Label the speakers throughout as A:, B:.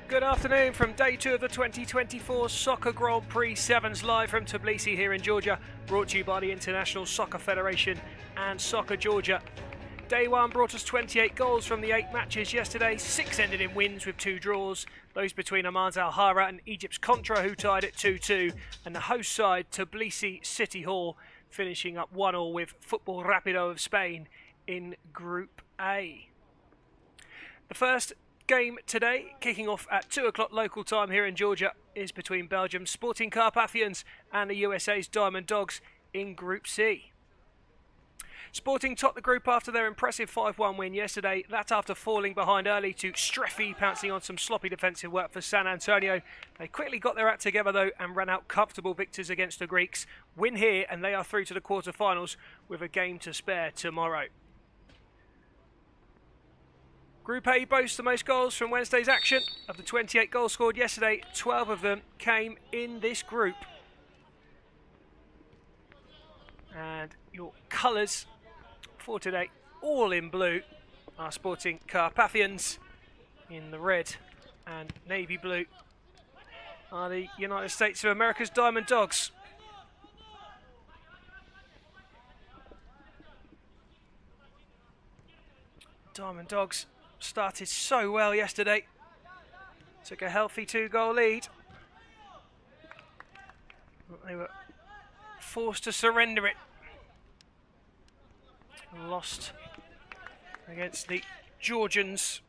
A: Good afternoon from day 2 of the 2024 Soccer Grand Prix Sevens, live from Tbilisi here in Georgia, brought to you by the International Soccer Federation and Soccer Georgia. Day 1 brought us 28 goals from the 8 matches yesterday. 6 ended in wins with 2 draws, those between Oman's Al Hara and Egypt's Contra, who tied at 2-2, and the host side Tbilisi City Hall finishing up 1-1 with Football Rapido of Spain in Group A. The first game today, kicking off at 2 o'clock local time here in Georgia, is between Belgium's Sporting Carpathians and the USA's Diamond Dogs in Group C. Sporting topped the group after their impressive 5-1 win yesterday. That after falling behind early to Streffi, pouncing on some sloppy defensive work for San Antonio. They quickly got their act together though and ran out comfortable victors against the Greeks. Win here and they are through to the quarter-finals with a game to spare tomorrow. Group A boasts the most goals from Wednesday's action. Of the 28 goals scored yesterday, 12 of them came in this group. And your colours for today, all in blue, are Sporting Carpathians. In the red and navy blue are the United States of America's Diamond Dogs. Diamond Dogs started so well yesterday. Took a healthy 2-goal lead. They were forced to surrender it. Lost against the Georgians.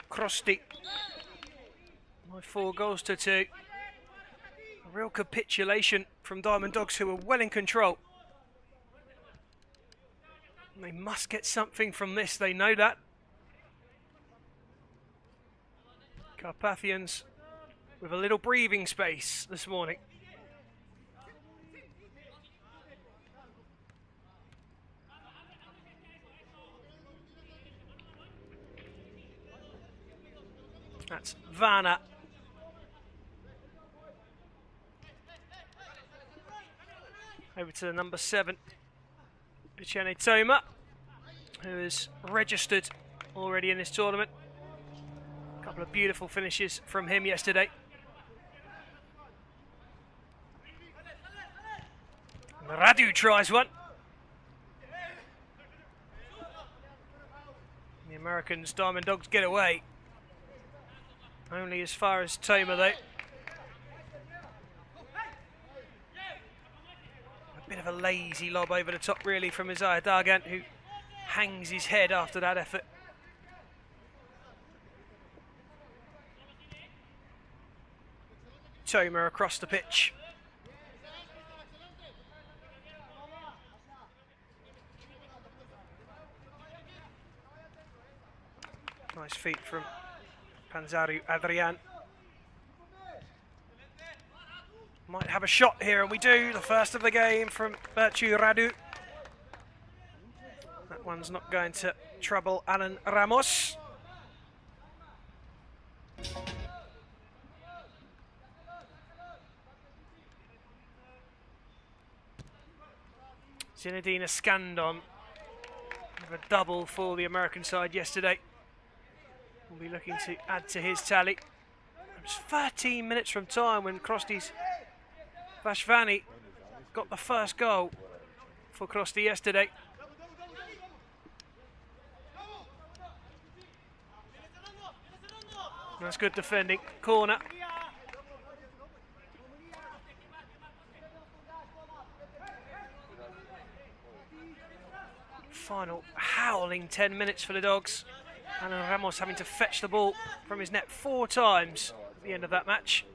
A: Krosti by 4-2. A real capitulation from Diamond Dogs, who were well in control. They must get something from this, they know that. Carpathians with a little breathing space this morning. That's Vanna. Over to the number 7, Bichene Toma, who is registered already in this tournament. A couple of beautiful finishes from him yesterday. Radu tries one. The Americans, Diamond Dogs, get away. Only as far as Toma though. A bit of a lazy lob over the top really from Isaiah Dargant, who hangs his head after that effort. Toma across the pitch. Nice feet from Panzaru Adrian. Might have a shot here, and we do. The first of the game from Bertu Radu. That one's not going to trouble Alan Ramos. Zinedine Escandon with a double for the American side yesterday. Will be looking to add to his tally. It was 13 minutes from time when Krosti's Vashvani got the first goal for Krosti yesterday. That's good defending. Corner. Final howling 10 minutes for the Dogs. And Ramos having to fetch the ball from his net 4 times at the end of that match.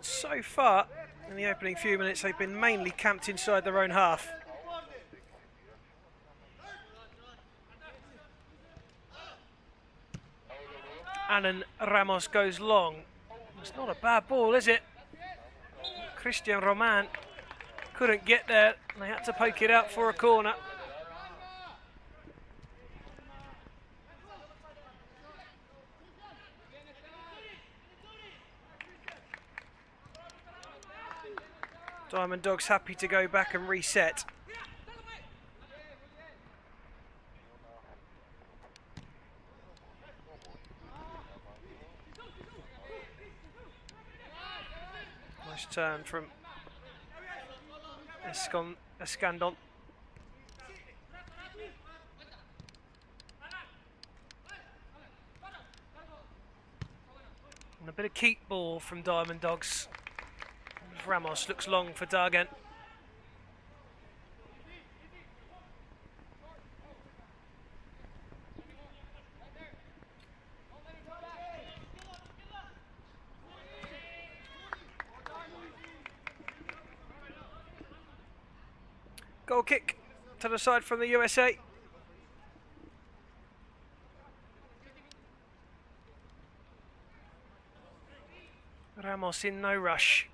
A: So far, in the opening few minutes, they've been mainly camped inside their own half. Alan Ramos goes long. It's not a bad ball, is it? Christian Roman couldn't get there. They had to poke it out for a corner. Diamond Dogs happy to go back and reset. turn from Escandon. And a bit of keep ball from Diamond Dogs. Ramos looks long for Dagen. Goal kick to the side from the USA. Ramos in no rush.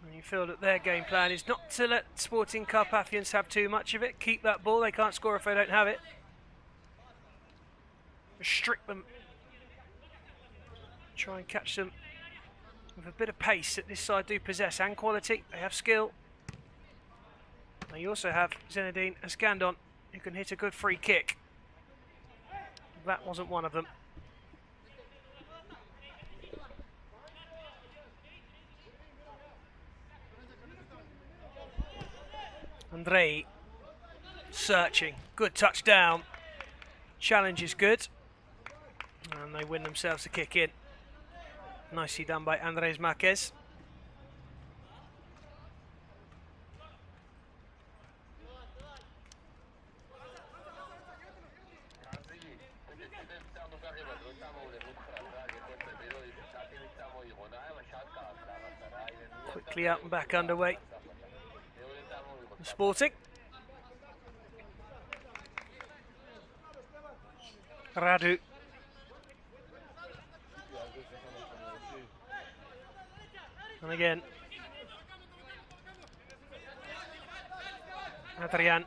A: And you feel that their game plan is not to let Sporting Carpathians have too much of it. Keep that ball. They can't score if they don't have it. Restrict them. Try and catch them with a bit of pace that this side do possess and quality. They have skill. And you also have Zinedine Escandon, who can hit a good free kick. That wasn't one of them. Andrei searching. Good touchdown. Challenge is good. And they win themselves a kick in. Nicely done by Andres Marquez. Quickly out and back underway. Sporting. Radu. And again. Adrian.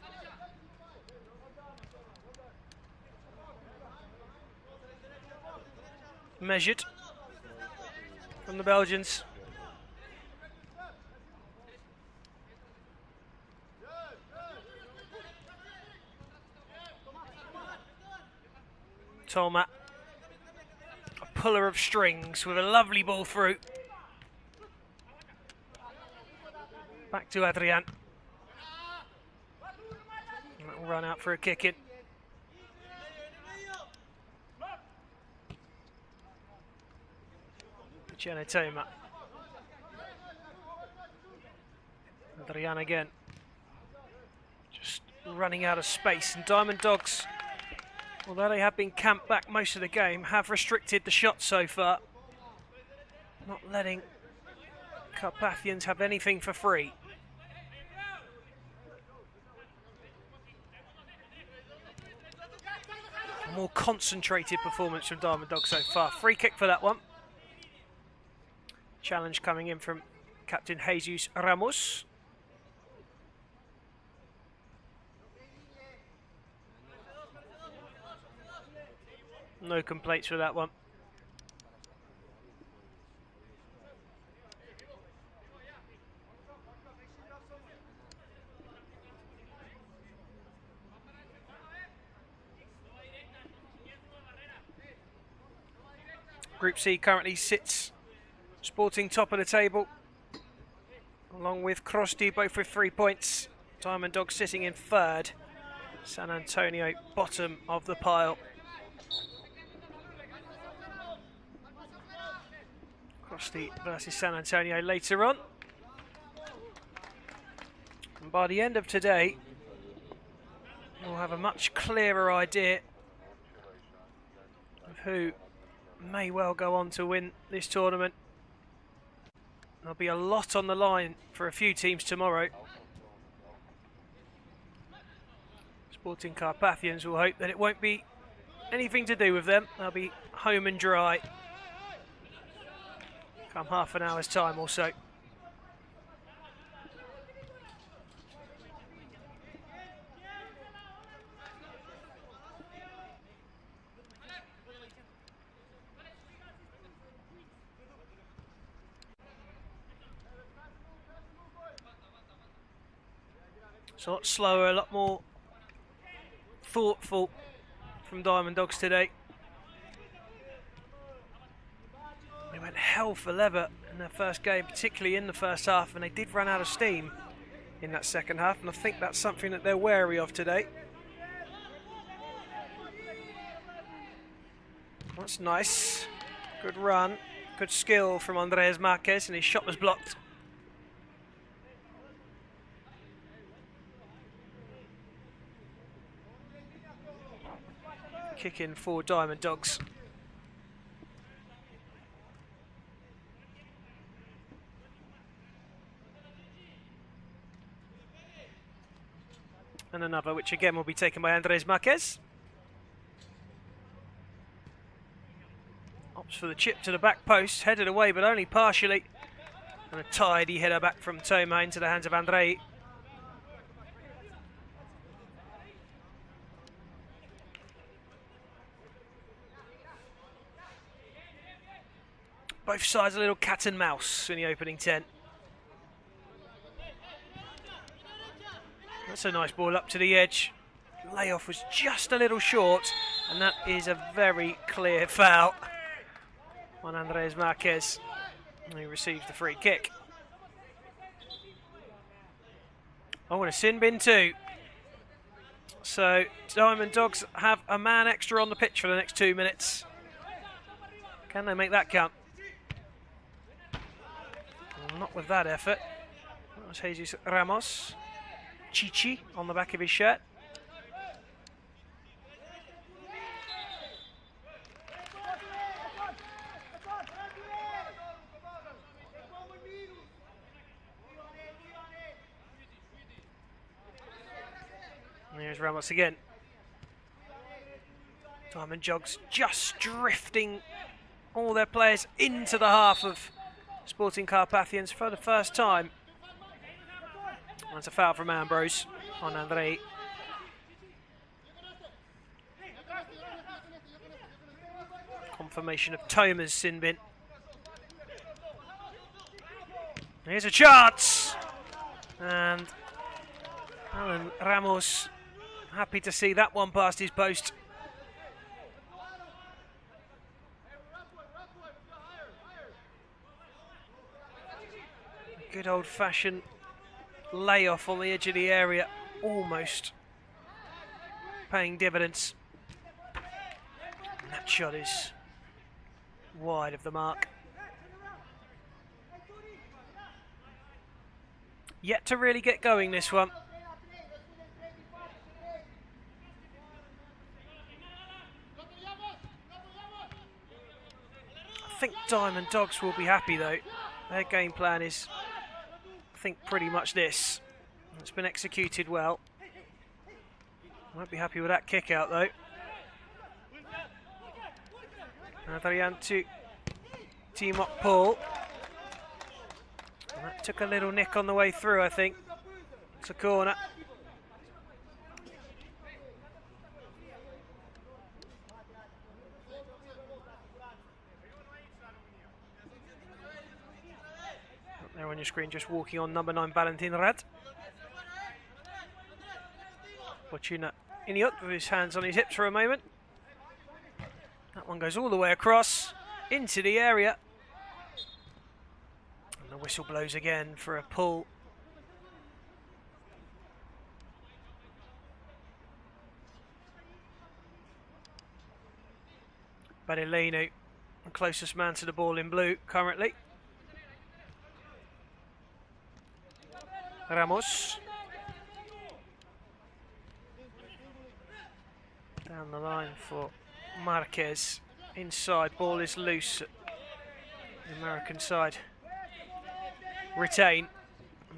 A: Measured from the Belgians. Toma, a puller of strings with a lovely ball through. Back to Adrian. And that will run out for a kick in. Toma. Adrian again. Just running out of space, and Diamond Dogs, although they have been camped back most of the game, have restricted the shot so far. Not letting Carpathians have anything for free. A more concentrated performance from Diamond Dogs so far. Free kick for that one. Challenge coming in from Captain Jesus Ramos. No complaints for that one. Group C currently sits Sporting top of the table, along with Crosti, both with 3 points. Diamond Dogs sitting in third. San Antonio bottom of the pile. Crosti versus San Antonio later on. And by the end of today, we'll have a much clearer idea of who may well go on to win this tournament. There'll be a lot on the line for a few teams tomorrow. Sporting Carpathians will hope that it won't be anything to do with them. They'll be home and dry come half an hour's time or so. It's a lot slower, a lot more thoughtful from Diamond Dogs today. went hell for leather in their first game, particularly in the first half, and they did run out of steam in that second half, and I think that's something that they're wary of today. That's nice. Good run. Good skill from Andres Marquez, and his shot was blocked. Kick in for Diamond Dogs. And another, which again will be taken by Andres Marquez. Opts for the chip to the back post, headed away but only partially. And a tidy header back from Toma into the hands of Andrei. Both sides a little cat and mouse in the opening 10. That's a nice ball up to the edge. Layoff was just a little short, and that is a very clear foul on Andres Marquez. He receives the free kick. Oh, and a sin bin too. So Diamond Dogs have a man extra on the pitch for the next 2 minutes. Can they make that count? Well, not with that effort. That was Jesus Ramos. Chichi on the back of his shirt. And here's Ramos again. Diamond Dogs just drifting all their players into the half of Sporting Carpathians for the first time. That's a foul from Ambrose on Andrei. Confirmation of Toma's sin bin. Here's a chance! And Alan Ramos happy to see that one past his post. A good old-fashioned layoff on the edge of the area, almost paying dividends. And that shot is wide of the mark. Yet to really get going, this one. I think Diamond Dogs will be happy though. Their game plan is, I think, pretty much this. It's been executed well. Won't be happy with that kick out though. Adrian to Timok Paul. And that took a little nick on the way through, I think. It's a corner. Up there on your screen, just walking on number 9, Valentin Rad. Fortuna Iniot with his hands on his hips for a moment. That one goes all the way across into the area. And the whistle blows again for a pull. Badileno, the closest man to the ball in blue currently. Ramos. Down the line for Marquez. Inside, ball is loose at the American side. Retain.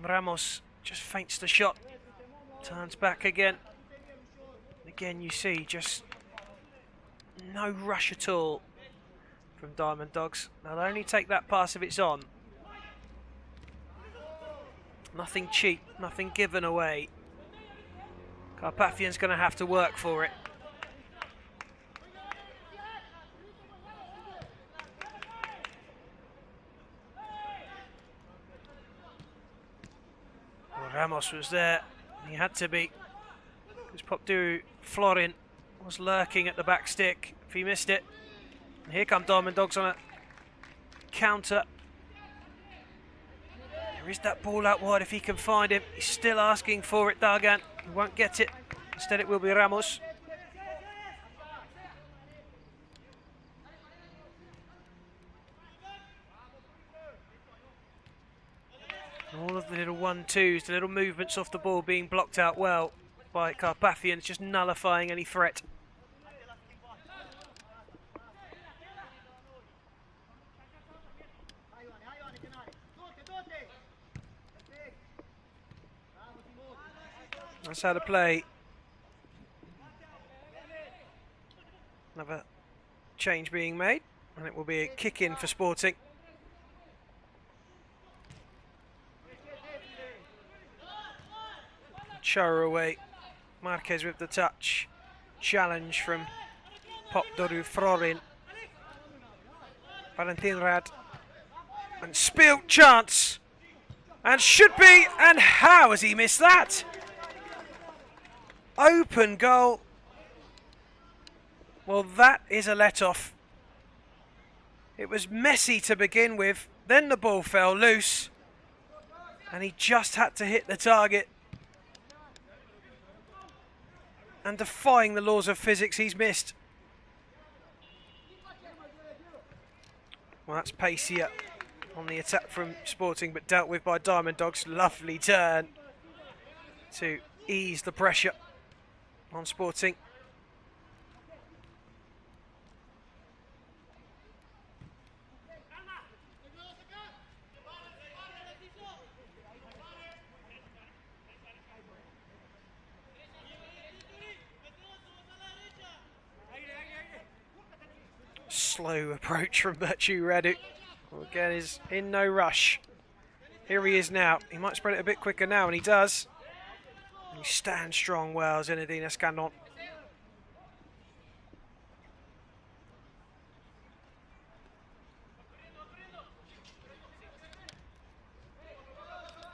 A: Ramos just feints the shot. Turns back again. Again you see just no rush at all from Diamond Dogs. They'll only take that pass if it's on. Nothing cheap, nothing given away. Carpathian's going to have to work for it. Well, Ramos was there. He had to be. Because Popdu Florin was lurking at the back stick if he missed it. And here come Diamond Dogs on a counter. There is that ball out wide if he can find him. He's still asking for it, Dagan. He won't get it. Instead it will be Ramos. All of the little 1-2s, the little movements off the ball being blocked out well by Carpathians, just nullifying any threat. That's how to play. Another change being made, and it will be a kick in for Sporting. Chara away. Marquez with the touch. Challenge from Pop Doru Florin. Valentin Rad. And Spielt chance. And should be. And how has he missed that? Open goal. Well, that is a let-off. It was messy to begin with. Then the ball fell loose. And he just had to hit the target. And defying the laws of physics, he's missed. Well, that's pacier on the attack from Sporting, but dealt with by Diamond Dogs. Lovely turn to ease the pressure on Sporting. Slow approach from Bertu Radu, who again is in no rush. Here he is now. He might spread it a bit quicker now, and he does. He stands strong well, Zinedine Escandon.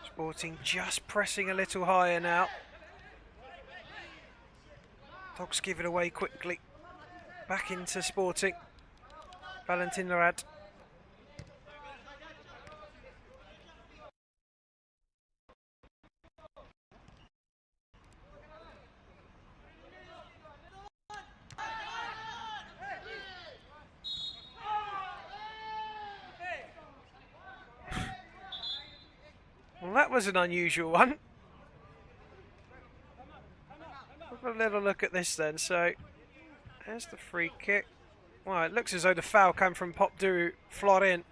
A: Sporting just pressing a little higher now. Dogs give it away quickly. Back into Sporting. Valentin Rad. Well, that was an unusual one. Have a little look at this then. So, there's the free kick. Well, it looks as though the foul came from Pop Doru Florin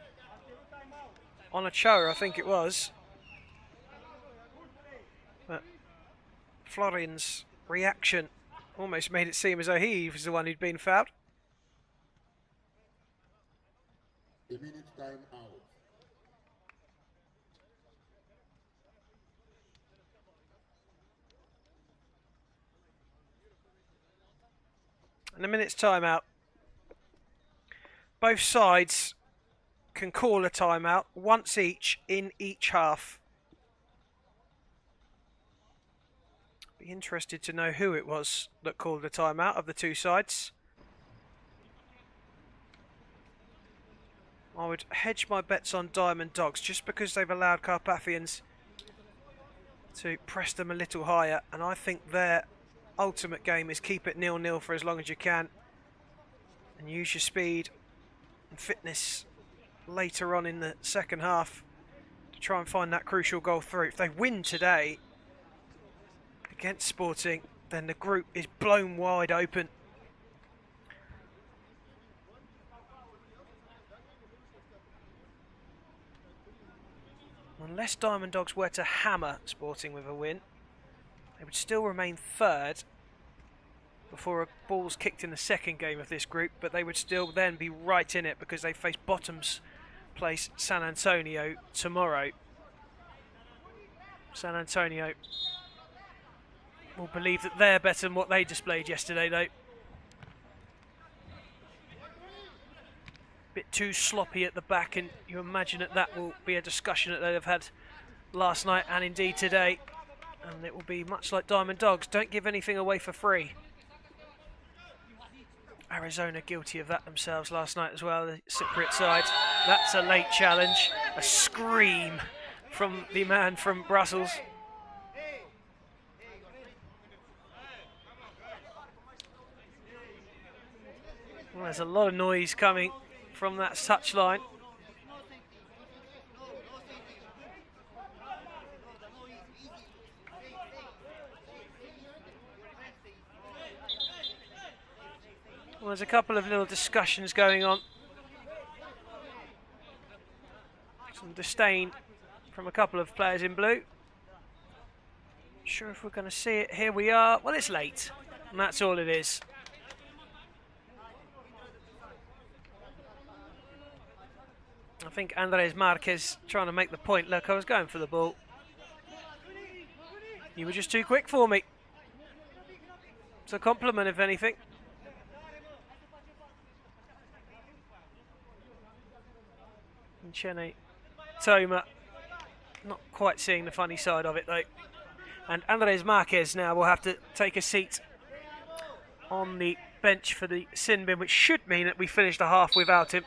A: on a Choa, I think it was. But Florin's reaction almost made it seem as though he was the one who'd been fouled.
B: A minute time out.
A: And a minute's time out. Both sides can call a timeout once each in each half. Be interested to know who it was that called the timeout of the two sides. I would hedge my bets on Diamond Dogs just because they've allowed Carpathians to press them a little higher, and I think their ultimate game is keep it 0-0 for as long as you can and use your speed and fitness later on in the second half to try and find that crucial goal through. If they win today against Sporting, then the group is blown wide open. Unless Diamond Dogs were to hammer Sporting with a win, they would still remain third before a ball's kicked in the second game of this group, but they would still then be right in it because they face bottoms place San Antonio tomorrow. San Antonio will believe that they're better than what they displayed yesterday, though. Bit too sloppy at the back, and you imagine that will be a discussion that they've had last night and indeed today. And it will be much like Diamond Dogs. Don't give anything away for free. Arizona guilty of that themselves last night as well, the Cypriot side. That's a late challenge. A scream from the man from Brussels. Well, there's a lot of noise coming from that touchline. Well, there's a couple of little discussions going on. Some disdain from a couple of players in blue. Sure if we're going to see it. Here we are. Well, it's late, and that's all it is. I think Andres Marquez trying to make the point. Look, I was going for the ball. You were just too quick for me. It's a compliment, if anything. And Chene Toma not quite seeing the funny side of it, though. And Andres Marquez now will have to take a seat on the bench for the sin bin, which should mean that we finished the half without him.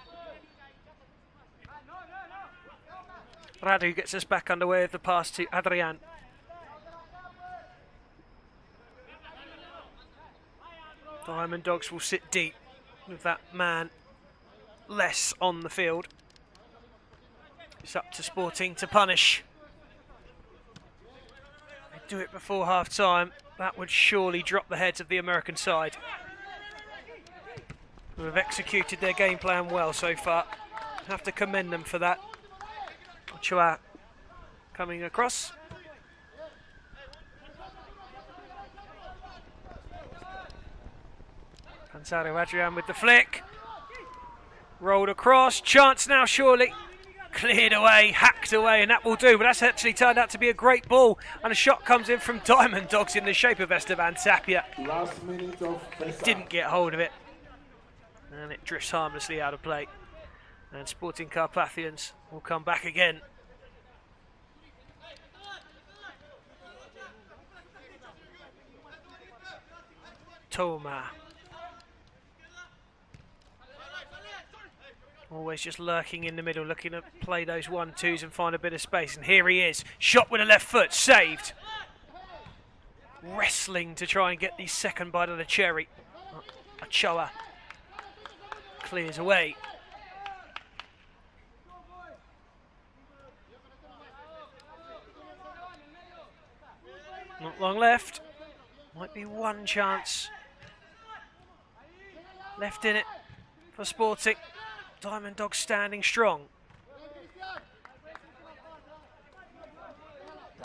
A: Radu gets us back underway with the pass to Adrian. Diamond Dogs will sit deep with that man less on the field. It's up to Sporting to punish. They do it before half time. That would surely drop the heads of the American side, who have executed their game plan well so far. Have to commend them for that. Ochoa coming across. Cansaro Adrian with the flick. Rolled across. Chance now, surely. Cleared away, hacked away, and that will do. But that's actually turned out to be a great ball. And a shot comes in from Diamond Dogs in the shape of Esteban Tapia.
B: Last minute of
A: Didn't get hold of it. And it drifts harmlessly out of play. And Sporting Carpathians will come back again. Toma. Always just lurking in the middle, looking to play those 1-2s and find a bit of space. And here he is. Shot with a left foot. Saved. Wrestling to try and get the second bite of the cherry. Ochoa clears away. Not long left. Might be one chance left in it for Sporting. Diamond Dogs standing strong.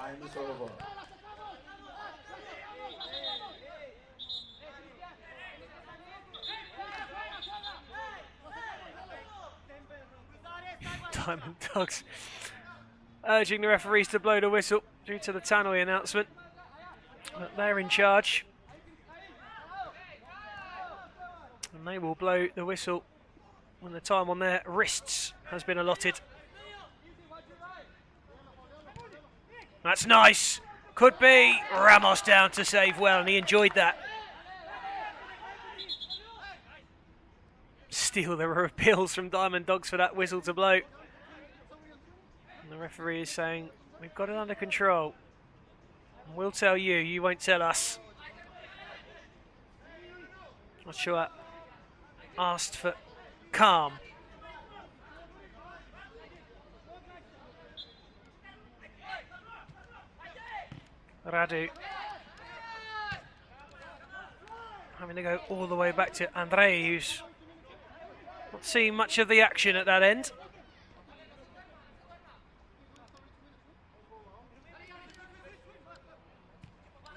B: time is over.
A: Diamond Dogs urging the referees to blow the whistle due to the Tannoy announcement. But they're in charge. And they will blow the whistle when the time on their wrists has been allotted. That's nice. Could be. Ramos down to save well, and he enjoyed that. Still, there were appeals from Diamond Dogs for that whistle to blow. And the referee is saying, we've got it under control. And we'll tell you, you won't tell us. Not sure. Asked for calm. Radu having to go all the way back to Andre, who's not seeing much of the action at that end.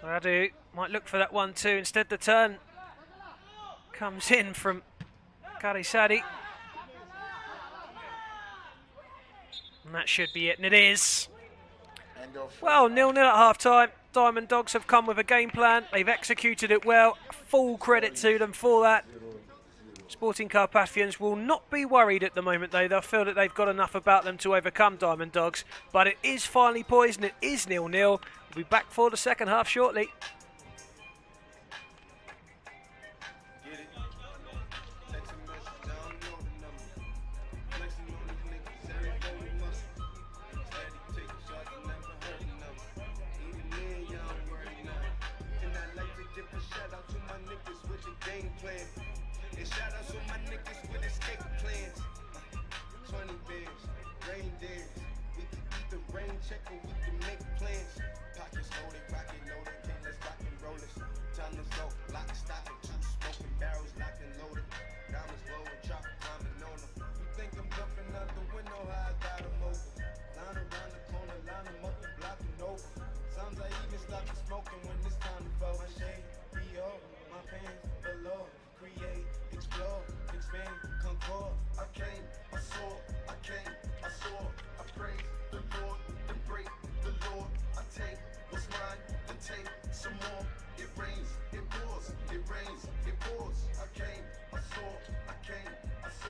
A: Radu might look for that 1-2. Instead, the turn comes in from Karisadi. And that should be it, and it is. Well, 0-0 at half-time. Diamond Dogs have come with a game plan. They've executed it well. Full credit to them for that. Sporting Carpathians will not be worried at the moment, though. They'll feel that they've got enough about them to overcome Diamond Dogs. But it is finally poised, and it is 0-0. We'll be back for the second half shortly.
C: tickets with escape plans. 20 beers, reindeers. We can either rain check or we can make plans. Pockets loaded, rocket loaded, okay, let's rock and roll this. Time to go, lock, stock, and two smoking barrels locked and loaded. Diamonds glowing, drop, climbing on them. You think I'm jumping out the window, how I got them open. Line around the corner, line them up and block them over. Sometimes I even stop the smoking when it's time to fold. My shade, Dior, my pants below. Create, explore, expand, concord. I came, I saw, I came, I saw. I praise the Lord, and break the Lord. I take what's mine and take some more. It rains, it pours, it rains, it pours. I came, I saw, I came, I saw.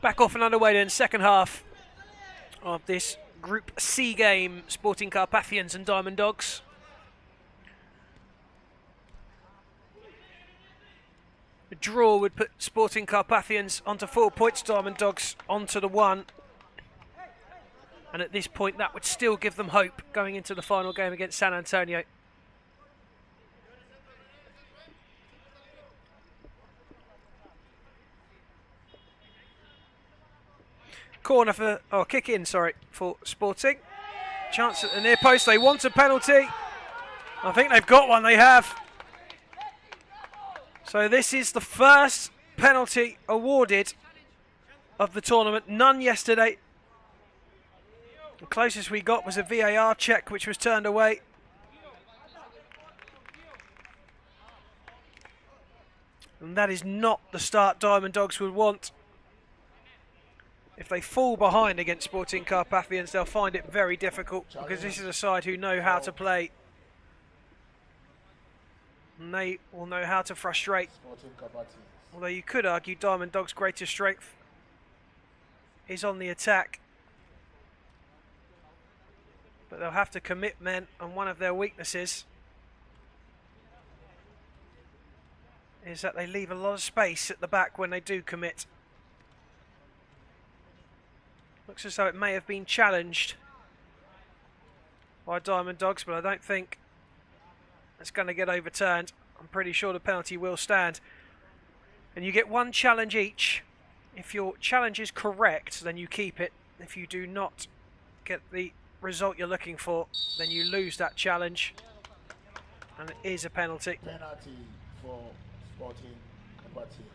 A: Back off and underway then, second half of this Group C game, Sporting Carpathians and Diamond Dogs. A draw would put Sporting Carpathians onto 4 points, Diamond Dogs onto the 1. And at this point that would still give them hope going into the final game against San Antonio. Corner for, kick in, sorry, for Sporting. Chance at the near post, they want a penalty. I think they've got one, they have. So this is the first penalty awarded of the tournament. None yesterday. The closest we got was a VAR check, which was turned away. And that is not the start Diamond Dogs would want. If they fall behind against Sporting Carpathians, they'll find it very difficult, because this is a side who know how to play. And they will know how to frustrate. Although you could argue Diamond Dogs' greatest strength is on the attack. But they'll have to commit men, and one of their weaknesses is that they leave a lot of space at the back when they do commit. Looks as though it may have been challenged by Diamond Dogs, but I don't think it's going to get overturned. I'm pretty sure the penalty will stand. And you get one challenge each. If your challenge is correct, then you keep it. If you do not get the result you're looking for, then you lose that challenge. And it is a penalty.
B: Penalty for Sporting Carpathians.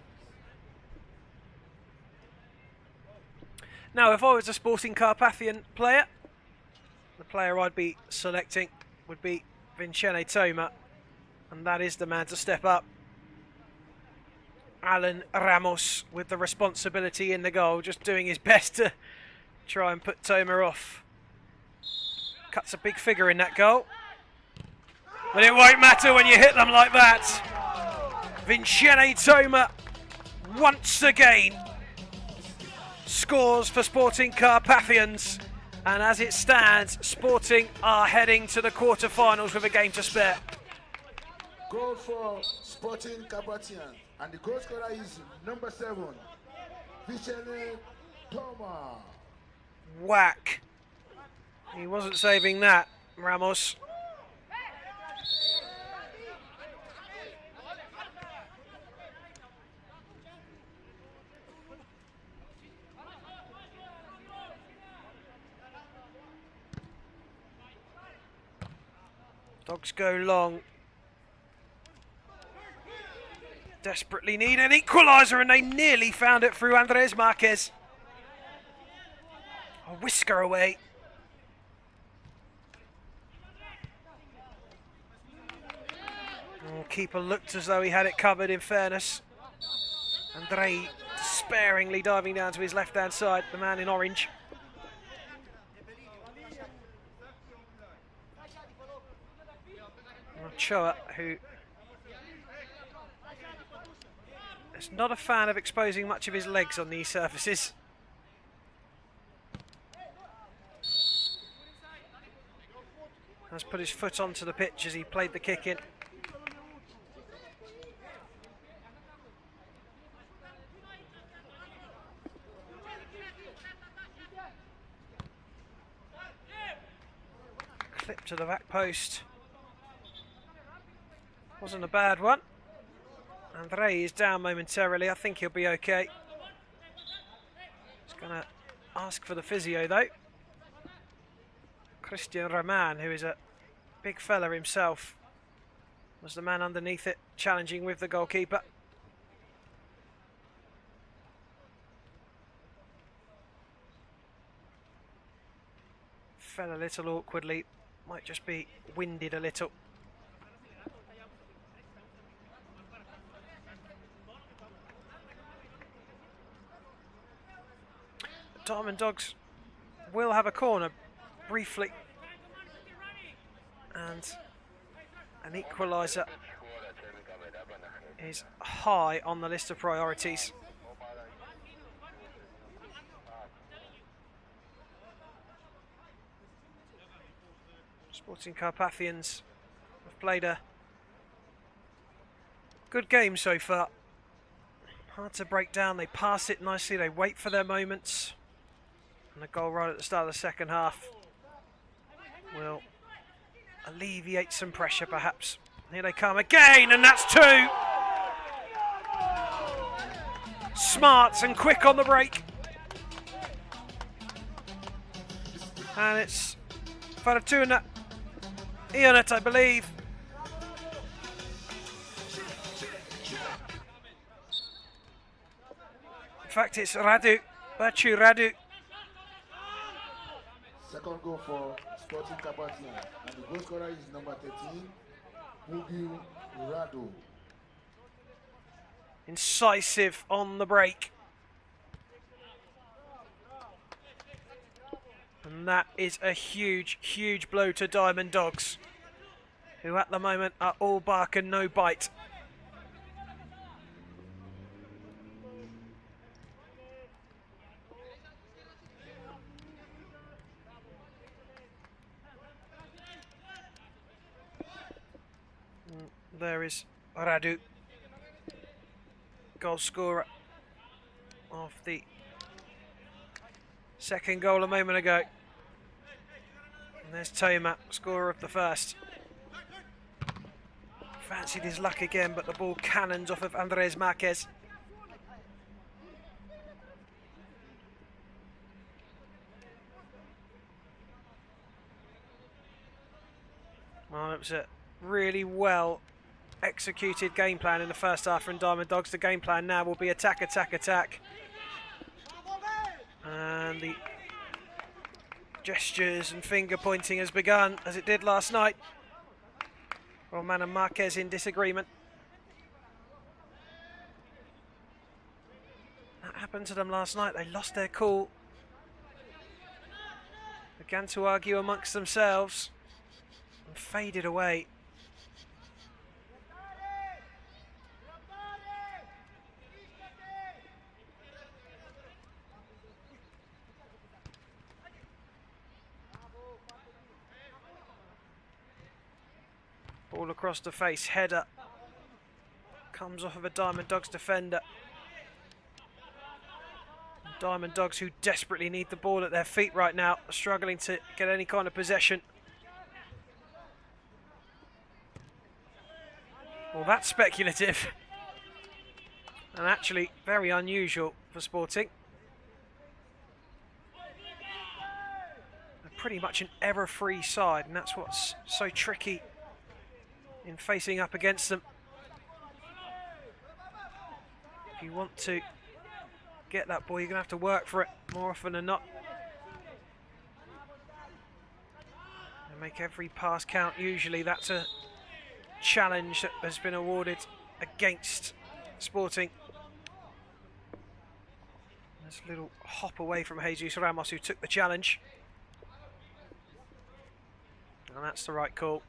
A: Now, if I was a Sporting Carpathian player, the player I'd be selecting would be Vincene Toma, and that is the man to step up. Alan Ramos with the responsibility in the goal, just doing his best to try and put Toma off. Cuts a big figure in that goal. But it won't matter when you hit them like that. Vincene Toma once again scores for Sporting Carpathians, and as it stands, Sporting are heading to the quarter-finals with a game to spare.
B: Goal for Sporting Carpathians, and the goal scorer is number 7, Vincene Toma.
A: Whack. He wasn't saving that, Ramos. Dogs go long. Desperately need an equaliser, and they nearly found it through Andres Marquez. A whisker away. Oh, keeper looked as though he had it covered, in fairness. Andre despairingly diving down to his left-hand side, the man in orange. Ochoa, who is not a fan of exposing much of his legs on these surfaces. Has put his foot onto the pitch as he played the kick in. Clip to the back post. Wasn't a bad one. Andre is down momentarily. I think he'll be okay. He's going to ask for the physio though. Christian Roman, who is a big fella himself, was the man underneath it, challenging with the goalkeeper. Fell a little awkwardly. Might just be winded a little. Diamond Dogs will have a corner briefly, and an equaliser is high on the list of priorities. Sporting Carpathians have played a good game so far. Hard to break down. They pass it nicely. They wait for their moments. And a goal right at the start of the second half will alleviate some pressure, perhaps. Here they come again, and that's two. Smart and quick on the break. And it's Fortuna Ionet, I believe. In fact, it's Radu, Bachu Radu.
B: Second goal for Sporting Carpathian, and the goal scorer is number 13, Mugiu Radu.
A: Incisive on the break. And that is a huge, huge blow to Diamond Dogs, who at the moment are all bark and no bite. There is Radu, goal scorer of the second goal a moment ago. And there's Toma, scorer of the first. Fancied his luck again, but the ball cannons off of Andres Marquez. Well, it was a really well executed game plan in the first half from Diamond Dogs. The game plan now will be attack, attack, attack. And the gestures and finger pointing has begun, as it did last night. Roman and Marquez in disagreement. That happened to them last night. They lost their cool. Began to argue amongst themselves and faded away. Ball across the face, header. Comes off of a Diamond Dogs defender. Diamond Dogs, who desperately need the ball at their feet right now, are struggling to get any kind of possession. Well, that's speculative. And actually very unusual for Sporting. They're pretty much an error-free side, and that's what's so tricky in facing up against them. If you want to get that ball, you're going to have to work for it more often than not. And make every pass count. Usually that's a challenge that has been awarded against Sporting. There's a little hop away from Jesus Ramos, who took the challenge. And that's the right call.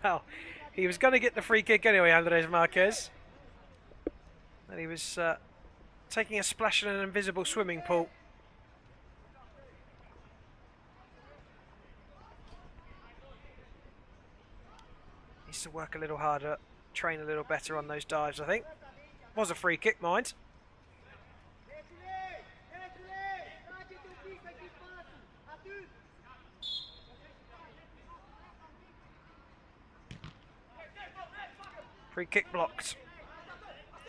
A: Well, he was going to get the free kick anyway, Andres Marquez. And he was taking a splash in an invisible swimming pool. Needs to work a little harder, train a little better on those dives, I think. Was a free kick, mind. Free kick blocked.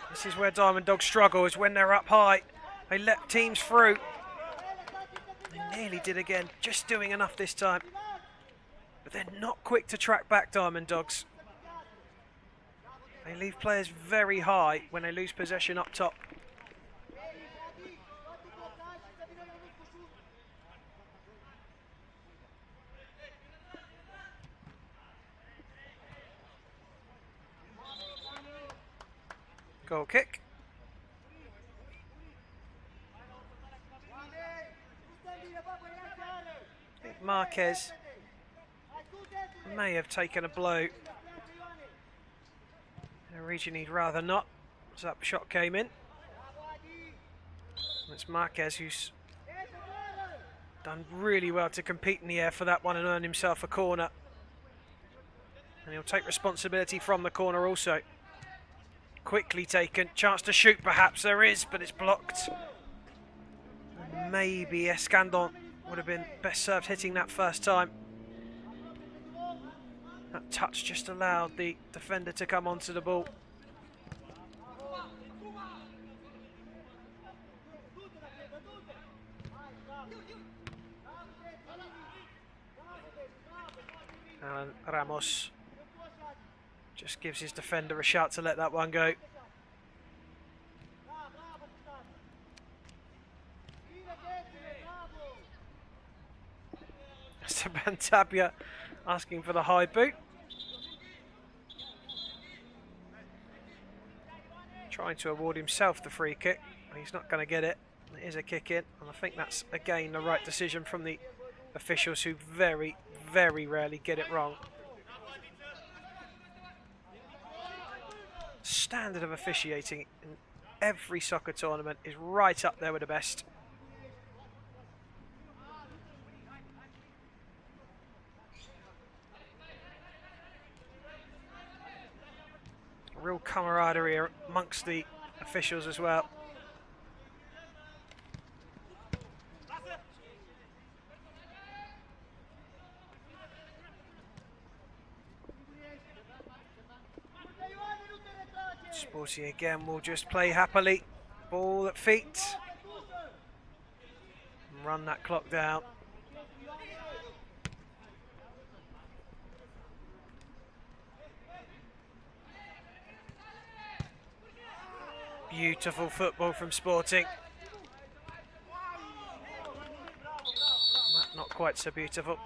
A: This is where Diamond Dogs struggle, is when they're up high. They let teams through. They nearly did again, just doing enough this time. But they're not quick to track back, Diamond Dogs. They leave players very high when they lose possession up top. Goal kick. I think Marquez may have taken a blow Originally, he'd rather not, as that shot came in. It's Marquez who's done really well to compete in the air for that one and earn himself a corner. And he'll take responsibility from the corner also. Quickly taken, chance to shoot perhaps there is, but it's blocked. And maybe Escandon would have been best served hitting that first time. That touch just allowed the defender to come onto the ball. Alan Ramos just gives his defender a shout to let that one go. Esteban Tapia asking for the high boot. Trying to award himself the free kick. He's not going to get it. It is a kick in, and I think that's again the right decision from the officials, who very, very rarely get it wrong. Standard of officiating in every soccer tournament is right up there with the best. Real camaraderie amongst the officials as well. Sporting again will just play happily. Ball at feet. And run that clock down. Beautiful football from Sporting. Not quite so beautiful.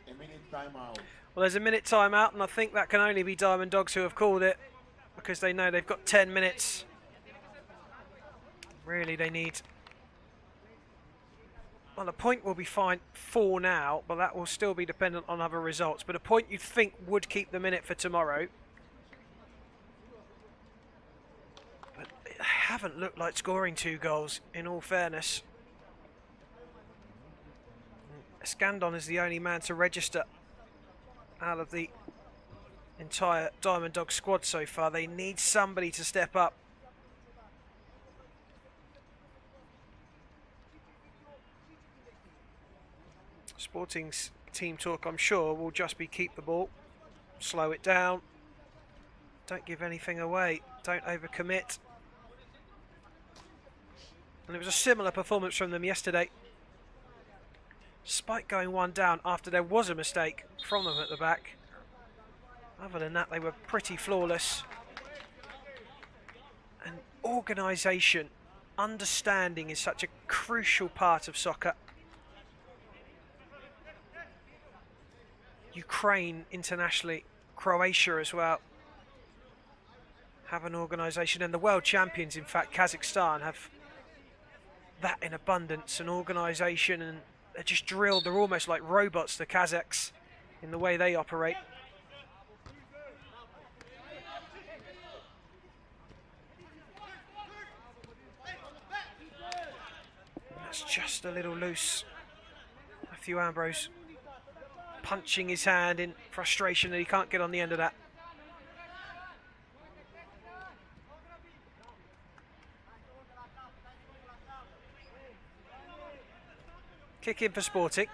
B: A minute timeout.
A: Well, there's a minute timeout, and I think that can only be Diamond Dogs who have called it, because they know they've got 10 minutes. Really, they need... Well, a point will be fine for now, but that will still be dependent on other results. But a point you'd think would keep them in it for tomorrow. But they haven't looked like scoring 2 goals, in all fairness. Escandon is the only man to register out of the entire Diamond Dog squad so far. They need somebody to step up. Sporting's team talk, I'm sure, will just be keep the ball, slow it down, don't give anything away, don't overcommit. And it was a similar performance from them yesterday. Despite going 1 down after there was a mistake from them at the back. Other than that, they were pretty flawless. And organisation, understanding is such a crucial part of soccer. Ukraine internationally, Croatia as well, have an organisation, and the world champions, in fact, Kazakhstan, have that in abundance, an organisation, and they're just drilled. They're almost like robots, the Kazakhs, in the way they operate. That's just a little loose. Matthew Ambrose punching his hand in frustration that he can't get on the end of that. Kick in for Sporting.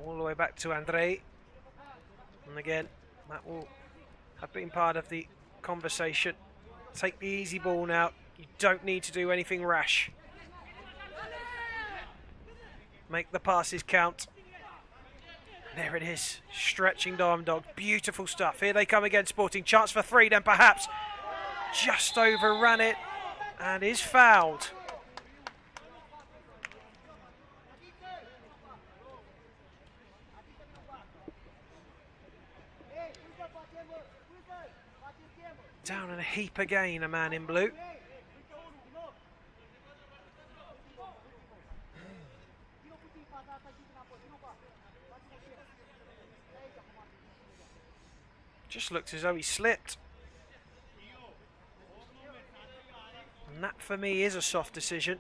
A: All the way back to Andre. And again, that will have been part of the conversation. Take the easy ball now. You don't need to do anything rash. Make the passes count. There it is. Stretching Diamond Dog. Beautiful stuff. Here they come again, Sporting. Chance for 3 then perhaps. Just overran it and is fouled. Down in a heap again, a man in blue. Just looks as though he slipped. And that for me is a soft decision.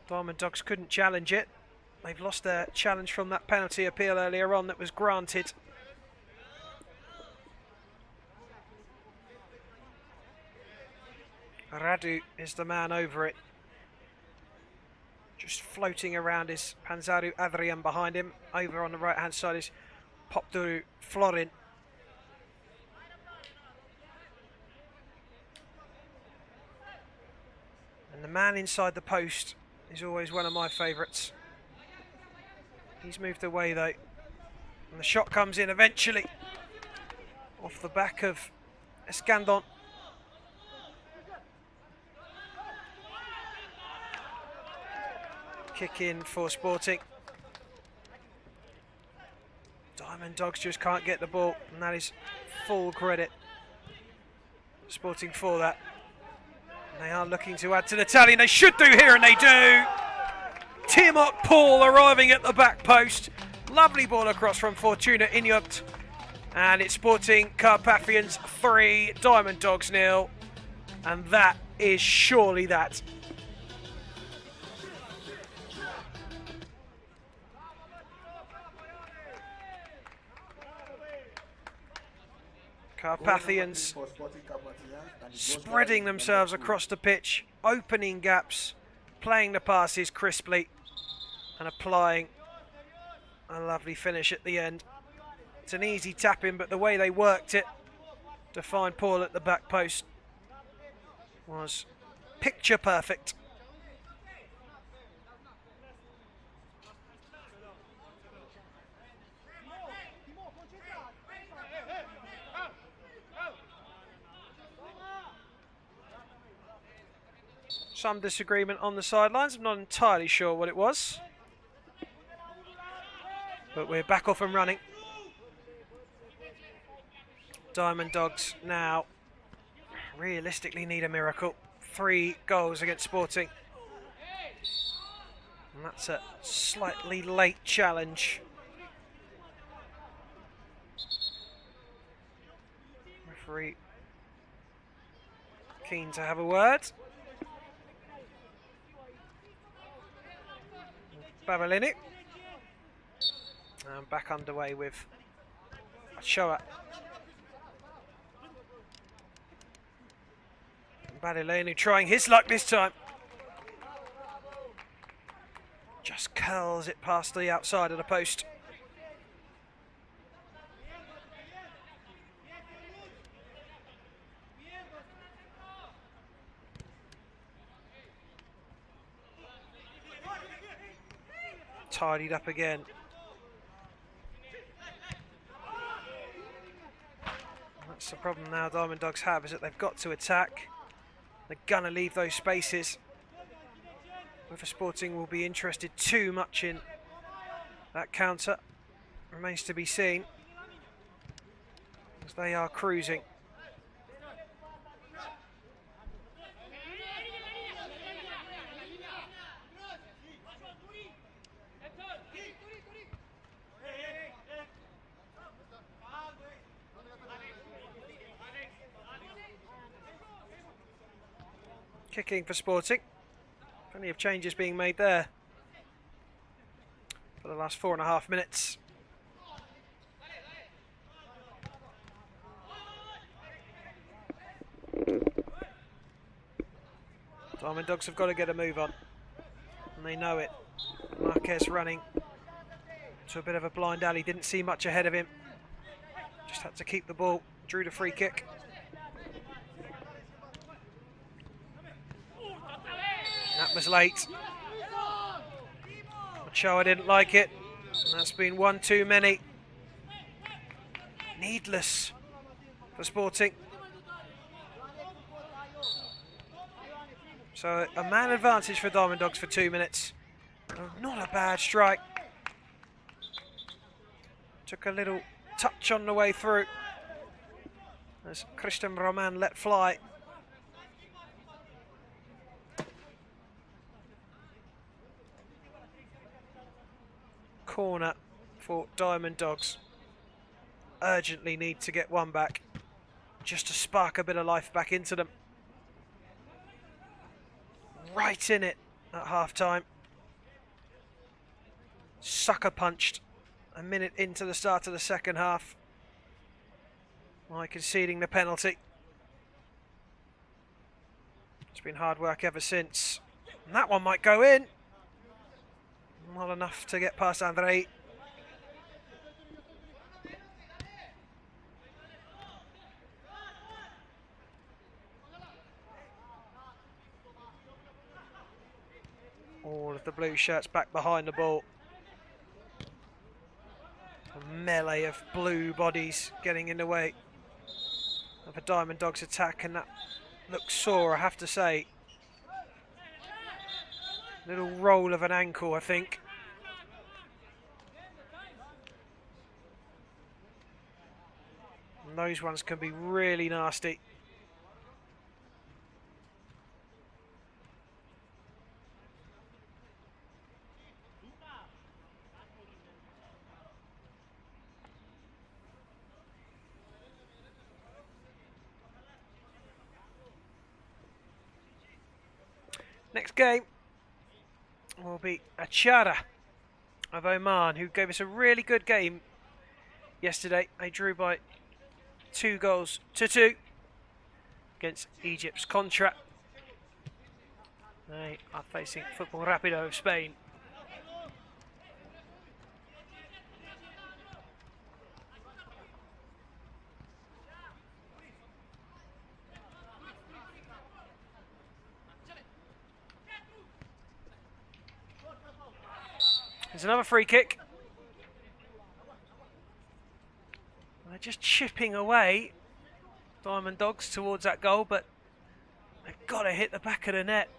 A: Diamond Dogs couldn't challenge it. They've lost their challenge from that penalty appeal earlier on that was granted. Radu is the man over it. Just floating around is Panzaru Adrian behind him. Over on the right hand side is Popduru Florin. And the man inside the post is always one of my favourites. He's moved away though. And the shot comes in eventually. Off the back of Escandon. Kick in for Sporting. Diamond Dogs just can't get the ball, and that is full credit Sporting for that. And they are looking to add to the tally, and they should do here, and they do. Timok Paul arriving at the back post. Lovely ball across from Fortuna Inyot. And it's Sporting Carpathians 3, Diamond Dogs 0. And that is surely that. Carpathians spreading themselves across the pitch, opening gaps, playing the passes crisply and applying a lovely finish at the end. It's an easy tap-in, but the way they worked it to find Paul at the back post was picture perfect. Some disagreement on the sidelines. I'm not entirely sure what it was. But we're back off and running. Diamond Dogs now realistically need a miracle. 3 goals against Sporting. And that's a slightly late challenge. Referee keen to have a word. Babalini. And back underway with Shoa. Badilenu trying his luck this time. Just curls it past the outside of the post. Tidied up again. That's the problem now Diamond Dogs have, is that they've got to attack. They're going to leave those spaces. Whether Sporting will be interested too much in that counter remains to be seen, as they are cruising. Kicking for Sporting. Plenty of changes being made there for the last 4.5 minutes. Diamond Dogs have got to get a move on, and they know it. Marquez running to a bit of a blind alley, didn't see much ahead of him. Just had to keep the ball, drew the free kick. That was late. Ochoa didn't like it, and that's been one too many. Needless for Sporting. So a man advantage for Diamond Dogs for 2 minutes. Not a bad strike. Took a little touch on the way through as Christian Roman let fly. corner for Diamond Dogs. Urgently need to get one back, just to spark a bit of life back into them. Right in it at half-time. Sucker punched a minute into the start of the second half by conceding the penalty. It's been hard work ever since. And that one might go in. Not enough to get past Andrei. All of the blue shirts back behind the ball. A melee of blue bodies getting in the way of a Diamond Dogs attack, and that looks sore, I have to say. Little roll of an ankle, I think. And those ones can be really nasty. Next game will be Achara of Oman, who gave us a really good game yesterday. They drew by 2-2 against Egypt's Contra. They are facing Football Rapido of Spain. There's another free kick. They're just chipping away, Diamond Dogs, towards that goal, but they've got to hit the back of the net.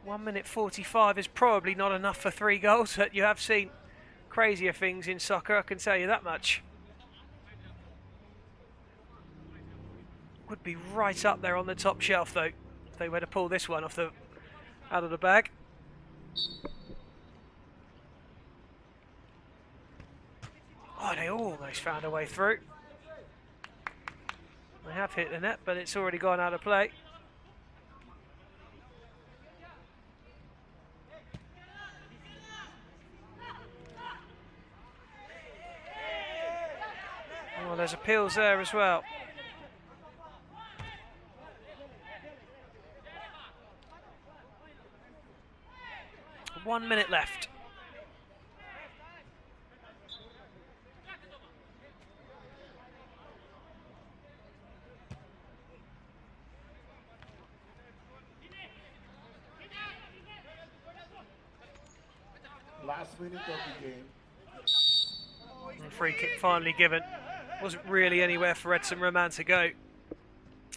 A: 1 minute 45 is probably not enough for 3 goals, but you have seen crazier things in soccer, I can tell you that much. Would be right up there on the top shelf, though, if they were to pull this one out of the bag. Oh, they almost found a way through. They have hit the net, but it's already gone out of play. Oh, there's appeals there as well. One minute left.
B: Last minute of the game.
A: And free kick finally given. Wasn't really anywhere for Edson Roman to go,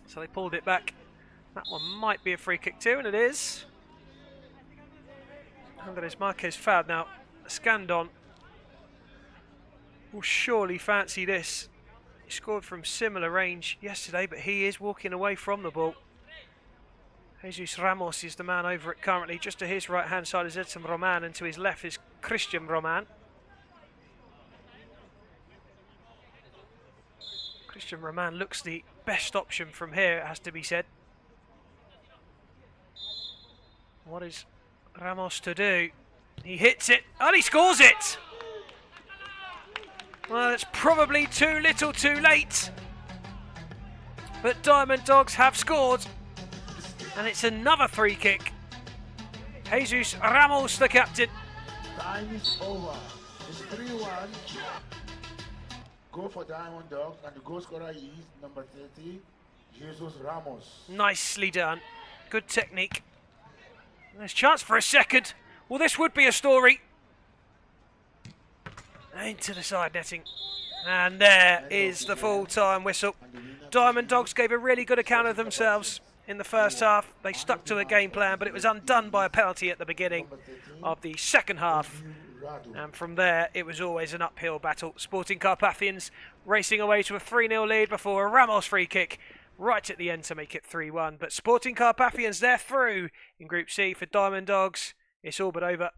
A: so they pulled it back. That one might be a free kick too, and it is. Andres Marquez fouled now. Scandon will surely fancy this. He scored from similar range yesterday, but he is walking away from the ball. Jesus Ramos is the man over it currently. Just to his right hand side is Edson Roman, and to his left is Christian Roman. Christian Roman looks the best option from here, it has to be said. What is Ramos to do? He hits it and he scores it! Well, it's probably too little too late. But Diamond Dogs have scored. And it's another free kick. Jesus Ramos, the captain.
B: Time is over. It's 3-1. Go for Diamond Dogs, and the goal scorer is number 30, Jesus Ramos.
A: Nicely done. Good technique. There's a chance for a second. Well, this would be a story. Into the side netting. And there is the full-time whistle. Diamond Dogs gave a really good account of themselves in the first half. They stuck to a game plan, but it was undone by a penalty at the beginning of the second half. And from there, it was always an uphill battle. Sporting Carpathians racing away to a 3-0 lead before a Ramos free kick right at the end to make it 3-1. But Sporting Carpathians, they're through in Group C. For Diamond Dogs, it's all but over.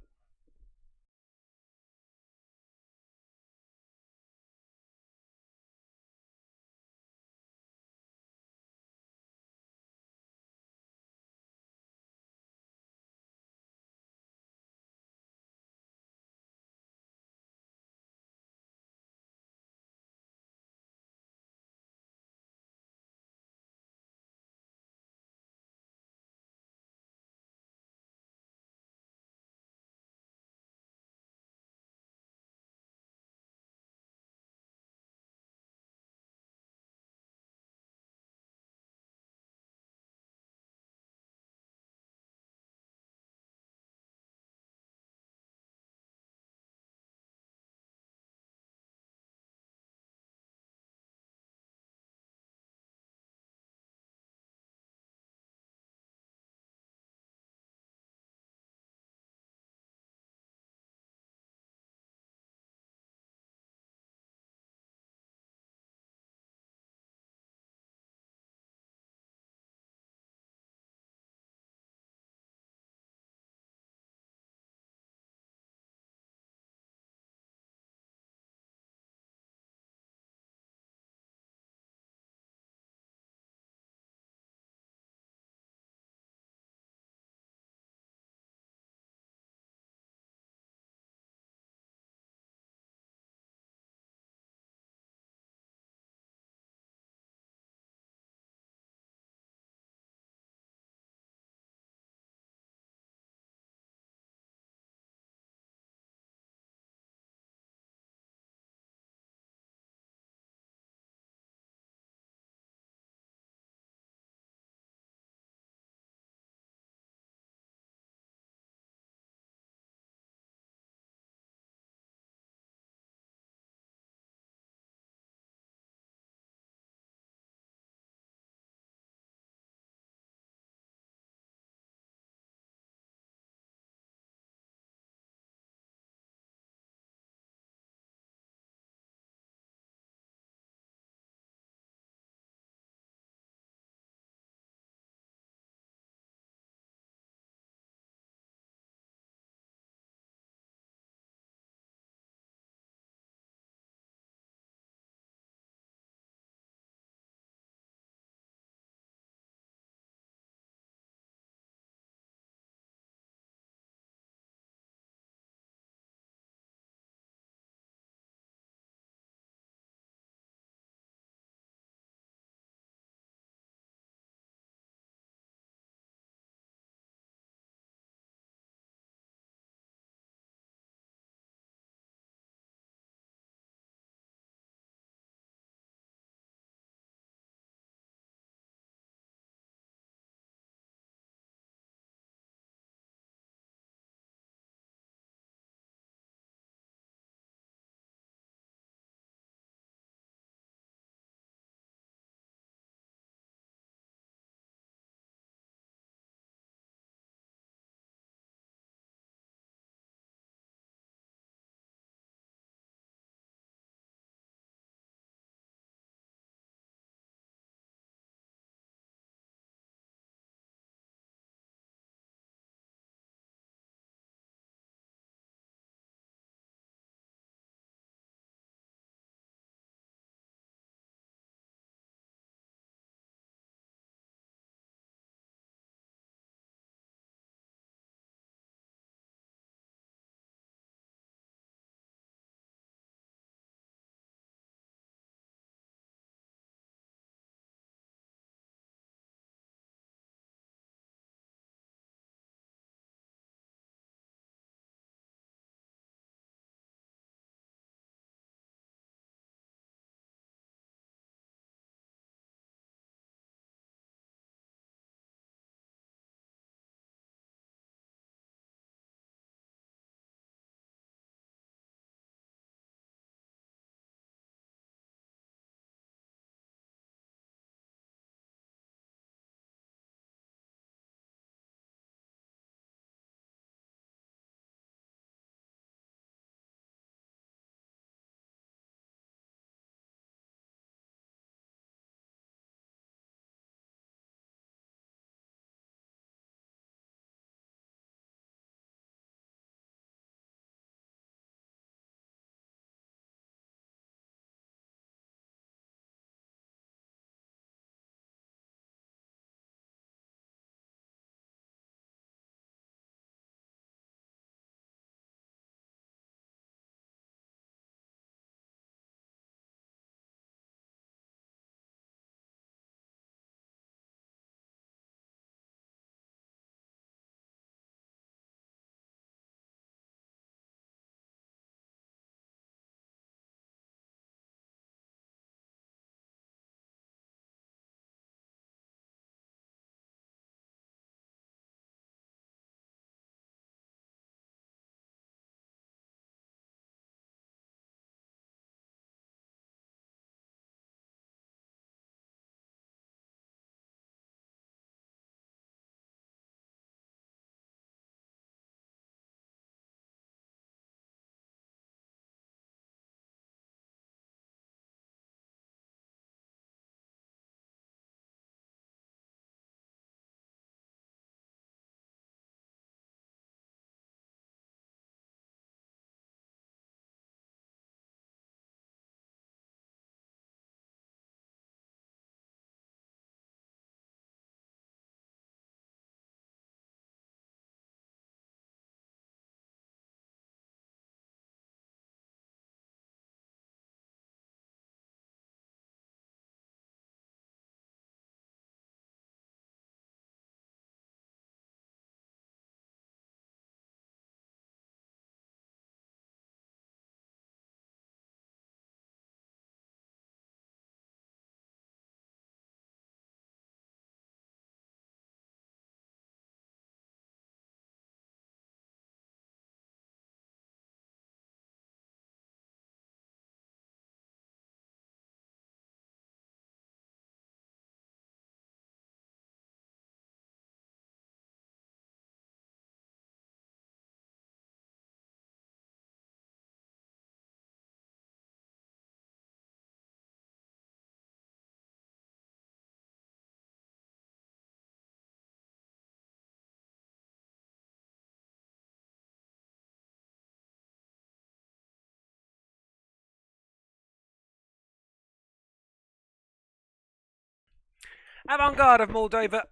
A: Avant-Garde of Moldova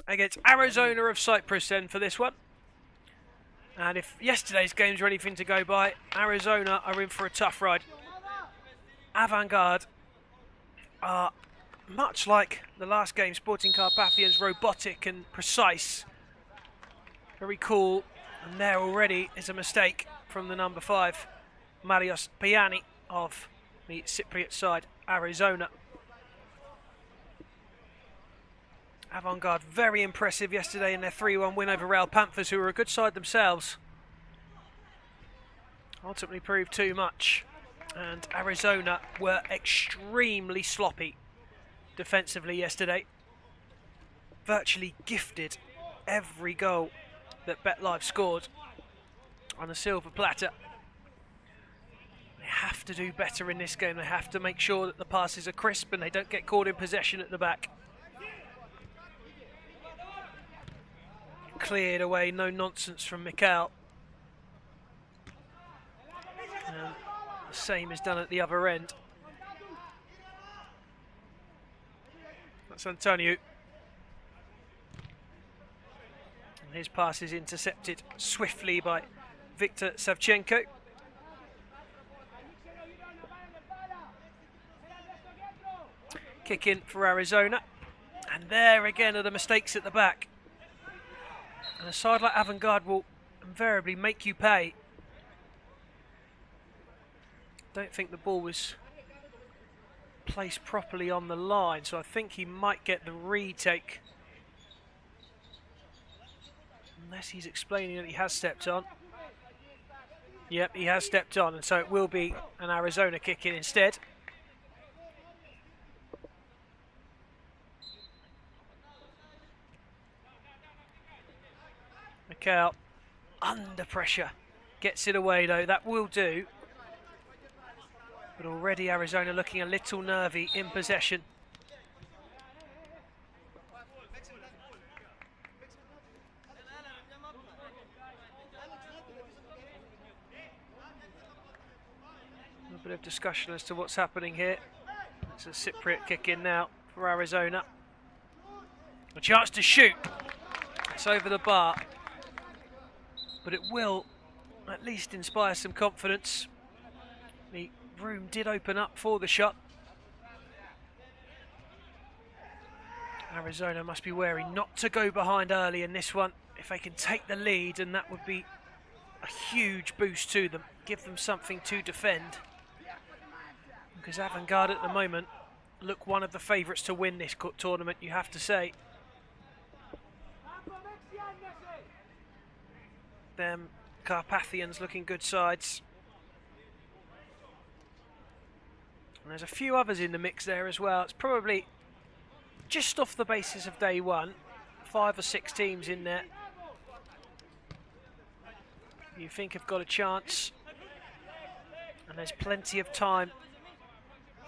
A: against Arizona of Cyprus then for this one. And if yesterday's games are anything to go by, Arizona are in for a tough ride. Avant-Garde are much like the last game, Sporting Carpathians, robotic and precise. Very cool. And there already is a mistake from the number 5, Marios Piani of the Cypriot side, Arizona. Avant-Garde very impressive yesterday in their 3-1 win over Real Panthers, who were a good side themselves. Ultimately proved too much, and Arizona were extremely sloppy defensively yesterday. Virtually gifted every goal that BetLive scored on a silver platter. They have to do better in this game. They have to make sure that the passes are crisp and they don't get caught in possession at the back. Cleared away, no nonsense from Mikhail. And the same is done at the other end. That's Antonio. And his pass is intercepted swiftly by Viktor Savchenko. Kick in for Arizona. And there again are the mistakes at the back. And a side like Avant-Garde will invariably make you pay. Don't think the ball was placed properly on the line, so I think he might get the retake. Unless he's explaining that he has stepped on. Yep, he has stepped on, and so it will be an Arizona kick in instead. Mikhail under pressure. Gets it away though, that will do. But already Arizona looking a little nervy in possession. A bit of discussion as to what's happening here. It's a Cypriot kick in now for Arizona. A chance to shoot. It's over the bar. But it will at least inspire some confidence. The room did open up for the shot. Arizona must be wary not to go behind early in this one. If they can take the lead, and that would be a huge boost to them. Give them something to defend. Because Avant-Garde at the moment look one of the favourites to win this tournament, you have to say. Them Carpathians looking good sides. And there's a few others in the mix there as well. It's probably just off the basis of day one. 5 or 6 teams in there you think have got a chance. And there's plenty of time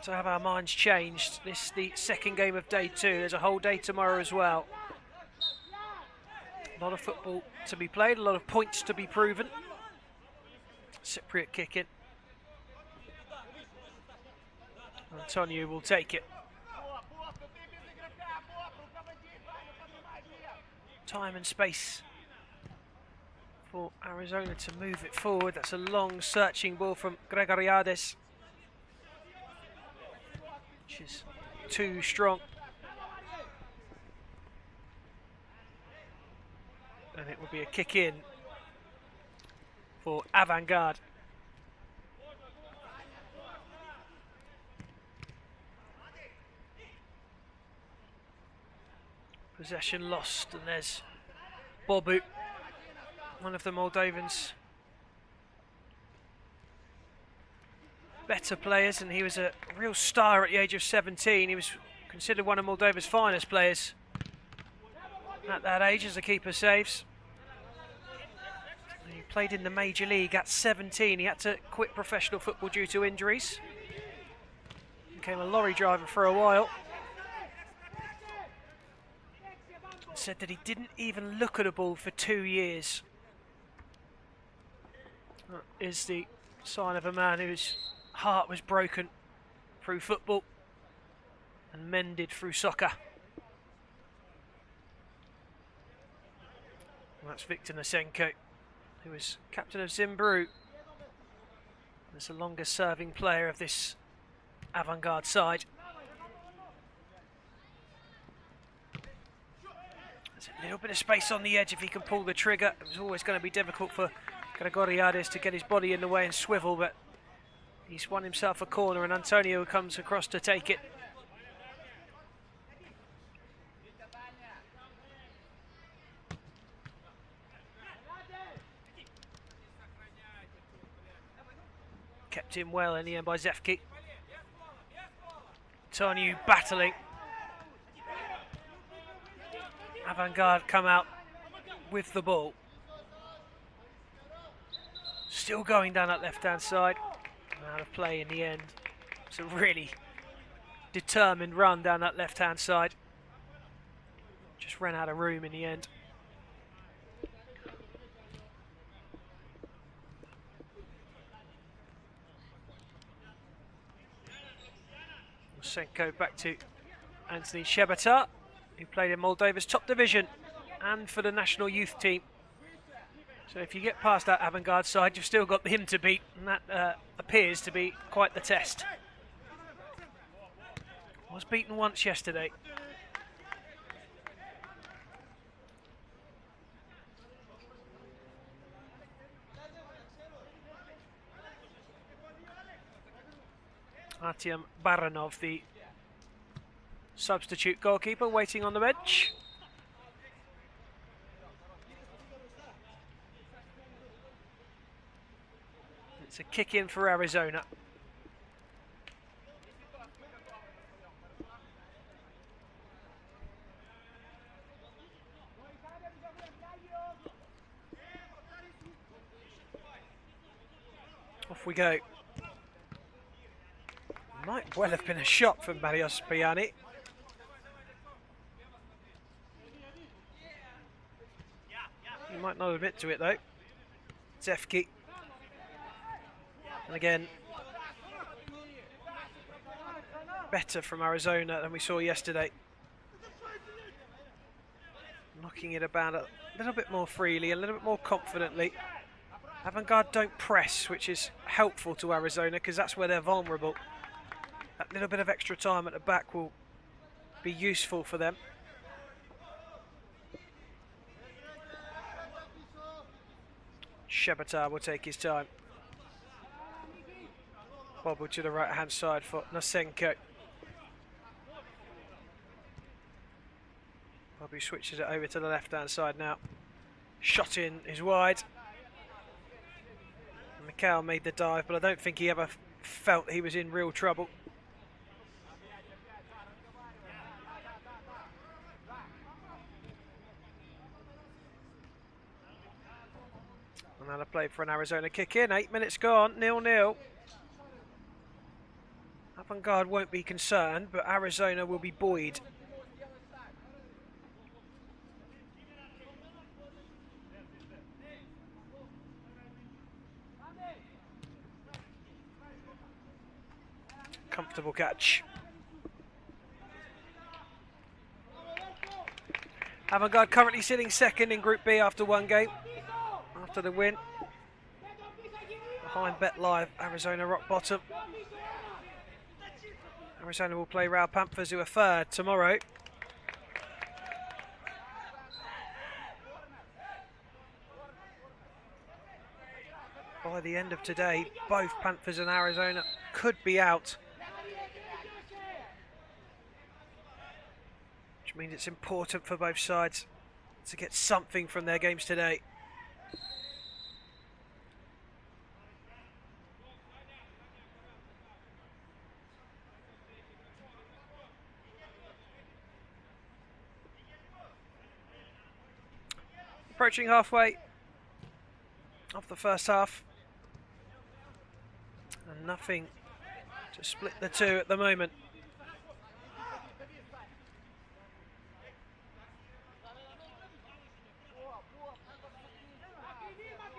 A: to have our minds changed. This is the second game of day 2. There's a whole day tomorrow as well. A lot of football to be played, a lot of points to be proven. Cypriot kick in. Antonio will take it. Time and space for Arizona to move it forward. That's a long searching ball from Gregoriades, which is too strong. And it will be a kick in for Avant-Garde. Possession lost, and there's Bobu, one of the Moldovans' better players, and he was a real star at the age of 17. He was considered one of Moldova's finest players at that age as the keeper saves. He played in the Major League at 17. He had to quit professional football due to injuries. Became a lorry driver for a while. Said that he didn't even look at a ball for 2 years. That is the sign of a man whose heart was broken through football and mended through soccer. And that's Victor Nasenko, who is captain of Zimbru. There's the longest serving player of this avant-garde side. There's a little bit of space on the edge if he can pull the trigger. It was always going to be difficult for Gregoriades to get his body in the way and swivel, but he's won himself a corner and Antonio comes across to take it. Kept in well in the end by Zefki. Tarniu battling. Avant-garde come out with the ball. Still going down that left-hand side. Out of play in the end. It's a really determined run down that left-hand side. Just ran out of room in the end. Senko back to Anthony Shebata, who played in Moldova's top division and for the national youth team. So if you get past that avant-garde side, you've still got him to beat, and that appears to be quite the test. Was beaten once yesterday. Artyom Baranov, the substitute goalkeeper, waiting on the bench. It's a kick in for Arizona. Off we go. Might well have been a shot from Marios Piani. He might not admit to it though. Zefki. And again, better from Arizona than we saw yesterday. Knocking it about a little bit more freely, a little bit more confidently. Avant-garde don't press, which is helpful to Arizona because that's where they're vulnerable. That little bit of extra time at the back will be useful for them. Shebata will take his time. Bobble to the right hand side for Nasenko. Bobby switches it over to the left hand side now. Shot in is wide. Mikhail made the dive, but I don't think he ever felt he was in real trouble. Another play for an Arizona kick in. 8 minutes gone, 0-0. Avant-garde won't be concerned, but Arizona will be buoyed. Comfortable catch. Avant-garde currently sitting second in Group B after one game. After the win. Behind Bet Live, Arizona rock bottom. Arizona will play Real Panthers, who are third, tomorrow. By the end of today, both Panthers and Arizona could be out. Which means it's important for both sides to get something from their games today. Approaching halfway of the first half. And nothing to split the two at the moment.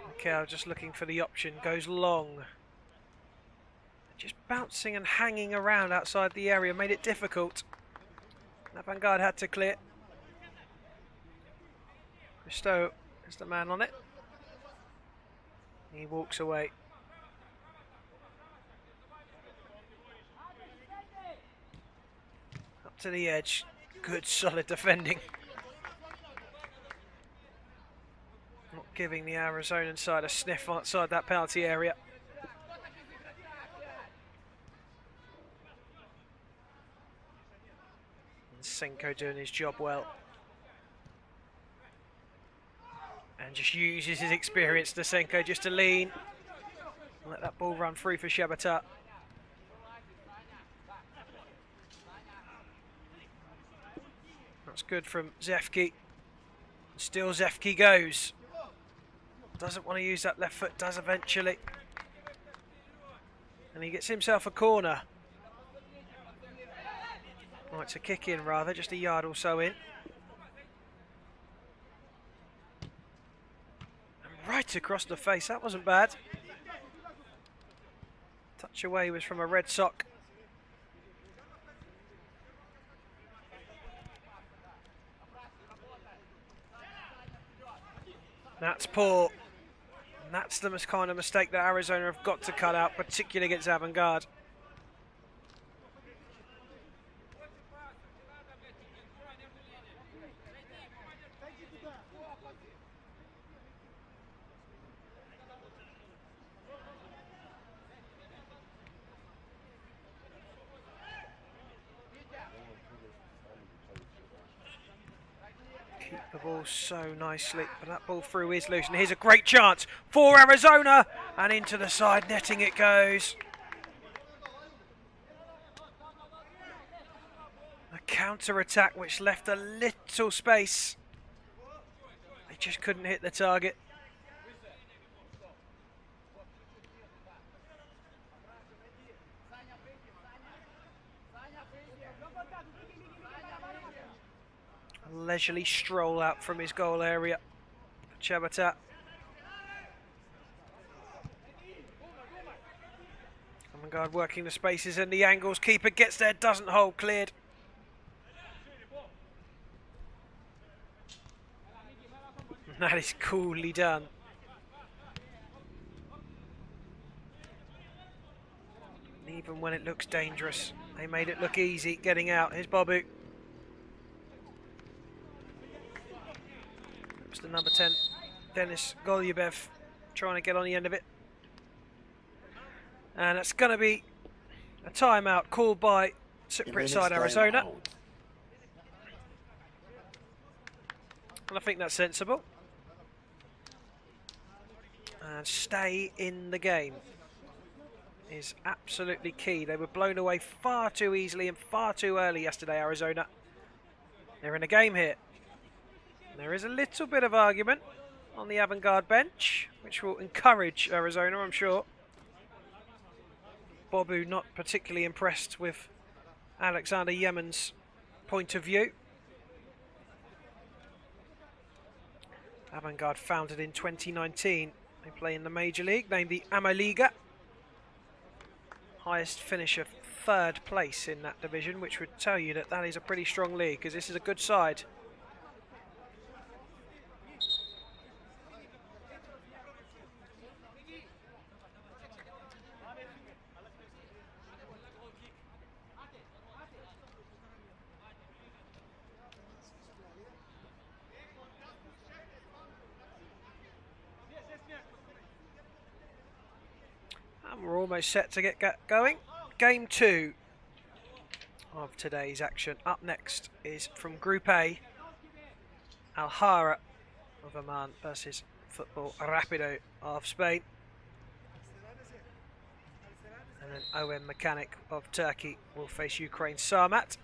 A: Mikhail just looking for the option, goes long. Just bouncing and hanging around outside the area made it difficult. Avant-garde had to clear. Christo There's the man on it. He walks away. Up to the edge. Good solid defending. Not giving the Arizonan side a sniff outside that penalty area. And Senko doing his job well. And just uses his experience, Senko, just to lean. Let that ball run through for Shabata. That's good from Zefki. Still Zefki goes. Doesn't want to use that left foot, does eventually. And he gets himself a corner. Right, it's a kick in rather, just a yard or so in. And right across the face, that wasn't bad. Touch away was from a red sock. That's poor. And that's the kind of mistake that Arizona have got to cut out, particularly against Avangard. The ball so nicely, but that ball through is loose, and here's a great chance for Arizona, and into the side netting it goes. A counter-attack which left a little space. They just couldn't hit the target. Leisurely stroll out from his goal area. Chabata. Avangard working the spaces and the angles. Keeper gets there, doesn't hold, cleared. That is coolly done. And even when it looks dangerous, they made it look easy getting out. Here's Bobu. It's the number 10, Denis Golubov, trying to get on the end of it. And it's going to be a timeout called by Cypriot side Arizona. And I think that's sensible. And stay in the game is absolutely key. They were blown away far too easily and far too early yesterday, Arizona. They're in a game here. There is a little bit of argument on the Avangard bench, which will encourage Arizona, I'm sure. Bobu not particularly impressed with Alexander Yemen's point of view. Avangard founded in 2019. They play in the Major League, named the Amaliga. Highest finish of 3rd place in that division, which would tell you that that is a pretty strong league, because this is a good side. And we're almost set to get going. Game 2 of today's action. Up next is from Group A, Al-Hara of Oman versus Football Rapido of Spain. And then OM Mechanic of Turkey will face Ukraine's Sarmat.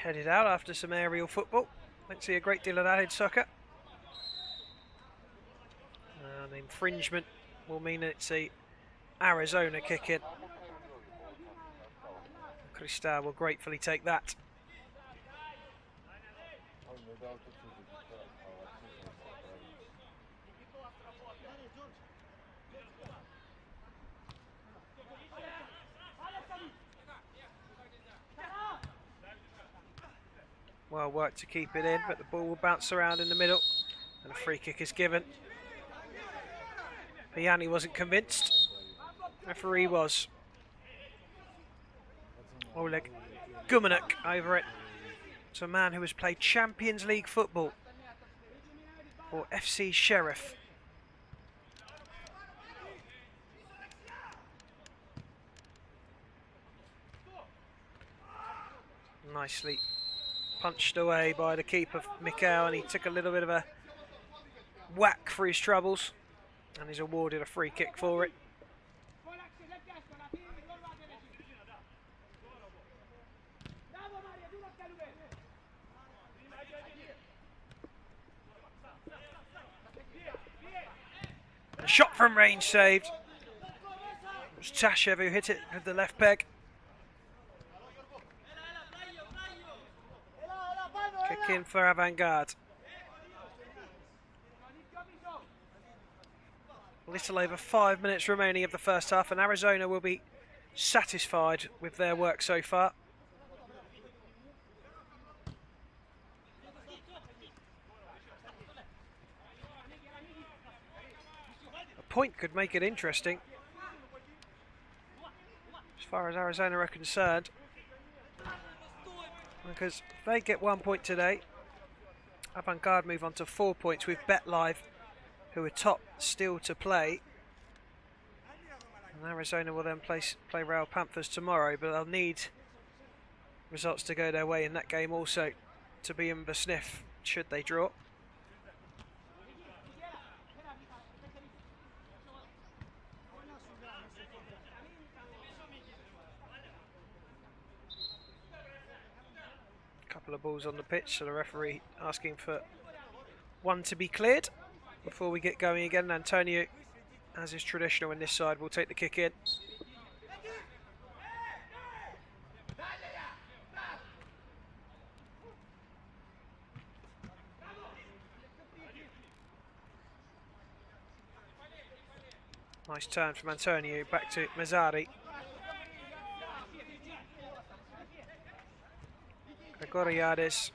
A: Headed out after some aerial football. Don't see a great deal of that in soccer. The infringement will mean that it's a Arizona kick in. Cristal will gratefully take that. Well worked to keep it in, but the ball will bounce around in the middle and a free kick is given. Piani wasn't convinced. Referee was. Oleg Gumanek over it. It's a man who has played Champions League football for FC Sheriff. Nicely punched away by the keeper, Mikhail, and he took a little bit of a whack for his troubles and he's awarded a free kick for it. A shot from range saved. It was Tashev who hit it with the left peg. Kick in for Avant-Garde. A little over 5 minutes remaining of the first half, and Arizona will be satisfied with their work so far. A point could make it interesting as far as Arizona are concerned, because if they get 1 point today, Avant-Garde move on to 4 points with BetLive, who are top still to play. And Arizona will then play Real Panthers tomorrow, but they'll need results to go their way in that game also to be in the sniff should they draw. Couple of balls on the pitch, so the referee asking for one to be cleared before we get going again. Antonio, as is traditional in this side, will take the kick in. Nice turn from Antonio, back to Mazzari. Gregoriades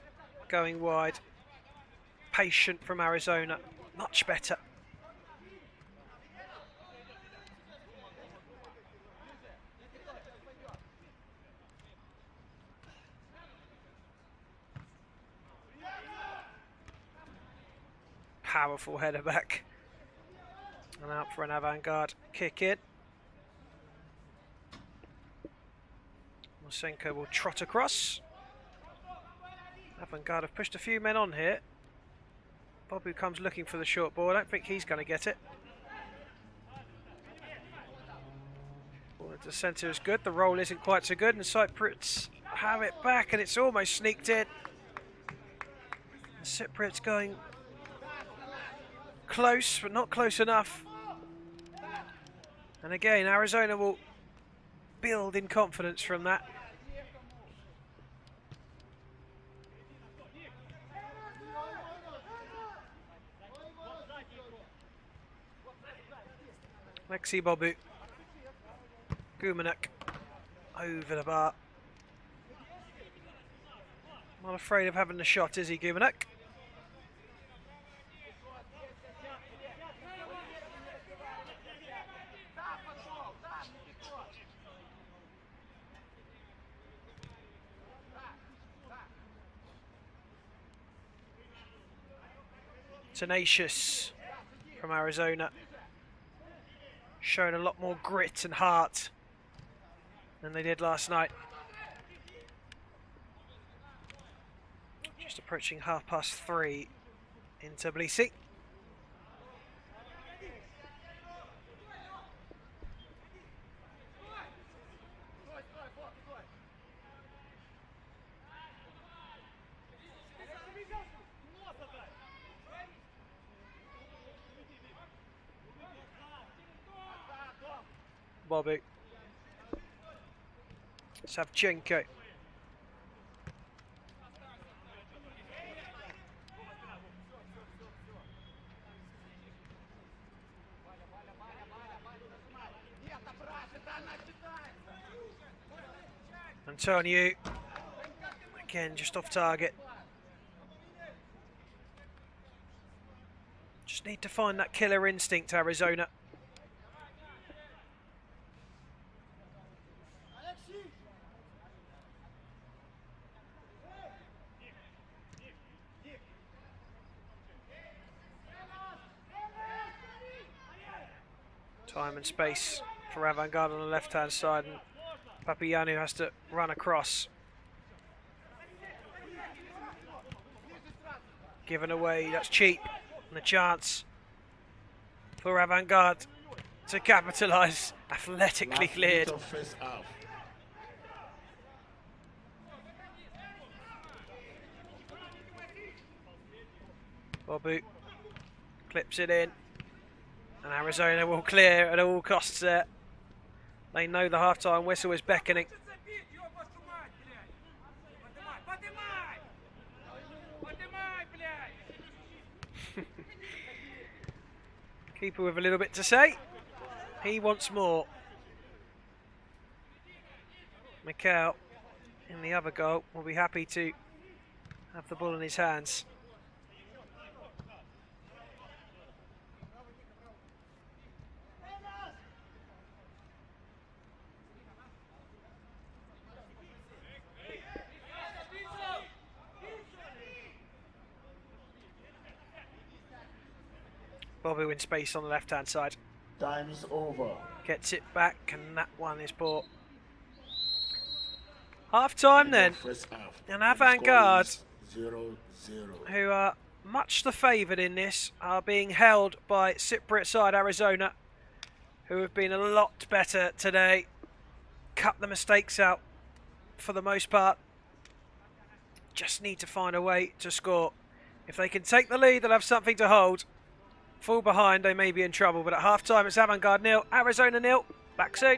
A: going wide. Patient from Arizona, much better. Powerful header back. And out for an Avant-Garde kick in. Mosenko will trot across. Avant-Garde have pushed a few men on here. Bobu comes looking for the short ball. I don't think he's going to get it. Ball into the centre is good. The roll isn't quite so good, and Cypriots have it back, and it's almost sneaked in. The Cypriots going close, but not close enough. And again, Arizona will build in confidence from that. Lexi Bobu. Gumanek over the bar. Not afraid of having the shot, is he, Gumanek? Tenacious from Arizona. Showing a lot more grit and heart than they did last night. Just approaching 3:30 in Tbilisi. Bobu. Savchenko. Antonio. Again, just off target. Just need to find that killer instinct, Arizona. Time and space for Avantgarde on the left-hand side, and Papagiannou has to run across. Given away, that's cheap, and a chance for Avantgarde to capitalise. Athletically cleared. Bobu clips it in, and Arizona will clear at all costs there. They know the half-time whistle is beckoning. Keeper with a little bit to say. He wants more. Mikel in the other goal will be happy to have the ball in his hands. Bobu in space on the left-hand side.
B: Time is over.
A: Gets it back, and that one is bought. Half-time then. And Avantgarde,
B: 0-0.
A: who are much the favoured in this, are being held by Cypriot side Arizona, who have been a lot better today. Cut the mistakes out for the most part. Just need to find a way to score. If they can take the lead, they'll have something to hold. Fall behind, they may be in trouble, but at half-time it's Avantgarde 0, Arizona 0. Back soon.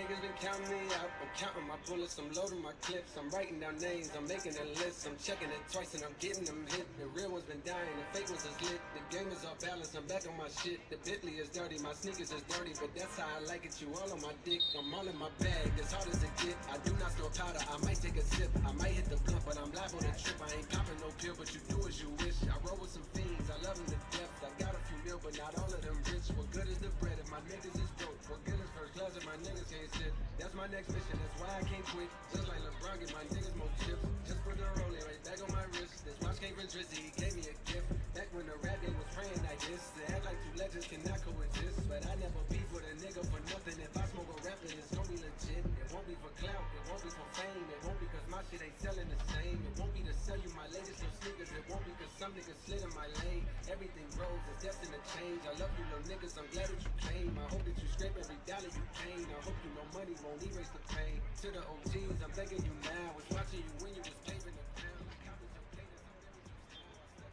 C: niggas been counting me out. I'm counting my bullets, I'm loading my clips. I'm writing down names, I'm making a list. I'm checking it twice and I'm getting them hit. The real ones been dying, the fake ones is lit. The game is off balance, I'm back on my shit. The Bentley is dirty, my sneakers is dirty, but that's how I like it. You all on my dick, I'm all in my bag, as hard as it get. I do not store powder, I might take a sip. I might hit the blunt, but I'm liable to trip. I ain't popping no pill, but you do as you wish. I roll with some fiends, I love them to death. I got a few mil, but not all of them rich. What good is the bread if my niggas is broke? What good is first class if my niggas can't sit? That's my next mission, that's why I can't quit. Just like LeBron, get my niggas more chips. Just put the rolling right back on my wrist. This watch came from Drizzy, he gave me a gift. Back when the rap game was praying like this. They act like two legends cannot coexist. But I never beef with a nigga for nothing. If I smoke a rapper, it's gonna be legit. It won't be for clout, it won't be for fame. It won't be cause my shit ain't selling the same. It won't be to sell you my latest of sneakers. It won't be cause some niggas slid in my lane. Everything grows, it's destined to change. I love you little niggas, I'm glad that you came. I hope that you scrape every dollar you came. I hope you know money won't erase the pain. To the OGs, I'm thanking you now. Was watching you when you was paving the ground. Counting your cadence, I'm never too slow.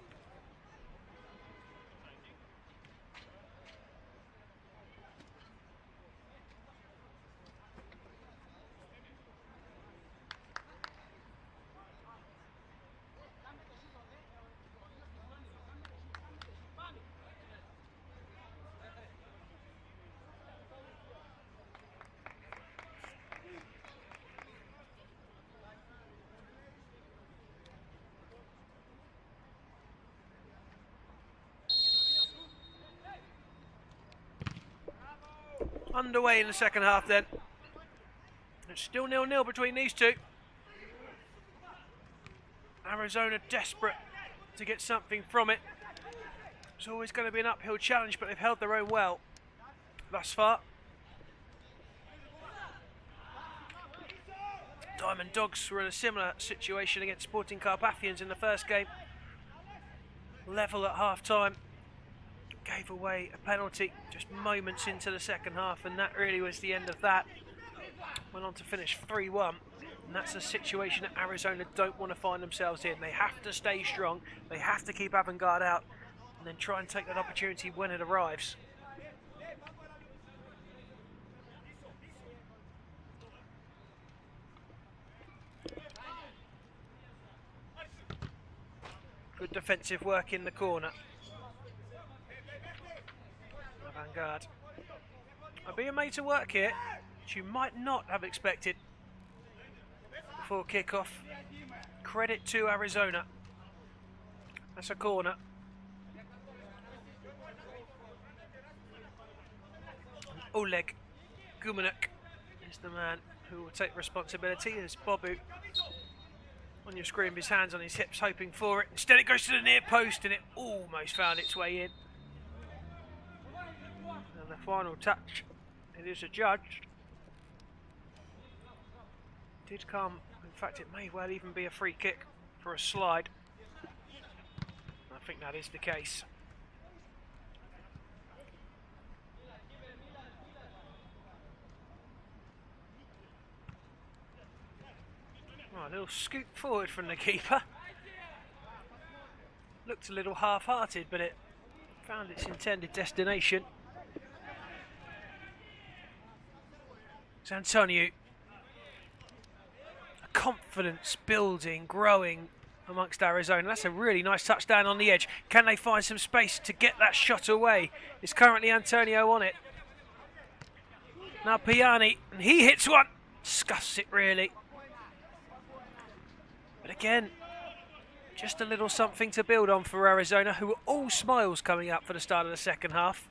C: I study.
A: Underway in the second half then. It's still 0-0 between these two. Arizona desperate to get something from it. It's always going to be an uphill challenge, but they've held their own well thus far. Diamond Dogs were in a similar situation against Sporting Carpathians in the first game. Level at half-time. Gave away a penalty just moments into the second half, and that really was the end of that. Went on to finish 3-1, and that's a situation that Arizona don't want to find themselves in. They have to stay strong, they have to keep avant-garde out, and then try and take that opportunity when it arrives. Good defensive work in the corner. Avant-garde are being made to work here, which you might not have expected before kickoff. Credit to Arizona. That's a corner. Oleg Gumanek is the man who will take responsibility, as Bobu on your screen with his hands on his hips hoping for it. Instead it goes to the near post and it almost found its way in. And the final touch, it is adjudged. Did come, in fact it may well even be a free kick for a slide. I think that is the case. Oh, a little scoop forward from the keeper. Looked a little half-hearted, but it found its intended destination. It's Antonio. A confidence building, growing amongst Arizona. That's a really nice touchdown on the edge. Can they find some space to get that shot away? It's currently Antonio on it. Now Piani, and he hits one. Scuffs it really. But again, just a little something to build on for Arizona, who were all smiles coming up for the start of the second half.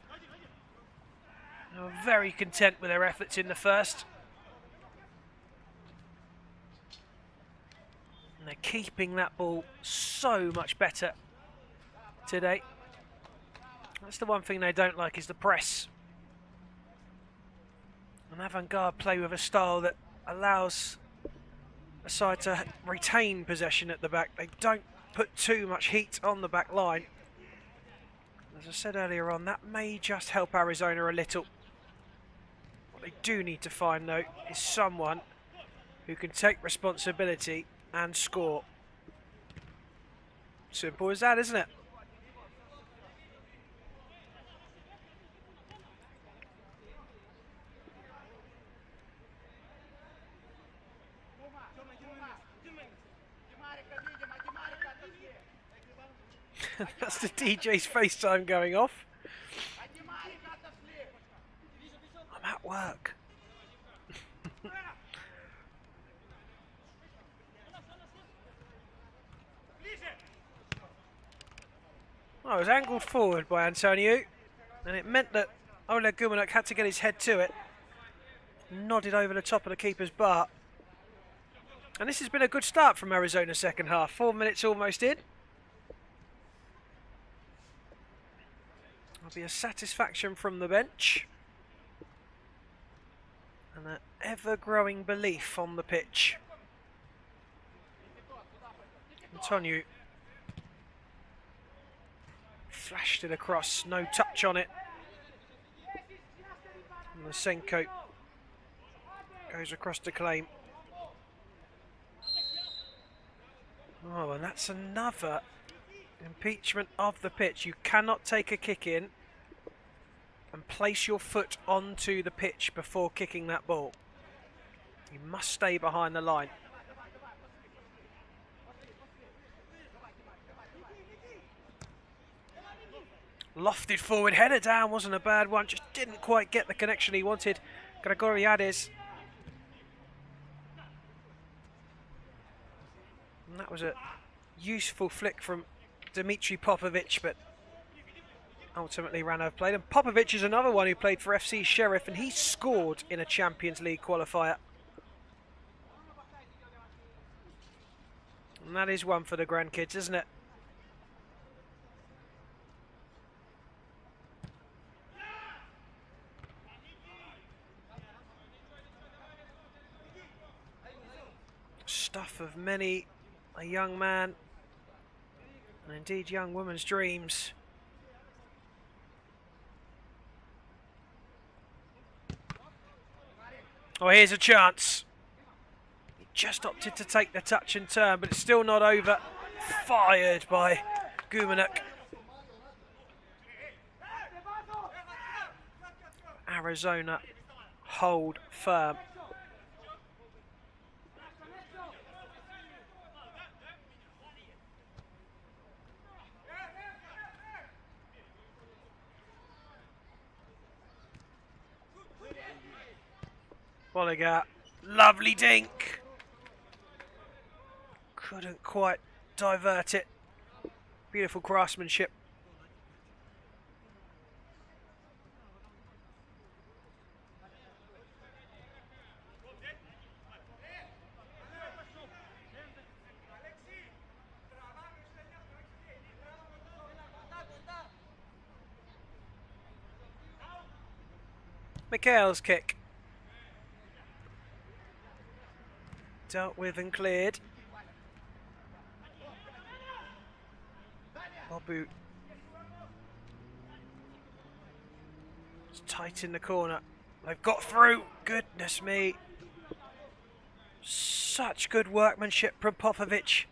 A: They were very content with their efforts in the first. And they're keeping that ball so much better today. That's the one thing they don't like, is the press. And avant-garde play with a style that allows a side to retain possession at the back. They don't put too much heat on the back line. As I said earlier on, that may just help Arizona a little. What they do need to find, though, is someone who can take responsibility and score. Simple as that, isn't it? That's the DJ's FaceTime going off. I'm at work. I was angled forward by Antonio, and it meant that Oleg Gumenuk had to get his head to it. Nodded over the top of the keeper's bar. And this has been a good start from Arizona second half. 4 minutes almost in. There'll be a satisfaction from the bench. And an ever-growing belief on the pitch. Antonio flashed it across, no touch on it. And Lysenko goes across to claim. Oh, and that's another impeachment of the pitch. You cannot take a kick in and place your foot onto the pitch before kicking that ball. You must stay behind the line. Lofted forward, header down, wasn't a bad one, just didn't quite get the connection he wanted. Gregoriades. And that was a useful flick from Dmitry Popovic, but ultimately ran over played. And Popovic is another one who played for FC Sheriff, and he scored in a Champions League qualifier. And that is one for the grandkids, isn't it? Stuff of many a young man, and indeed young woman's dreams. Oh, here's a chance. He just opted to take the touch and turn, but it's still not over. Fired by Gumenuk. Arizona hold firm. Bolliger, lovely dink. Couldn't quite divert it. Beautiful craftsmanship. Mikhail's kick. Dealt with and cleared. Bobu. It's tight in the corner. They've got through. Goodness me. Such good workmanship from Popovic.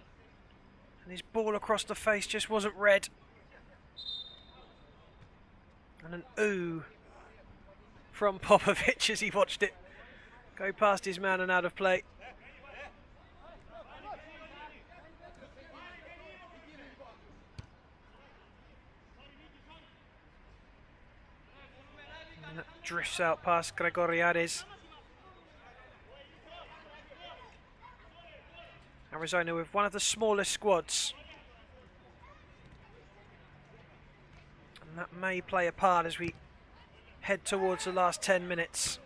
A: And his ball across the face just wasn't read. And an ooh from Popovic as he watched it go past his man and out of play. And that drifts out past Gregoriades. Arizona with one of the smallest squads. And that may play a part as we head towards the last 10 minutes.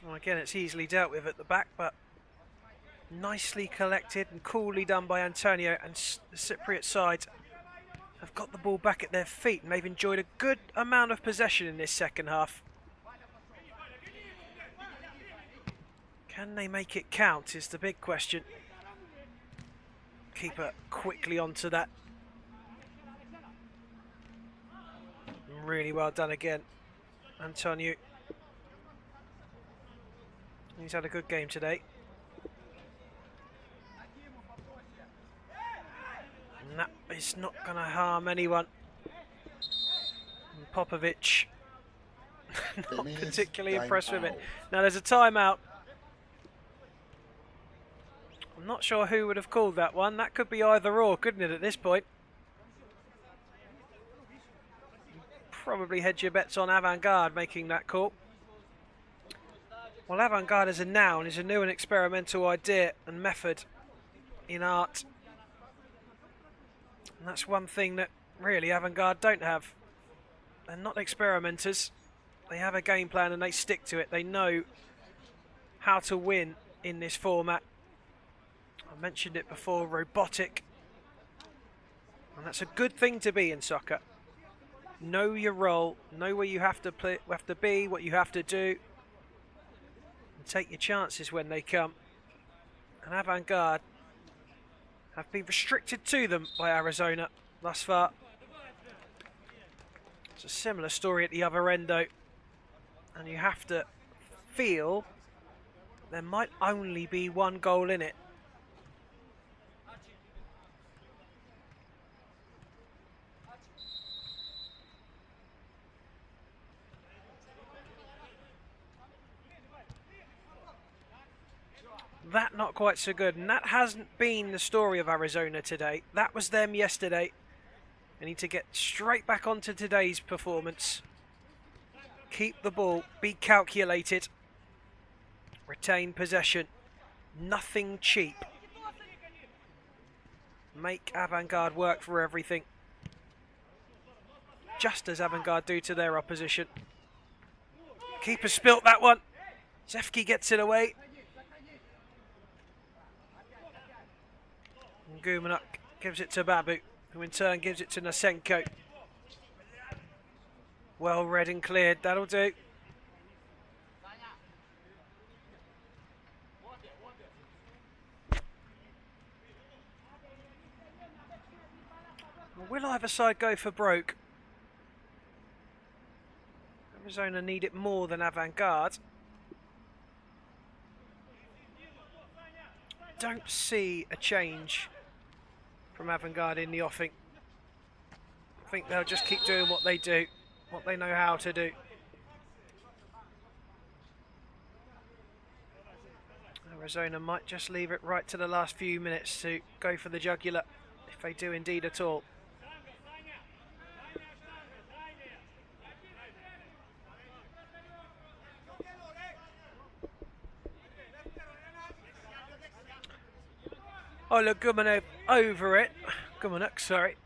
A: Well, again, it's easily dealt with at the back, but nicely collected and coolly done by Antonio, and the Cypriot side have got the ball back at their feet, and they've enjoyed a good amount of possession in this second half. Can they make it count is the big question. Keeper quickly onto that Really well done again, Antonio. He's had a good game today. And that is not going to harm anyone. And Popovic, not particularly impressed with it. Now there's a timeout. I'm not sure who would have called that one. That could be either or, couldn't it, at this point? Probably hedge your bets on Avant-Garde making that call. Well, Avant-Garde as a noun is a new and experimental idea and method in art. And that's one thing that really Avant-Garde don't have. They're not experimenters. They have a game plan and they stick to it. They know how to win in this format. I mentioned it before, robotic. And that's a good thing to be in soccer. Know your role, know where you have to play, be, what you have to do, and take your chances when they come. And Avant-Garde have been restricted to them by Arizona thus far. It's a similar story at the other end though, and you have to feel there might only be one goal in it. That not quite so good, and that hasn't been the story of Arizona today. That was them yesterday. They need to get straight back onto today's performance. Keep the ball, be calculated, retain possession, nothing cheap. Make Avant-Garde work for everything, just as Avant-Garde do to their opposition. Keeper spilt that one. Zefke gets it away. And Gumanuk gives it to Babu, who in turn gives it to Nasenko. Well read and cleared, that'll do. Well, will either side go for broke? Arizona need it more than Avant-Garde. Don't see a change from Avant-Garde in the offing. I think they'll just keep doing what they do, what they know how to do. Arizona might just leave it right to the last few minutes to go for the jugular, if they do indeed at all. Oh look, Gumanuk over it. Gumanuk, sorry.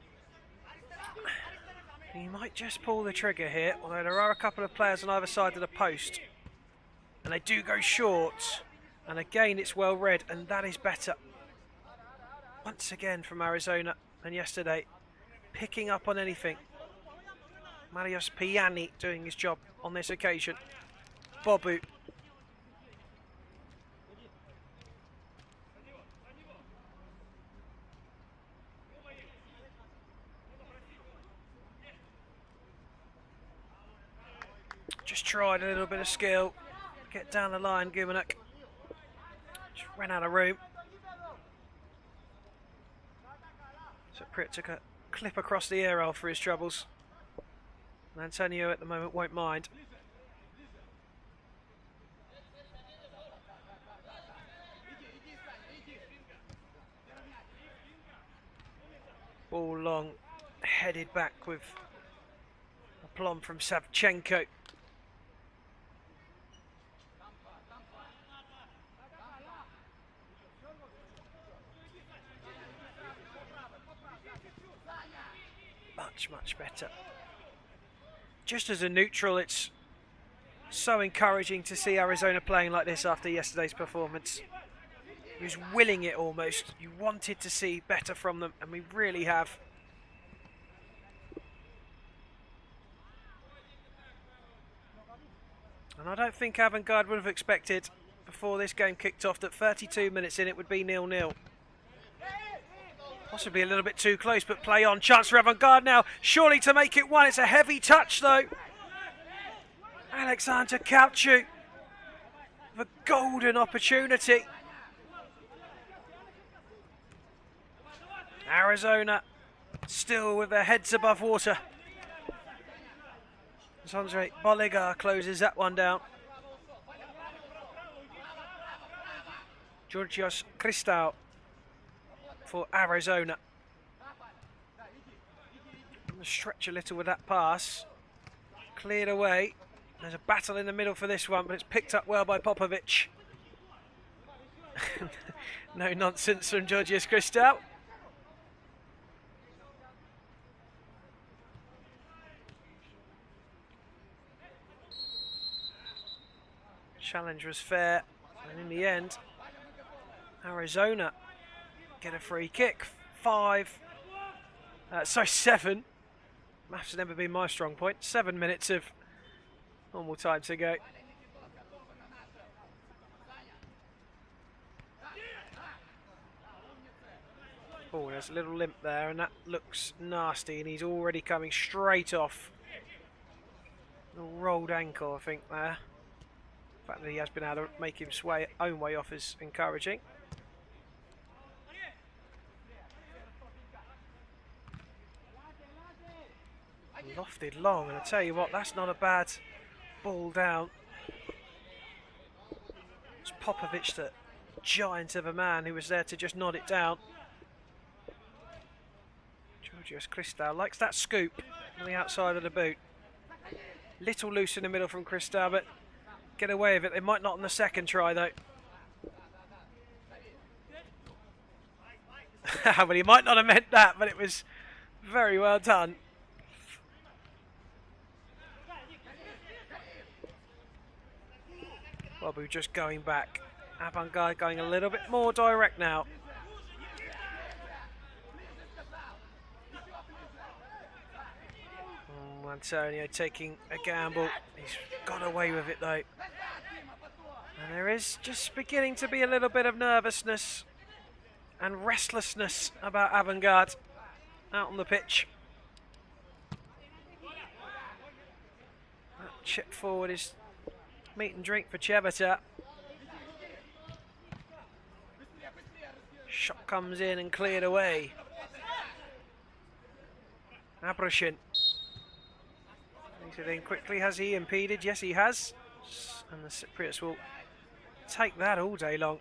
A: He might just pull the trigger here, although there are a couple of players on either side of the post. And they do go short. And again, it's well read, and that is better. Once again from Arizona, and yesterday, picking up on anything. Marios Piani doing his job on this occasion. Bobu. Just tried a little bit of skill. Get down the line, Gumanuk. Just ran out of room. So Prix took a clip across the air hole for his troubles. And Antonio at the moment won't mind. Ball long, headed back with aplomb from Savchenko. Much better. Just as a neutral, it's so encouraging to see Arizona playing like this after yesterday's performance. He was willing it almost. You wanted to see better from them, and we really have. And I don't think Avant-Garde would have expected, before this game kicked off, that 32 minutes in it would be 0-0. Possibly a little bit too close, but play on. Chance for Avant-Garde now. Surely to make it one. It's a heavy touch, though. Alexander Kauchu. The golden opportunity. Arizona still with their heads above water. As Andre Boligar closes that one down. Georgios Christou for Arizona. Stretch a little with that pass. Cleared away. There's a battle in the middle for this one, but it's picked up well by Popovic. No nonsense from Georgios Christou. Challenge was fair, and in the end, Arizona get a free kick. 7. Maths has never been my strong point. 7 minutes of normal time to go. Oh, there's a little limp there, and that looks nasty, and he's already coming straight off. A rolled ankle, I think, there. The fact that he has been able to make his own way off is encouraging. Lofted long, and I tell you what, that's not a bad ball down. It's Popovic, the giant of a man, who was there to just nod it down. Georgios Christou likes that scoop on the outside of the boot. Little loose in the middle from Christou, but get away with it. They might not on the second try, though. Well, he might not have meant that, but it was very well done. Bobu just going back. Avant-Garde going a little bit more direct now. Oh, Antonio taking a gamble. He's got away with it, though. And there is just beginning to be a little bit of nervousness and restlessness about Avant-Garde out on the pitch. That chip forward is meat and drink for Cevita. Shot comes in and cleared away. Abrashin. Makes it in quickly. Has he impeded? Yes, he has. And the Cypriots will take that all day long.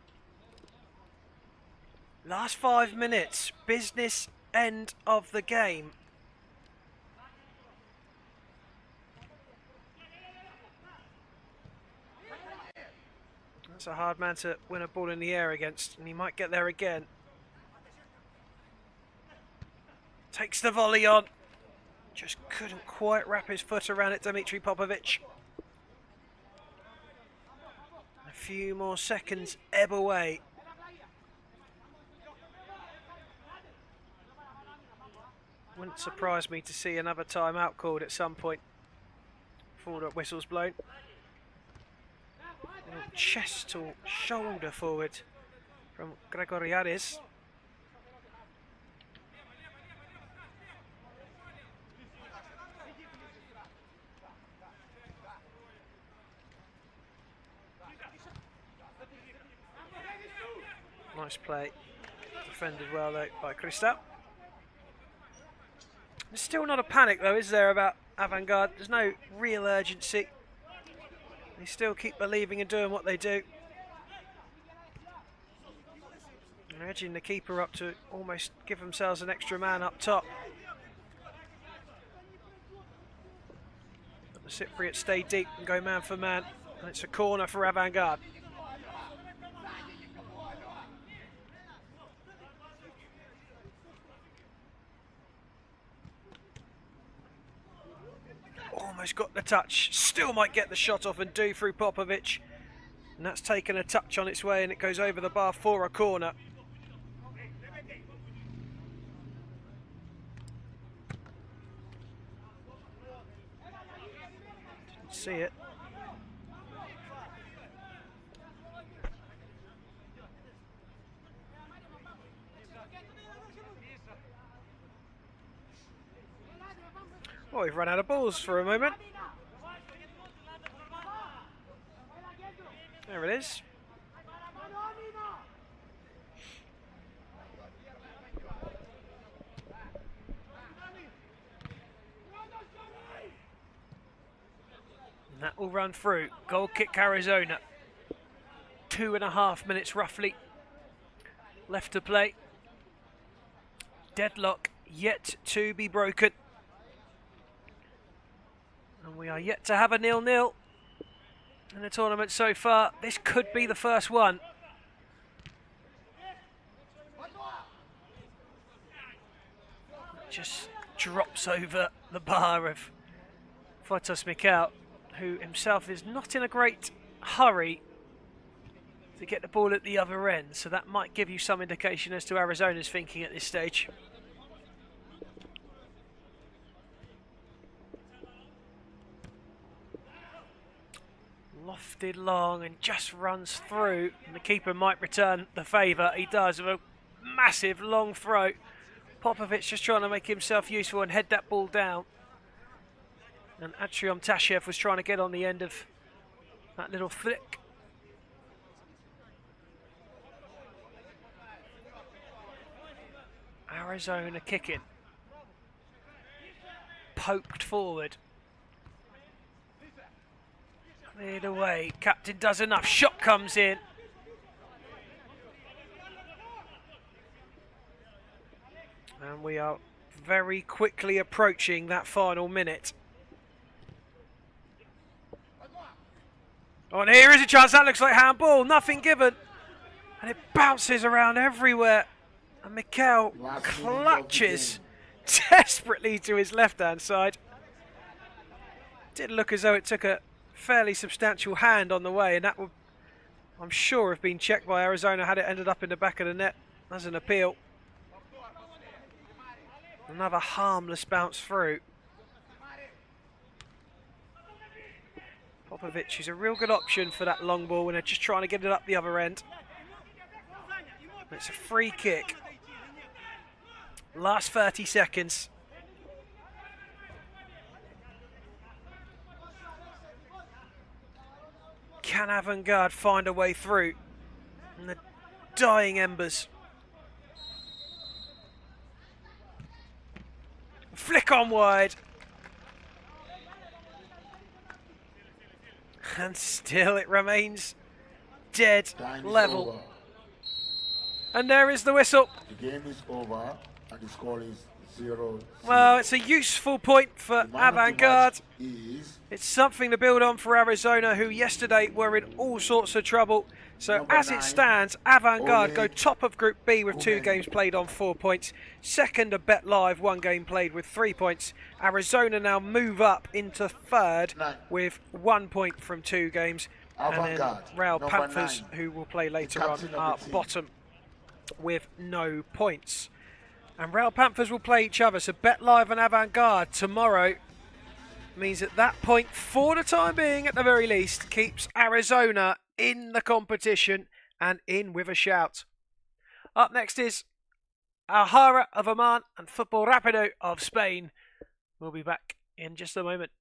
A: Last 5 minutes. Business end of the game. That's a hard man to win a ball in the air against, and he might get there again. Takes the volley on. Just couldn't quite wrap his foot around it, Dimitri Popovic. A few more seconds ebb away. Wouldn't surprise me to see another timeout called at some point before the whistle's blown. Chest or shoulder forward from Gregoriades. Nice play. Defended well though by Christou. There's still not a panic though, is there, about Avant-Garde? There's no real urgency. They still keep believing and doing what they do. And edging the keeper up to almost give themselves an extra man up top. But the Cypriots stay deep and go man for man. And it's a corner for Avant-Garde. Almost got the touch, still might get the shot off and do through Popovic. And that's taken a touch on its way and it goes over the bar for a corner. Didn't see it. Oh, we've run out of balls for a moment. There it is. And that will run through. Goal kick Arizona. 2.5 minutes roughly left to play. Deadlock yet to be broken. And we are yet to have a 0-0 in the tournament so far. This could be the first one. Just drops over the bar of Fotos Mikau, who himself is not in a great hurry to get the ball at the other end, so that might give you some indication as to Arizona's thinking at this stage. Lofted long and just runs through, and the keeper might return the favour. He does with a massive long throw. Popovic just trying to make himself useful and head that ball down. And Atrium Tashev was trying to get on the end of that little flick. Arizona kicking. Poked forward. Cleared away. Captain does enough. Shot comes in. And we are very quickly approaching that final minute. Oh, and here is a chance. That looks like handball. Nothing given. And it bounces around everywhere. And Mikel clutches desperately to his left-hand side. Did look as though it took a fairly substantial hand on the way, and that would, I'm sure, have been checked by Arizona had it ended up in the back of the net as an appeal. Another harmless bounce through. Popovic is a real good option for that long ball when they're just trying to get it up the other end. It's a free kick. Last 30 seconds. Can Avantgarde find a way through? And the dying embers. Flick on wide. And still it remains dead level.
B: Over.
A: And there is the whistle.
B: The game is over and the score is 0-0.
A: Well, it's a useful point for Avantgarde.
B: Is
A: It's something to build on for Arizona, who yesterday were in all sorts of trouble. So
B: Number
A: as
B: 9,
A: it stands, Avantgarde go
B: Ole
A: top of Group B with 2
B: Women.
A: games played on 4 points. Second are Bet Live, 1 game played with 3 points. Arizona now move up into third
B: 9.
A: with 1 point from 2 games. And then
B: Avantgarde,
A: Real
B: number
A: Panthers,
B: 9,
A: who will play later on,
B: captain of the
A: are
B: team.
A: bottom with no points. And Real Panthers will play each other. So Bet Live and Avantgarde tomorrow means that point, for the time being at the very least, keeps Arizona in the competition and in with a shout. Up next is Al-Hara of Oman and Football Rapido of Spain. We'll be back in just a moment.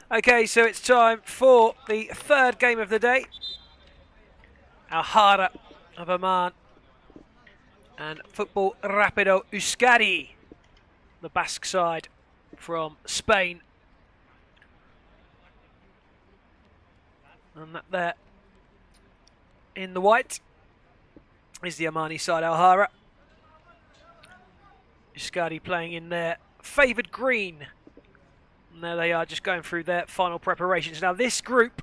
A: Okay, so it's time for the third game of the day. Al Hara of Oman and Football Rapido Euskadi, the Basque side from Spain. And that there in the white is the Omani side, Al Hara. Euskadi playing in their favoured green. And there they are, just going through their final preparations. Now this group,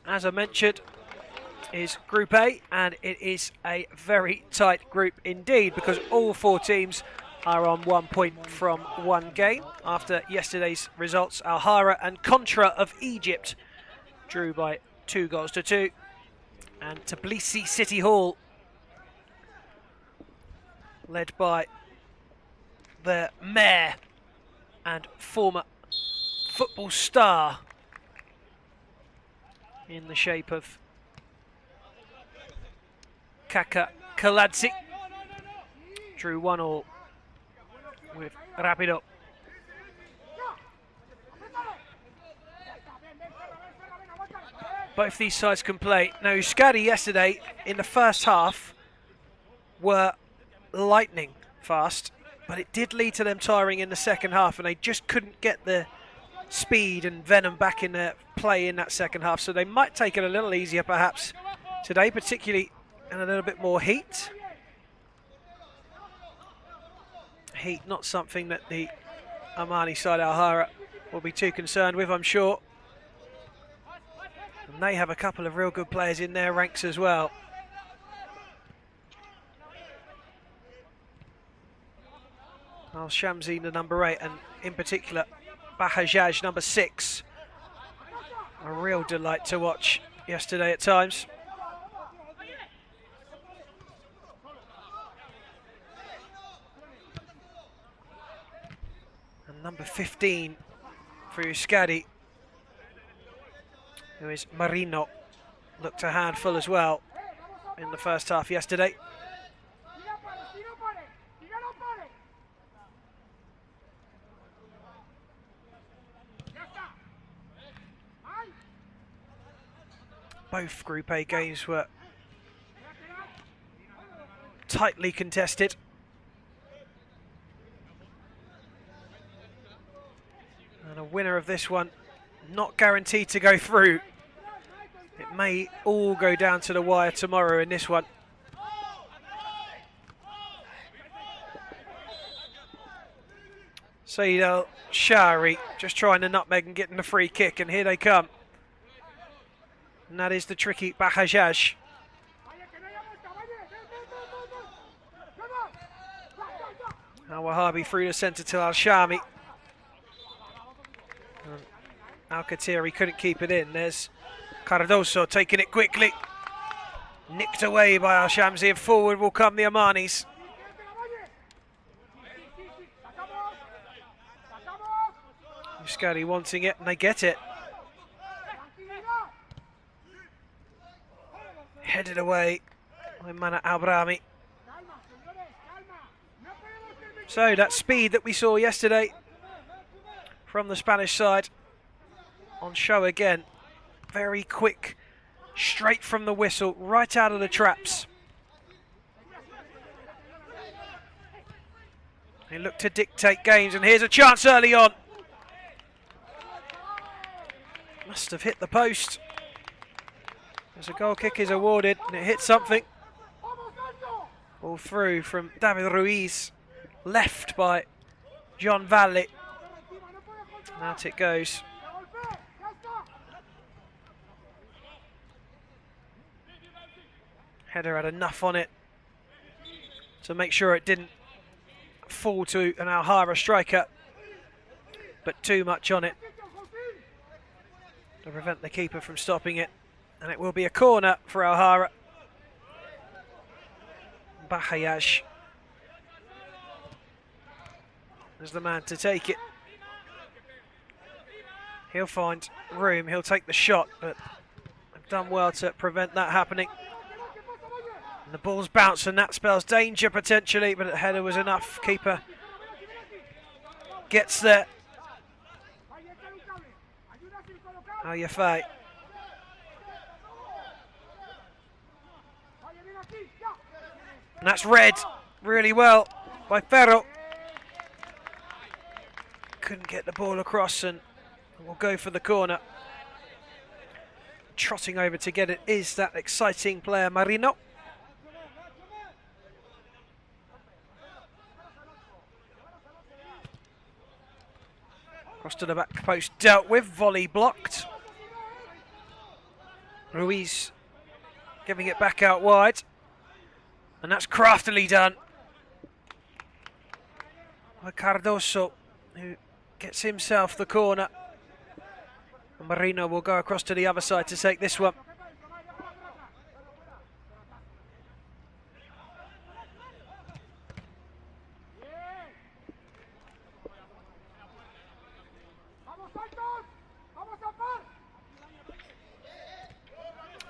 A: as I mentioned, is Group A, and it is a very tight group indeed, because all four teams are on 1 point from one game. After yesterday's results, Al Hara and Contra of Egypt drew by 2-2, and Tbilisi City Hall, led by their mayor and former football star in the shape of Kaka Kaladze, drew 1-1 with Rapido. Both these sides can play. Now Euskadi yesterday in the first half were lightning fast, but it did lead to them tiring in the second half, and they just couldn't get the speed and venom back in their play in that second half. So they might take it a little easier perhaps today, particularly in a little bit more heat. Heat, not something that the Omani side, Al Hara, will be too concerned with, I'm sure. And they have a couple of real good players in their ranks as well. Al Shamsi, the number 8, and in particular Bahajaj, number 6. A real delight to watch yesterday at times. And number 15 for Euskadi, who is Marino, looked a handful as well in the first half yesterday. Both Group A games were tightly contested. And a winner of this one not guaranteed to go through. It may all go down to the wire tomorrow in this one. Saeed Al Shari just trying to nutmeg and getting the free kick, and here they come. And that is the tricky Bahajaj. Al Wahabi through the centre to Al Shami. Al Khatiri couldn't keep it in. There's Cardoso taking it quickly. Nicked away by Al Shamsi, and forward will come the Omanis. Euskadi wanting it, and they get it. Headed away by Mana Abrami. So that speed that we saw yesterday from the Spanish side on show again. Very quick, straight from the whistle, right out of the traps. They look to dictate games, and here's a chance early on. Must have hit the post. As a goal kick is awarded, and it hit something. Ball through from David Ruiz, left by John Valle. Out it goes. Header had enough on it to make sure it didn't fall to an Al Hara striker, but too much on it to prevent the keeper from stopping it. And it will be a corner for Al Hara. Bahajaj is the man to take it. He'll find room, he'll take the shot, but they've done well to prevent that happening. And the ball's bounced, and that spells danger potentially, but the header was enough. Keeper gets there. How you fight? And that's read really well by Ferro. Couldn't get the ball across and we'll go for the corner. Trotting over to get it is that exciting player Marino. Cross to the back post, dealt with, volley blocked. Ruiz giving it back out wide. And that's craftily done by Cardoso, who gets himself the corner. And Marino will go across to the other side to take this one.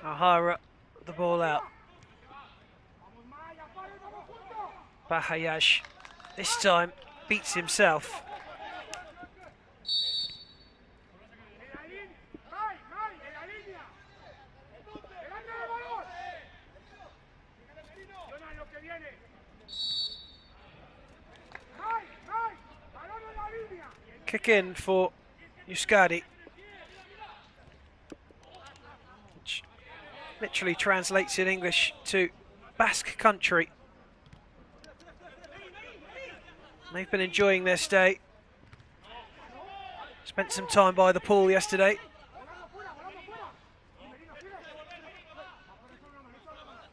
A: Ahara, the ball out. Bahayaj this time beats himself. Kick in for Euskadi, which literally translates in English to Basque country. They've been enjoying their stay. Spent some time by the pool yesterday.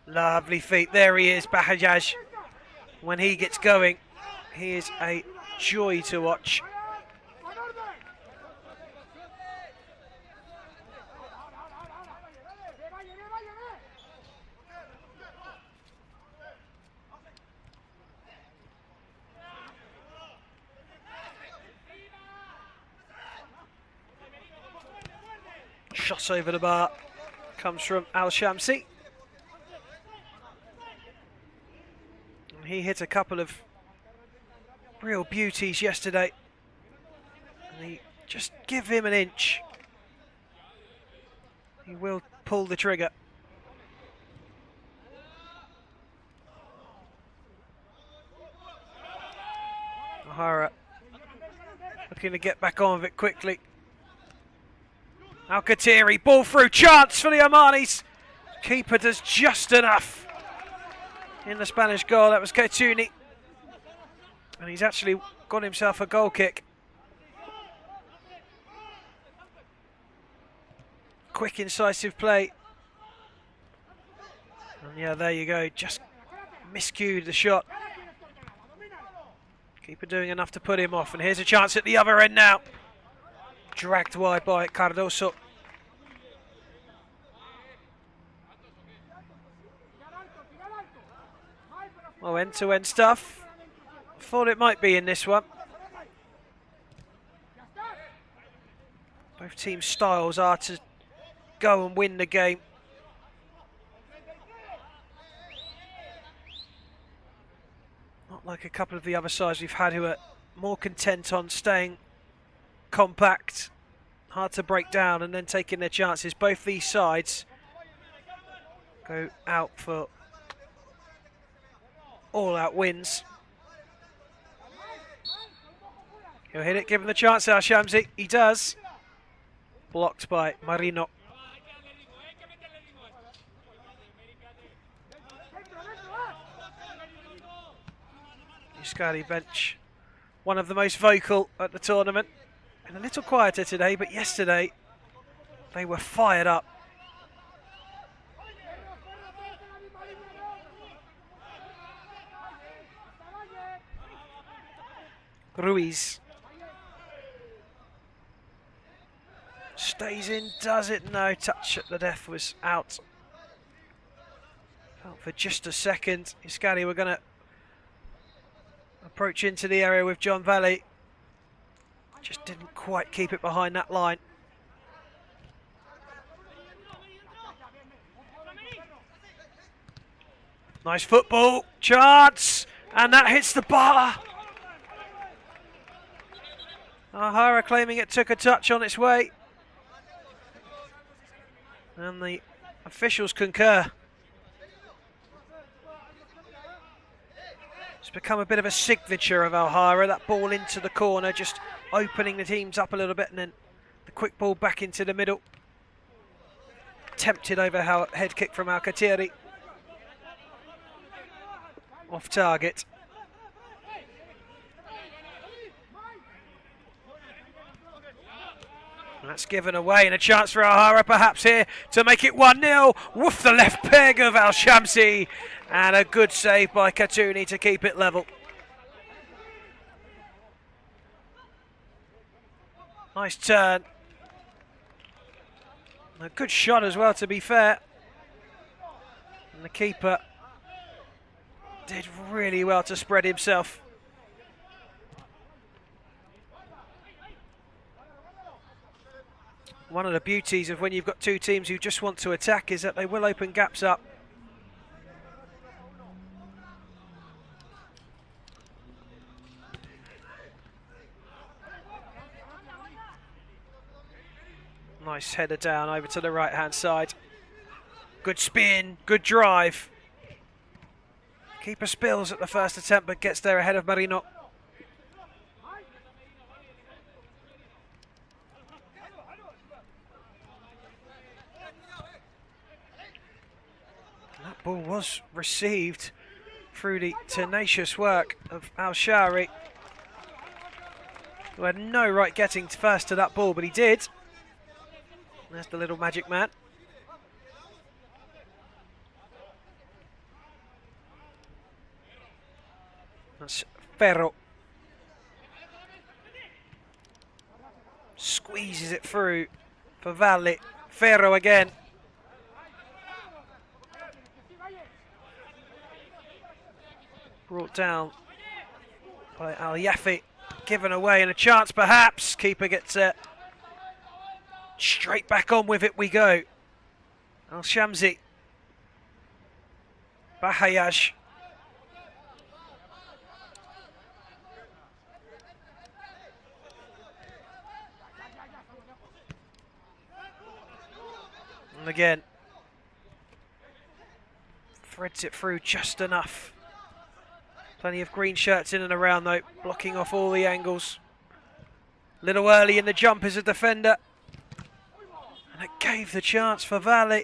A: Lovely feet. There he is, Bahajaj. When he gets going, he is a joy to watch. Shot over the bar, comes from Al Shamsi. And he hit a couple of real beauties yesterday. And he just give him an inch, he will pull the trigger. O'Hara looking to get back on with it quickly. Alcatiri, ball through, chance for the Omanis. Keeper does just enough in the Spanish goal. That was Ketuni. And he's actually got himself a goal kick. Quick, incisive play. And yeah, there you go. Just miscued the shot. Keeper doing enough to put him off. And here's a chance at the other end now. Dragged wide by Cardoso. Well, end-to-end stuff. Thought it might be in this one. Both teams' styles are to go and win the game. Not like a couple of the other sides we've had who are more content on staying compact, hard to break down and then taking their chances. Both these sides go out for all-out wins. He'll hit it, give him the chance, Al Shamsi. He does. Blocked by Marino. Euskadi bench, one of the most vocal at the tournament. And a little quieter today, but yesterday they were fired up. Ruiz stays in, does it? No, touch at the death was out. Felt for just a second. Euskadi were going to approach into the area with John Valley. Just didn't quite keep it behind that line. Nice football, chance, and that hits the bar. O'Hara claiming it took a touch on its way. And the officials concur. It's become a bit of a signature of Alhara, that ball into the corner, just opening the teams up a little bit, and then the quick ball back into the middle. Tempted over head kick from Alkatiri. Off target. That's given away, and a chance for Alhara perhaps here to make it 1-0. Woof, the left peg of Al Shamsi, and a good save by Katuni to keep it level. Nice turn. A good shot as well, to be fair. And the keeper did really well to spread himself. One of the beauties of when you've got two teams who just want to attack is that they will open gaps up. Nice header down over to the right hand side. Good spin, good drive. Keeper spills at the first attempt but gets there ahead of Marino. That ball was received through the tenacious work of Al Shari, who had no right getting first to that ball, but he did. There's the little magic man. That's Ferro. Squeezes it through for Valle. Ferro again. Brought down by Al Yafi. Given away, and a chance perhaps. Keeper gets it. Straight back on with it we go. Al Shamsi. Bahayaj. And again. Threads it through just enough. Plenty of green shirts in and around though, blocking off all the angles. Little early in the jump as a defender. And it gave the chance for Valle.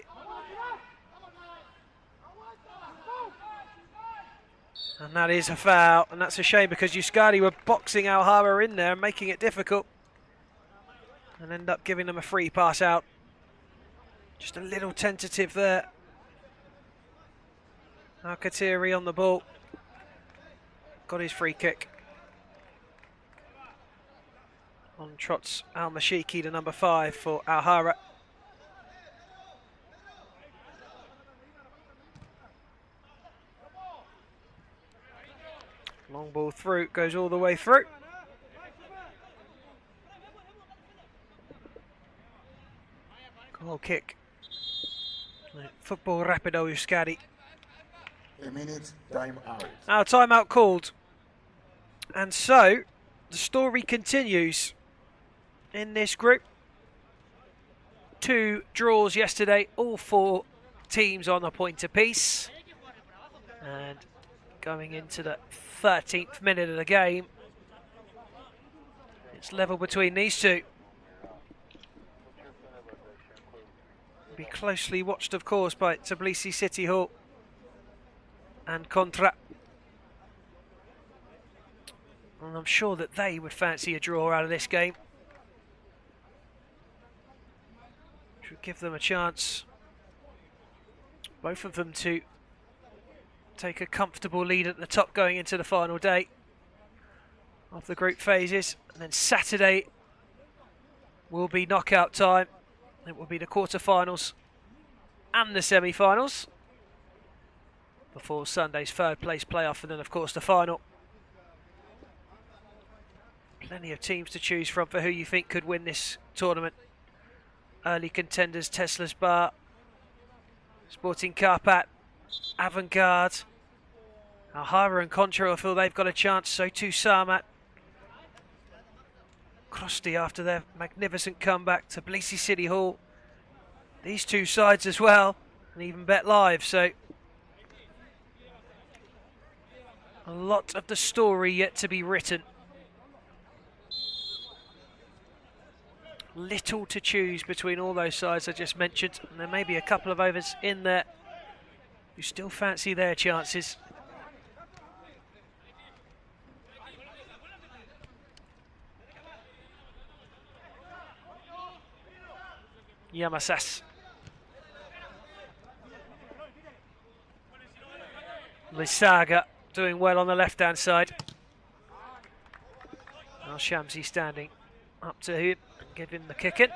A: And that is a foul, and that's a shame because Euskadi were boxing Alhara in there and making it difficult. And end up giving them a free pass out. Just a little tentative there. Alkatiri on the ball. Got his free kick. On trots Al-Mashiki to number 5 for Alhara. Long ball through, goes all the way through. Goal kick. Football Rapido Euskadi.
B: A minute, time out.
A: Our timeout called. And so, the story continues in this group. 2 draws yesterday, all 4 teams on a point apiece. And going into the 13th minute of the game, it's level between these two. Be closely watched, of course, by Tbilisi City Hall and Contra. And I'm sure that they would fancy a draw out of this game, which would give them a chance, both of them, to take a comfortable lead at the top going into the final day of the group phases. And then Saturday will be knockout time. It will be the quarterfinals and the semi-finals before Sunday's third place playoff, and then of course the final. Plenty of teams to choose from for who you think could win this tournament. Early contenders: Tesla's Bar, Sporting Karpat, Avantgarde. Alhara and Contra will feel they've got a chance, so too Sarmat. Krusty after their magnificent comeback to Tbilisi City Hall. these two sides as well, and even bet live, so a lot of the story yet to be written. Little to choose between all those sides I just mentioned, and there may be a couple of overs in there who still fancy their chances. Yamasas. Lisaga doing well on the left-hand side. Al Shamsi standing up to him and give him the kick in.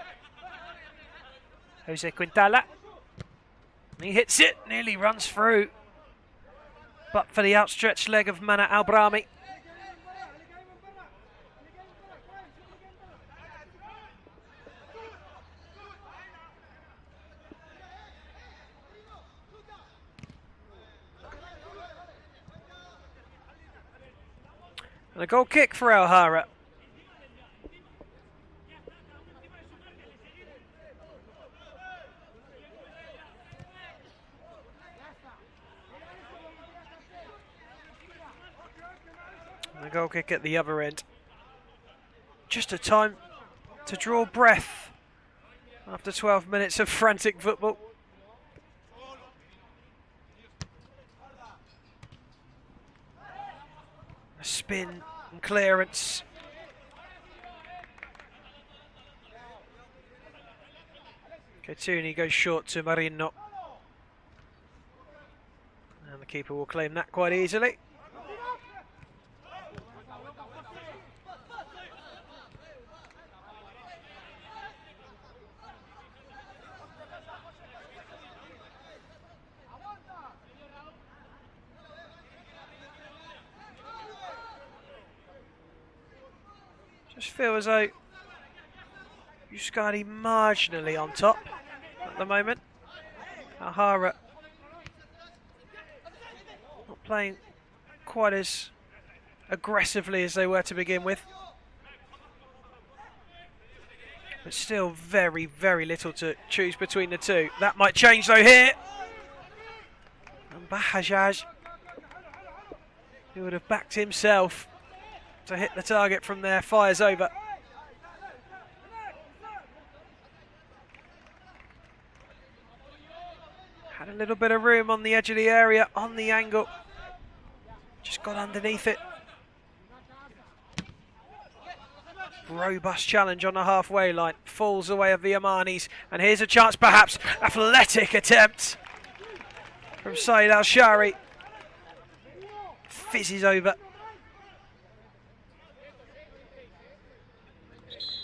A: Jose Quintala. He hits it, nearly runs through. But for the outstretched leg of Mana Albrami. And a goal kick for Al-Hara. And a goal kick at the other end. Just a time to draw breath after 12 minutes of frantic football. Spin and clearance. Katuni goes short to Marino. And the keeper will claim that quite easily. Just feel as though Euskadi marginally on top at the moment. Al-Hara not playing quite as aggressively as they were to begin with. But still very, very little to choose between the two. That might change though here. And Bahajaj, who would have backed himself to hit the target from there, fires over. Had a little bit of room on the edge of the area, on the angle. Just got underneath it. Robust challenge on the halfway line. Falls away of the Omanis. And here's a chance, perhaps. Athletic attempt from Saeed Al-Shari. Fizzes over.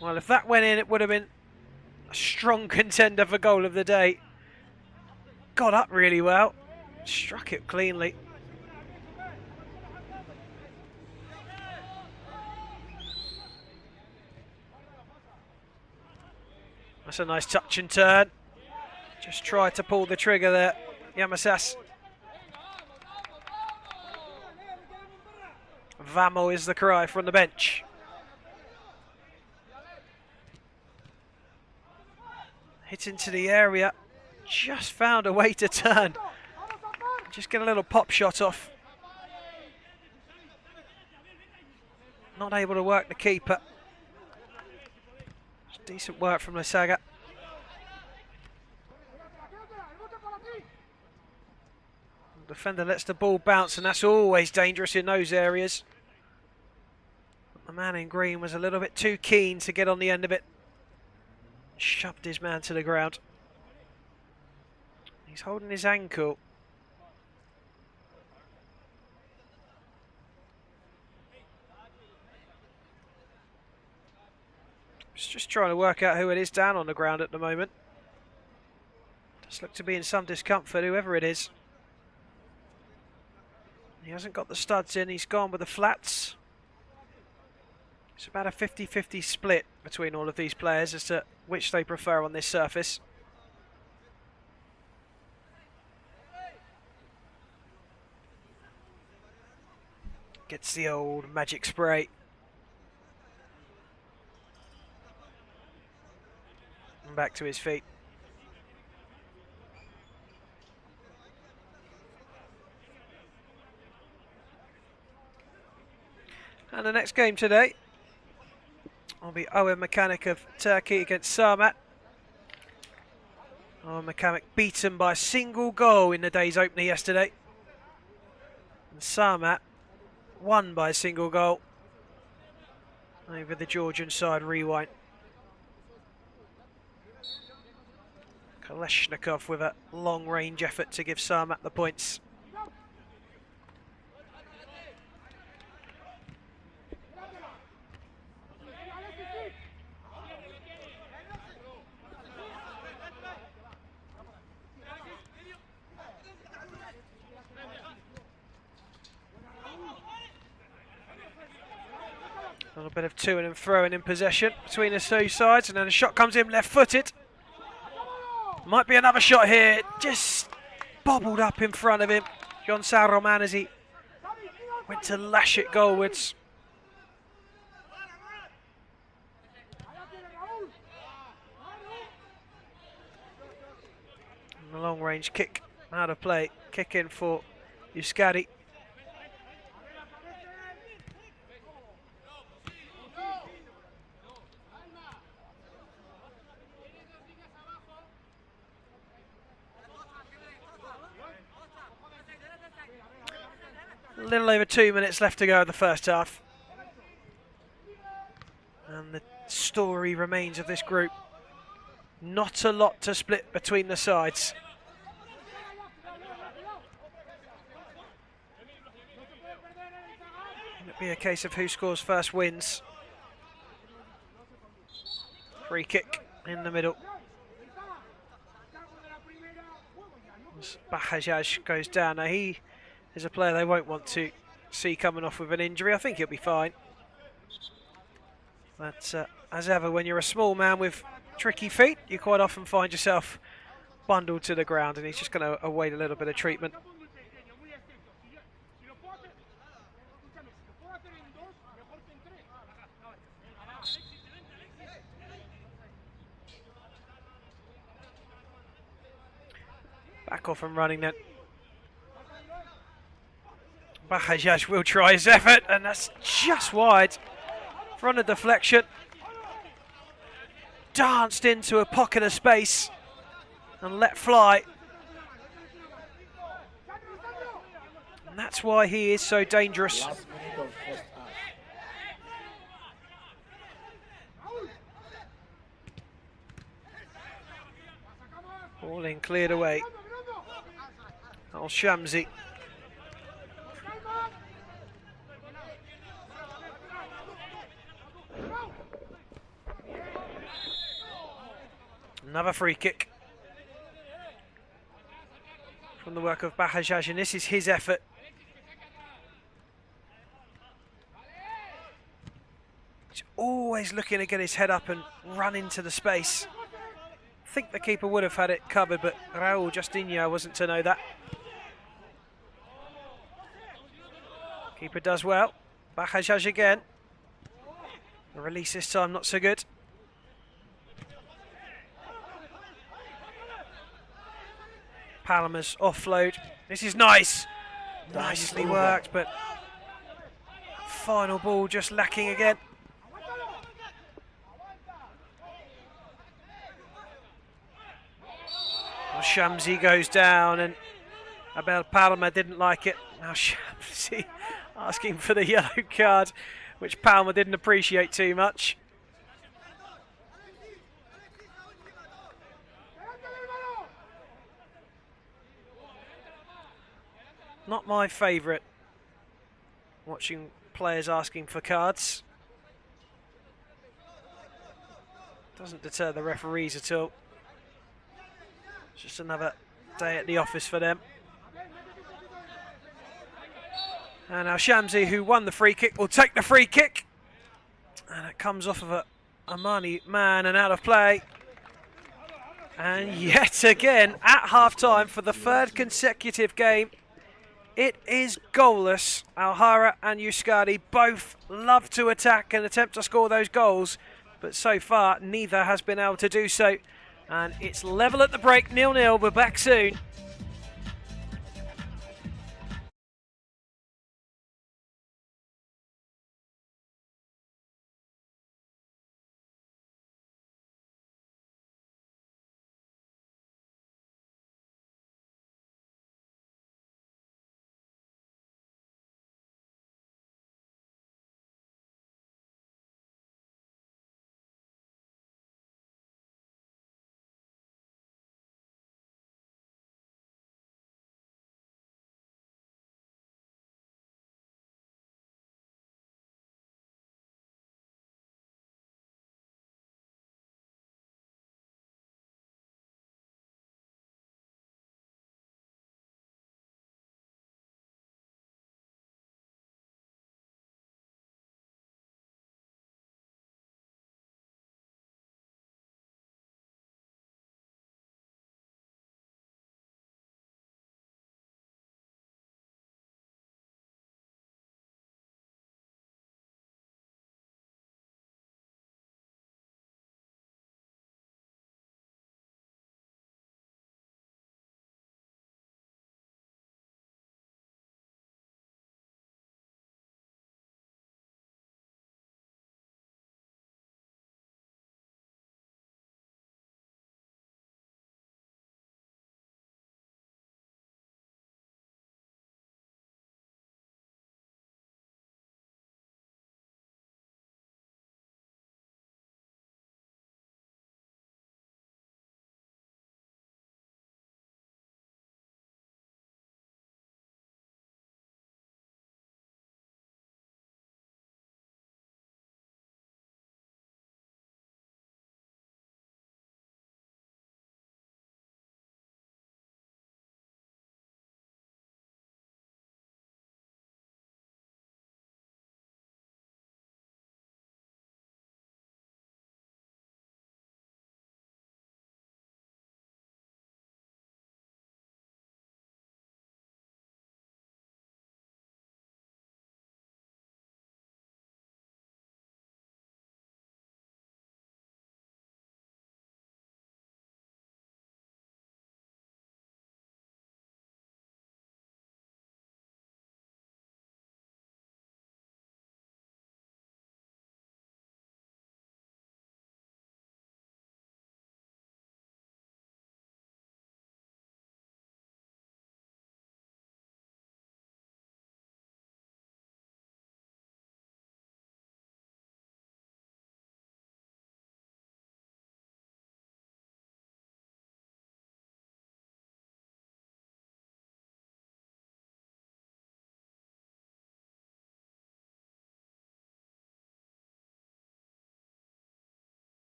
A: Well, if that went in, it would have been a strong contender for goal of the day. Got up really well. Struck it cleanly. That's a nice touch and turn. Just tried to pull the trigger there, Yamasas. Vamo is the cry from the bench. Hit into the area, just found a way to turn. Just get a little pop shot off. Not able to work the keeper. Just decent work from Lisaga. The defender lets the ball bounce, and that's always dangerous in those areas. The man in green was a little bit too keen to get on the end of it. Shoved his man to the ground. He's holding his ankle. Just trying to work out who it is down on the ground at the moment. Does look to be in some discomfort, whoever it is. He hasn't got the studs in, he's gone with the flats. It's about a 50-50 split between all of these players as to which they prefer on this surface. Gets the old magic spray. And back to his feet. And the next game today will be Owen Mechanic of Turkey against Sarmat. Owen Mechanic beaten by a single goal in the day's opener yesterday. And Sarmat won by a single goal over the Georgian side. Rewind. Kalashnikov with a long-range effort to give Sarmat the points. A little bit of to-ing and throwing in possession between the two sides, and then a shot comes in left-footed. Might be another shot here, just bobbled up in front of him. John Sauroman as he went to lash it goalwards. And the long-range kick out of play, kick in for Euskadi. A little over 2 minutes left to go in the first half. And the story remains of this group. Not a lot to split between the sides. It'll be a case of who scores first wins. Free kick in the middle. As Bahajaj goes down. Now he is a player they won't want to see coming off with an injury. I think he'll be fine. But as ever, when you're a small man with tricky feet, you quite often find yourself bundled to the ground, and he's just going to await a little bit of treatment. Back off and running then. Bahajaj will try his effort, and that's just wide. From the deflection. Danced into a pocket of space and let fly. And that's why he is so dangerous. Ball in, cleared away. Al Shamsi. Another free kick from the work of Bahajaj, and this is his effort. He's always looking to get his head up and run into the space. I think the keeper would have had it covered, but Raul Justinho wasn't to know that. Keeper does well. Bahajaj again. The release this time not so good. Palmer's offload. This is nice. Nicely worked, but final ball just lacking again. Well, Shamsi goes down, and Abel Palmer didn't like it. Now Shamsi asking for the yellow card, which Palmer didn't appreciate too much. Not my favourite, watching players asking for cards. Doesn't deter the referees at all. It's just another day at the office for them. And now Shamsi, who won the free kick, will take the free kick. And it comes off of a Amani man and out of play. And yet again, at half-time for the third consecutive game, it is goalless. Alhara and Euskadi both love to attack and attempt to score those goals, but so far neither has been able to do so. And it's level at the break, 0-0. We're back soon.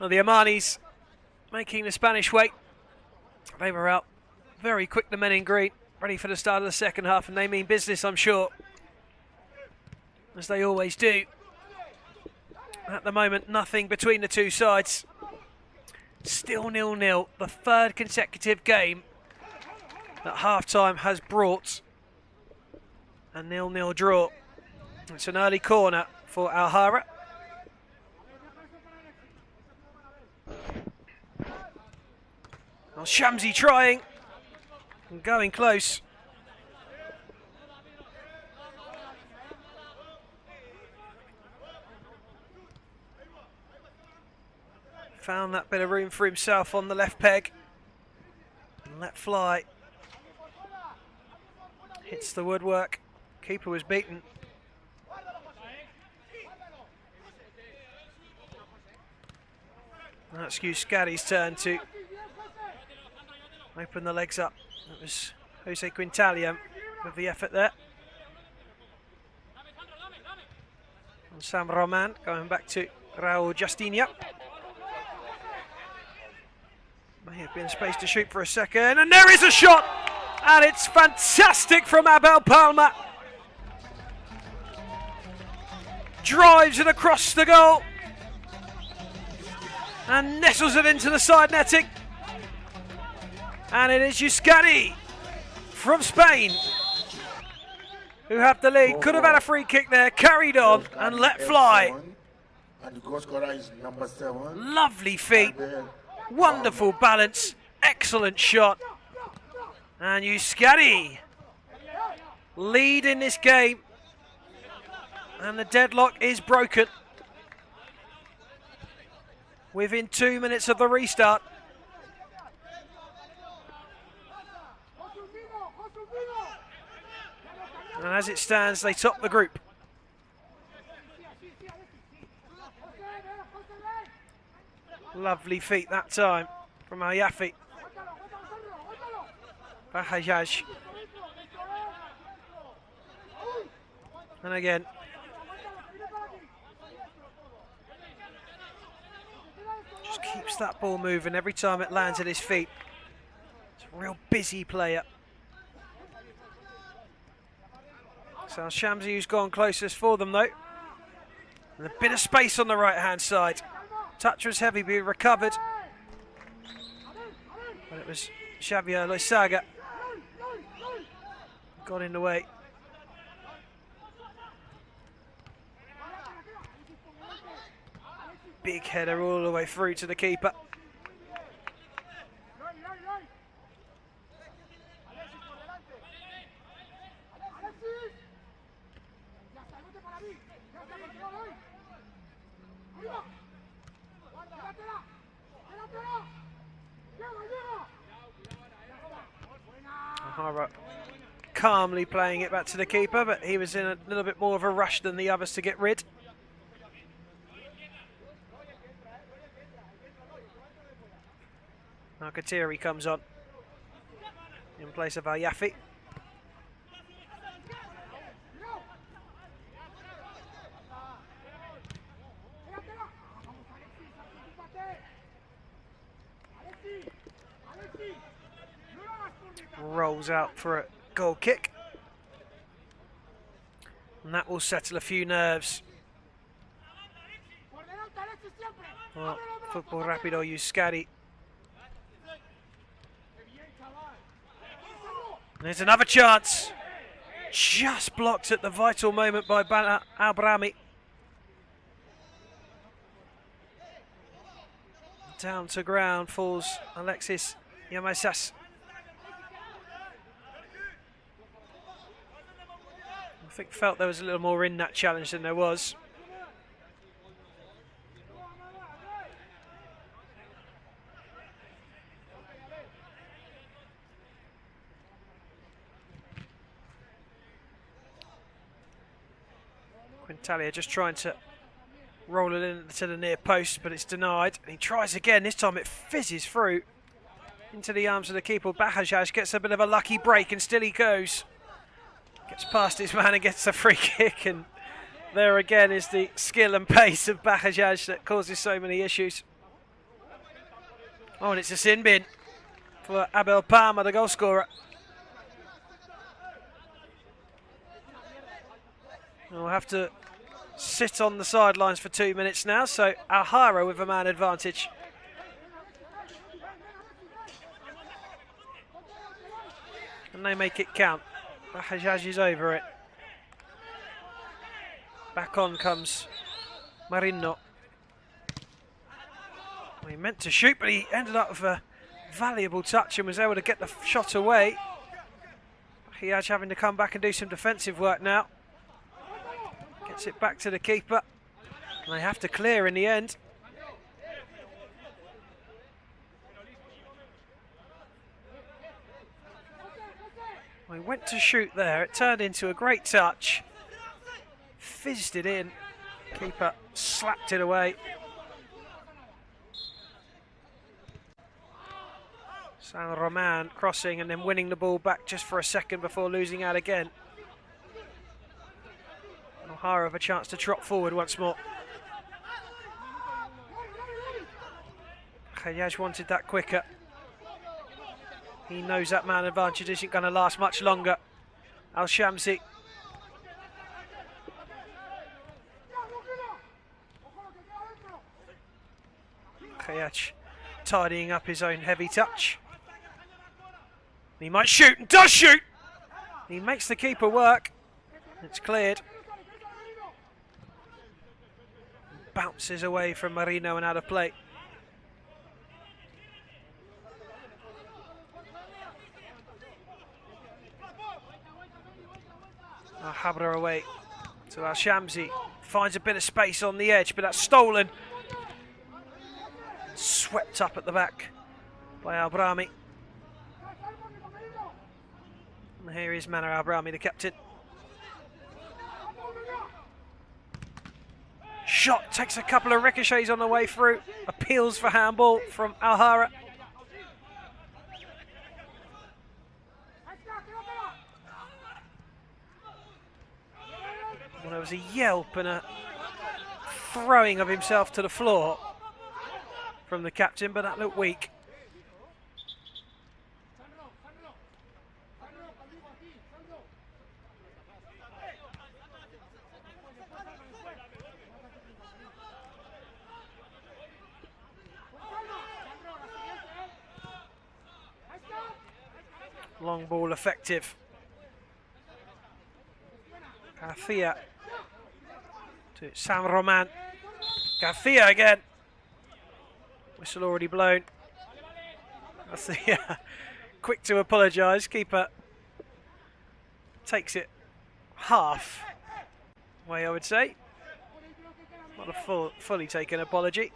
A: Well, the Omanis making the Spanish wait. They were out very quick, the men in green, ready for the start of the second half, and they mean business, I'm sure, as they always do. At the moment, nothing between the two sides. Still 0-0, the third consecutive game that half-time has brought a 0-0 draw. It's an early corner for Al-Hara. Well, Shamsi trying and going close. Found that bit of room for himself on the left peg. And let fly. Hits the woodwork. Keeper was beaten. That's Euskadi's turn to open the legs up. It was Jose Quintalian with the effort there. And Sam Roman going back to Raul Justinia. May have been space to shoot for a second, and there is a shot! And it's fantastic from Abel Palma. Drives it across the goal and nestles it into the side netting. And it is Euskadi from Spain who have the lead. Could have had a free kick there, carried on and let fly.
B: And the goal scorer is number 7.
A: Lovely feet, wonderful balance, excellent shot. And Euskadi lead in this game. And the deadlock is broken within 2 minutes of the restart. And as it stands, they top the group. Lovely feet that time from Ayafi. Bahajaj. And again. Just keeps that ball moving every time it lands at his feet. It's a real busy player. So Shamsi, who's gone closest for them though. And a bit of space on the right hand side. Touch was heavy, being recovered. But it was Xavier Loisaga. Got in the way. Big header all the way through to the keeper. O'Hara calmly playing it back to the keeper, but he was in a little bit more of a rush than the others to get rid. Nakatiri comes on in place of Ayafi. Rolls out for a goal kick. And that will settle a few nerves. Well, Football Rapido Euskadi. And there's another chance. Just blocked at the vital moment by Albrami. Down to ground falls Alexis Yamasas. I think felt there was a little more in that challenge than there was. Quintalia just trying to roll it into the near post, but it's denied. He tries again. This time it fizzes through into the arms of the keeper. Bahajaj gets a bit of a lucky break, and still he goes. Gets past his man and gets a free kick, and there again is the skill and pace of Bahajaj that causes so many issues. Oh, and it's a sin bin for Abel Palmer, the goal scorer. We'll have to sit on the sidelines for 2 minutes now, so Alhara with a man advantage. And they make it count. Hajjaj is over it. Back on comes Marino. He meant to shoot, but he ended up with a valuable touch and was able to get the shot away. Hajjaj having to come back and do some defensive work now. Gets it back to the keeper. And they have to clear in the end. Well, he went to shoot there. It turned into a great touch. Fizzed it in. Keeper slapped it away. San Roman crossing and then winning the ball back just for a second before losing out again. O'Hara have a chance to trot forward once more. Hajjaj wanted that quicker. He knows that man advantage isn't going to last much longer. Al-Shamsi. Hajjaj tidying up his own heavy touch. He might shoot and does shoot! He makes the keeper work. It's cleared. Bounces away from Marino and out of play. Habra away to Al-Shamsi. Finds a bit of space on the edge, but that's stolen. Swept up at the back by Al-Brahmi. And here is Manar Al-Brahmi, the captain. Shot takes a couple of ricochets on the way through. Appeals for handball from Alhara. Well, there was a yelp and a throwing of himself to the floor from the captain, but that looked weak. Long ball effective. Garcia to San Roman. Garcia again. Whistle already blown. That's the quick to apologise. Keeper takes it half way, I would say. Not a fully taken apology.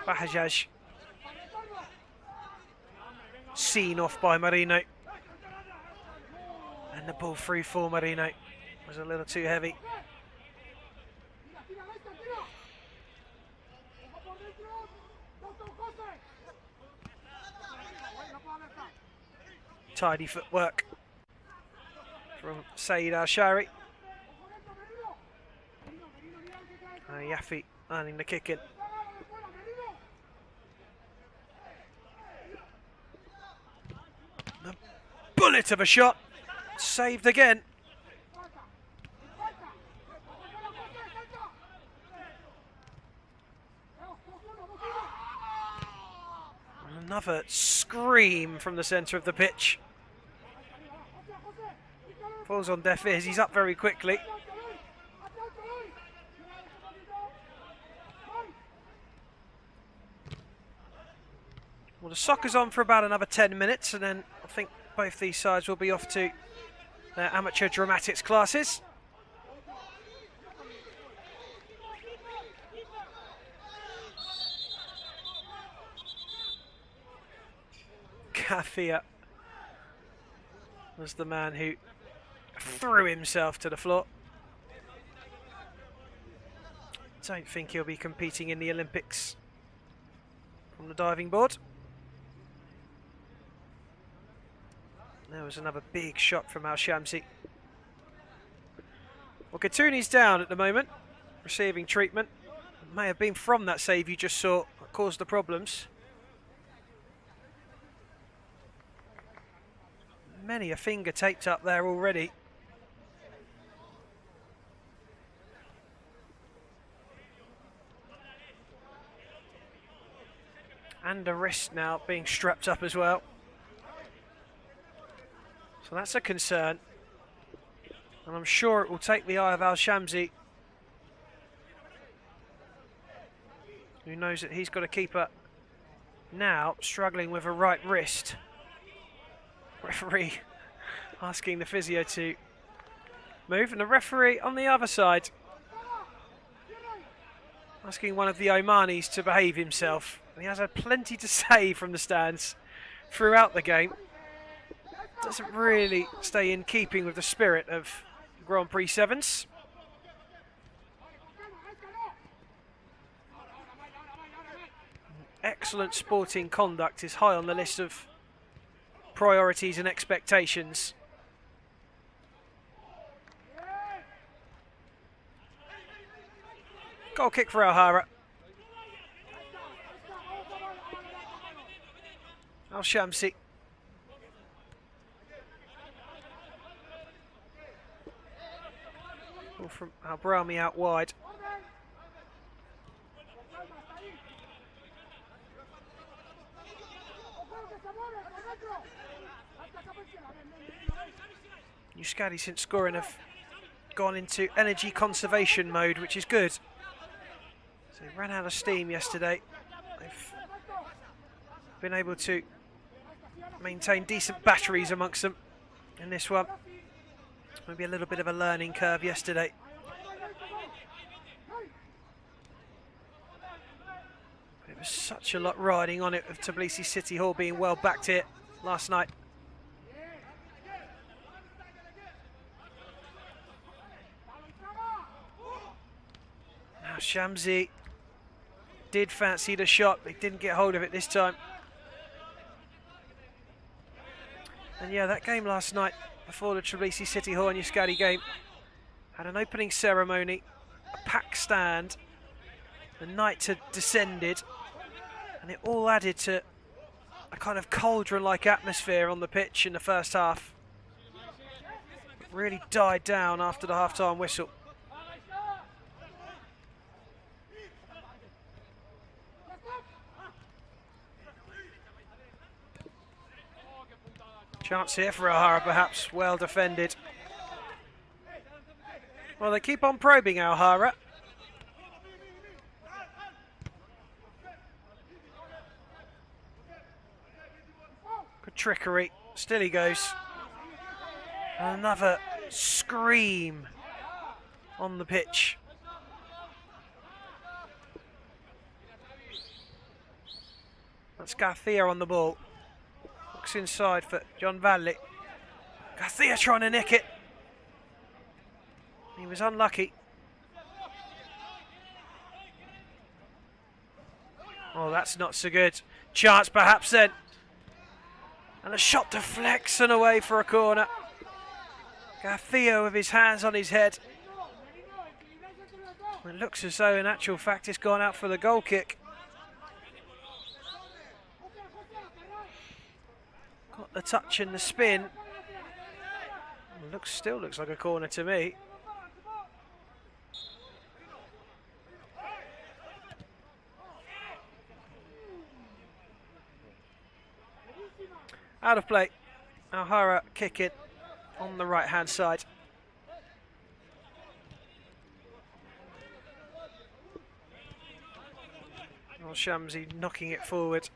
A: Hajjaj seen off by Marino. And the ball through for Marino was a little too heavy. Tidy footwork from Saeed Al-Shari. Yafi earning the kick in. The bullet of a shot, saved again. Another scream from the centre of the pitch. Falls on deaf ears. He's up very quickly. Well, the soccer's on for about another 10 minutes, and then I think both these sides will be off to their amateur dramatics classes. Kafia was the man who threw himself to the floor. Don't think he'll be competing in the Olympics from the diving board. There was another big shot from Al-Shamsi. Well, Katuni's down at the moment, receiving treatment. may have been from that save you just saw that caused the problems. Many a finger taped up there already. And a wrist now being strapped up as well. So that's a concern. And I'm sure it will take the eye of Al-Shamsi, who knows that he's got a keeper now struggling with a right wrist. Referee asking the physio to move, and the referee on the other side asking one of the Omanis to behave himself. And he has had plenty to say from the stands throughout the game. Doesn't really stay in keeping with the spirit of Grand Prix Sevens. Excellent sporting conduct is high on the list of priorities and expectations. Goal kick for Al-Hara. Al-Shamsi. Ball from Al-Brahmi out wide. Euskadi, since scoring, have gone into energy conservation mode, which is good. So they ran out of steam yesterday. They've been able to maintain decent batteries amongst them in this one. Maybe a little bit of a learning curve yesterday. It was such a lot riding on it, with Tbilisi City Hall being well backed here last night. Now Shamsi did fancy the shot, but he didn't get hold of it this time. And yeah, that game last night, before the Tbilisi City Hall and Euskadi game, had an opening ceremony, a packed stand, the night had descended, and it all added to a kind of cauldron-like atmosphere on the pitch in the first half. It really died down after the half-time whistle. Chance here for Al-Hara, perhaps. Well defended. Well, they keep on probing Al-Hara. Good trickery. Still he goes. Another scream on the pitch. That's Garcia on the ball. Looks inside for John Valli. Garcia trying to nick it. He was unlucky. Oh, that's not so good. Chance perhaps then. And a shot deflects and away for a corner. Garcia with his hands on his head. It looks as though in actual fact it's gone out for the goal kick. Got the touch and the spin. Still looks like a corner to me. Out of play. Al-Hara kick it on the right hand side. Al-Shamsi knocking it forward.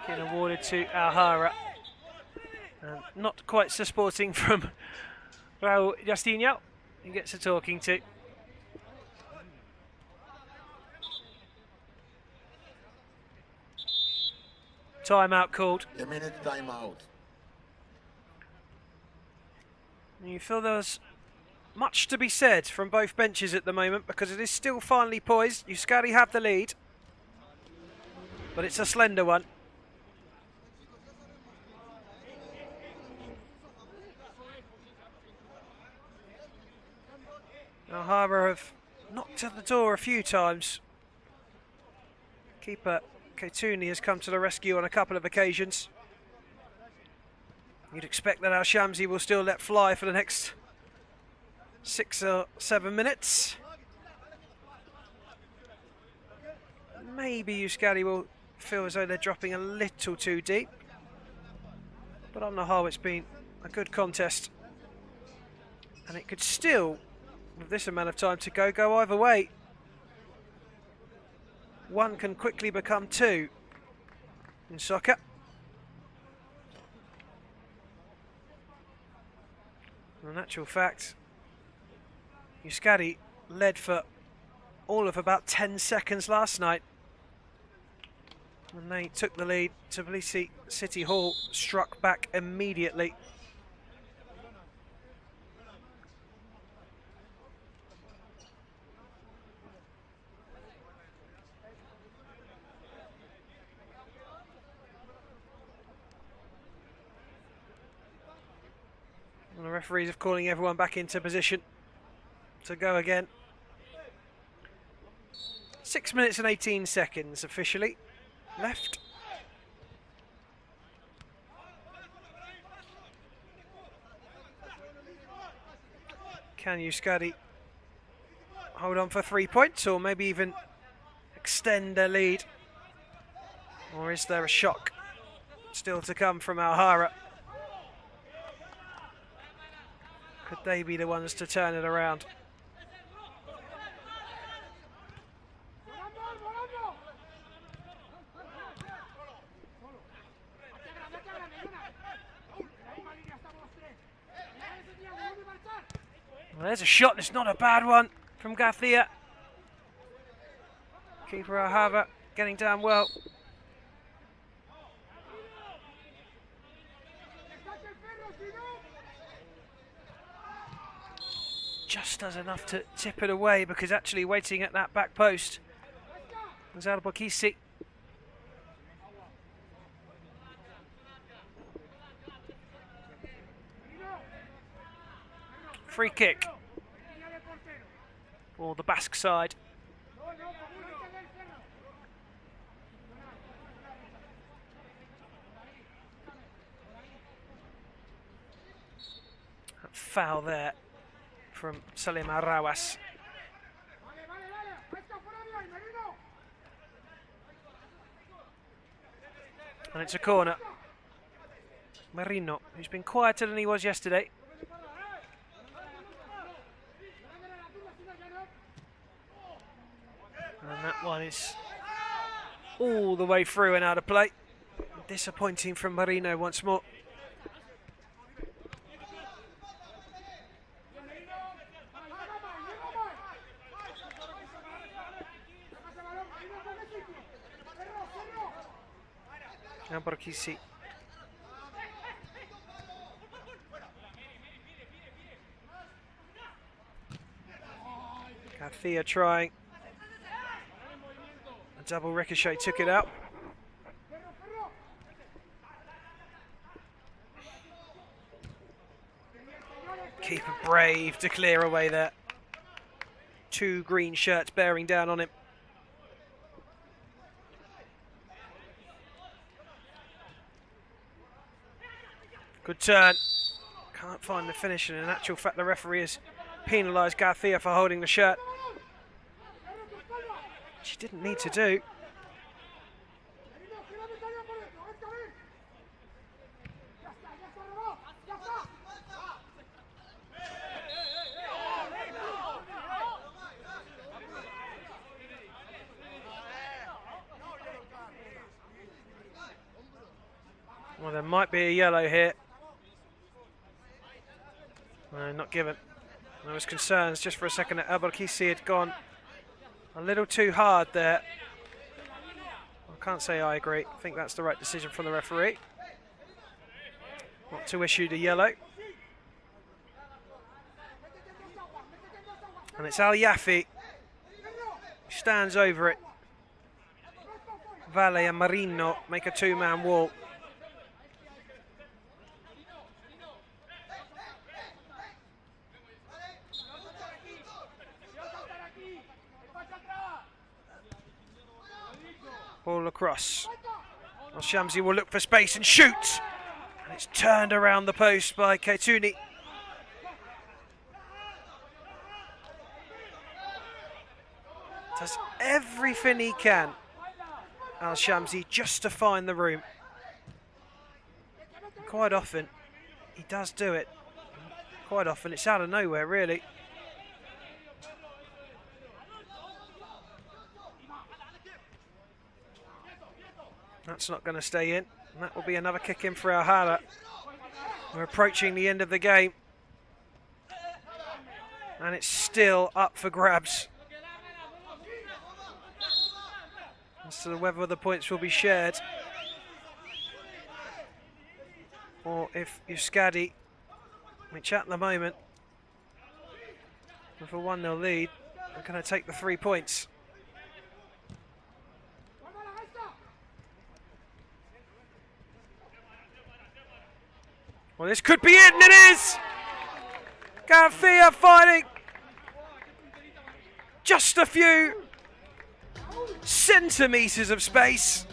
A: Kicking awarded to Al-Hara. Not quite so sporting from Raul Justinho. He gets a talking to. Timeout called.
B: A minute timeout.
A: You feel there's much to be said from both benches at the moment, because it is still finely poised. Euskadi have the lead. but it's a slender one. Now Harbour have knocked at the door a few times. Keeper Ketuni has come to the rescue on a couple of occasions. You'd expect that Al Shamsi will still let fly for the next 6 or 7 minutes. Maybe Euskadi will feel as though they're dropping a little too deep. But on the whole, it's been a good contest. And it could still, with this amount of time to go either way. One can quickly become two in soccer. In actual fact, Euskadi led for all of about 10 seconds last night. When they took the lead, Tbilisi City Hall struck back immediately. And the referees are calling everyone back into position to go again. 6 minutes and 18 seconds officially left. Can Euskadi hold on for 3 points or maybe even extend their lead? Or is there a shock still to come from Al-Hara? Could they be the ones to turn it around? Well, there's a shot, it's not a bad one from Garcia. Keeper Al-Hara getting down well. Just does enough to tip it away because actually waiting at that back post was Al-Bokisi. Free kick for the Basque side. Foul there from Salim Arawas. And it's a corner. Merino, who's been quieter than he was yesterday. And that one is all the way through and out of play. Disappointing from Merino once more. Al-Bokisi. Garcia trying. A double ricochet took it out. Keeper brave to clear away there. 2 green shirts bearing down on him. Good turn. Can't find the finish, and in actual fact the referee has penalised Garcia for holding the shirt. She didn't need to do. Well, there might be a yellow here. No, not given. There was concerns just for a second that Al-Bokisi had gone a little too hard there. I can't say I agree. I think that's the right decision from the referee. Not to issue the yellow. And it's Al Yafi who stands over it. Valle and Marino make a two-man wall. Ball across. Well, Shamsi will look for space and shoot. And it's turned around the post by Kaituni. Does everything he can, Al Shamsi, just to find the room. Quite often, he does do it. Quite often, it's out of nowhere, really. That's not going to stay in. And that will be another kick in for O'Hara. We're approaching the end of the game. And it's still up for grabs. As to whether the points will be shared. Or if Euskadi, which at the moment, with a 1-0 lead, are going to take the 3 points. Well, this could be it, and it is! Garcia finding just a few centimetres of space,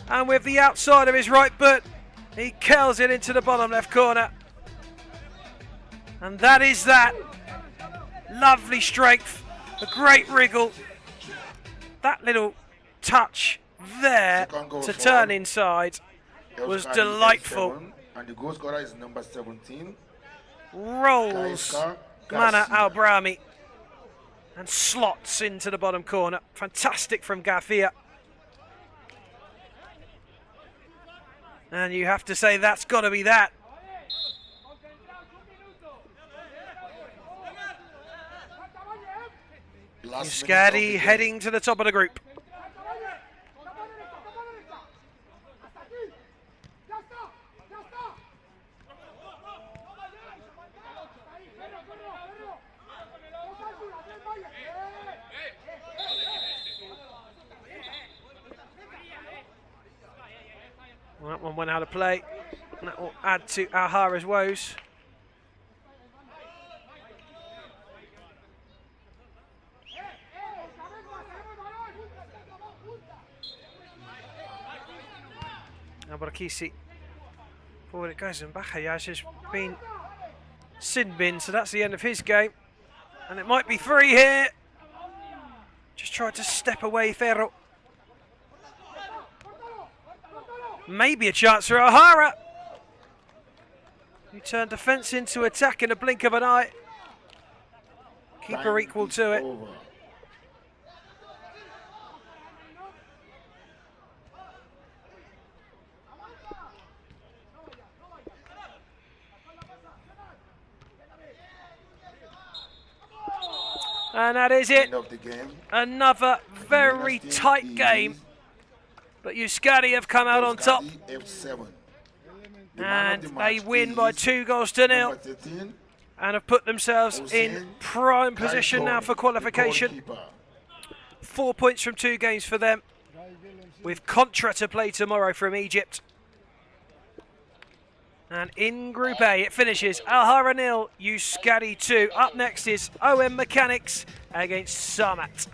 A: and with the outside of his right foot, he curls it into the bottom left corner. And that is that. Lovely strength, a great wriggle. That little touch there to turn inside was delightful.
B: And the goal scorer is number 17.
A: Rolls Mana Albrami and slots into the bottom corner. Fantastic from Garcia. And you have to say that's got to be that. Euskadi heading to the top of the group. Well, that one went out of play. And that will add to O'Hara's woes. Now Barakisi. Forward it goes, and Bajayas has been sin bin, so that's the end of his game. And it might be 3 here. Just tried to step away, Ferro. Maybe a chance for O'Hara. He turned defence into attack in a blink of an eye. Keeper equal to it. And that is it. Another very tight game. But Euskadi have come out on top. And they win by 2-0 and have put themselves in prime position now for qualification. 4 points from 2 games for them, with Contra to play tomorrow from Egypt. And in Group A, it finishes O'Hara 0, Euskadi 2. Up next is OM Mechanics against Sarmat.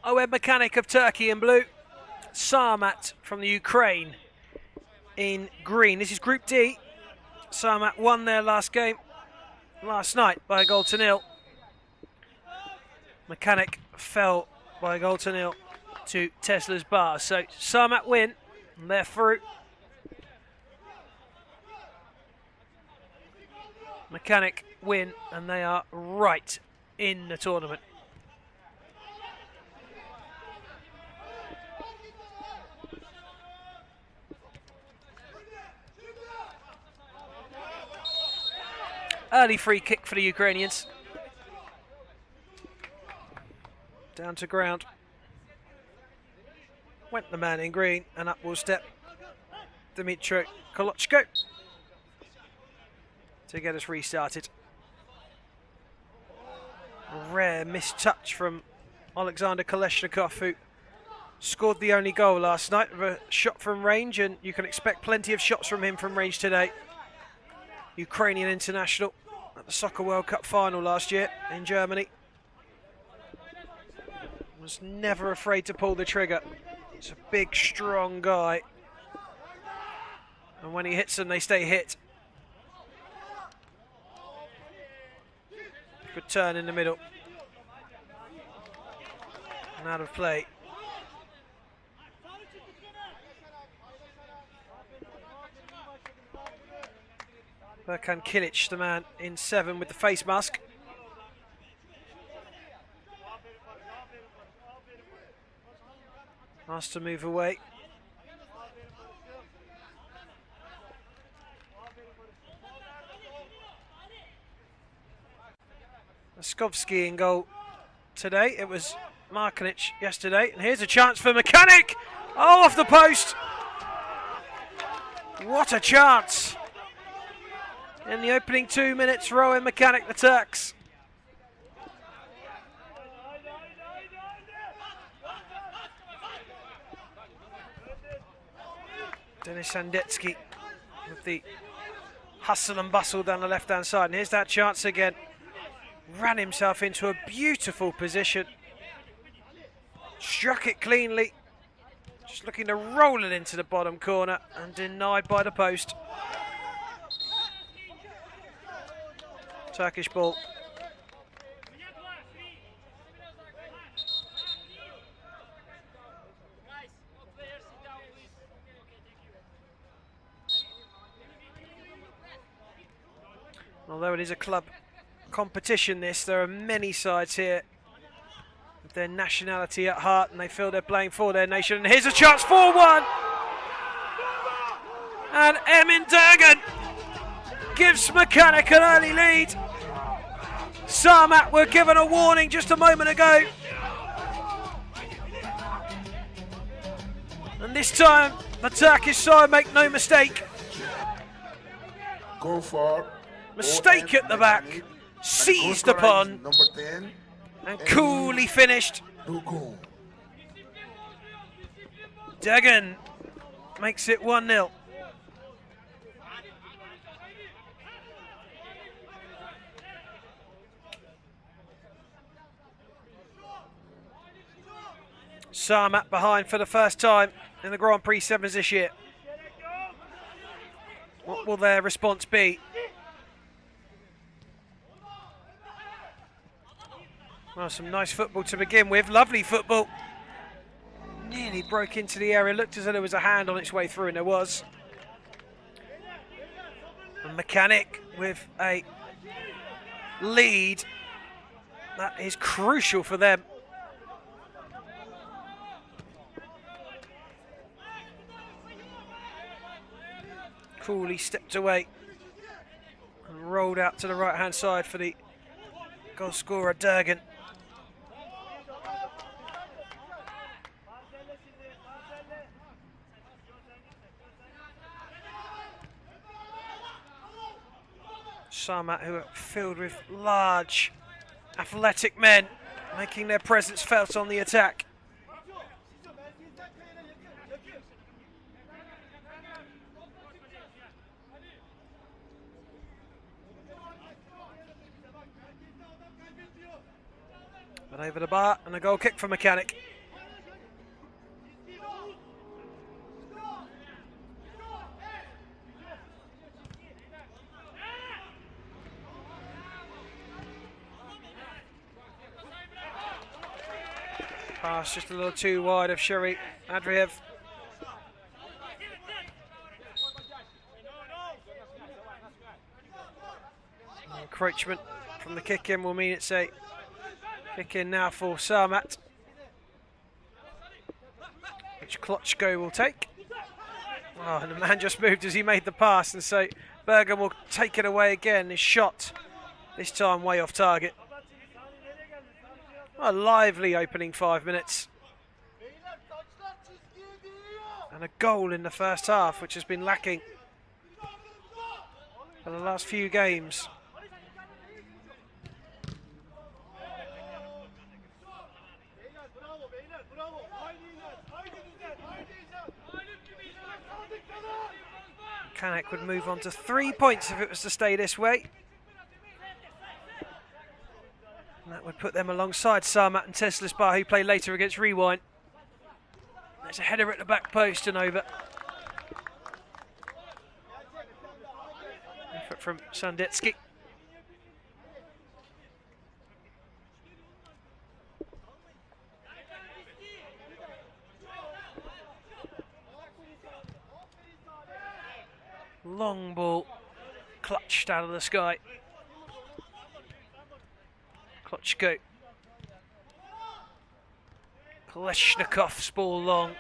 A: Owen Mechanic of Turkey in blue. Sarmat from the Ukraine in green. This is Group D. Sarmat won their last game last night by a goal to nil. Mechanic fell by a goal to nil to Tesla's Bar. So Sarmat win, and they're through. Mechanic win, and they are right in the tournament. Early free kick for the Ukrainians. Down to ground. Went the man in green, and up will step Dmitro Kolochko to get us restarted. A rare missed touch from Alexander Koleshnikov, who scored the only goal last night of a shot from range, and you can expect plenty of shots from him from range today. Ukrainian international at the Soccer World Cup final last year in Germany. Was never afraid to pull the trigger. He's a big, strong guy. And when he hits them, they stay hit. Good turn in the middle. And out of play. Berkan Kilic, the man in 7 with the face mask. Asked to move away. Skovsky in goal today. It was Markanic yesterday. And here's a chance for Mechanic. Oh, off the post. What a chance. In the opening 2 minutes, Rowan Mechanic the Turks. Denis Sandetsky with the hustle and bustle down the left-hand side. And here's that chance again. Ran himself into a beautiful position. Struck it cleanly. Just looking to roll it into the bottom corner and denied by the post. Turkish ball. Although it is a club competition, there are many sides here with their nationality at heart, and they feel they're playing for their nation. And here's a chance for one. And Emin Durgan gives Mechanic an early lead. Sarmat were given a warning just a moment ago. And this time, the Turkish side make no mistake.
B: Go for
A: Mistake at the back, seized upon,
B: number 10,
A: and coolly finished. Durgan makes it 1-0. Sarmat behind for the first time in the Grand Prix 7s this year. What will their response be? Well, some nice football to begin with. Lovely football. Nearly broke into the area. Looked as though there was a hand on its way through, and there was. And Mechanic with a lead. That is crucial for them. Coolly stepped away and rolled out to the right-hand side for the goal scorer, Durgan. Sarmat, who are filled with large, athletic men, making their presence felt on the attack. But over the bar, and a goal kick for Mechanic. Pass just a little too wide of Sheri Adriev. Encroachment from the kick in will mean it's a kick in now for Sarmat, which Klotchko will take. Oh, and the man just moved as he made the pass, and so Bergen will take it away again. His shot, this time way off target. A lively opening 5 minutes. And a goal in the first half, which has been lacking for the last few games. Mechanic would move on to 3 points if it was to stay this way. And that would put them alongside Sarmat and Teslisbar, who play later against Rewind. There's a header at the back post and over. Effort from Sandetsky. Long ball clutched out of the sky. Klotchko Kaleshnikov's ball long.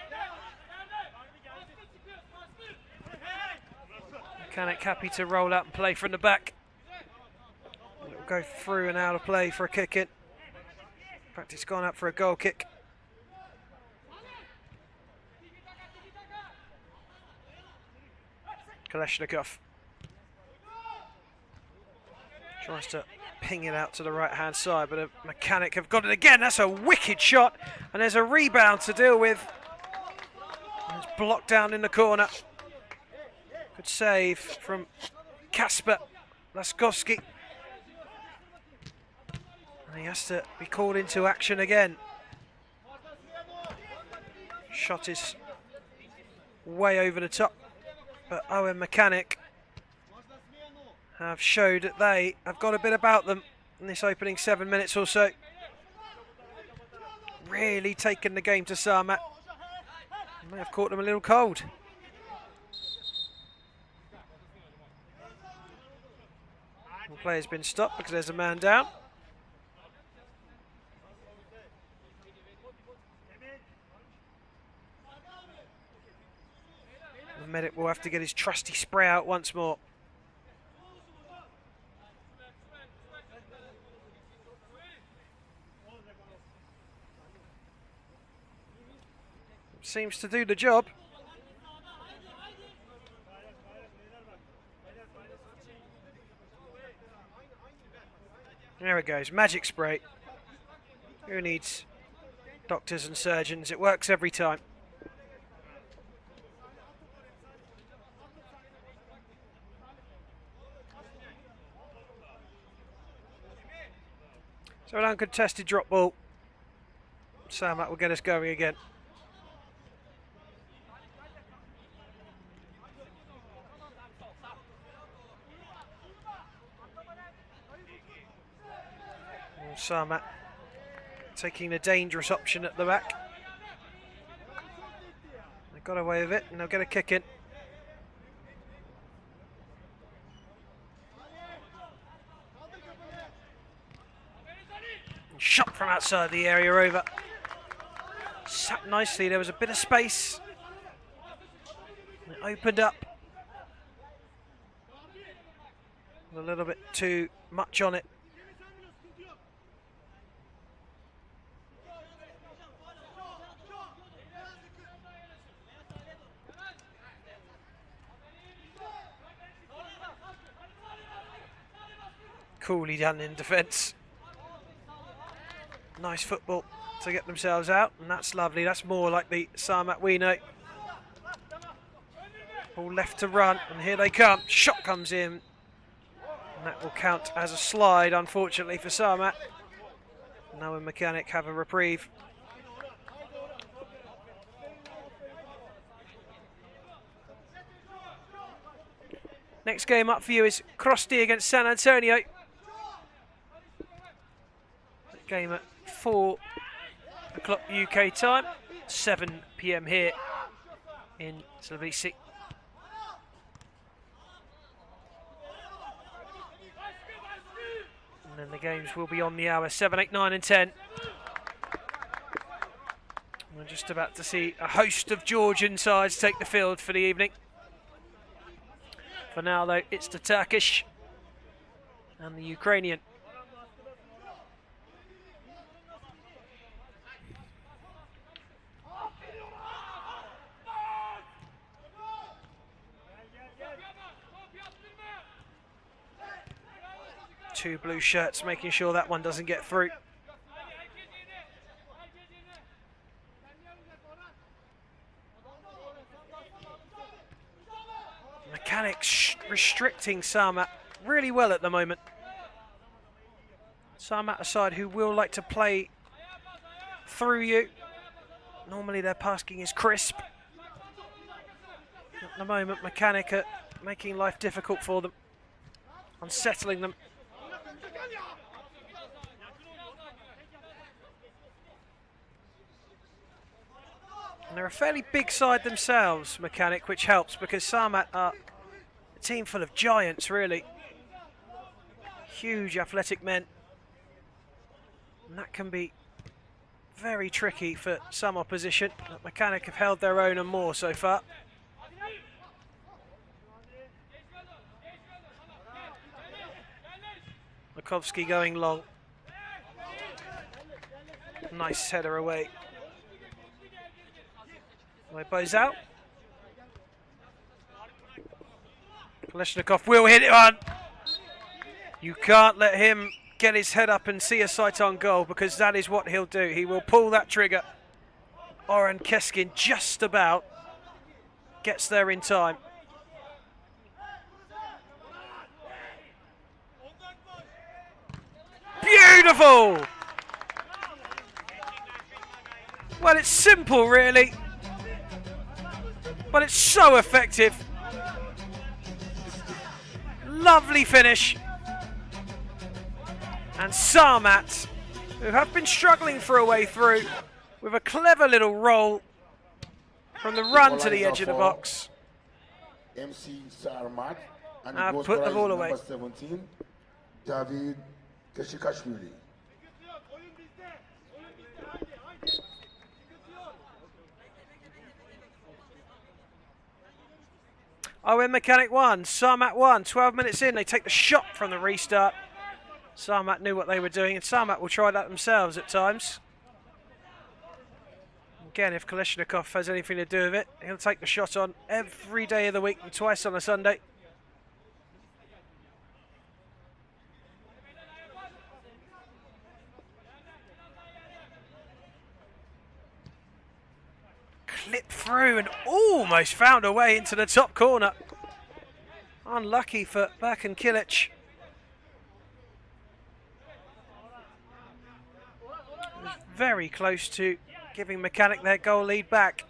A: Mechanic happy to roll out and play from the back. It'll go through and out of play for a kick in. In fact, it's gone up for a goal kick. Kaleshnikov tries to ping it out to the right hand side, but a Mechanic have got it again. That's a wicked shot, and there's a rebound to deal with. It's blocked down in the corner. Good save from Kasper Laskowski. And he has to be called into action again. Shot is way over the top, but Owen Mechanic have showed that they have got a bit about them in this opening 7 minutes or so. Really taken the game to Sarmat. May have caught them a little cold. The player's been stopped because there's a man down. The medic will have to get his trusty spray out once more. Seems to do the job. There it goes, magic spray. Who needs doctors and surgeons? It works every time. So an uncontested drop ball. Sarmat will get us going again. Sarmat taking the dangerous option at the back. They got away with it, and they'll get a kick in. Shot from outside the area over. Sat nicely, there was a bit of space. It opened up. A little bit too much on it. Coolly done in defence. Nice football to get themselves out, and that's lovely. That's more like the Sarmat we know. All left to run, and here they come. Shot comes in, and that will count as a slide, unfortunately for Sarmat. Now a Mechanic have a reprieve. Next game up for you is Crosti against San Antonio. Game at 4 o'clock UK time, 7 PM here in Tbilisi. And then the games will be on the hour, 7, 8, 9 and 10. We're just about to see a host of Georgian sides take the field for the evening. For now though, it's the Turkish and the Ukrainian. Two blue shirts making sure that one doesn't get through. Mechanics restricting Sarmat really well at the moment. Sarmat a side who will like to play through you. Normally their passing is crisp. At the moment Mechanic are making life difficult for them, unsettling them. And they're a fairly big side themselves, Mechanic, which helps because Sarmat are a team full of giants, really. Huge athletic men. And that can be very tricky for some opposition. But Mechanic have held their own and more so far. Makovsky going long. Nice header away. Bows out. Kalashnikov will hit it on. You can't let him get his head up and see a sight on goal, because that is what he'll do. He will pull that trigger. Oren Keskin just about gets there in time. Beautiful! Well, it's simple, really, but it's so effective. Lovely finish. And Sarmat, who have been struggling for a way through, with a clever little roll from the run to the edge of the box.
B: MC Sarmat and
A: Put the ball away.
B: Number 17, David Keshikashvili.
A: OM Mechanic 1, Sarmat 1, 12 minutes in, they take the shot from the restart. Sarmat knew what they were doing, and Sarmat will try that themselves at times. Again, if Kalashnikov has anything to do with it, he'll take the shot on every day of the week and twice on a Sunday. Clip through and almost found a way into the top corner. Unlucky for Bakan Kilic. Very close to giving Mechanic their goal lead back.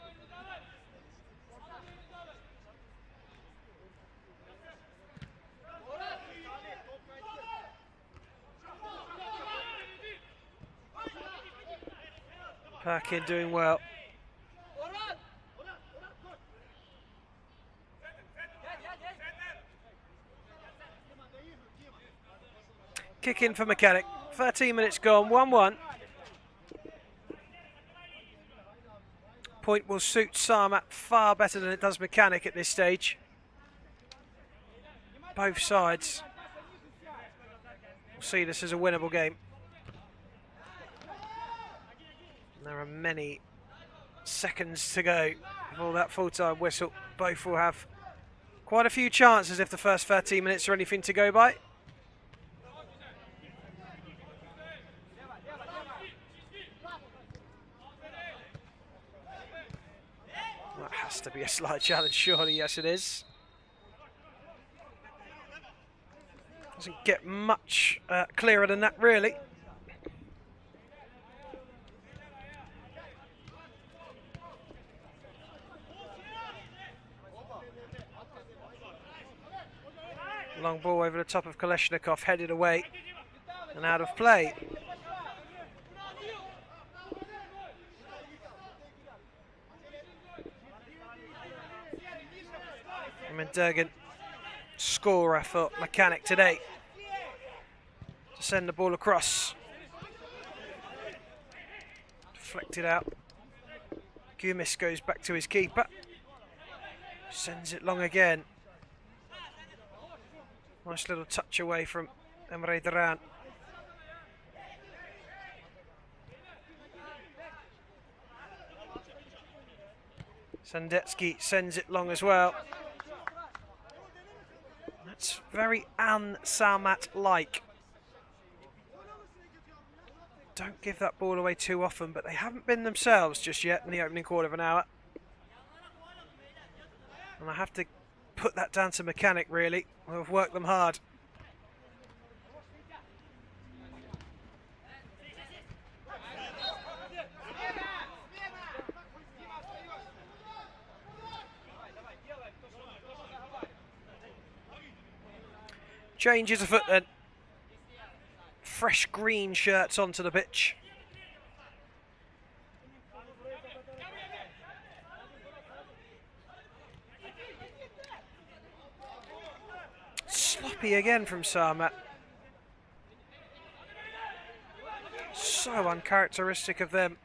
A: Perkin doing well. Kick in for Mechanic. 13 minutes gone, 1-1. Point will suit Sarmat far better than it does Mechanic at this stage. Both sides will see this as a winnable game. There are many seconds to go before that full-time whistle. Both will have quite a few chances if the first 13 minutes are anything to go by. That has to be a slight challenge, surely. Yes, it is. Doesn't get much clearer than that, really. Long ball over the top of Kalashnikov, headed away and out of play. Durgan, scorer for Mechanic today, to send the ball across. Deflected out. Gumis goes back to his keeper. Sends it long again. Nice little touch away from Emre Duran. Sandetsky sends it long as well. That's very Sarmat-like. Don't give that ball away too often, but they haven't been themselves just yet in the opening quarter of an hour. And I have to put that down to Mechanic, really. We've worked them hard. Changes afoot then. Fresh green shirts onto the pitch. Sloppy again from Sarmat. So uncharacteristic of them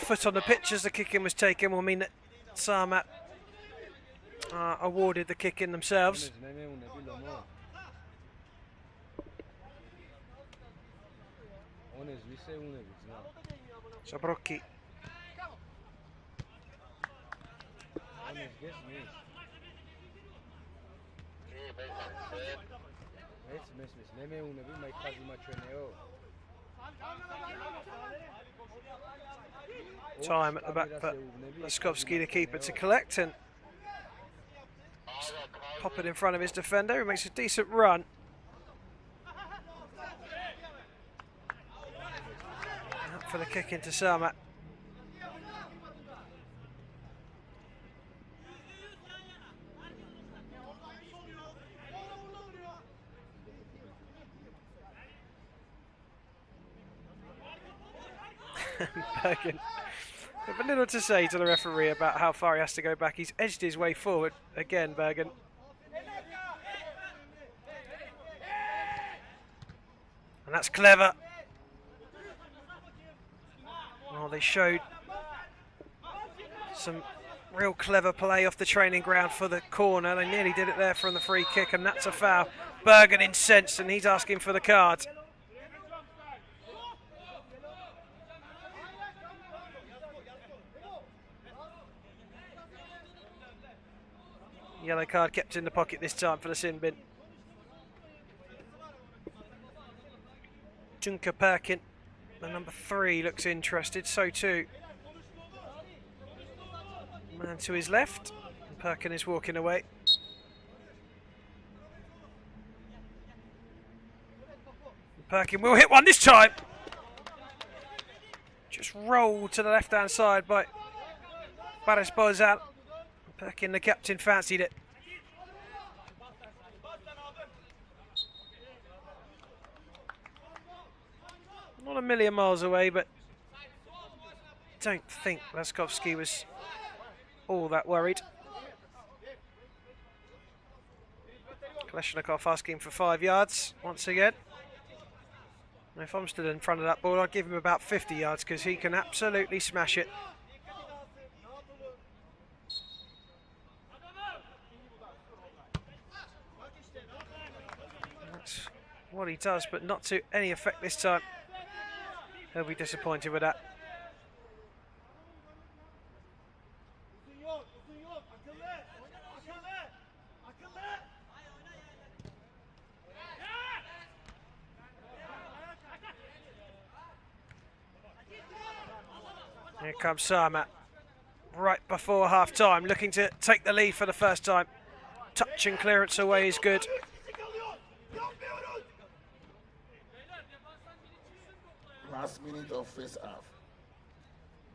A: foot on the pitch as the kick in was taken will mean that Sarmat awarded the kick in themselves. Zabrocki. Time at the back for Laskowski, the keeper, to collect and pop it in front of his defender, who makes a decent run. Up for the kick into Sarmat. Bergen with a little to say to the referee about how far he has to go back. He's edged his way forward again, Bergen. And that's clever. Well, they showed some real clever play off the training ground for the corner. They nearly did it there from the free kick, and that's a foul. Bergen incensed, and he's asking for the card. Yellow card kept in the pocket this time for the sin bin. Junker Perkin, the number 3, looks interested, so too. Man to his left, and Perkin is walking away. Perkin will hit one this time. Just rolled to the left-hand side by Baris Bozal. Perkin, the captain, fancied it. Not a million miles away, but don't think Laskowski was all that worried. Kalashnikov asking for 5 yards once again. And if I'm stood in front of that ball, I'd give him about 50 yards because he can absolutely smash it. That's what he does, but not to any effect this time. He'll be disappointed with that. Here comes Sarmat, right before half-time, looking to take the lead for the first time. Touch and clearance away is good.
B: Last minute of first half.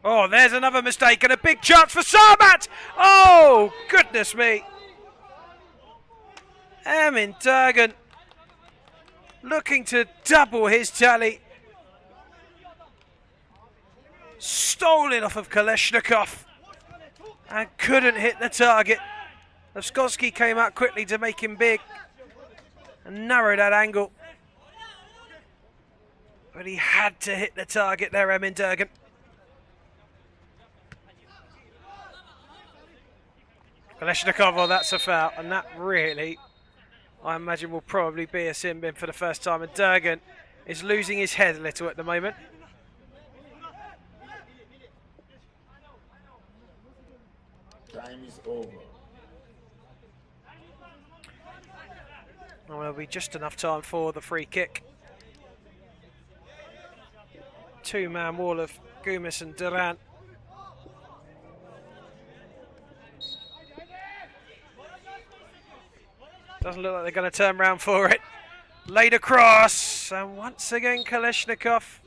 A: Oh, there's another mistake and a big chance for Sarmat! Oh, goodness me. Emin Durgan looking to double his tally. Stole it off of Kalashnikov and couldn't hit the target. Laskowski came out quickly to make him big and narrow that angle. But he had to hit the target there, Emin Durgan. Kalashnikov, well, that's a foul, and that really, I imagine, will probably be a sin bin for the first time. And Durgan is losing his head a little at the moment.
B: Time is over.
A: Well, there'll be just enough time for the free kick. 2-man wall of Gumis and Durant. Doesn't look like they're going to turn around for it. Laid across, and once again Kalashnikov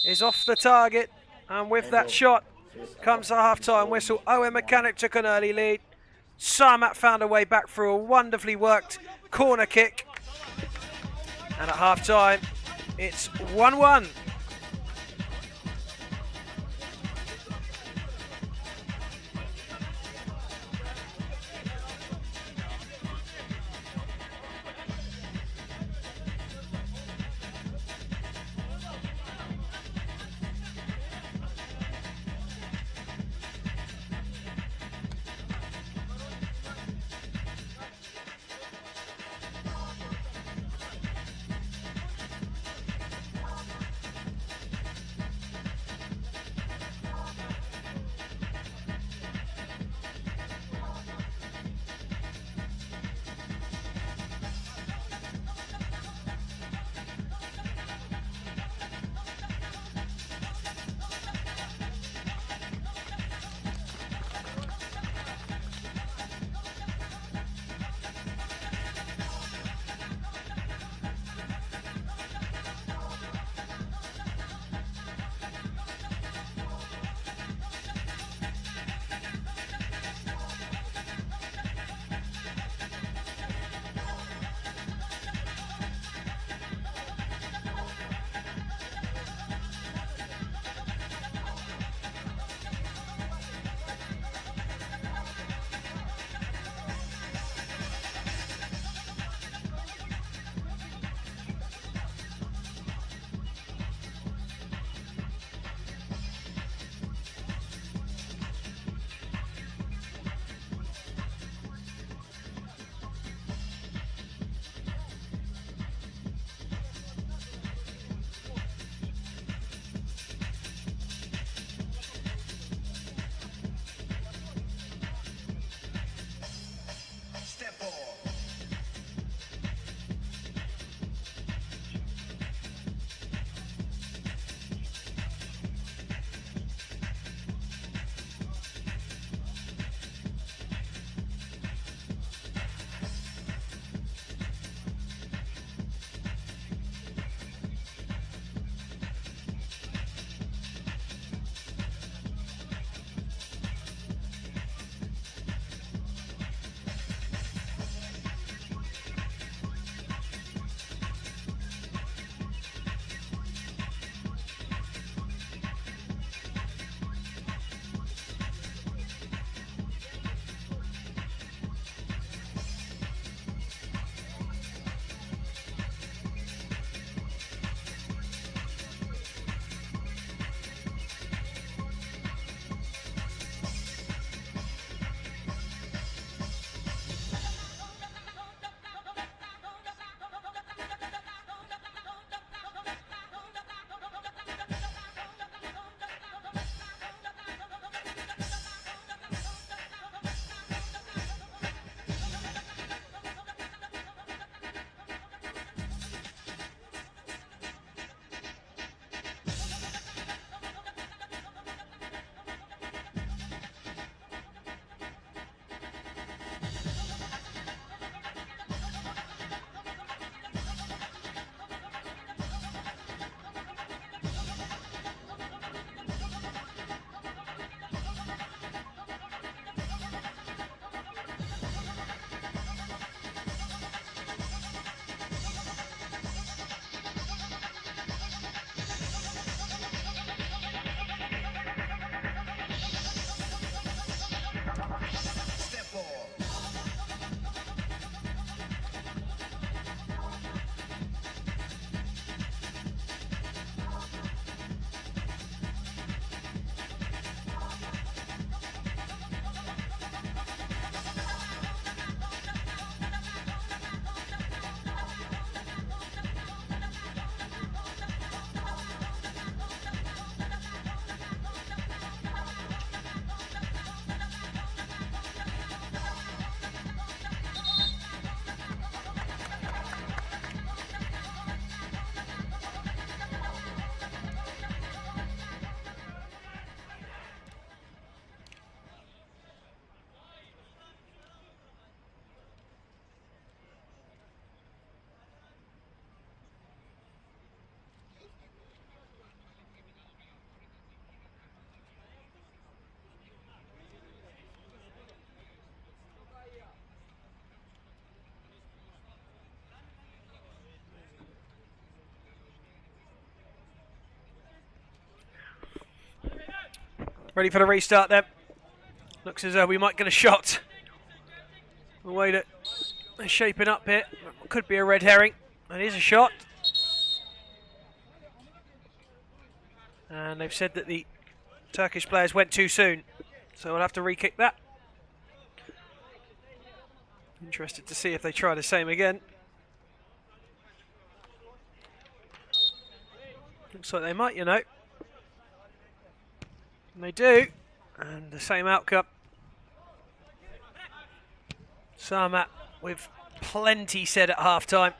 A: is off the target, and with that shot comes the half-time whistle. Owen Mechanic took an early lead. Sarmat found a way back through a wonderfully worked corner kick, and at half-time it's 1-1. Ready for the restart then. Looks as though we might get a shot. The way that they're shaping up here. Could be a red herring. It is a shot. And they've said that the Turkish players went too soon. So we'll have to re-kick that. Interested to see if they try the same again. Looks like they might, you know. And they do. And the same outcome. Sarmat with plenty said at half-time.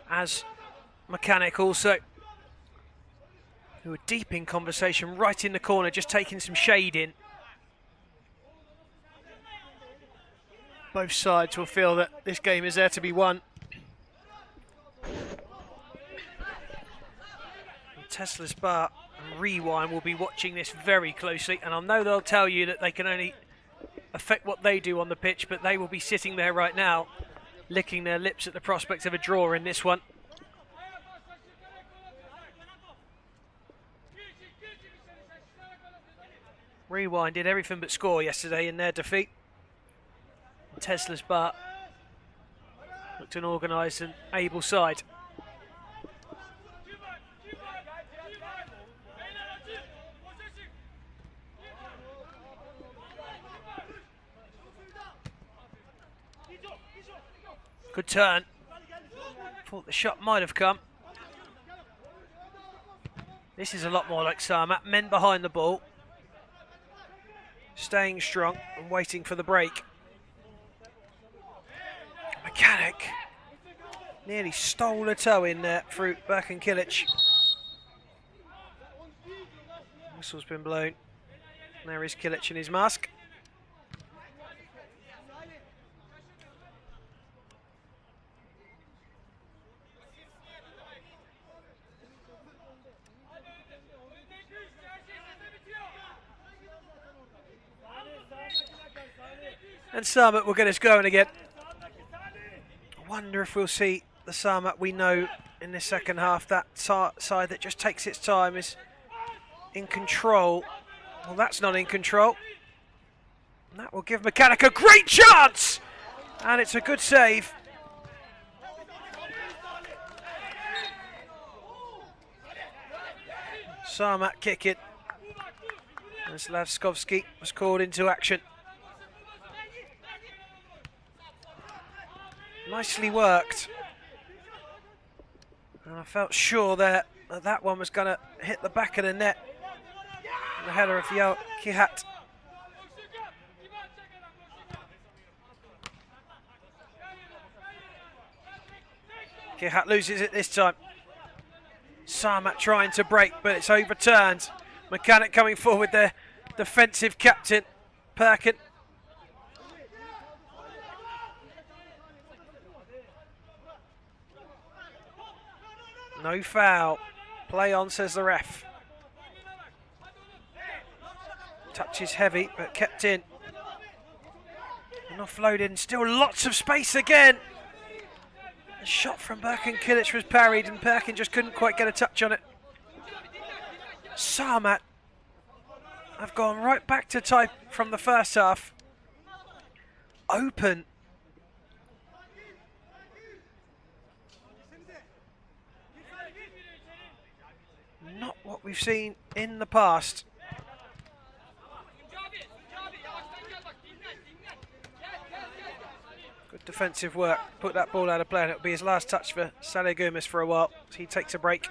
A: As Mechanic also. Who were deep in conversation, right in the corner, just taking some shade in. Both sides will feel that this game is there to be won. Tesla's Bar and Rewind will be watching this very closely, and I know they'll tell you that they can only affect what they do on the pitch, but they will be sitting there right now, licking their lips at the prospect of a draw in this one. Rewind did everything but score yesterday in their defeat. Tesla's Bar looked an organised and able side. Good turn. Thought the shot might have come. This is a lot more like Sarmat. Men behind the ball. Staying strong and waiting for the break. Mechanic nearly stole a toe in there through Berkan Kilic. Whistle's been blown. There is Kilic in his mask. And Sarmat will get us going again. I wonder if we'll see the Sarmat we know in the second half. That side that just takes its time is in control. Well, that's not in control. And that will give Mechanic a great chance! And it's a good save. Sarmat kick it. And Slavskovski was called into action. Nicely worked. And I felt sure there that one was going to hit the back of the net. The header of Kihat. Kihat loses it this time. Sarmat trying to break, but it's overturned. Mechanic coming forward there. Defensive captain, Perkin. No foul. Play on, says the ref. Touch is heavy, but kept in. And offloaded, still lots of space again. A shot from Berkan Kilic was parried, and Perkin just couldn't quite get a touch on it. Sarmat have gone right back to type from the first half. Open. Not what we've seen in the past. Good defensive work. Put that ball out of play, and it'll be his last touch for Saleh Gomez for a while. He takes a break.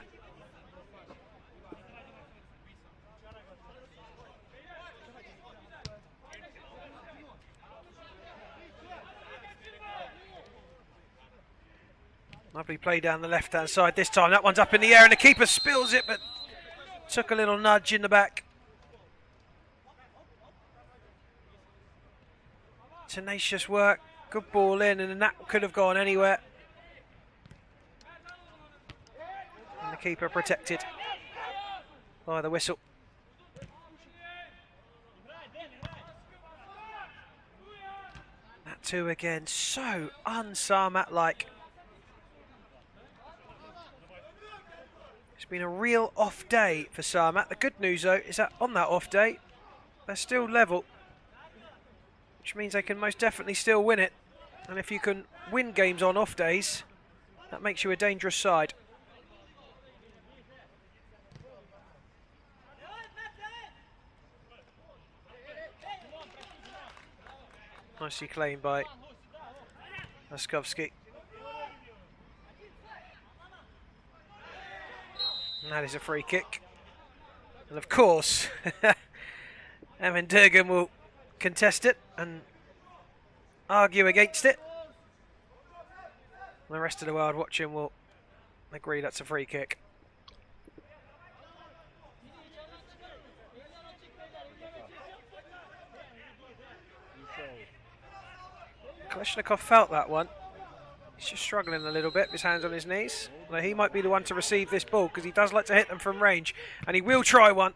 A: Lovely play down the left-hand side this time. That one's up in the air and the keeper spills it, but took a little nudge in the back. Tenacious work. Good ball in, and that could have gone anywhere. And the keeper protected by the whistle. That too again, so un-Sarmat-like. been a real off day for Sarmat. The good news, though, is that on that off day, they're still level, which means they can most definitely still win it. And if you can win games on off days, that makes you a dangerous side. Nicely claimed by Laskovsky. And that is a free kick. And of course, Emin Durgan will contest it and argue against it. The rest of the world watching will agree that's a free kick. Kalashnikov felt that one. He's just struggling a little bit, his hands on his knees. Well, he might be the one to receive this ball because he does like to hit them from range. And he will try one.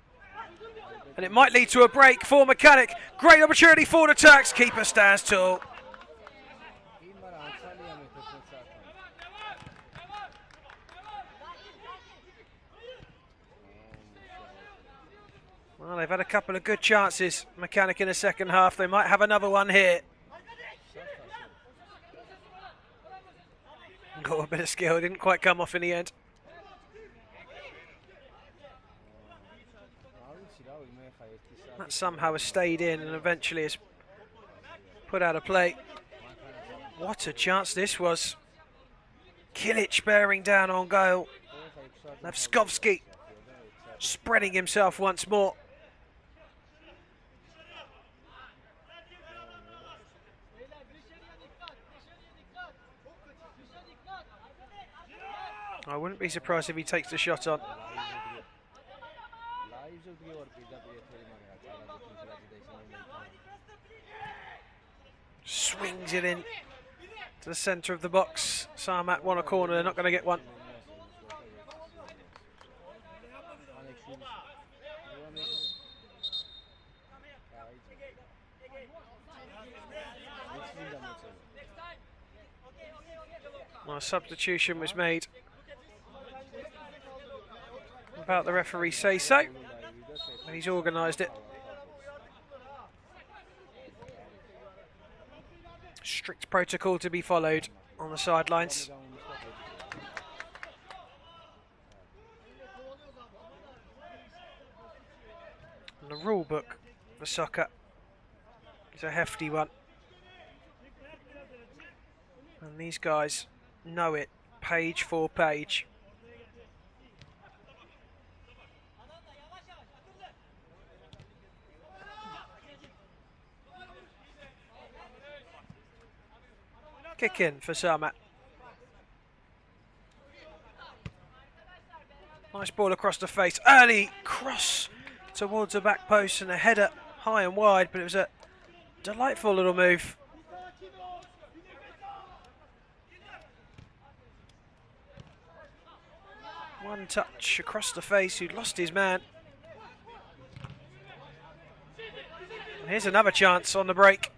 A: And it might lead to a break for Mechanic. Great opportunity for the Turks. Keeper stands tall. Well, they've had a couple of good chances, Mechanic, in the second half. They might have another one here. Got a bit of skill, didn't quite come off in the end. That somehow has stayed in and eventually has put out of play. What a chance this was. Kilic bearing down on goal. Laskovsky spreading himself once more. I wouldn't be surprised if he takes the shot on. Swings it in to the centre of the box. Sarmat want a corner, they're not going to get one. Well, a substitution was made. About the referee say so, and he's organised it. Strict protocol to be followed on the sidelines. And the rule book for soccer is a hefty one. And these guys know it, page for page. Kick in for Sarmat. Nice ball across the face. Early cross towards the back post and a header high and wide, but it was a delightful little move. One touch across the face, who lost his man. And here's another chance on the break.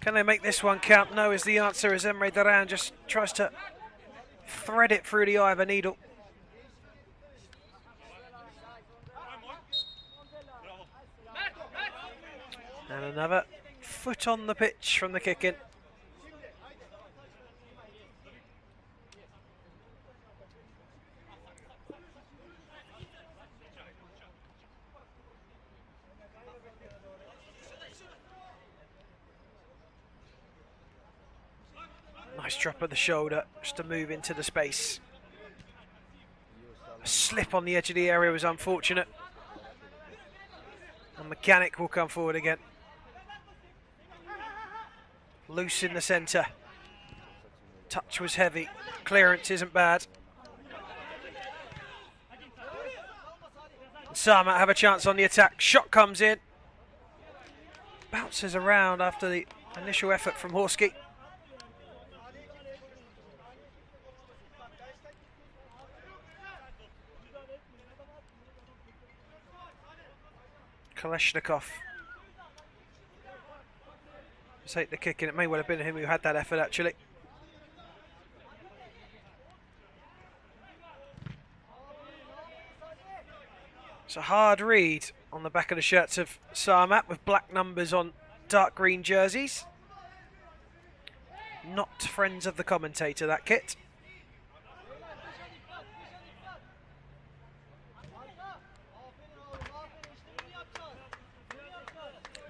A: Can they make this one count? No is the answer, as Emre Duran just tries to thread it through the eye of a needle. And another foot on the pitch from the kick-in. Nice drop of the shoulder, just to move into the space. A slip on the edge of the area was unfortunate. And Mechanic will come forward again. Loose in the centre. Touch was heavy. Clearance isn't bad. Sarmat have a chance on the attack. Shot comes in. Bounces around after the initial effort from Horsky. Kalashnikov. Take the kick, and it may well have been him who had that effort actually. It's a hard read on the back of the shirts of Sarmat with black numbers on dark green jerseys. Not friends of the commentator, that kit.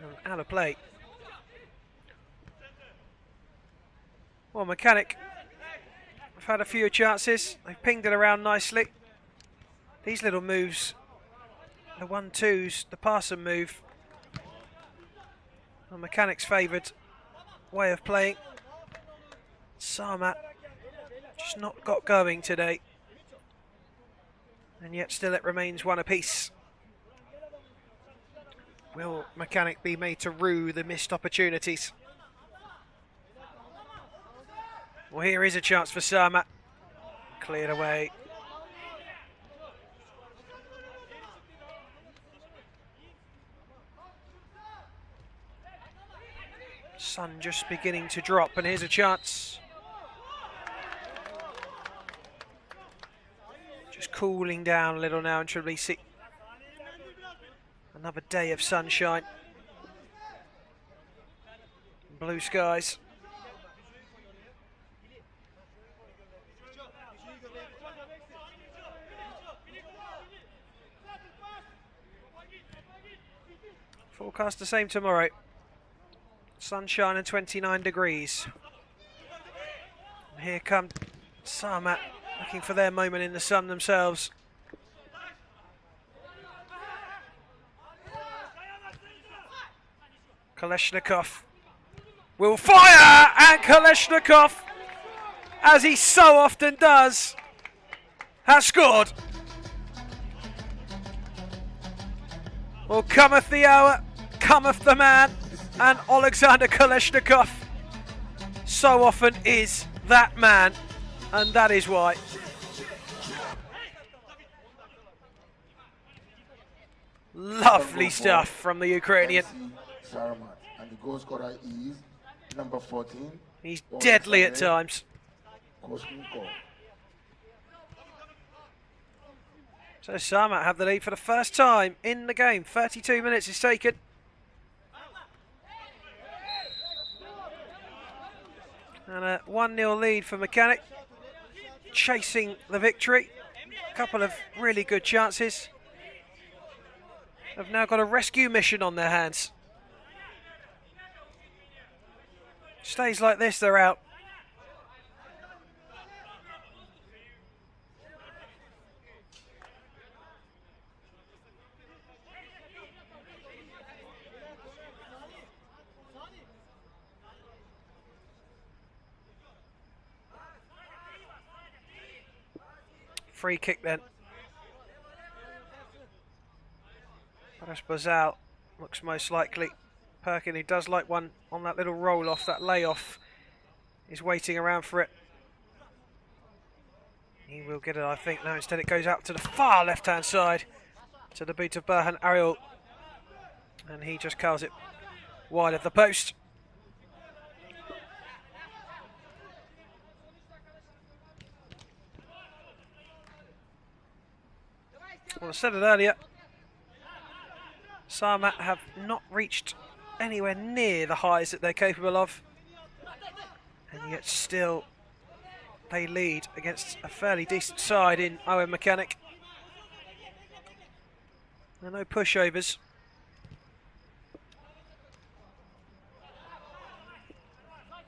A: And out of play. Well, Mechanic have had a few chances. They've pinged it around nicely. These little moves, the 1-2s, the pass and move, the Mechanic's favoured way of playing. Sarmat just not got going today. And yet still it remains one apiece. Will Mechanic be made to rue the missed opportunities? Well, here is a chance for Sarmat. Cleared away. Sun just beginning to drop, and here's a chance. Just cooling down a little now in Tbilisi. Another day of sunshine. Blue skies. Forecast the same tomorrow. Sunshine and 29 degrees. And here come Sarmat looking for their moment in the sun themselves. Kaleshnikov will fire, and Kaleshnikov, as he so often does, has scored. Well, cometh the hour, cometh the man, and Alexander Kaleshnikov so often is that man, and that is why. Lovely stuff from the Ukrainian.
B: And the goal scorer is number 14.
A: He's deadly at times. So Sarmat have the lead for the first time in the game. 32 minutes is taken. And a 1-0 lead for Mechanic. Chasing the victory. A couple of really good chances. Have now got a rescue mission on their hands. Stays like this, they're out. Free kick then. Bazal looks most likely. Perkin, he does like one on that little roll off, that layoff. He's waiting around for it. He will get it, I think. No, instead it goes out to the far left-hand side to the boot of Burhan Ariel. And he just curls it wide of the post. Well, I said it earlier. Sarmat have not reached anywhere near the highs that they're capable of, and yet still they lead against a fairly decent side in Owen Mechanic. There are no pushovers.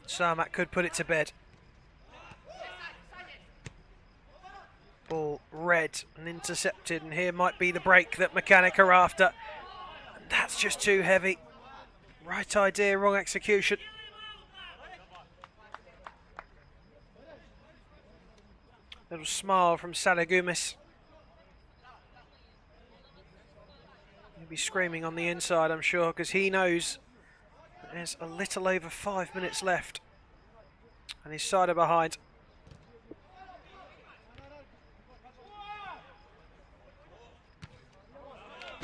A: Sarmat could put it to bed. Ball red and intercepted, and here might be the break that Mechanic are after. And that's just too heavy. Right idea, wrong execution. Little smile from Salagumis. He'll be screaming on the inside, I'm sure, because he knows that there's a little over 5 minutes left. And his side are behind.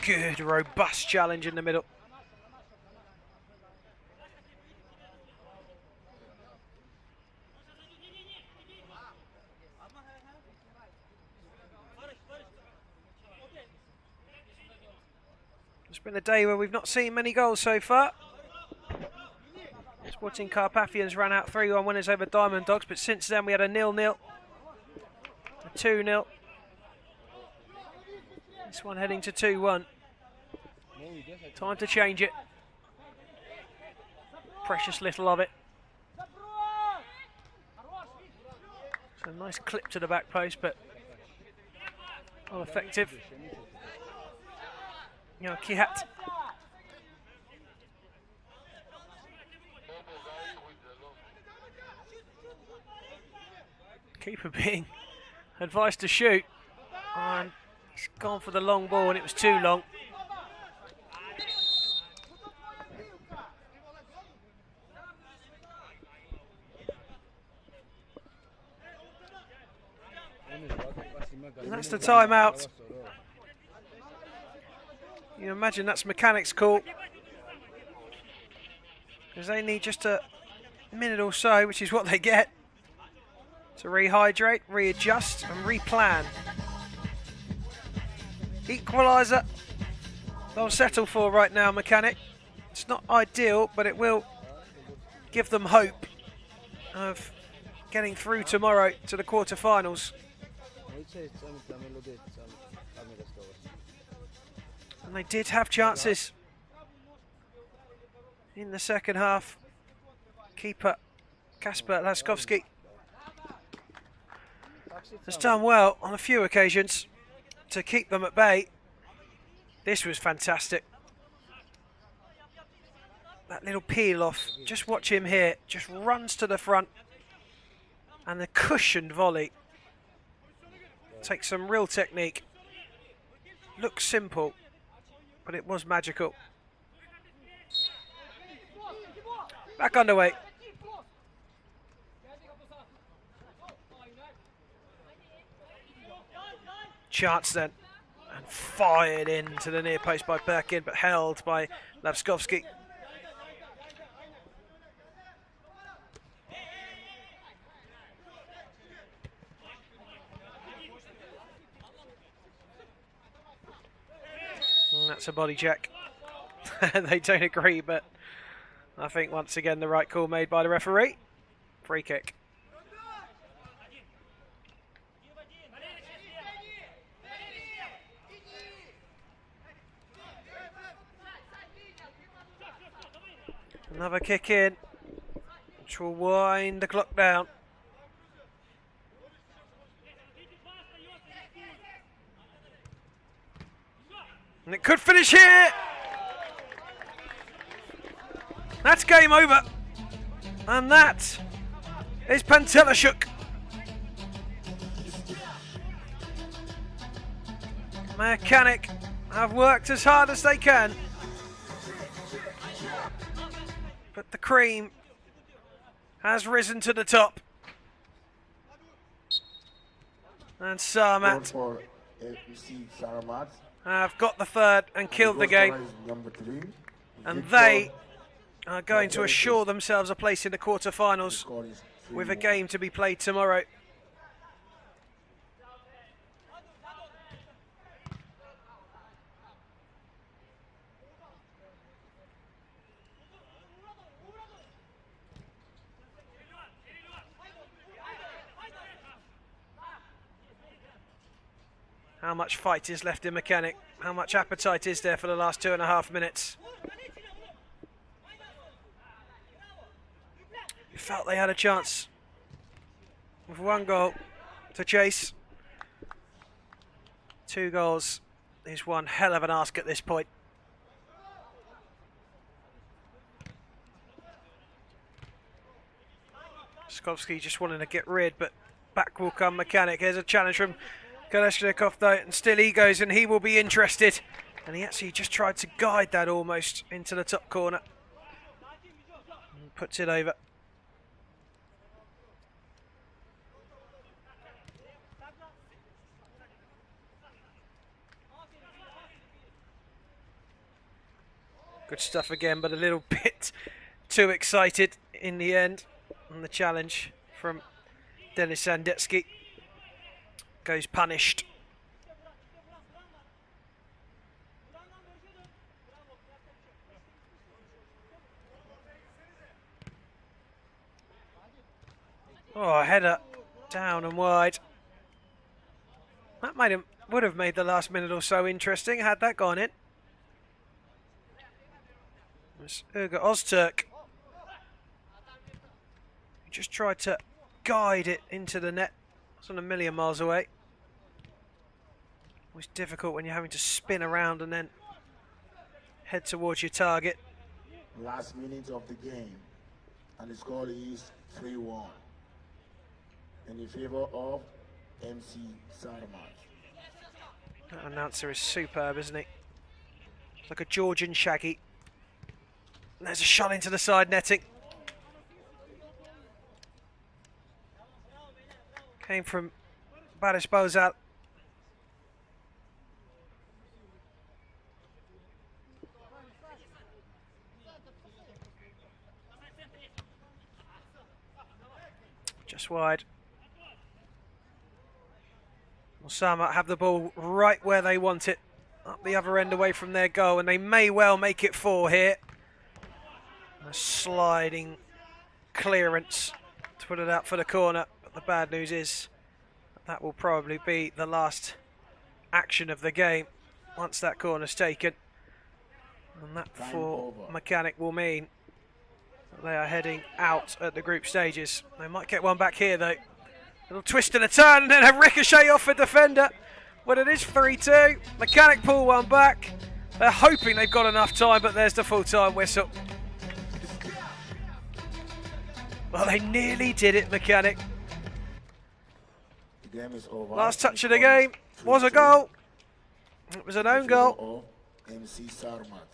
A: Good, robust challenge in the middle. been a day where we've not seen many goals so far. Sporting Carpathians ran out 3-1 winners over Diamond Dogs, but since then we had a 0-0, a 2-0. This one heading to 2-1. Time to change it. Precious little of it. So nice clip to the back post, but not effective. Kihat. Keeper being advised to shoot, and he's gone for the long ball, and it was too long. And that's the timeout. You imagine that's mechanics call, because they need just a minute or so, which is what they get, to rehydrate, readjust and replan. Equaliser they'll settle for right now, mechanic. It's not ideal, but it will give them hope of getting through tomorrow to the quarter-finals. And they did have chances in the second half. Keeper Kasper Laskovski has done well on a few occasions to keep them at bay. This was fantastic. That little peel off, just watch him here, just runs to the front, and the cushioned volley takes some real technique. Looks simple, but it was magical. Back underway. Chance then, and fired into the near post by Birkin, but held by Lavskovski. And that's a body check. They don't agree, but I think once again the right call made by the referee. Free kick. Another kick in, which will wind the clock down. And it could finish here. That's game over. And that is Pantelashuk. Mechanic have worked as hard as they can, but the cream has risen to the top. And Sarmat have got the third and killed the game. And they are going to assure themselves a place in the quarter-finals with a game to be played tomorrow. How much fight is left in Mechanic? How much appetite is there for the last 2.5 minutes? You felt they had a chance with 1 goal to chase. 2 goals is one hell of an ask at this point. Skovsky just wanting to get rid, but back will come Mechanic. Here's a challenge from Kalashnikov though, and still he goes, and he will be interested. And he actually just tried to guide that almost into the top corner. And puts it over. Good stuff again, but a little bit too excited in the end. And the challenge from Denis Sandetsky goes punished. Oh, header down and wide. That would have made the last minute or so interesting had that gone in. It's Uğur Öztürk. He just tried to guide it into the net. It's not a million miles away. Always difficult when you're having to spin around and then head towards your target.
B: Last minute of the game, and the score is 3-1 in favor of MC Sarmat.
A: That announcer is superb, isn't he? It's like a Georgian shaggy. And there's a shot into the side netting. Came from Barış Bozal. Just wide. Sarmat have the ball right where they want it. Up the other end away from their goal, and they may well make it 4 here. A sliding clearance to put it out for the corner. But the bad news is that will probably be the last action of the game once that corner's taken. And that for Mechanic will mean that they are heading out at the group stages. They might get one back here though. Little twist and a turn and then a ricochet off a defender. But it is 3-2. Mechanic pull one back. They're hoping they've got enough time, but there's the full-time whistle. Well, they nearly did it, Mechanic.
B: The game is over.
A: Last touch of the game was a goal. It was an own goal.
B: MC Sarmat.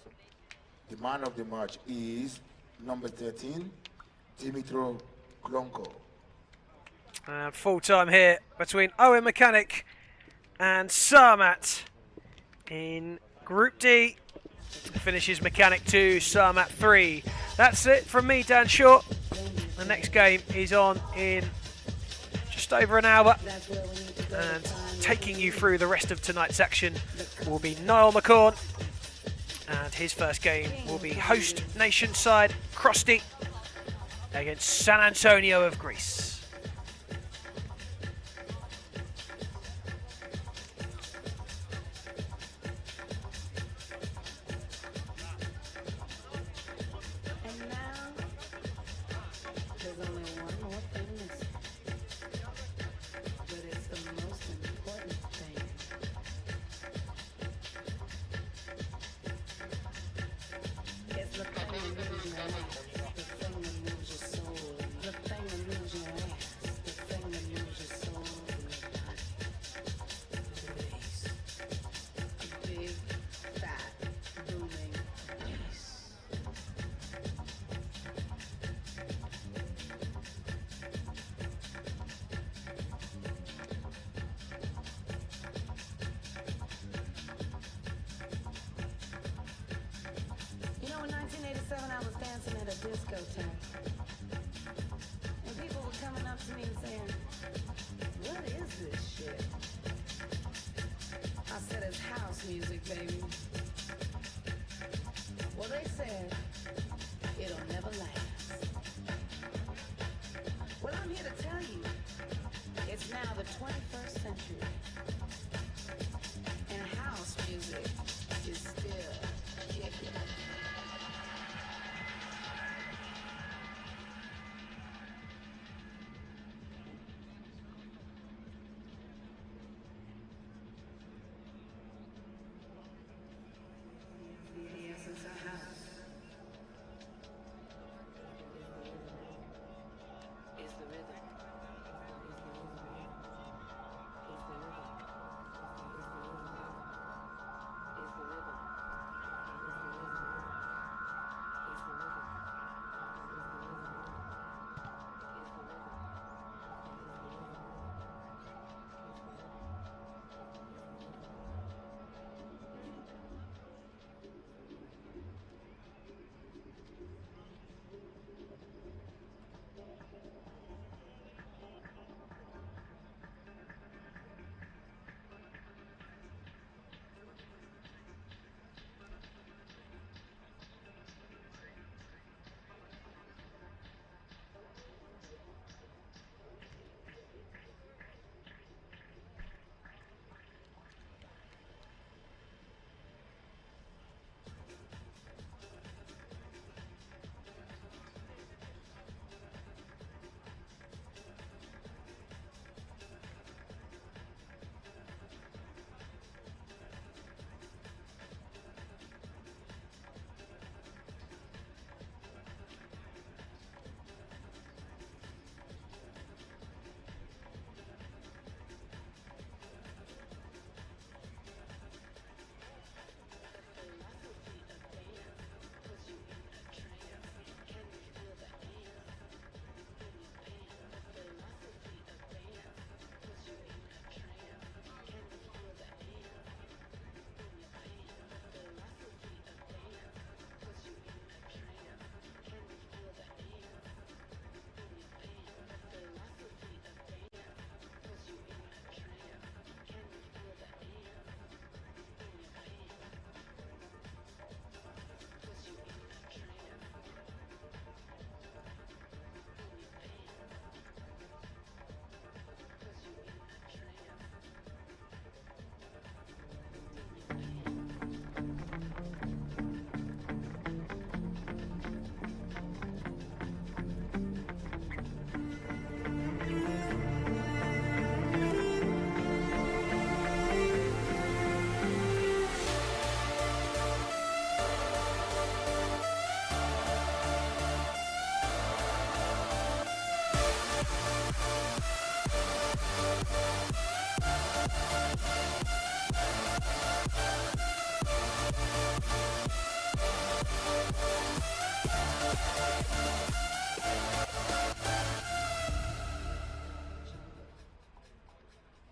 B: The man of the match is number 13, Dimitro Klonko.
A: And full time here between Owen Mechanic and Sarmat in Group D. Finishes Mechanic 2, Sarmat 3. That's it from me, Dan Short. The next game is on in just over an hour. And taking you through the rest of tonight's action will be Niall McCorn. And his first game will be host nation side Krusty against San Antonio of Greece.
D: In 1987, I was dancing at a discotheque, and people were coming up to me and saying, "What is this shit?" I said, "It's house music, baby." Well, they said, "It'll never last." Well, I'm here to tell you, it's now the 21st century, and house music is still kicking.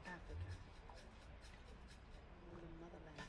D: Africa, the motherland.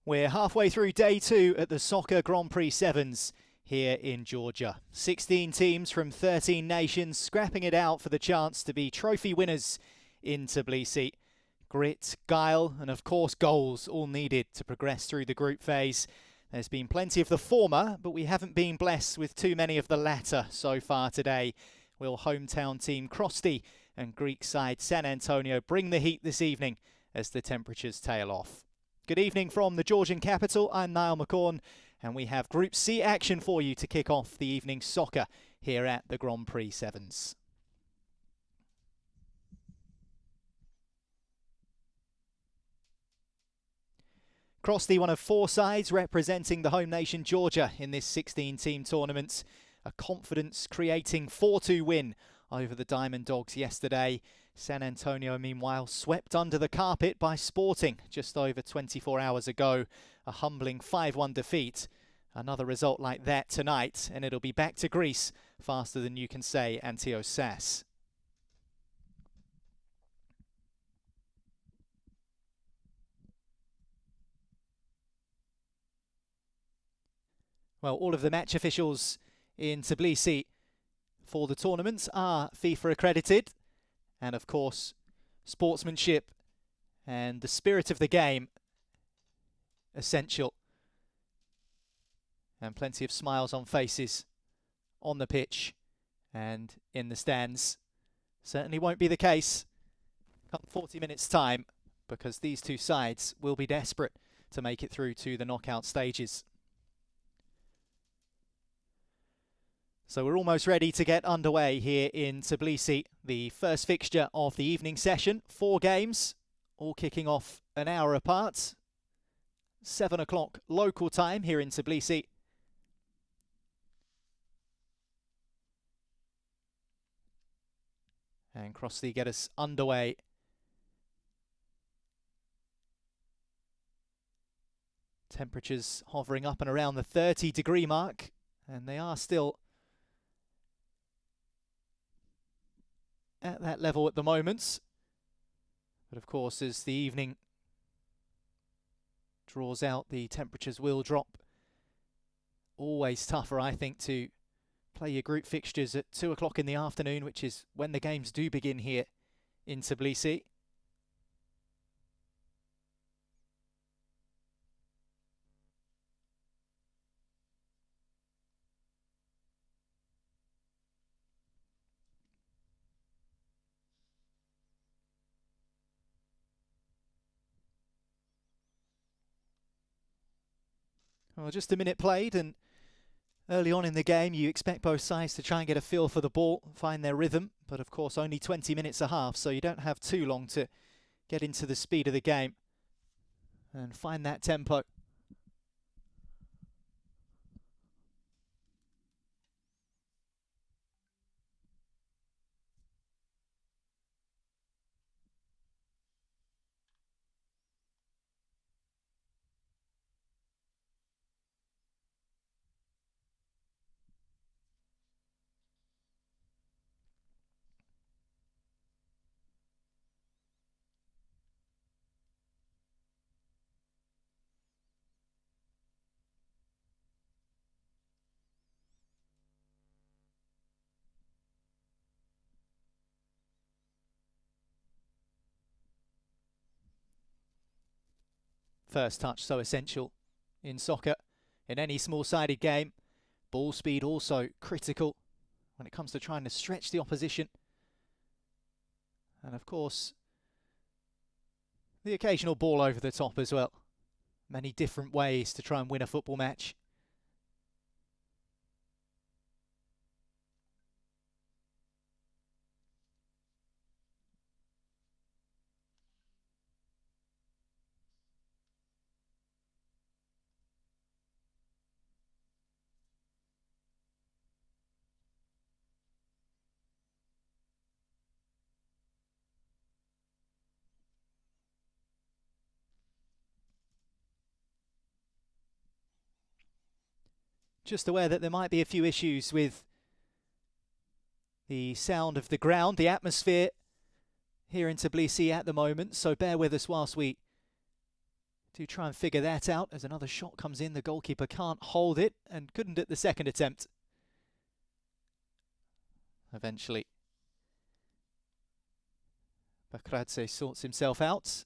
E: We're halfway through day 2 at the Soccer Grand Prix Sevens here in Georgia. 16 teams from 13 nations scrapping it out for the chance to be trophy winners in Tbilisi. Grit, guile and of course goals all needed to progress through the group phase. There's been plenty of the former, but we haven't been blessed with too many of the latter so far today. Will hometown team Krosty and Greek side San Antonio bring the heat this evening as the temperatures tail off? Good evening from the Georgian capital. I'm Niall McCorn, and we have Group C action for you to kick off the evening's soccer here at the Grand Prix Sevens. Krosty, one of 4 sides representing the home nation Georgia in this 16-team tournament. A confidence-creating 4-2 win over the Diamond Dogs yesterday. San Antonio, meanwhile, swept under the carpet by Sporting just over 24 hours ago. A humbling 5-1 defeat. Another result like that tonight, and it'll be back to Greece faster than you can say Antios Sas. Well, all of the match officials in Tbilisi for the tournament are FIFA accredited. And of course, sportsmanship and the spirit of the game essential. And plenty of smiles on faces on the pitch and in the stands. Certainly won't be the case come 40 minutes time, because these two sides will be desperate to make it through to the knockout stages. So we're almost ready to get underway here in Tbilisi. The first fixture of the evening session. 4 games, all kicking off an hour apart. 7 o'clock local time here in Tbilisi. And Krosty get us underway. Temperatures hovering up and around the 30-degree mark. And they are still at that level at the moment. But of course, as the evening draws out, the temperatures will drop. Always tougher, I think, to play your group fixtures at 2 o'clock in the afternoon, which is when the games do begin here in Tbilisi. Well, just a minute played, and early on in the game you expect both sides to try and get a feel for the ball, find their rhythm, but of course only 20 minutes a half, so you don't have too long to get into the speed of the game and find that tempo. First touch so essential in soccer, in any small-sided game. Ball speed also critical when it comes to trying to stretch the opposition. And of course, the occasional ball over the top as well. Many different ways to try and win a football match. Just aware that there might be a few issues with the sound of the ground, the atmosphere here in Tbilisi at the moment, so bear with us whilst we Do try and figure that out as another shot comes in. The goalkeeper can't hold it and couldn't at the second attempt. Eventually, Bakradze sorts himself out.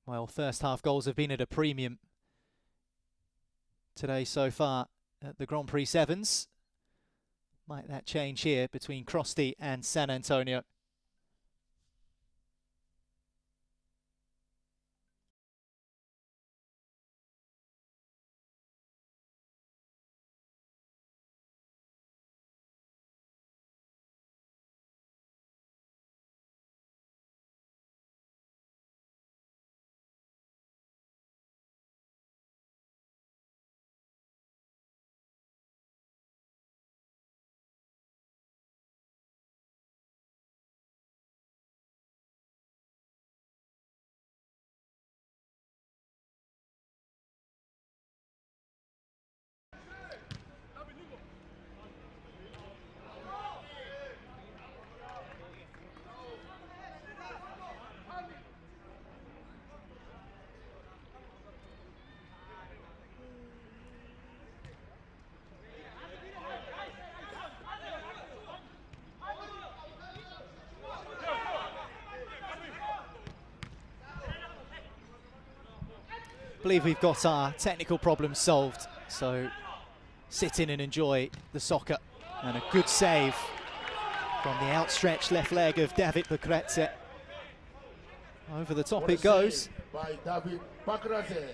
E: Well, first half goals have been at a premium today so far at the Grand Prix Sevens. Might that change here between Crosti and San Antonio? I believe we've got our technical problems solved, so sit in and enjoy the soccer. And a good save from the outstretched left leg of David Bakradze. Over the top it goes.
B: By David Bakradze.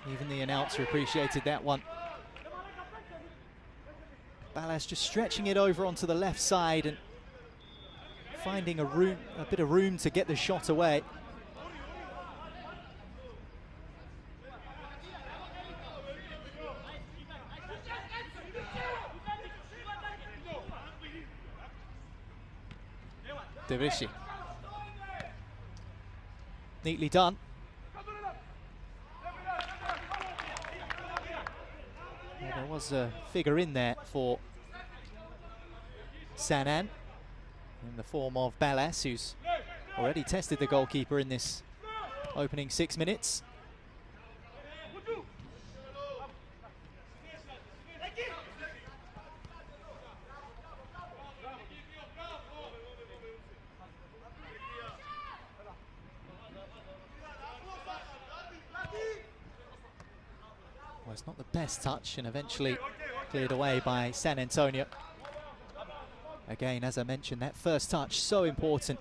E: Even the announcer appreciated that one. Ballas just stretching it over onto the left side and finding a bit of room to get the shot away. Devishi. Neatly done. Well, there was a figure in there for Sanan in the form of Ballas, who's already tested the goalkeeper in this opening 6 minutes. Well, it's not the best touch, and eventually cleared away by San Antonio. Again, as I mentioned, that first touch so important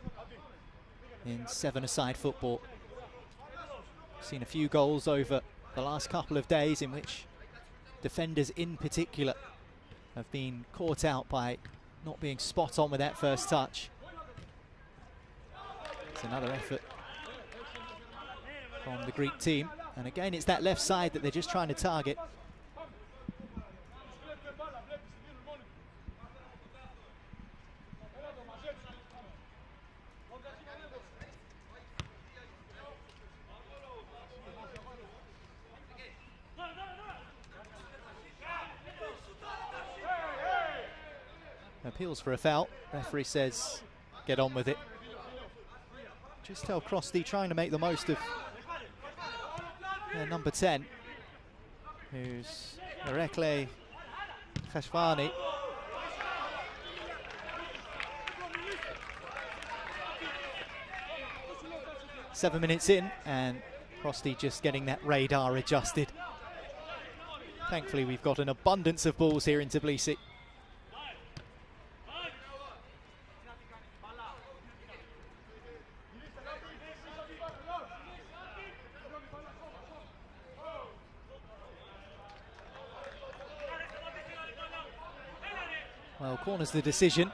E: in seven-a-side football. Seen a few goals over the last couple of days in which defenders in particular have been caught out by not being spot on with that first touch. It's another effort from the Greek team. And again, it's that left side that they're just trying to target. Appeals for a foul. Referee says, get on with it. Just tell Crosti trying to make the most of number 10, who's Erekle Khashvani. Seven minutes in, and Crosti just getting that radar adjusted. Thankfully, we've got an abundance of balls here in Tbilisi. Well, corners the decision.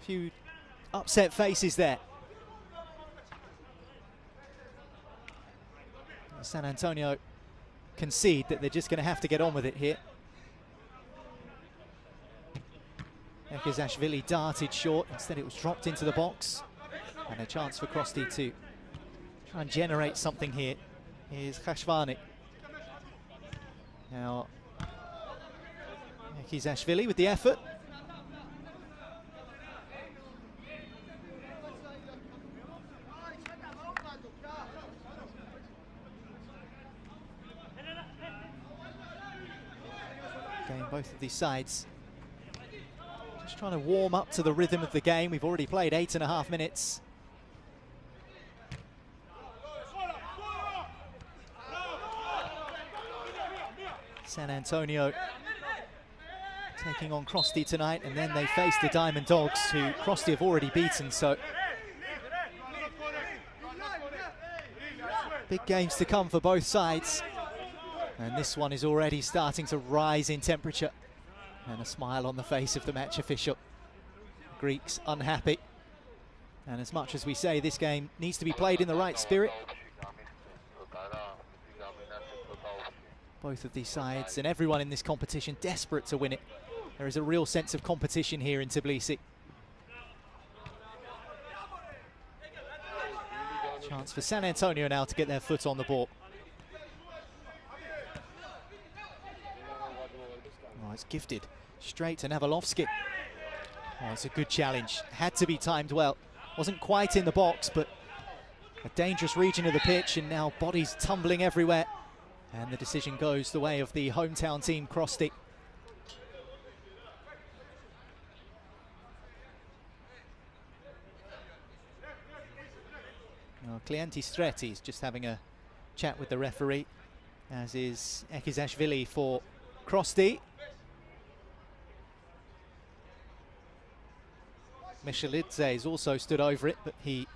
E: A few upset faces there. San Antonio concede that they're just going to have to get on with it here. Ekizashvili darted short, instead it was dropped into the box. And a chance for Krosty to try and generate something here. Here's Khashvani. Now, Ekizashvili with the effort. Again, both of these sides just trying to warm up to the rhythm of the game. We've already played 8.5 minutes. San Antonio taking on Krosty tonight, and then they face the Diamond Dogs, who Krosty have already beaten, so big games to come for both sides. And this one is already starting to rise in temperature. And a smile on the face of the match official. Greeks unhappy. And as much as we say this game needs to be played in the right spirit, both of these sides and everyone in this competition desperate to win it. There is a real sense of competition here in Tbilisi. Chance for San Antonio now to get their foot on the ball. Oh, it's gifted straight to Navalovsky. Oh, it's a good challenge. Had to be timed well. Wasn't quite in the box, but a dangerous region of the pitch, and now bodies tumbling everywhere. And the decision goes the way of the hometown team, Krosty. Now, Klienti Streti is just having a chat with the referee, as is Ekizashvili for Krosty. Michelidze has also stood over it, but he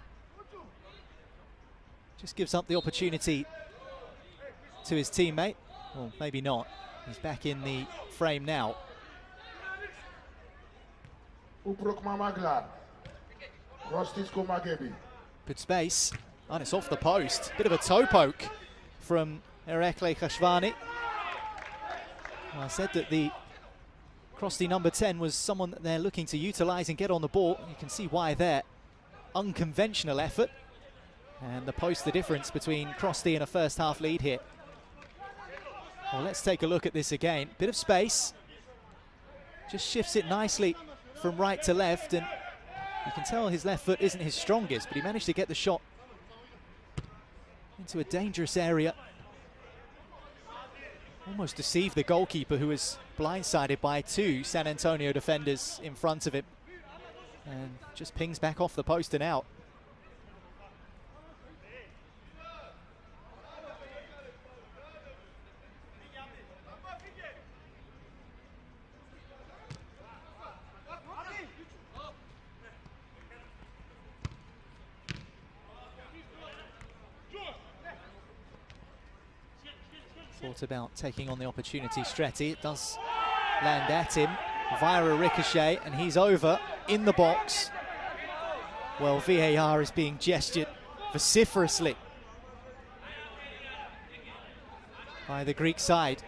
E: just gives up the opportunity to his teammate. Well, maybe not. He's back in the frame now. Good space, and it's off the post. Bit of a toe poke from Erekle Khashvani. Well, I said that the Krosty number 10 was someone that they're looking to utilise and get on the ball. You can see why there. Unconventional effort. And the post, the difference between Krosty and a first half lead here. Well, let's take a look at this again. Bit of space. Just shifts it nicely from right to left, and you can tell his left foot isn't his strongest, but he managed to get the shot into a dangerous area. Almost deceived the goalkeeper, who was blindsided by two San Antonio defenders in front of him. And just pings back off the post and out. Thought about taking on the opportunity, Streti. It does land at him via a ricochet, and he's over in the box. Well, VAR is being gestured vociferously by the Greek side.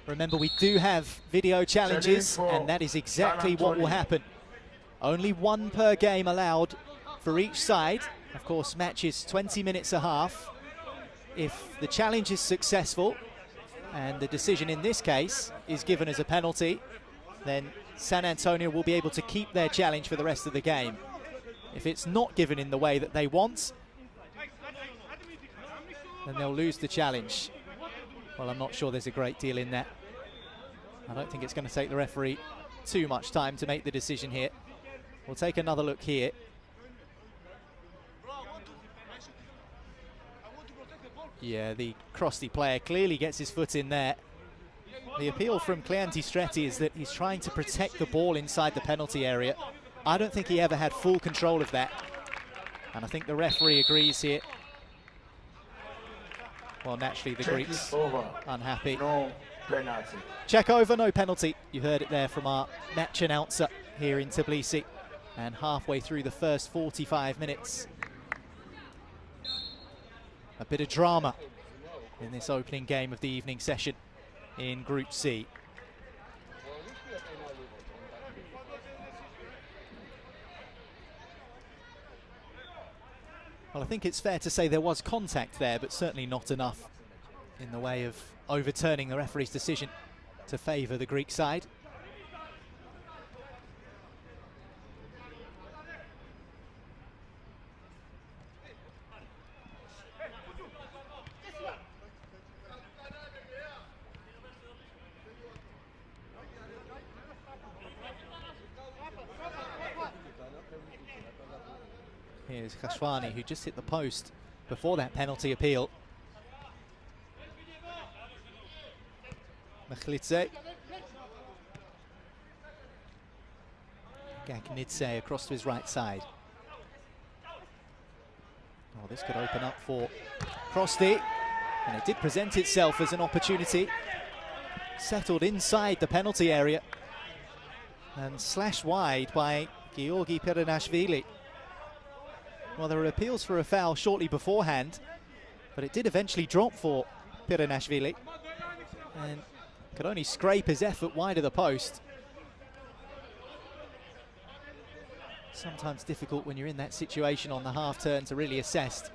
E: Remember, we do have video challenges, and that is exactly what will happen. Only one per game allowed for each side. Of course, matches 20 minutes a half. If the challenge is successful, and the decision in this case is given as a penalty, then San Antonio will be able to keep their challenge for the rest of the game. If it's not given in the way that they want, then they'll lose the challenge. Well, I'm not sure there's a great deal in that. I don't think it's going to take the referee too much time to make the decision here. We'll take another look here. Yeah, the Krosty player clearly gets his foot in there. The appeal from Klienti Streti is that he's trying to protect the ball inside the penalty area. I don't think he ever had full control of that. And I think the referee agrees here. Well, naturally, the Greeks unhappy.
B: No penalty.
E: Check over, no penalty. You heard it there from our match announcer here in Tbilisi. And halfway through the first 45 minutes. A bit of drama in this opening game of the evening session in Group C. Well, I think it's fair to say there was contact there, but certainly not enough in the way of overturning the referee's decision to favour the Greek side. Here's Khashwani, who just hit the post before that penalty appeal. Mekhlidze. Gagnidze across to his right side. Oh, this could open up for Krosty, and it did present itself as an opportunity. Settled inside the penalty area and slashed wide by Georgi Piranashvili. Well, there were appeals for a foul shortly beforehand, but it did eventually drop for Piranashvili and could only scrape his effort wide of the post. Sometimes difficult when you're in that situation on the half turn to really assess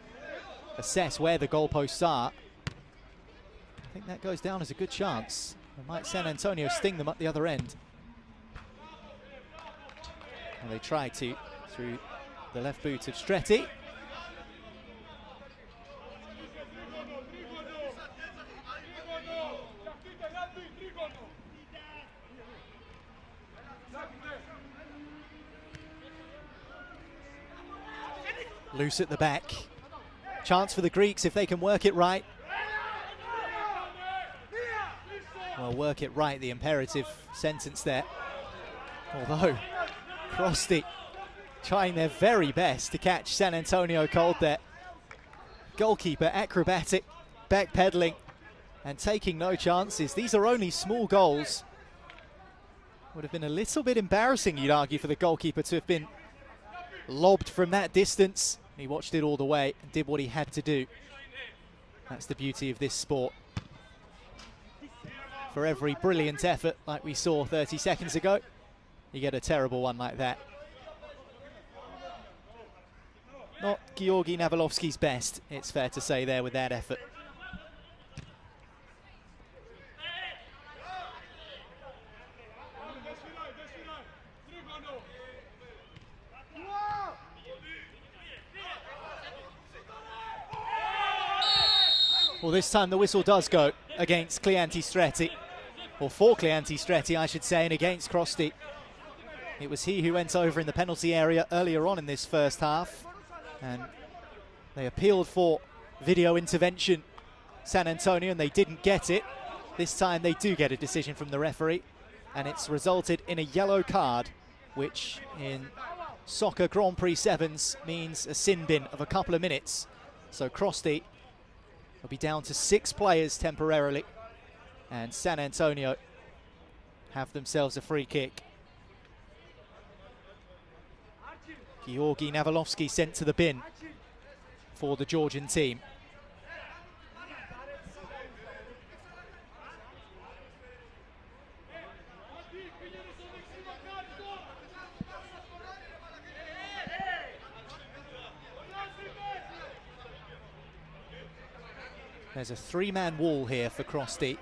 E: where the goalposts are. I think that goes down as a good chance. And might San Antonio sting them up the other end? Well, they tried to through the left boot of Stretti. Loose at the back. Chance for the Greeks if they can work it right. Well, work it right, the imperative sentence there. Although, Krosty trying their very best to catch San Antonio cold there. Goalkeeper acrobatic, backpedaling and taking no chances. These are only small goals. Would have been a little bit embarrassing, you'd argue, for the goalkeeper to have been lobbed from that distance. He watched it all the way and did what he had to do. That's the beauty of this sport. For every brilliant effort like we saw 30 seconds ago, you get a terrible one like that. Not Georgi Navalovsky's best, it's fair to say there with that effort. Well, this time the whistle does go against Cleanti Stretti, or for Cleanti Stretti, I should say, and against Krosty. It was he who went over in the penalty area earlier on in this first half, and they appealed for video intervention, San Antonio, and they didn't get it. This time they do get a decision from the referee, and it's resulted in a yellow card, which in Soccer Grand Prix 7s means a sin bin of a couple of minutes. So Krosty will be down to 6 players temporarily, and San Antonio have themselves a free kick. Georgi Navalovsky sent to the bin for the Georgian team. There's a 3-man wall here for Krosty.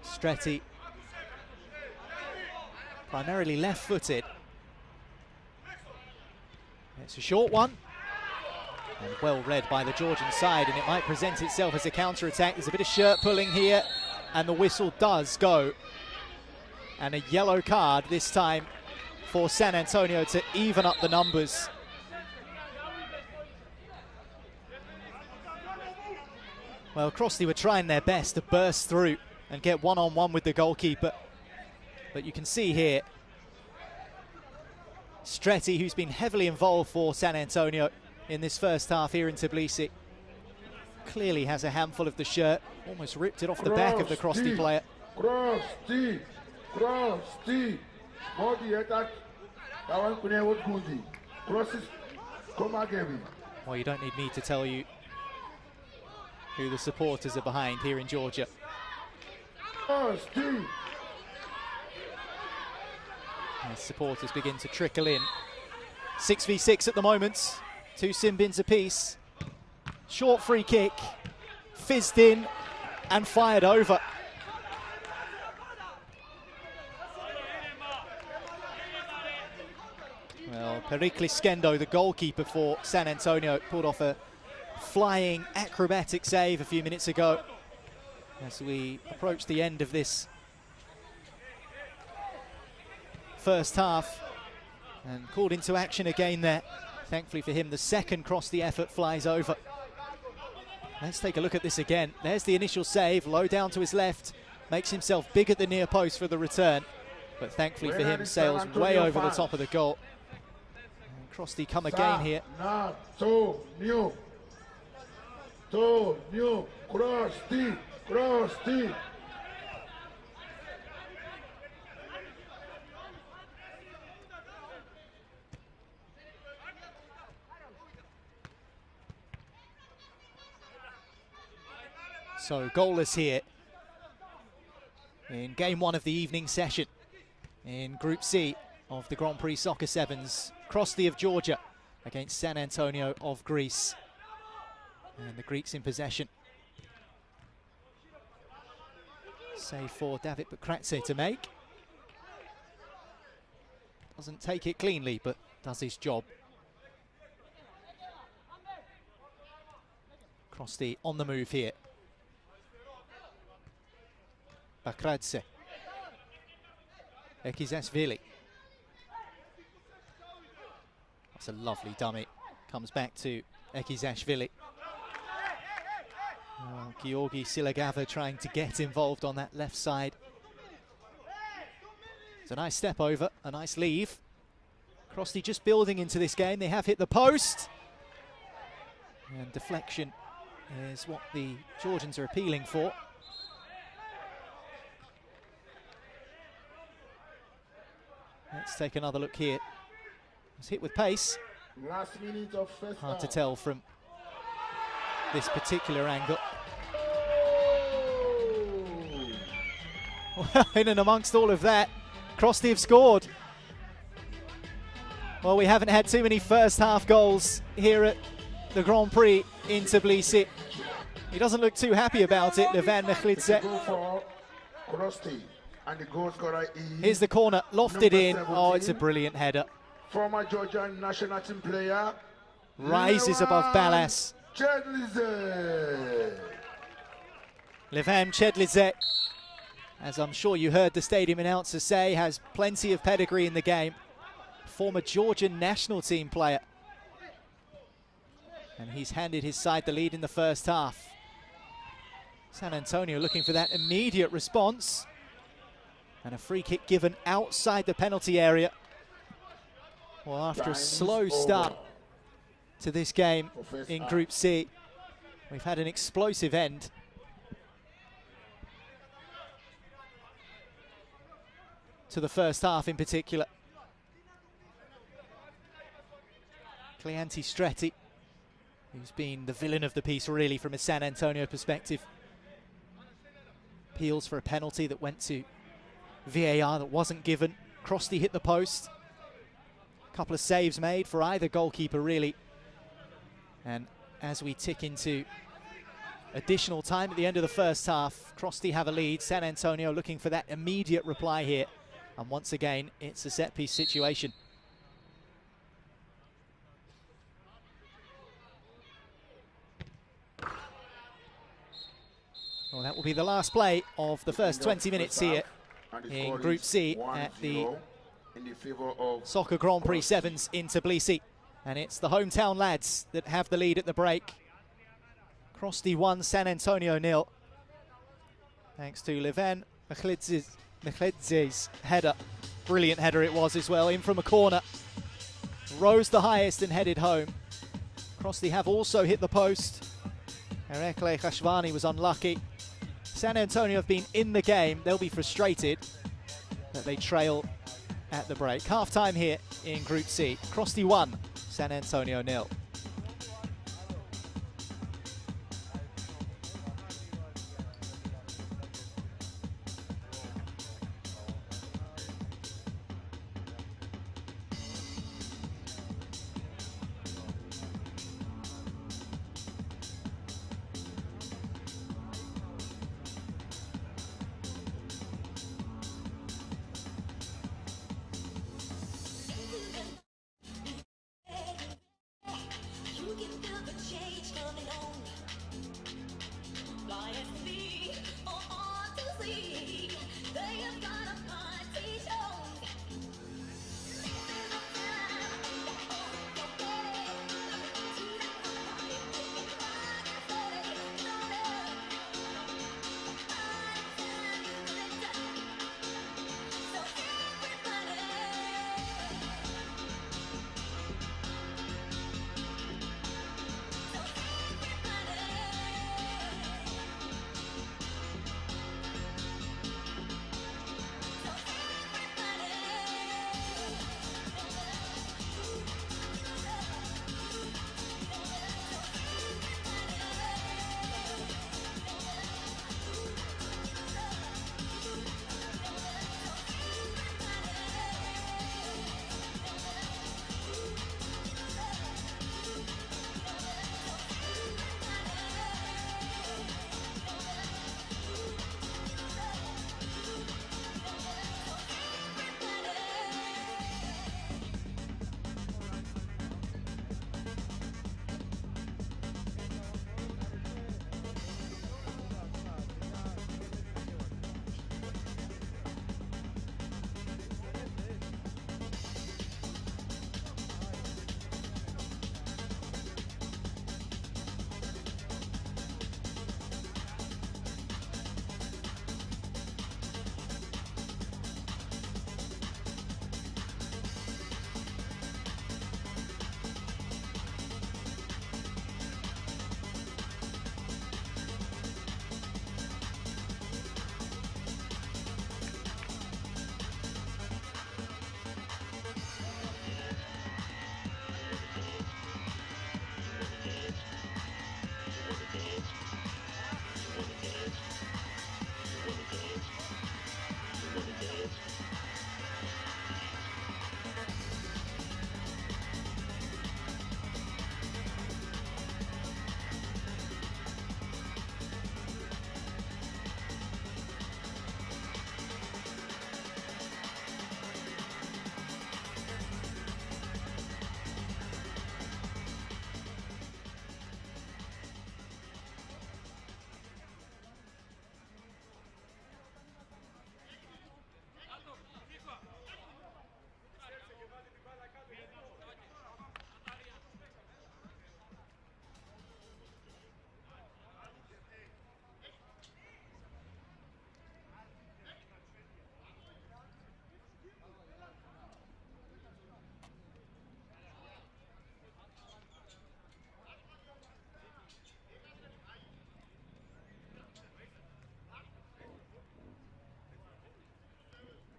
E: Stretti, primarily left-footed. It's a short one, and well read by the Georgian side, and it might present itself as a counter-attack. There's a bit of shirt pulling here, and the whistle does go. And a yellow card this time for San Antonio to even up the numbers. Well, Krosty were trying their best to burst through and get one-on-one with the goalkeeper. But you can see here, Stretti, who's been heavily involved for San Antonio in this first half here in Tbilisi, clearly has a handful of the shirt, almost ripped it off the back of the Krosty player.
B: Krosty, body attack.
E: Well, you don't need me to tell you who the supporters are behind here in Georgia.
B: Krosty.
E: As supporters begin to trickle in. 6v6 at the moment. 2 sin bins apiece. Short free kick, fizzed in and fired over. Well, Pericles Skendo, the goalkeeper for San Antonio, pulled off a flying acrobatic save a few minutes ago as we approach the end of this first half, and called into action again there. Thankfully for him, the second cross the effort flies over. Let's take a look at this again. There's the initial save, low down to his left, makes himself big at the near post for the return, but thankfully for him, sails way over the top of the goal. And Crosty come again here.
B: Crosty.
E: So goalless here in game 1 of the evening session in Group C of the Grand Prix Soccer Sevens. Crosty of Georgia against San Antonio of Greece. And the Greeks in possession. Save for David Bakratze to make. Doesn't take it cleanly, but does his job. Crosty on the move here. Bakratze. Ekizashvili. That's a lovely dummy. Comes back to Ekizashvili. Oh, Georgi Silagava trying to get involved on that left side. It's a nice step over, a nice leave. Crosty just building into this game. They have hit the post. And deflection is what the Georgians are appealing for. Let's take another look here. It's hit with pace.
B: Last minute of first
E: Hard to
B: half.
E: tell from this particular angle. Well, in and amongst all of that, Crosty have scored. Well, we haven't had too many first half goals here at the Grand Prix in Tbilisi. He doesn't look too happy about it, Levan Mekhlidze.
B: Go for Crosty, and the goal scorer is
E: Here's the corner, lofted
B: number
E: in. Oh, it's a
B: 17.
E: brilliant header.
B: former Georgian national team player.
E: Rises above Ballas.
B: Chedlidze.
E: Levan Chedlidze, as I'm sure you heard the stadium announcer say, has plenty of pedigree in the game. Former Georgian national team player. And he's handed his side the lead in the first half. San Antonio looking for that immediate response. And a free kick given outside the penalty area. Well, after a slow start to this game in Group C, we've had an explosive end. To the first half in particular. Cleanti Stretti, who's been the villain of the piece really from a San Antonio perspective. Appeals for a penalty that went to VAR that wasn't given. Crosty hit the post. A couple of saves made for either goalkeeper really. And as we tick into additional time at the end of the first half, Crosty have a lead. San Antonio looking for that immediate reply here. And once again, it's a set-piece situation. Well, that will be the last play of the first 20 minutes here in Group C at the Soccer Grand Prix Sevens in Tbilisi. And it's the hometown lads that have the lead at the break. Crosty 1, San Antonio 0. Thanks to Levan Mekhlidze's header. Brilliant header it was as well, in from a corner. Rose the highest and headed home. Crosty have also hit the post. Erekle Khashvani was unlucky. San Antonio have been in the game. They'll be frustrated that they trail at the break. Half time here in Group C. Crosty 1, San Antonio 0.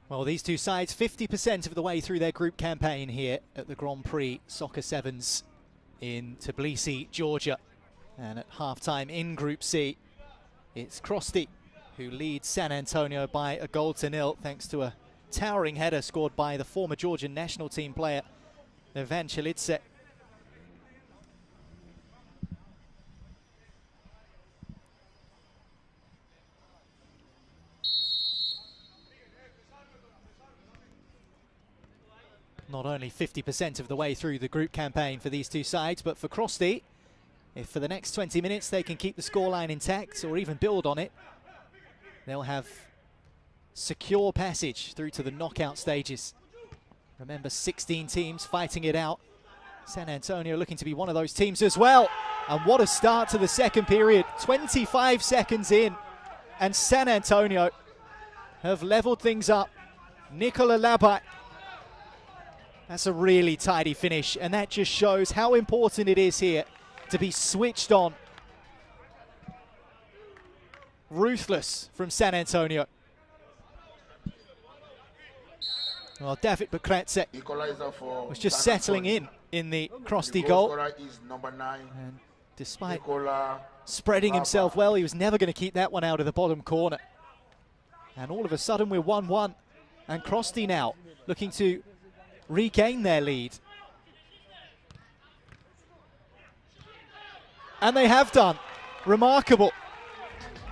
E: Well, these two sides 50% of the way through their group campaign here at the Grand Prix Soccer Sevens in Tbilisi, Georgia. And at half-time in Group C, it's Krosty who leads San Antonio by 1-0 thanks to a towering header scored by the former Georgian national team player, Ivan Chelidze. Not only 50% of the way through the group campaign for these two sides, but for Krosty, if for the next 20 minutes they can keep the scoreline intact or even build on it, they'll have secure passage through to the knockout stages. Remember, 16 teams fighting it out. San Antonio looking to be one of those teams as well. And what a start to the second period. 25 seconds in, and San Antonio have leveled things up. Nicola Labat. That's a really tidy finish, and that just shows how important it is here to be switched on. Ruthless from San Antonio. Well, David Bukretse was just settling in the Krosty goal. And despite spreading himself well, he was never going to keep that one out of the bottom corner. And all of a sudden we're 1-1. And Krosty now looking to regain their lead. And they have done. Remarkable.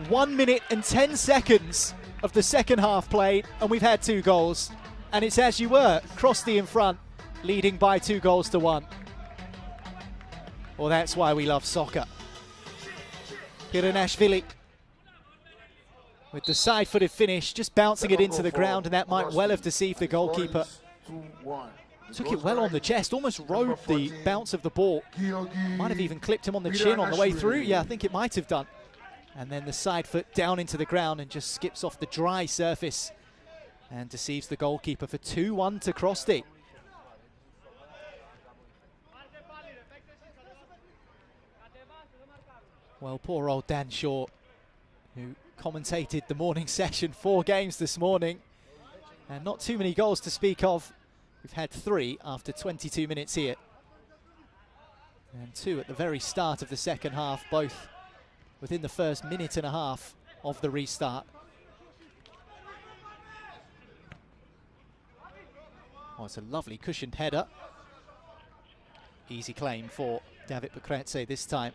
E: 1 minute and 10 seconds of the second half played, and we've had 2 goals. And it's as you were, Krosty in front, leading by 2-1. Well, that's why we love soccer. Piranashvili with the side-footed finish, just bouncing it into the ground, and that might well have deceived the goalkeeper. Took it well on the chest, almost rode the bounce of the ball. Might have even clipped him on the chin on the way through. Yeah, I think it might have done. And then the side foot down into the ground and just skips off the dry surface and deceives the goalkeeper for 2-1 to Krosty. Well, poor old Dan Shaw, who commentated the morning session, 4 games this morning, and not too many goals to speak of. We've had 3 after 22 minutes here, and 2 at the very start of the second half, both within the first minute and a half of the restart. Oh, it's a lovely cushioned header. Easy claim for David Bukretse this time.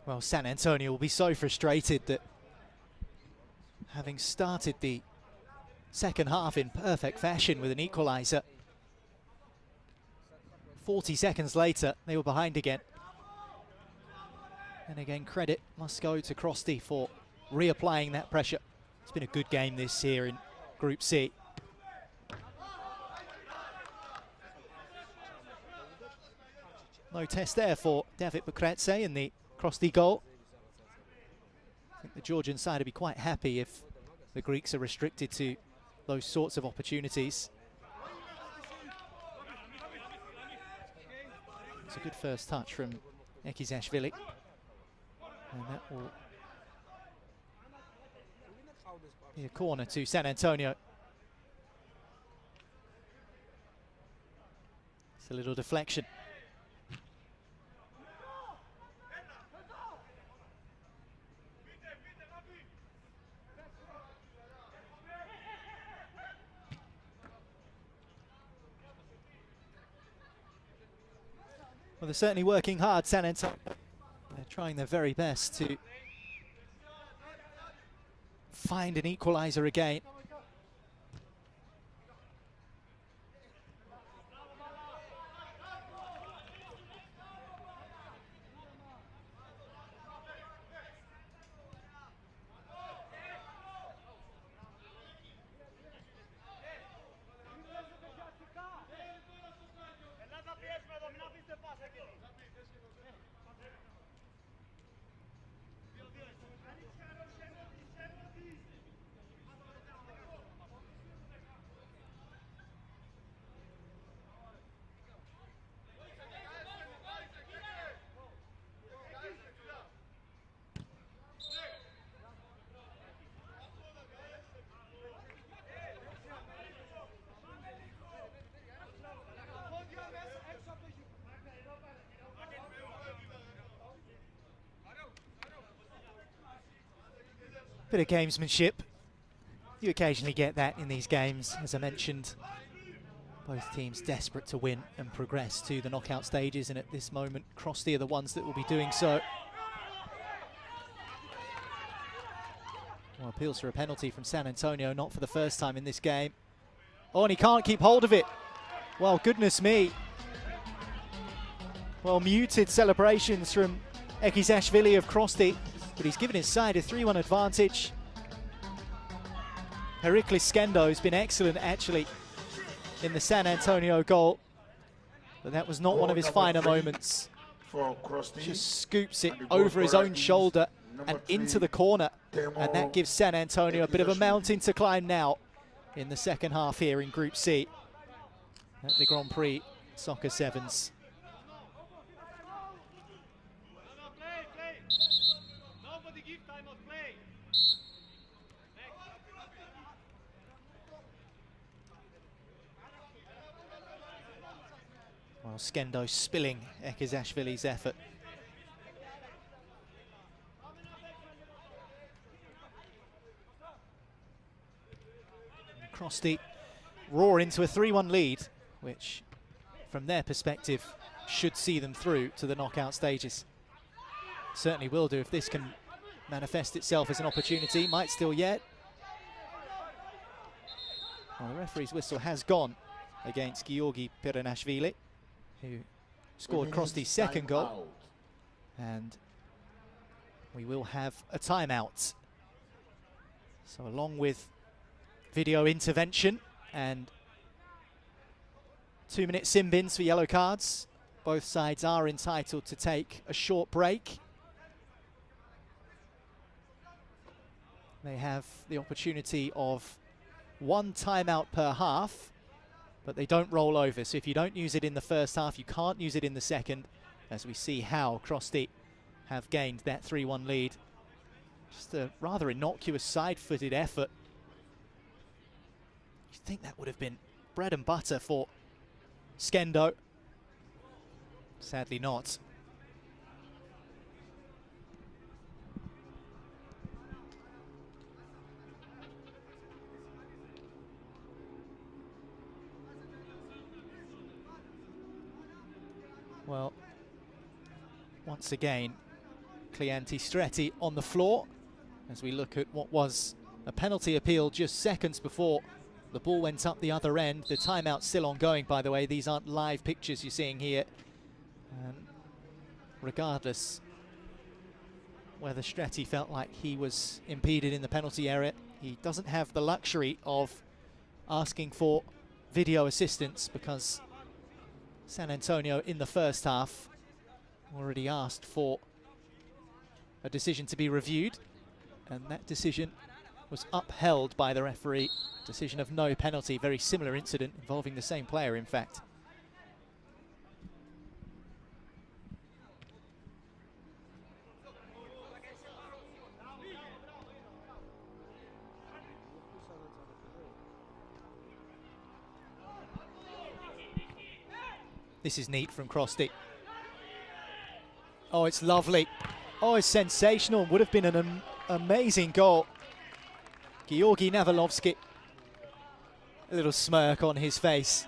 E: Well, San Antonio will be so frustrated that having started the second half in perfect fashion with an equaliser, 40 seconds later they were behind again. And again, credit must go to Krosty for reapplying that pressure. It's been a good game this year in Group C. No test there for David Bukretse in the Krosty goal. I think the Georgian side would be quite happy if the Greeks are restricted to those sorts of opportunities. It's a good first touch from Ekizashvili. And that will be a corner to San Antonio. It's a little deflection. Well, they're certainly working hard, San Antonio. They're trying their very best to find an equaliser again. Bit of gamesmanship. You occasionally get that in these games, as I mentioned. Both teams desperate to win and progress to the knockout stages, and at this moment, Crosty are the ones that will be doing so. Well, appeals for a penalty from San Antonio, not for the first time in this game. Oh, and he can't keep hold of it. Well, goodness me. Well, muted celebrations from Ekizashvili of Crosty, but he's given his side a 3-1 advantage. Periklis Skendo has been excellent, actually, in the San Antonio goal, but that was not one of his finer moments. Just scoops it over his own shoulder and into the corner, and that gives San Antonio a bit of a mountain to climb now in the second half here in Group C at the Grand Prix Soccer Sevens. Well, Skendo spilling Ekizashvili's effort. Crosty roar into a 3-1 lead, which, from their perspective, should see them through to the knockout stages. Certainly will do if this can manifest itself as an opportunity. Might still yet. Well, the referee's whistle has gone against Georgi Piranashvili, who scored Crosty's second goal. And we will have a timeout. So along with video intervention and 2-minute sin bins for yellow cards, both sides are entitled to take a short break. They have the opportunity of 1 timeout per half, but they don't roll over. So if you don't use it in the first half, you can't use it in the second, as we see how Crosty have gained that 3-1 lead. Just a rather innocuous side-footed effort. You'd think that would have been bread and butter for Skendo. Sadly not. Well, once again, Clianti Stretti on the floor as we look at what was a penalty appeal just seconds before the ball went up the other end. The timeout's still ongoing, by the way. These aren't live pictures you're seeing here. Regardless whether Stretti felt like he was impeded in the penalty area, he doesn't have the luxury of asking for video assistance, because San Antonio in the first half already asked for a decision to be reviewed, and that decision was upheld by the referee. Decision of no penalty, very similar incident involving the same player, in fact. This is neat from Crosty. Oh, it's lovely. Oh, it's sensational. Would have been an amazing goal. Georgi Navalovsky. A little smirk on his face.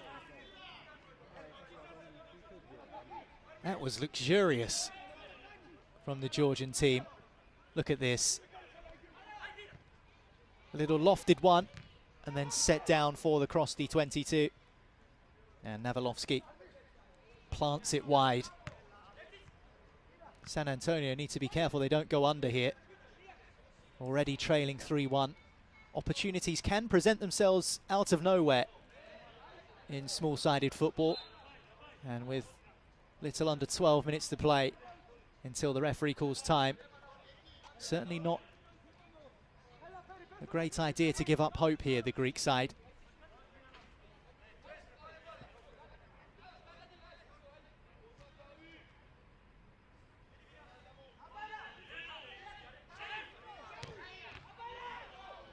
E: That was luxurious from the Georgian team. Look at this. A little lofted one, and then set down for the Krosty 22. And Navalovsky plants it wide. San Antonio need to be careful they don't go under here. Already trailing 3-1. Opportunities can present themselves out of nowhere in small-sided football. And with little under 12 minutes to play until the referee calls time, certainly not a great idea to give up hope here, the Greek side.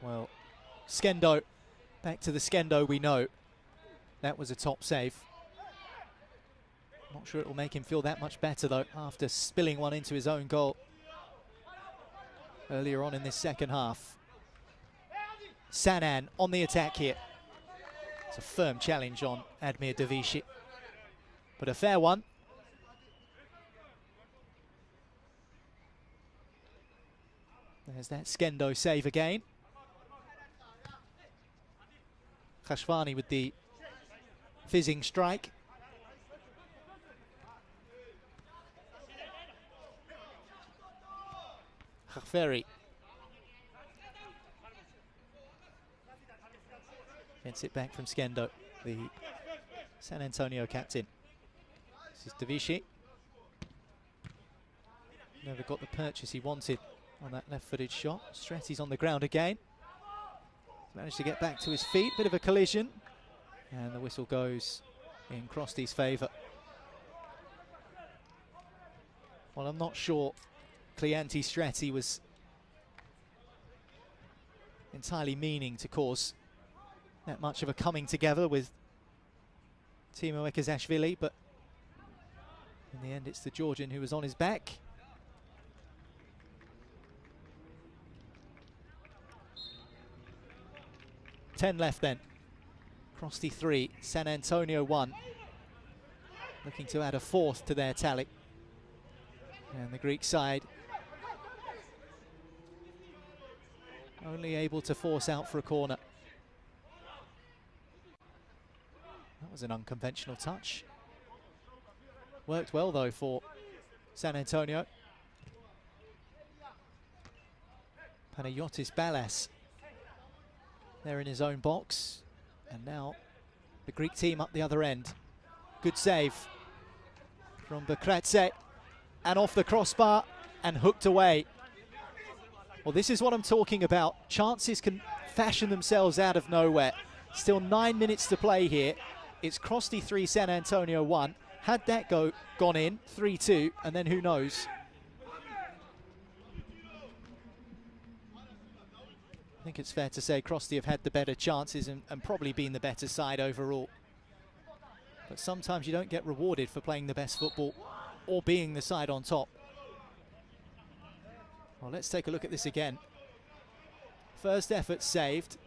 E: Well, Skendo, back to the Skendo we know. That was a top save. Not sure it will make him feel that much better though, after spilling one into his own goal earlier on in this second half. Sanan on the attack here. It's a firm challenge on Admir Davishi, but a fair one. There's that Skendo save again. Khashvani with the fizzing strike. Khaferi gets it back from Skendo, the San Antonio captain. This is Davishi. Never got the purchase he wanted on that left-footed shot. Stretty's on the ground again. Managed to get back to his feet, bit of a collision, and the whistle goes in Krosty's favour. Well, I'm not sure Cleanti Stretty was entirely meaning to cause that much of a coming together with Timo Ekazashvili, but in the end it's the Georgian who was on his back. Ten left then. Krosty 3, San Antonio 1. Looking to add a fourth to their tally. And the Greek side only able to force out for a corner. That was an unconventional touch. Worked well though for San Antonio. Panayotis Balas there in his own box, and now the Greek team up the other end. Good save from Bakratze, and off the crossbar and hooked away. Well, this is what I'm talking about. Chances can fashion themselves out of nowhere. Still 9 minutes to play here. It's Krosty 3, San Antonio 1. Had that gone in, 3-2, and then who knows? I think it's fair to say Krosty have had the better chances and probably been the better side overall. But sometimes you don't get rewarded for playing the best football or being the side on top. Well, let's take a look at this again. First effort saved.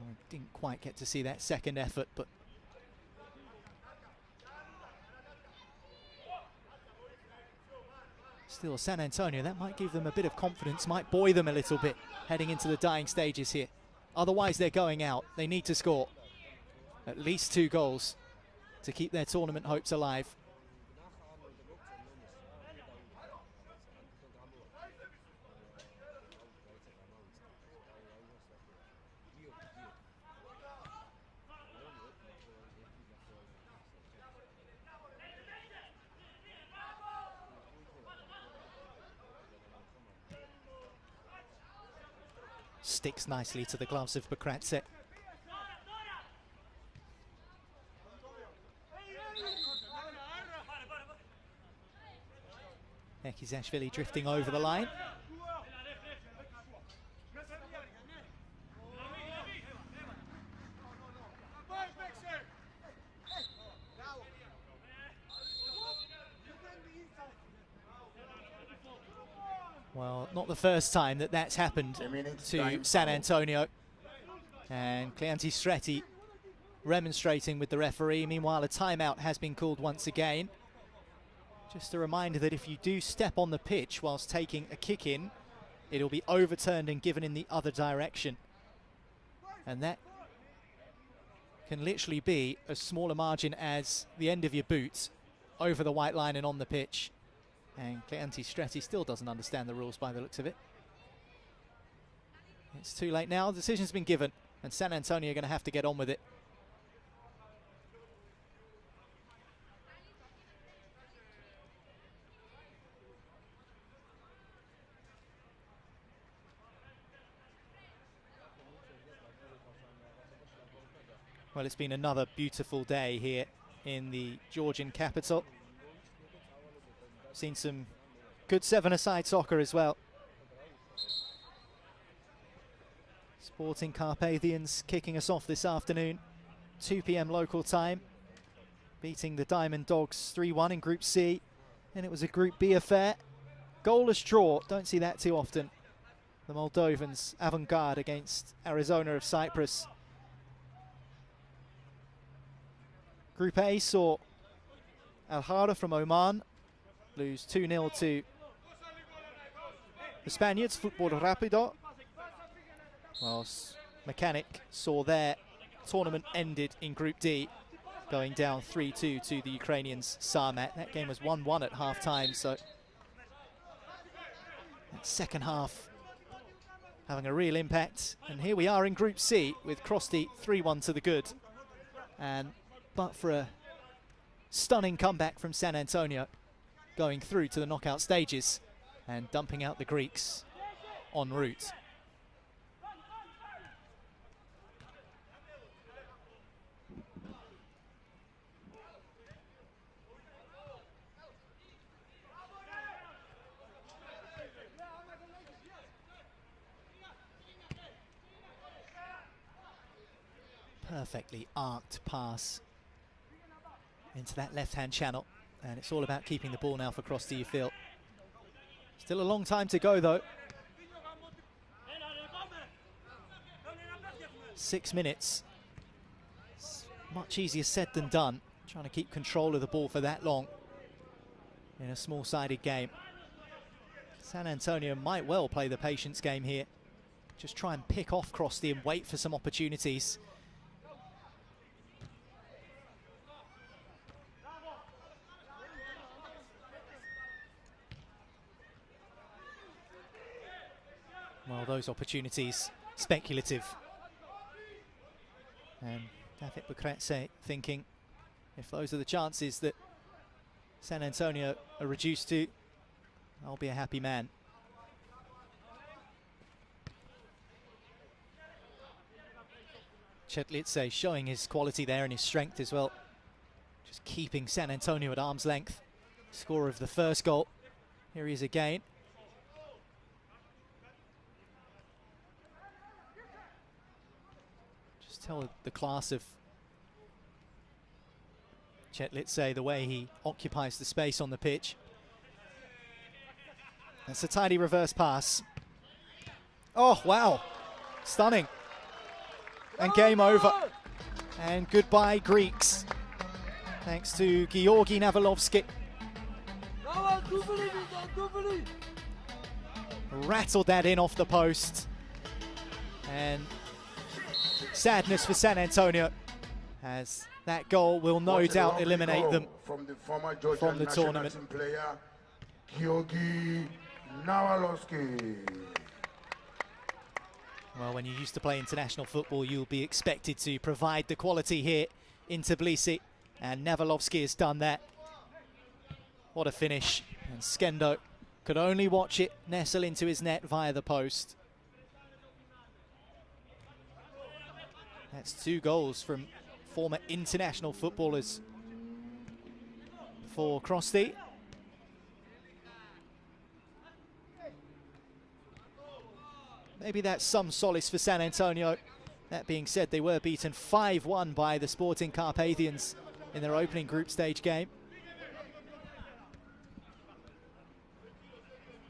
E: I didn't quite get to see that second effort, but still, San Antonio, that might give them a bit of confidence, might buoy them a little bit heading into the dying stages here. Otherwise, they're going out. They need to score at least 2 goals to keep their tournament hopes alive. Sticks nicely to the gloves of Bakratze. Ekizashvili drifting over the line. Well, not the first time that that's happened to San Antonio. And Cleanti Stretty remonstrating with the referee. Meanwhile, a timeout has been called once again. Just a reminder that if you do step on the pitch whilst taking a kick in, it'll be overturned and given in the other direction. And that can literally be a smaller margin as the end of your boot over the white line and on the pitch. And Cleanti Stretti still doesn't understand the rules by the looks of it. It's too late now. The decision's been given, and San Antonio are going to have to get on with it. Well, it's been another beautiful day here in the Georgian capital. Seen some good seven-a-side soccer as well. Sporting Carpathians kicking us off this afternoon, 2 p.m. local time, beating the Diamond Dogs 3-1 in Group C. And it was a Group B affair. Goalless draw, don't see that too often. The Moldovans avant-garde against Arizona of Cyprus. Group A saw Al Hara from Oman lose 2-0 to the Spaniards, Football Rapido, whilst Mechanic saw their tournament ended in Group D, going down 3-2 to the Ukrainians, Sarmat. That game was 1-1 at half-time, so that second half having a real impact. And here we are in Group C with Krosty 3-1 to the good. And but for a stunning comeback from San Antonio, going through to the knockout stages and dumping out the Greeks en route. Perfectly arced pass into that left-hand channel, and it's all about keeping the ball now for Krosty, you feel. Still a long time to go though. 6 minutes. It's much easier said than done, trying to keep control of the ball for that long in a small-sided game. San Antonio might well play the patience game here. Just try and pick off Krosty and wait for some opportunities. Well, those opportunities, speculative. And David Bukretse thinking, if those are the chances that San Antonio are reduced to, I'll be a happy man. Chetlitze showing his quality there and his strength as well. Just keeping San Antonio at arm's length. Scorer of the first goal. Here he is again. Tell the class of Chetlitze, the way he occupies the space on the pitch. That's a tidy reverse pass. Oh, wow. Stunning. And game over. And goodbye, Greeks. Thanks to Georgi Navalovsky. Rattled that in off the post. And sadness for San Antonio, as that goal will no doubt eliminate them
B: from the former Georgian
E: from the tournament.
B: Player, Georgi Navalovsky.
E: Well, when you used to play international football, you'll be expected to provide the quality here in Tbilisi, and Navalovsky has done that. What a finish, and Skendo could only watch it nestle into his net via the post. That's 2 goals from former international footballers for Krosty. Maybe that's some solace for San Antonio. That being said, they were beaten 5-1 by the Sporting Carpathians in their opening group stage game.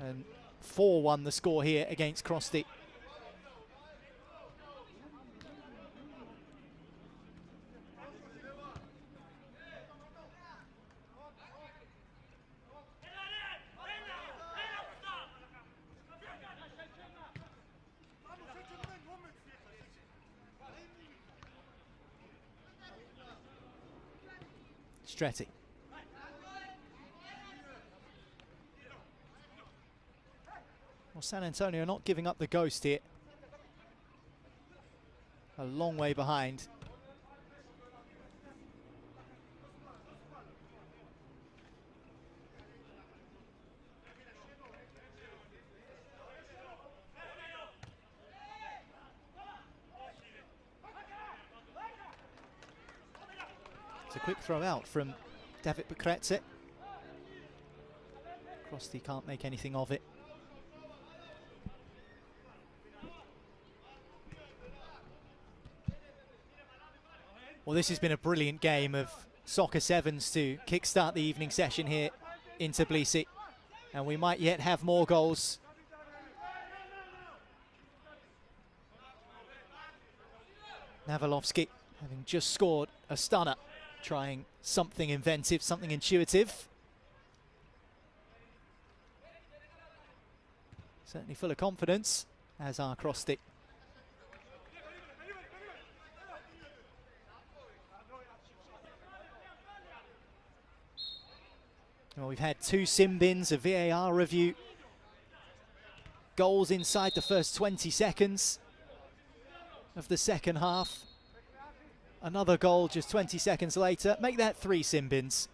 E: And 4-1 the score here against Krosty. Stretti. Well, San Antonio not giving up the ghost here. A long way behind. It's a quick throw out from David Bukretse. Krosty can't make anything of it. Well, this has been a brilliant game of Soccer Sevens to kickstart the evening session here in Tbilisi. And we might yet have more goals. Navalovsky having just scored a stunner, trying something inventive, something intuitive. Certainly full of confidence, as are Krosty. Well, we've had 2 sim bins, a VAR review, goals inside the first 20 seconds of the second half. Another goal just 20 seconds later. Make that 3 sim bins.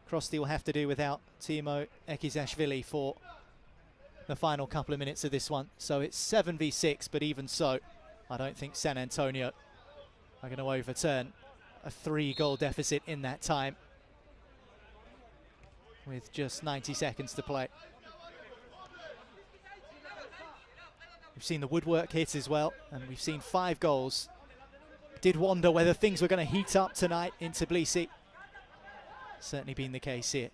E: Krosty will have to do without Timo Ekizashvili for the final couple of minutes of this one. So it's 7v6, but even so, I don't think San Antonio are going to overturn a 3-goal deficit in that time, with just 90 seconds to play. We've seen the woodwork hit as well, and we've seen 5 goals. Did wonder whether things were going to heat up tonight in Tbilisi. Certainly been the case here.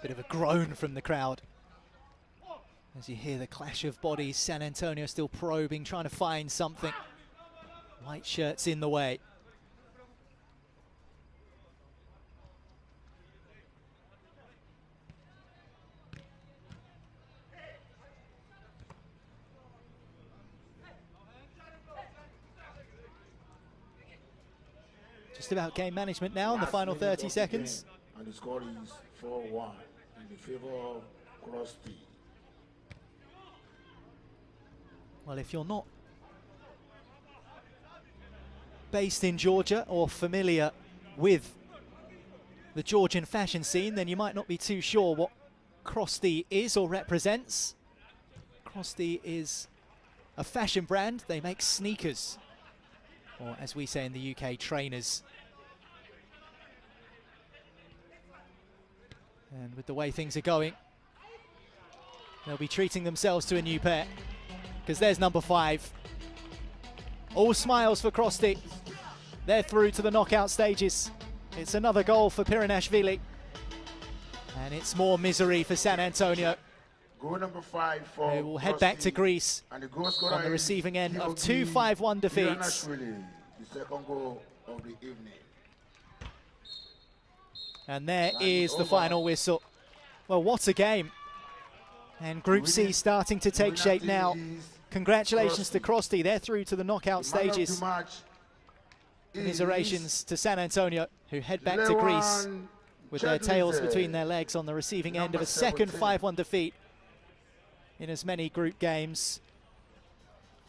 E: Bit of a groan from the crowd as you hear the clash of bodies. San Antonio still probing, trying to find something. White shirts in the way. Just about game management now in the final 30 seconds.
B: And the score is 4-1 in the favor of Krosty.
E: Well, if you're not based in Georgia or familiar with the Georgian fashion scene, then you might not be too sure what Krosty is or represents. Krosty is a fashion brand. They make sneakers, or as we say in the UK, trainers. And with the way things are going, they'll be treating themselves to a new pair, because there's number 5. All smiles for Krosty. They're through to the knockout stages. It's another goal for Piranashvili. And it's more misery for San Antonio,
B: Goal number 5 for
E: who will head back to
B: Krosty.
E: Greece
B: And the goal scorer
E: on the
B: is
E: receiving end of
B: POV
E: 2 5-1 defeats.
B: Piranashvili, the second goal of the evening.
E: And there
B: And
E: is the
B: over.
E: final whistle. Well, what a game. And Group C starting to take shape now. Congratulations to Krosty. They're through to the knockout stages. Commiserations to San Antonio, who head back to Greece with their tails between their legs on the receiving end of a second 5-1 defeat in as many group games.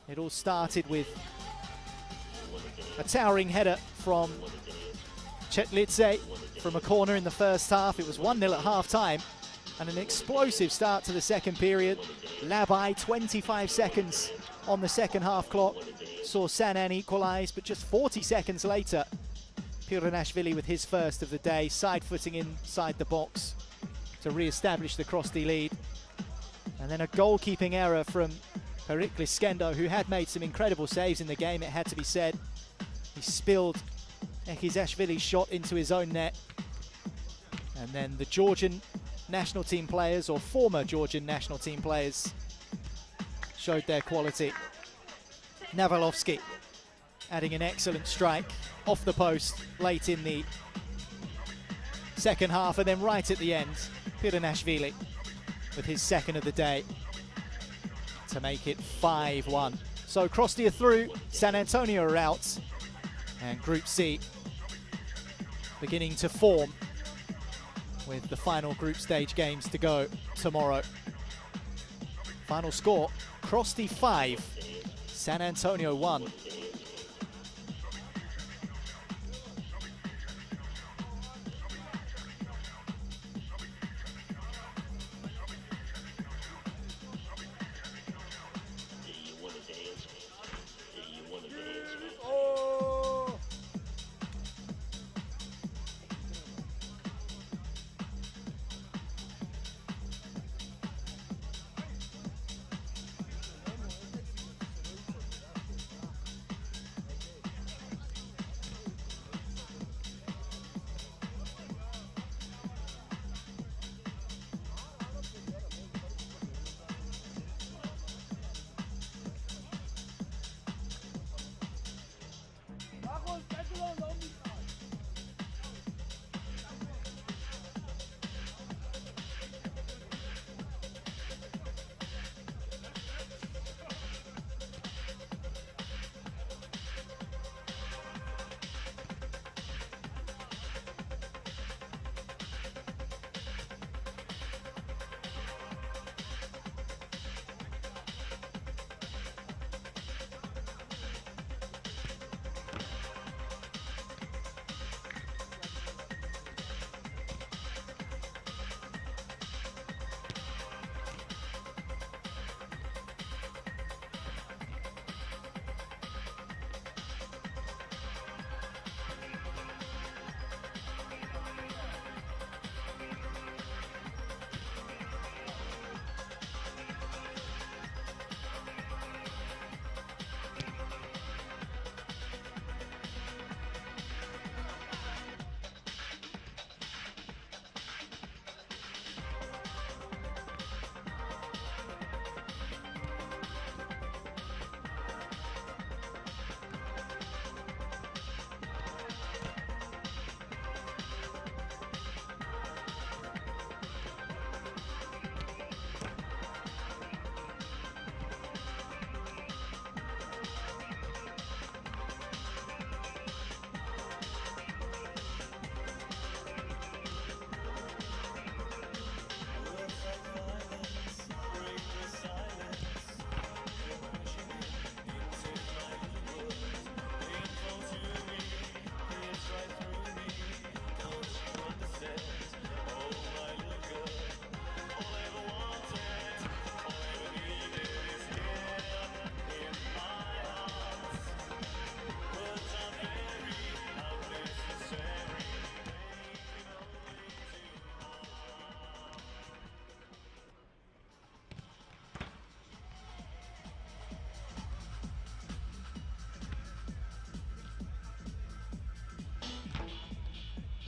E: It all started with a towering header from Chetlidze from a corner in the first half. It was 1-0 at half-time, and an explosive start to the second period. Labai, 25 seconds on the second half clock, saw Sanan equalise, but just 40 seconds later, Piranashvili with his first of the day, side-footing inside the box to re-establish the Krosty lead. And then a goalkeeping error from Periklis Skendo, who had made some incredible saves in the game, it had to be said. He spilled Ekizashvili's shot into his own net. And then the Georgian national team players, or former Georgian national team players, showed their quality. Navalovsky adding an excellent strike off the post late in the second half, and then right at the end, Piranashvili with his second of the day to make it 5-1. So Krosty are through, San Antonio are out, and Group C beginning to form with the final group stage games to go tomorrow. Final score, Krosty 5, San Antonio 1.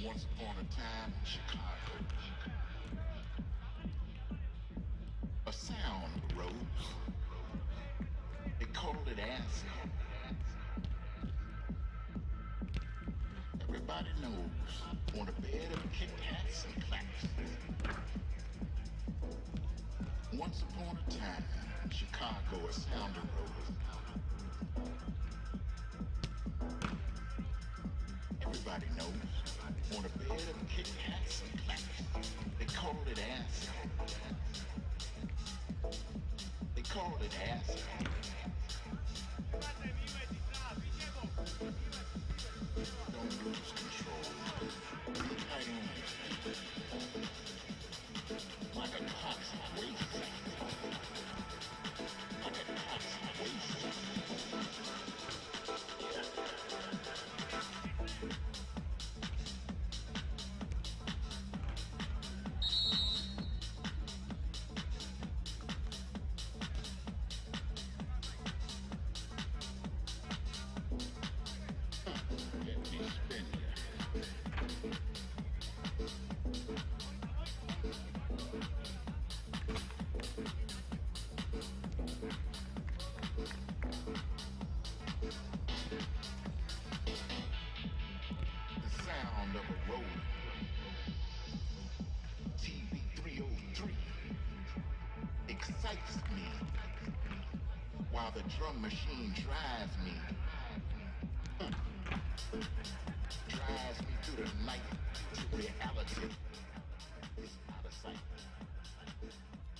B: Once upon a time in Chicago, a sound arose. They called it acid. Everybody knows on a bed of Kit Kats and claps. Once upon a time in Chicago, a sound arose. Everybody knows. On a bed of Kit Kats and claps. They called it acid. They called it acid. Don't lose control. Tight on. Like a toxic waste. Like a toxic waste.
F: while the drum machine drives me. Drives me through the night to reality. It's out of sight.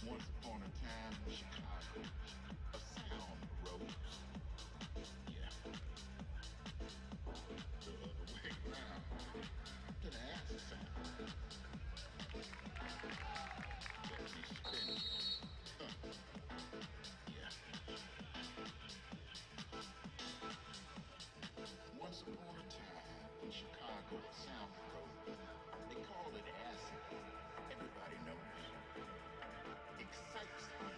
F: Once upon a time in Chicago, a sound arose. Yeah. The other way around to the acid sound. Let me spin it. Yeah. Once upon a time in Chicago, a sound arose. They call it acid. Everybody knows. Excites me.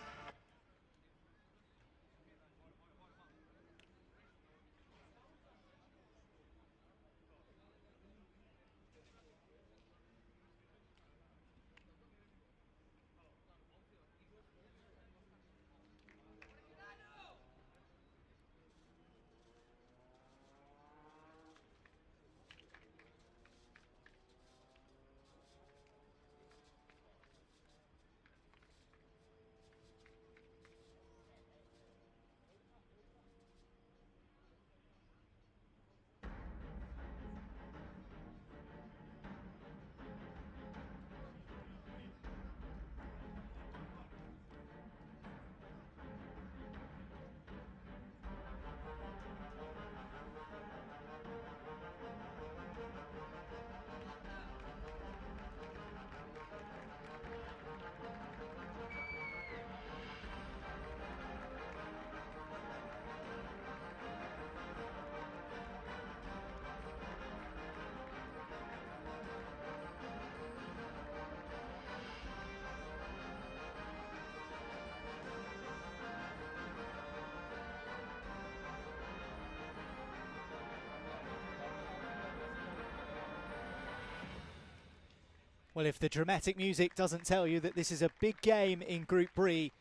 E: Well, if the dramatic music doesn't tell you that this is a big game in Group B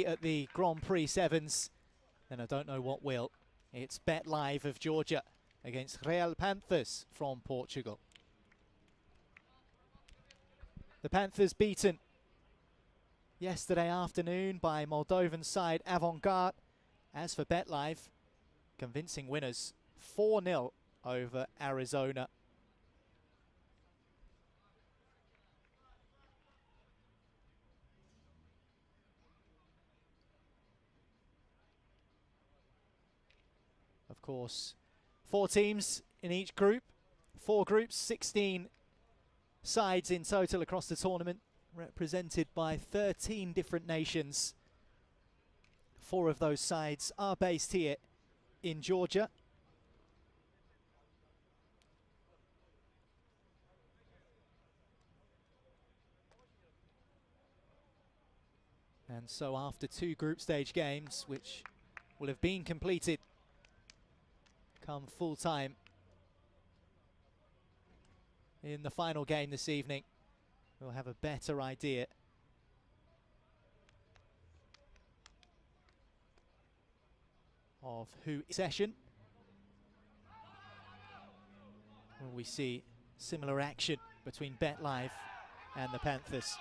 E: at the Grand Prix Sevens, then I don't know what will. It's Bet Live of Georgia against Real Panthers from Portugal. The Panthers beaten yesterday afternoon by Moldovan side Avant-Garde. As for Bet Live, convincing winners 4-0 over Arizona. Of course, 4 teams in each group, 4 groups, 16 sides in total across the tournament, represented by 13 different nations. 4 of those sides are based here in Georgia. And so after 2 group stage games, which will have been completed come full time in the final game this evening, we'll have a better idea of who session. Will we see similar action between Bet Live and the Panthers?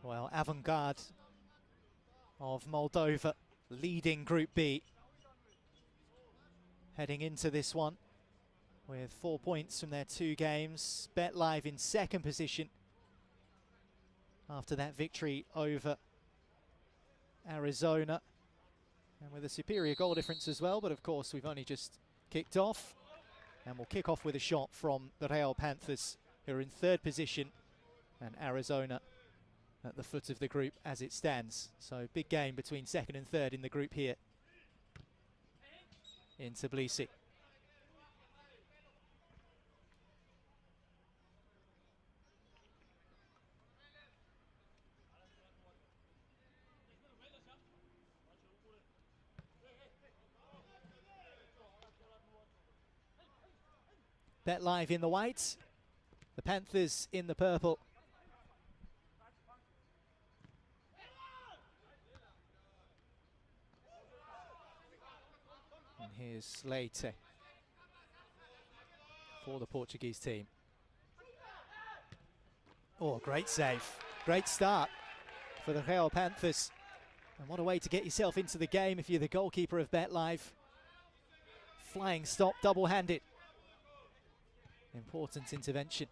E: Well, Avant-Garde of Moldova leading Group B, heading into this one with 4 points from their 2 games. Bet Live in second position after that victory over Arizona, and with a superior goal difference as well, but of course we've only just kicked off, and we'll kick off with a shot from the Real Panthers, who are in third position, and Arizona at the foot of the group as it stands. So big game between second and third in the group here in Tbilisi. Bet Live in the white, the Panthers in the purple. And here's Leite for the Portuguese team. Oh, great save. Great start for the Real Panthers. And what a way to get yourself into the game if you're the goalkeeper of BetLive. Flying stop, double-handed. Important intervention.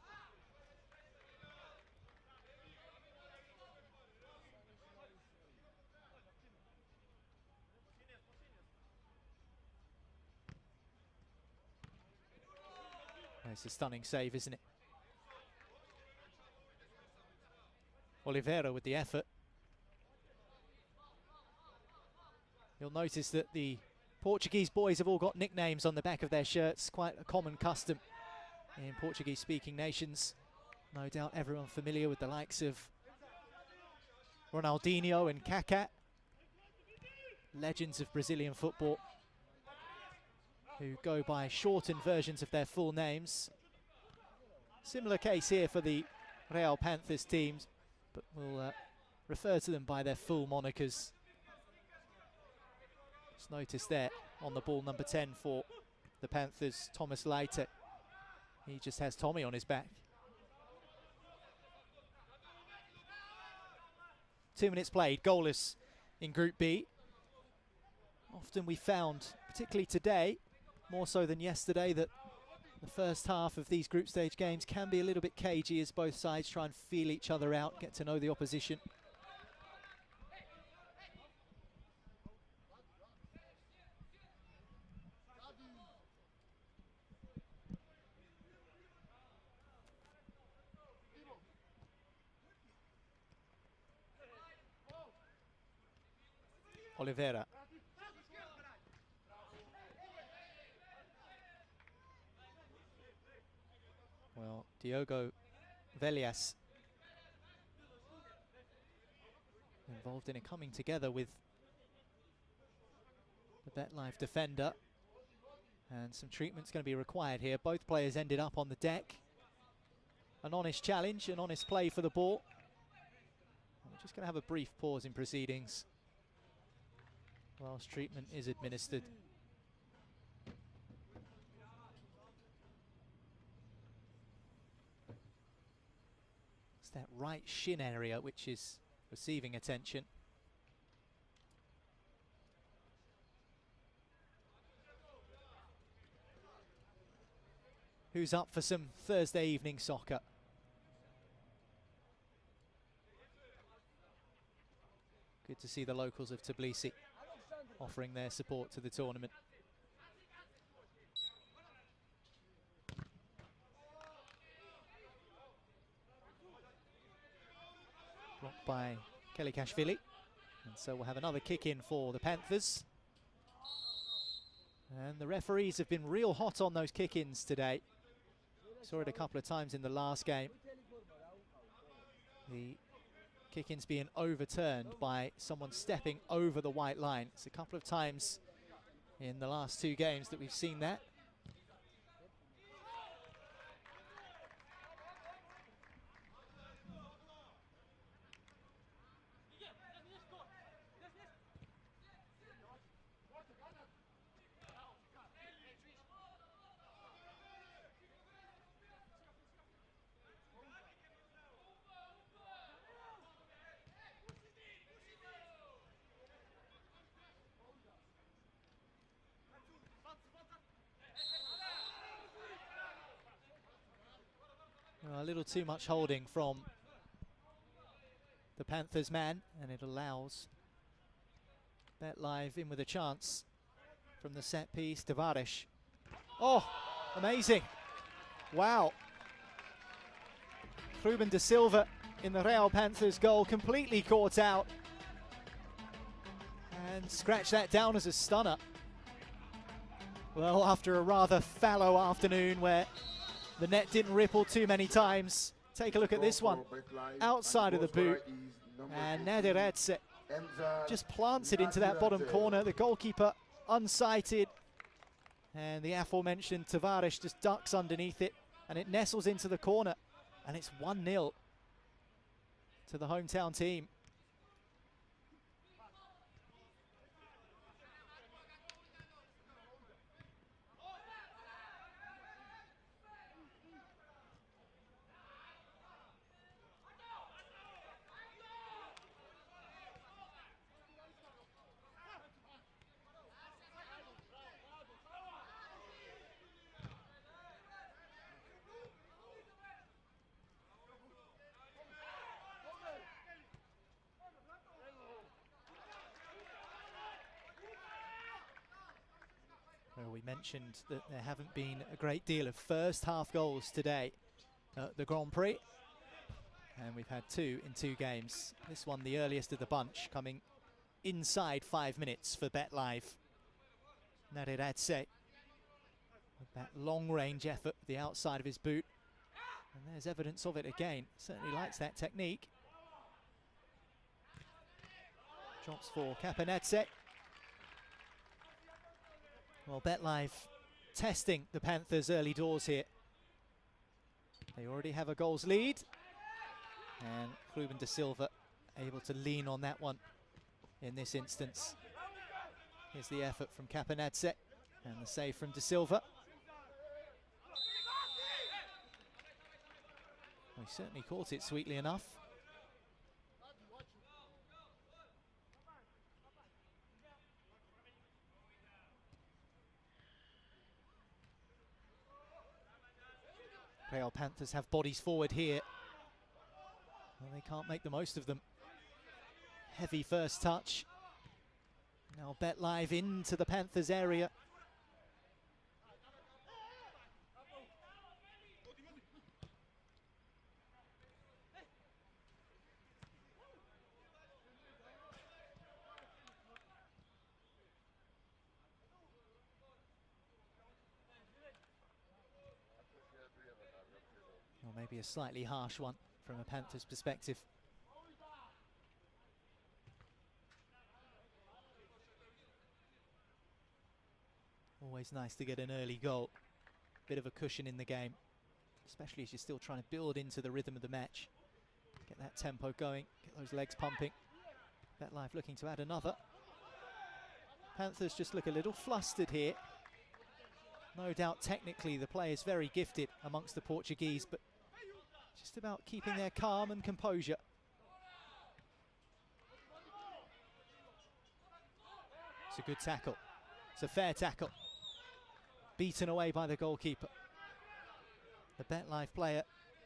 E: It's a stunning save, isn't it? Oliveira with the effort. You'll notice that the Portuguese boys have all got nicknames on the back of their shirts, quite a common custom in Portuguese-speaking nations. No doubt everyone familiar with the likes of Ronaldinho and Kaká, legends of Brazilian football, who go by shortened versions of their full names. Similar case here for the Real Panthers teams, but we'll refer to them by their full monikers. Just notice there on the ball, number 10 for the Panthers, Thomas Leite. He just has Tommy on his back. 2 minutes played, goalless in Group B. Often we found, particularly today, more so than yesterday, that the first half of these group stage games can be a little bit cagey as both sides try and feel each other out, get to know the opposition. Oliveira. Well, Diogo Velias involved in a coming together with the BetLife defender, and some treatment's going to be required here. Both players ended up on the deck. An honest challenge, an honest play for the ball. We're just going to have a brief pause in proceedings whilst treatment is administered. It's that right shin area which is receiving attention. Who's up for some Thursday evening soccer? Good to see the locals of Tbilisi offering their support to the tournament. Blocked by Kelikashvili. And so we'll have another kick in for the Panthers. And the referees have been real hot on those kick-ins today. Saw it a couple of times in the last game. The kick-ins being overturned by someone stepping over the white line. It's a couple of times in the last 2 games that we've seen that. A little too much holding from the Panthers man, and it allows BetLive in with a chance from the set piece. Tavares. Oh, amazing. Wow. Ruben de Silva in the Real Panthers goal, completely caught out. And scratch that down as a stunner. Well, after a rather fallow afternoon where the net didn't ripple too many times. Take a look at this one. Outside of the boot. And Nadiretse just plants it into that bottom corner. The goalkeeper unsighted. And the aforementioned Tavares just ducks underneath it. And it nestles into the corner. And it's 1-0 to the hometown team. Well, we mentioned that there haven't been a great deal of first half goals today at the Grand Prix. And we've had 2 in 2 games. This one the earliest of the bunch, coming inside 5 minutes for BetLive. Nadiradze with that long range effort, the outside of his boot. And there's evidence of it again. Certainly likes that technique. Drops for Caponetze. Well, BetLive testing the Panthers' early doors here. They already have a goals lead. And Ruben da Silva able to lean on that one in this instance. Here's the effort from Caponetze and the save from da Silva. Well, he certainly caught it sweetly enough. Real Panthers have bodies forward here. Well, they can't make the most of them. Heavy first touch. Now BetLive into the Panthers area. Or maybe a slightly harsh one from a Panthers perspective. Always nice to get an early goal. Bit of a cushion in the game, especially as you're still trying to build into the rhythm of the match. Get that tempo going, get those legs pumping. BetLive looking to add another. Panthers just look a little flustered here. No doubt technically the play is very gifted amongst the Portuguese, but just about keeping their calm and composure. It's a good tackle. It's a fair tackle. Beaten away by the goalkeeper. The BetLive player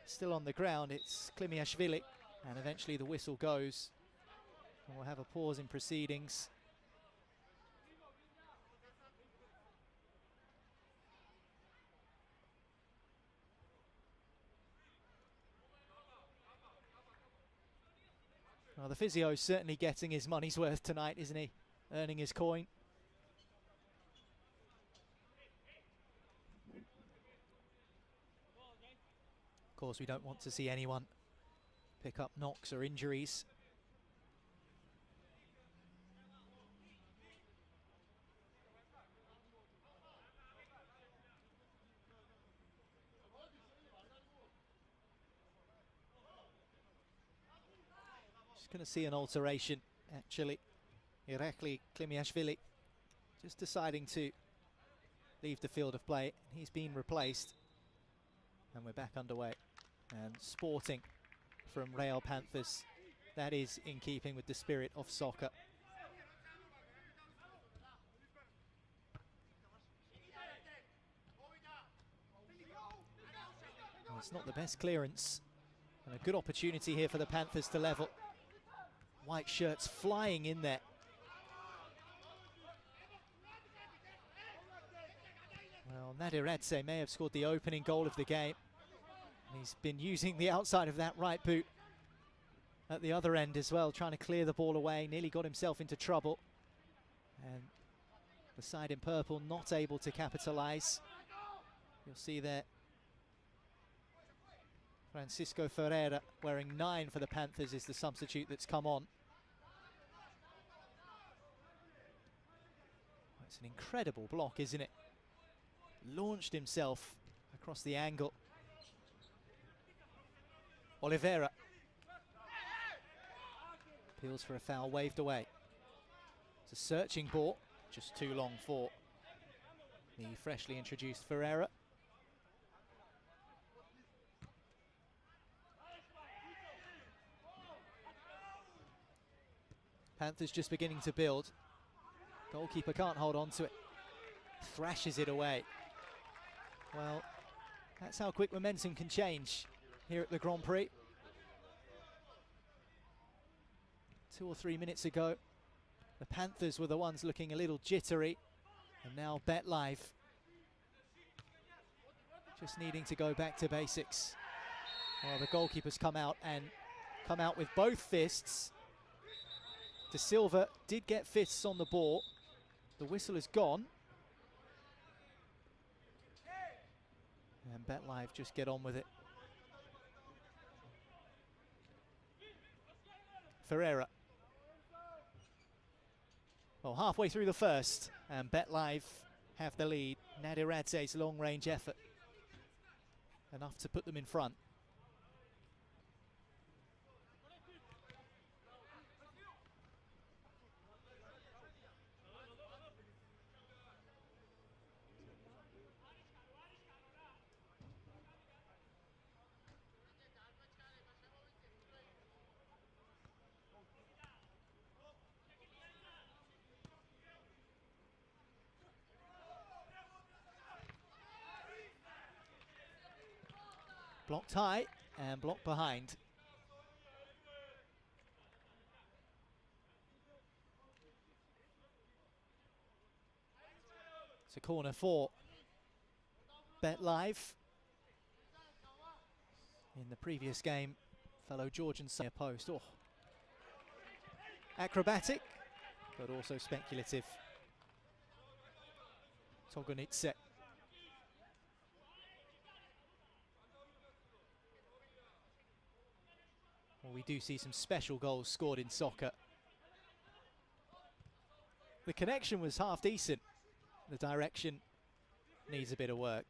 E: still on the ground. It's Klimiashvili. And eventually the whistle goes. And we'll have a pause in proceedings. Well, the physio's certainly getting his money's worth tonight, isn't he? Earning his coin. Of course, we don't want to see anyone pick up knocks or injuries. Just going to see an alteration, actually. Irakli Klimiashvili just deciding to leave the field of play. He's been replaced. And we're back underway. And Sporting from Real Panthers. That is in keeping with the spirit of soccer. Well, it's not the best clearance. And a good opportunity here for the Panthers to level. White shirts flying in there. Well, Nadiradze may have scored the opening goal of the game. He's been using the outside of that right boot at the other end as well, trying to clear the ball away. Nearly got himself into trouble. And the side in purple not able to capitalise. You'll see there Francisco Ferreira, wearing 9 for the Panthers, is the substitute that's come on. It's an incredible block, isn't it? Launched himself across the angle. Oliveira. Appeals for a foul, waved away. It's a searching ball, just too long for the freshly introduced Ferreira. Panthers just beginning to build. Goalkeeper can't hold on to it. Thrashes it away. Well, that's how quick momentum can change here at the Grand Prix. 2 or 3 minutes ago, the Panthers were the ones looking a little jittery. And now BetLive just needing to go back to basics. Well, the goalkeepers come out with both fists. De Silva did get fists on the ball. The whistle is gone. And BetLive just get on with it. Ferreira. Well, halfway through the first, and BetLive have the lead. Nadiradze's long-range effort, enough to put them in front. Blocked high and blocked behind. It's a corner for BetLive. In the previous game, fellow Georgian near post. Oh. Acrobatic, but also speculative. Togonitse. Well, we do see some special goals scored in soccer. The connection was half decent. The direction needs a bit of work.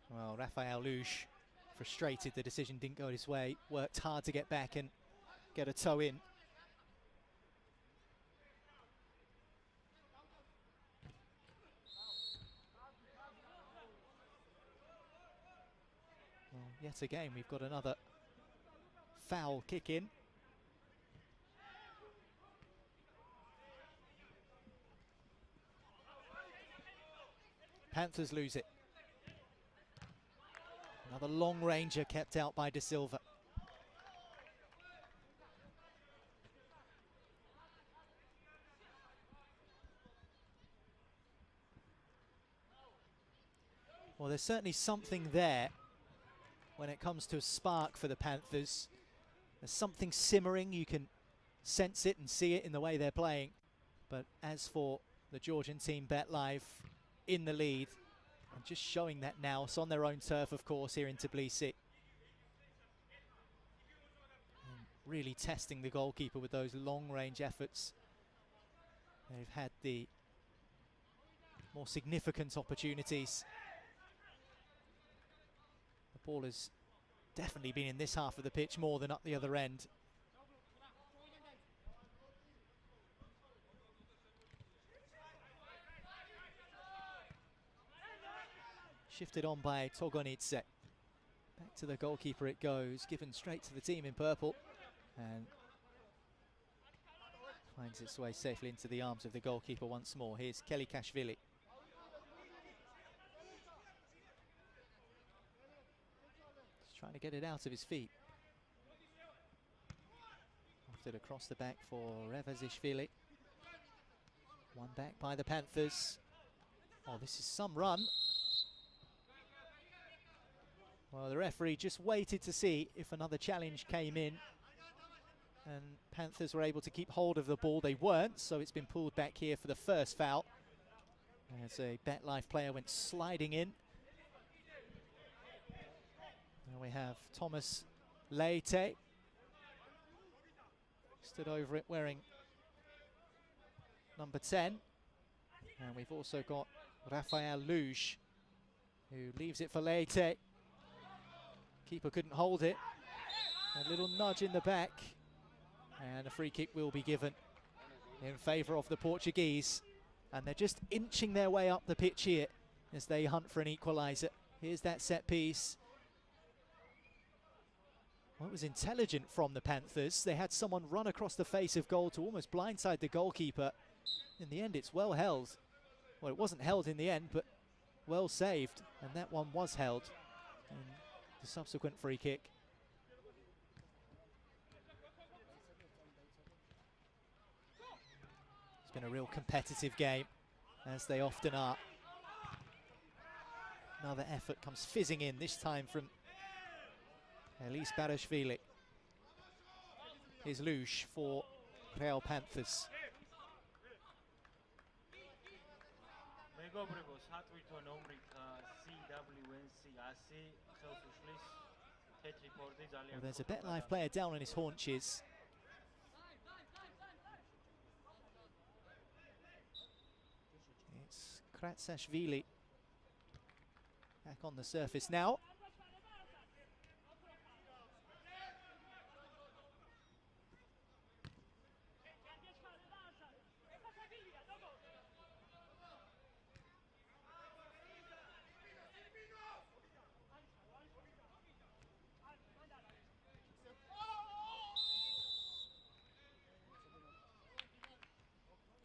E: Well, Rafael Luge, frustrated the decision didn't go his way, worked hard to get back and get a toe in. Well, yet again, we've got another foul kick in. Panthers lose it. Another long ranger kept out by De Silva. Well, there's certainly something there when it comes to a spark for the Panthers. There's something simmering. You can sense it and see it in the way they're playing. But as for the Georgian team, BetLive in the lead, and just showing that now. It's on their own turf, of course, here in Tbilisi. And really testing the goalkeeper with those long-range efforts. They've had the more significant opportunities. The ball has definitely been in this half of the pitch more than up the other end. Shifted on by Togonitse. Back to the goalkeeper it goes, given straight to the team in purple, and finds its way safely into the arms of the goalkeeper once more. Here's Kelikashvili. He's trying to get it out of his feet. Lofted across the back for Revazishvili. One back by the Panthers. Oh, this is some run. Well, the referee just waited to see if another challenge came in, and Panthers were able to keep hold of the ball. They weren't, so it's been pulled back here for the first foul. As a BetLive player went sliding in. Now we have Thomas Leite. Stood over it wearing number 10. And we've also got Rafael Luge, who leaves it for Leite. Keeper couldn't hold it. A little nudge in the back. And a free kick will be given in favour of the Portuguese. And they're just inching their way up the pitch here as they hunt for an equaliser. Here's that set piece. Well, it was intelligent from the Panthers. They had someone run across the face of goal to almost blindside the goalkeeper. In the end, it's well held. Well, it wasn't held in the end, but well saved. And that one was held. And the subsequent free kick. been a real competitive game, as they often are. Another effort comes fizzing in, this time from Elise Barashvili. Here's Luge for Real Panthers. Well, there's a BetLife player down on his haunches. It's Kratsashvili back on the surface now.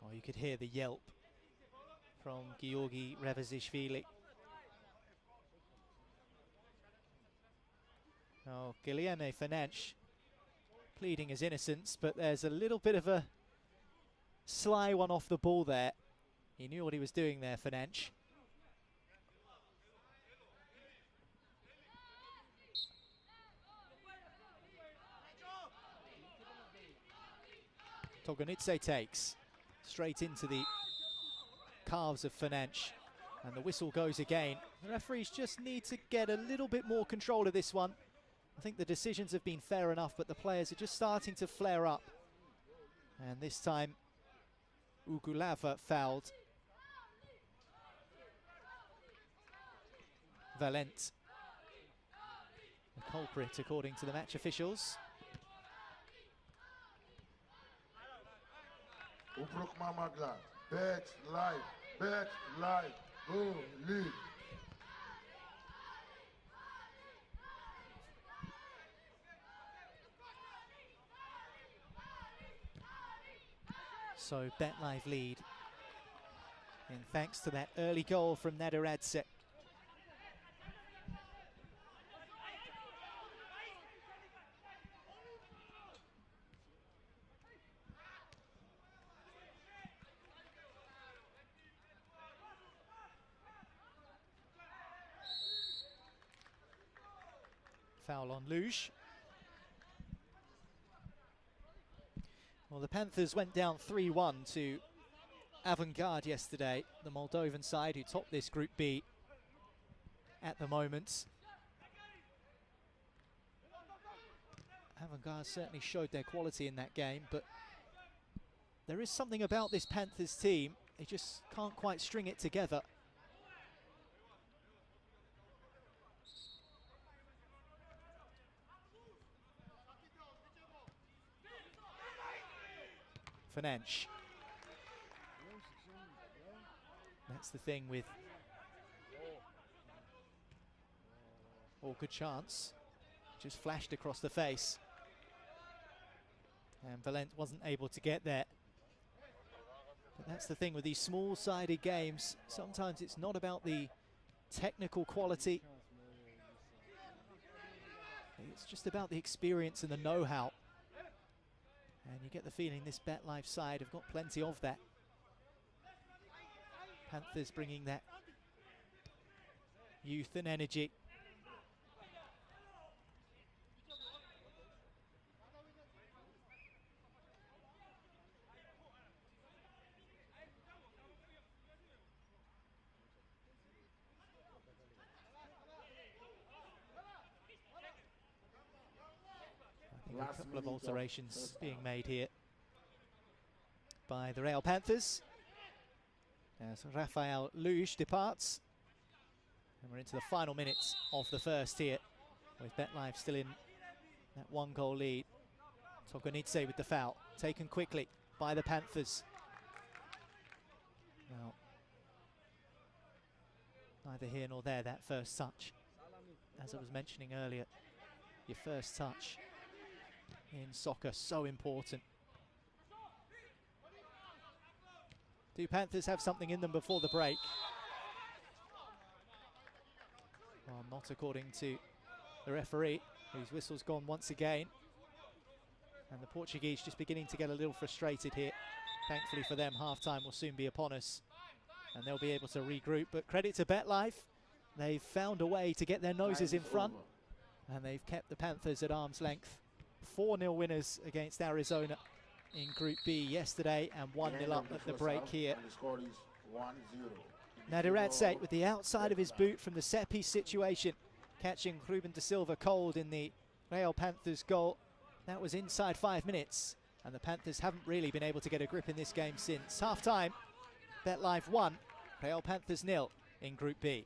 E: Oh, you could hear the yelp from Georgi Revazishvili. Oh, Guilherme Fernandes pleading his innocence, but there's a little bit of a sly one off the ball there. He knew what he was doing there, Fernandes. Togonidze takes straight into the calves of Fernandes, and the whistle goes again. The referees just need to get a little bit more control of this one. I think the decisions have been fair enough, but the players are just starting to flare up. And this time, Ugulava fouled Valent, the culprit according to the match officials.
B: Ubruk Mamagla, bet live, go lead.
E: So BetLive lead, and thanks to that early goal from Nadaradze. Foul on Luge. Well, the Panthers went down 3-1 to Avantgarde yesterday, the Moldovan side who topped this Group B at the moment. Avantgarde certainly showed their quality in that game, but there is something about this Panthers team, they just can't quite string it together. Fernandes. That's the thing with good chance. Just flashed across the face. And Valent wasn't able to get there. But that's the thing with these small-sided games. Sometimes it's not about the technical quality. It's just about the experience and the know-how. And you get the feeling this BetLife side have got plenty of that. Panthers bringing that youth and energy. A couple of alterations being made here by the Real Panthers as Rafael Luge departs, and we're into the final minutes of the first here with BetLife still in that one-goal lead. Togonidze with the foul taken quickly by the Panthers. Now, neither here nor there, that first touch. As I was mentioning earlier, your first touch in soccer, so important. Do Panthers have something in them before the break? Well, not according to the referee, whose whistle's gone once again. And the Portuguese just beginning to get a little frustrated here. Thankfully for them, half-time will soon be upon us, and they'll be able to regroup. But credit to BetLife, they've found a way to get their noses in front, and they've kept the Panthers at arm's length. 4-0 winners against Arizona in Group B yesterday, and 1-0 up at the break here.
B: And the score is 1-0.
E: Nadiradze with the outside of his boot from the set-piece situation, catching Ruben de Silva cold in the Real Panthers goal. That was inside 5 minutes, and the Panthers haven't really been able to get a grip in this game since. Half-time, BetLife 1, Real Panthers 0 in Group B.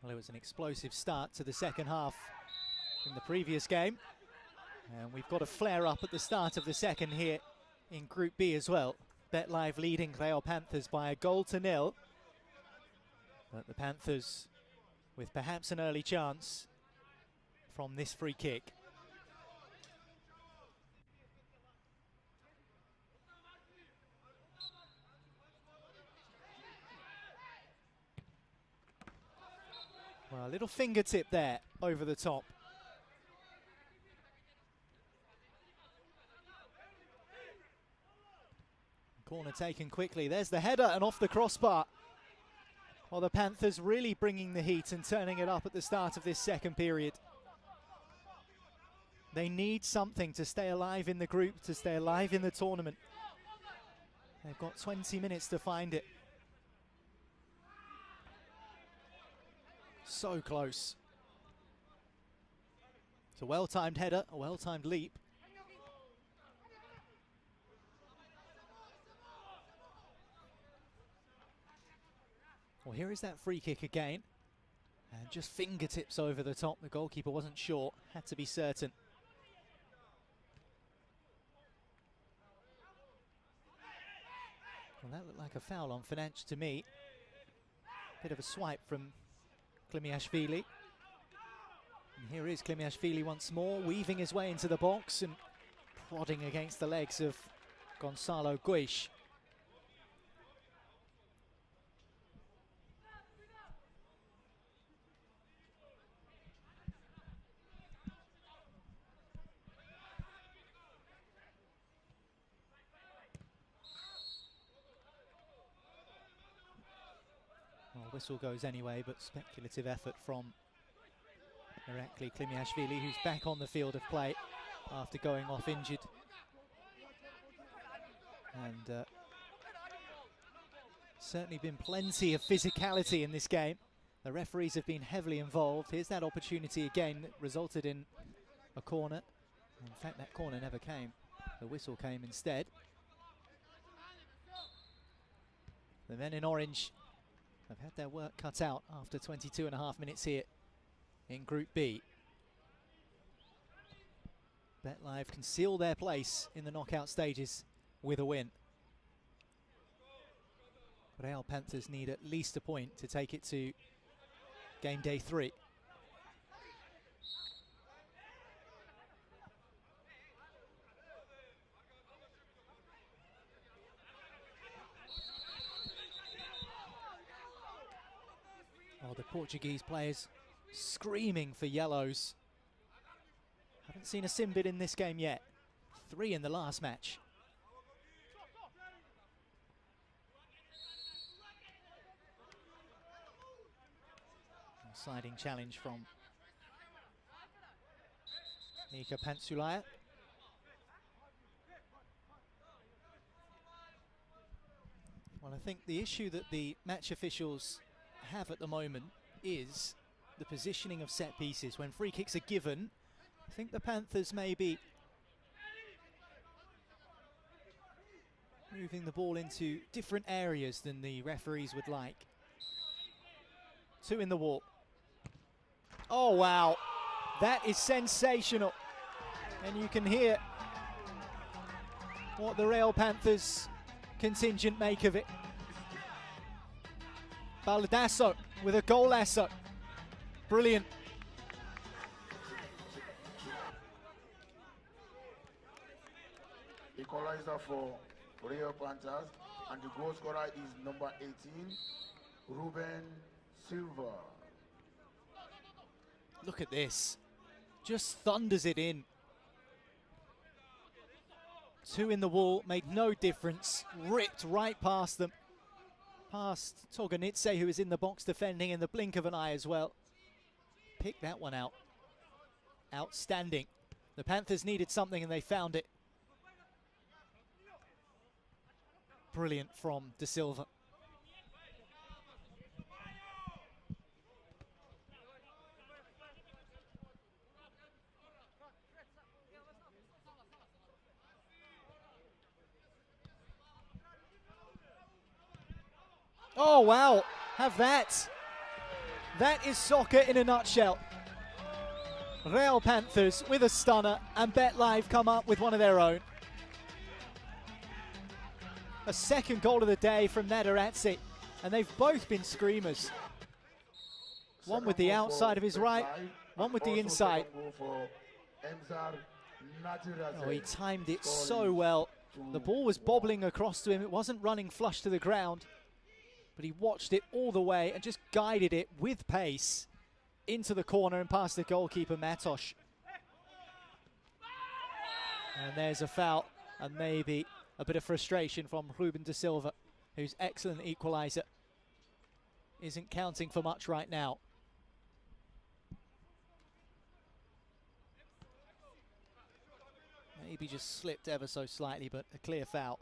E: Well, it was an explosive start to the second half in the previous game. And we've got a flare-up at the start of the second here in Group B as well. BetLife leading Real Panthers by 1-0. But the Panthers with perhaps an early chance from this free kick. Well, a little fingertip there over the top. Corner taken quickly. There's the header and off the crossbar. Well, the Panthers really bringing the heat and turning it up at the start of this second period. They need something to stay alive in the group, to stay alive in the tournament. They've got 20 minutes to find it. So close. It's a well-timed header, a well-timed leap. Well, here is that free kick again. And just fingertips over the top. The goalkeeper wasn't sure, had to be certain. Well, that looked like a foul on Financh to me. Bit of a swipe from Klimiashvili. And here is Klimiashvili once more, weaving his way into the box and prodding against the legs of Gonzalo Guish. Well, whistle goes anyway, but speculative effort from Irakli Klimiashvili, who's back on the field of play after going off injured. And certainly been plenty of physicality in this game. The referees have been heavily involved. Here's that opportunity again that resulted in a corner. In fact, that corner never came. The whistle came instead. The men in orange have had their work cut out after 22.5 minutes here in Group B. BetLive can seal their place in the knockout stages with a win. Real Panthers need at least a point to take it to game day 3. Oh, the Portuguese players screaming for yellows. Haven't seen a sin bid in this game yet. 3 in the last match. Sliding challenge from Nika Pantsulaya. Well, I think the issue that the match officials have at the moment is the positioning of set pieces. When free kicks are given, I think the Panthers may be moving the ball into different areas than the referees would like. 2 in the wall. Oh, wow. That is sensational. And you can hear what the Real Panthers contingent make of it. Baldasso with a golasso. Brilliant.
B: Equalizer for Real Panthers, and the goal scorer is number 18, Ruben Silva.
E: Look at this. Just thunders it in. 2 in the wall, made no difference. Ripped right past them. Past Togonitse, who is in the box defending in the blink of an eye as well. Picked that one out. Outstanding. The Panthers needed something and they found it. Brilliant from De Silva. Oh, wow. Have that. That is soccer in a nutshell. Real Panthers with a stunner, and BetLive come up with one of their own. A second goal of the day from Nadaratse, and they've both been screamers. One with the outside of his right, one with the inside. Oh, he timed it so well. The ball was bobbling across to him. It wasn't running flush to the ground, but he watched it all the way and just guided it with pace into the corner and past the goalkeeper, Matos. And there's a foul, and maybe a bit of frustration from Ruben De Silva, whose excellent equaliser isn't counting for much right now. Maybe just slipped ever so slightly, but a clear foul.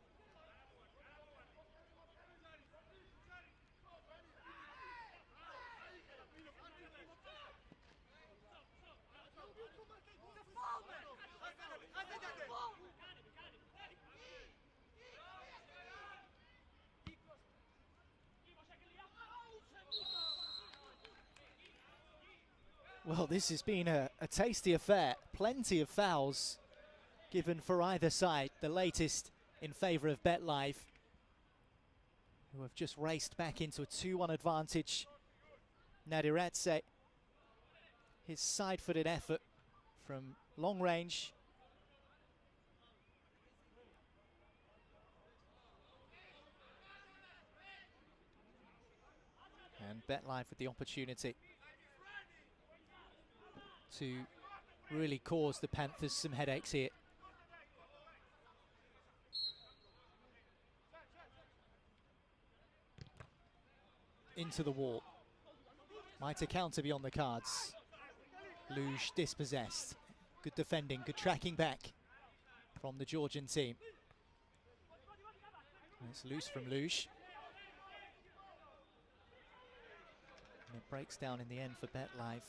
E: Well, this has been a tasty affair. Plenty of fouls given for either side. The latest in favour of BetLive, who have just raced back into a 2-1 advantage. Nadiratse, his side-footed effort from long range BetLife with the opportunity to really cause the Panthers some headaches here. Into the wall. Might a counter be on the cards. Luge dispossessed. Good defending, good tracking back from the Georgian team. It's loose from Luge. And it breaks down in the end for BetLife.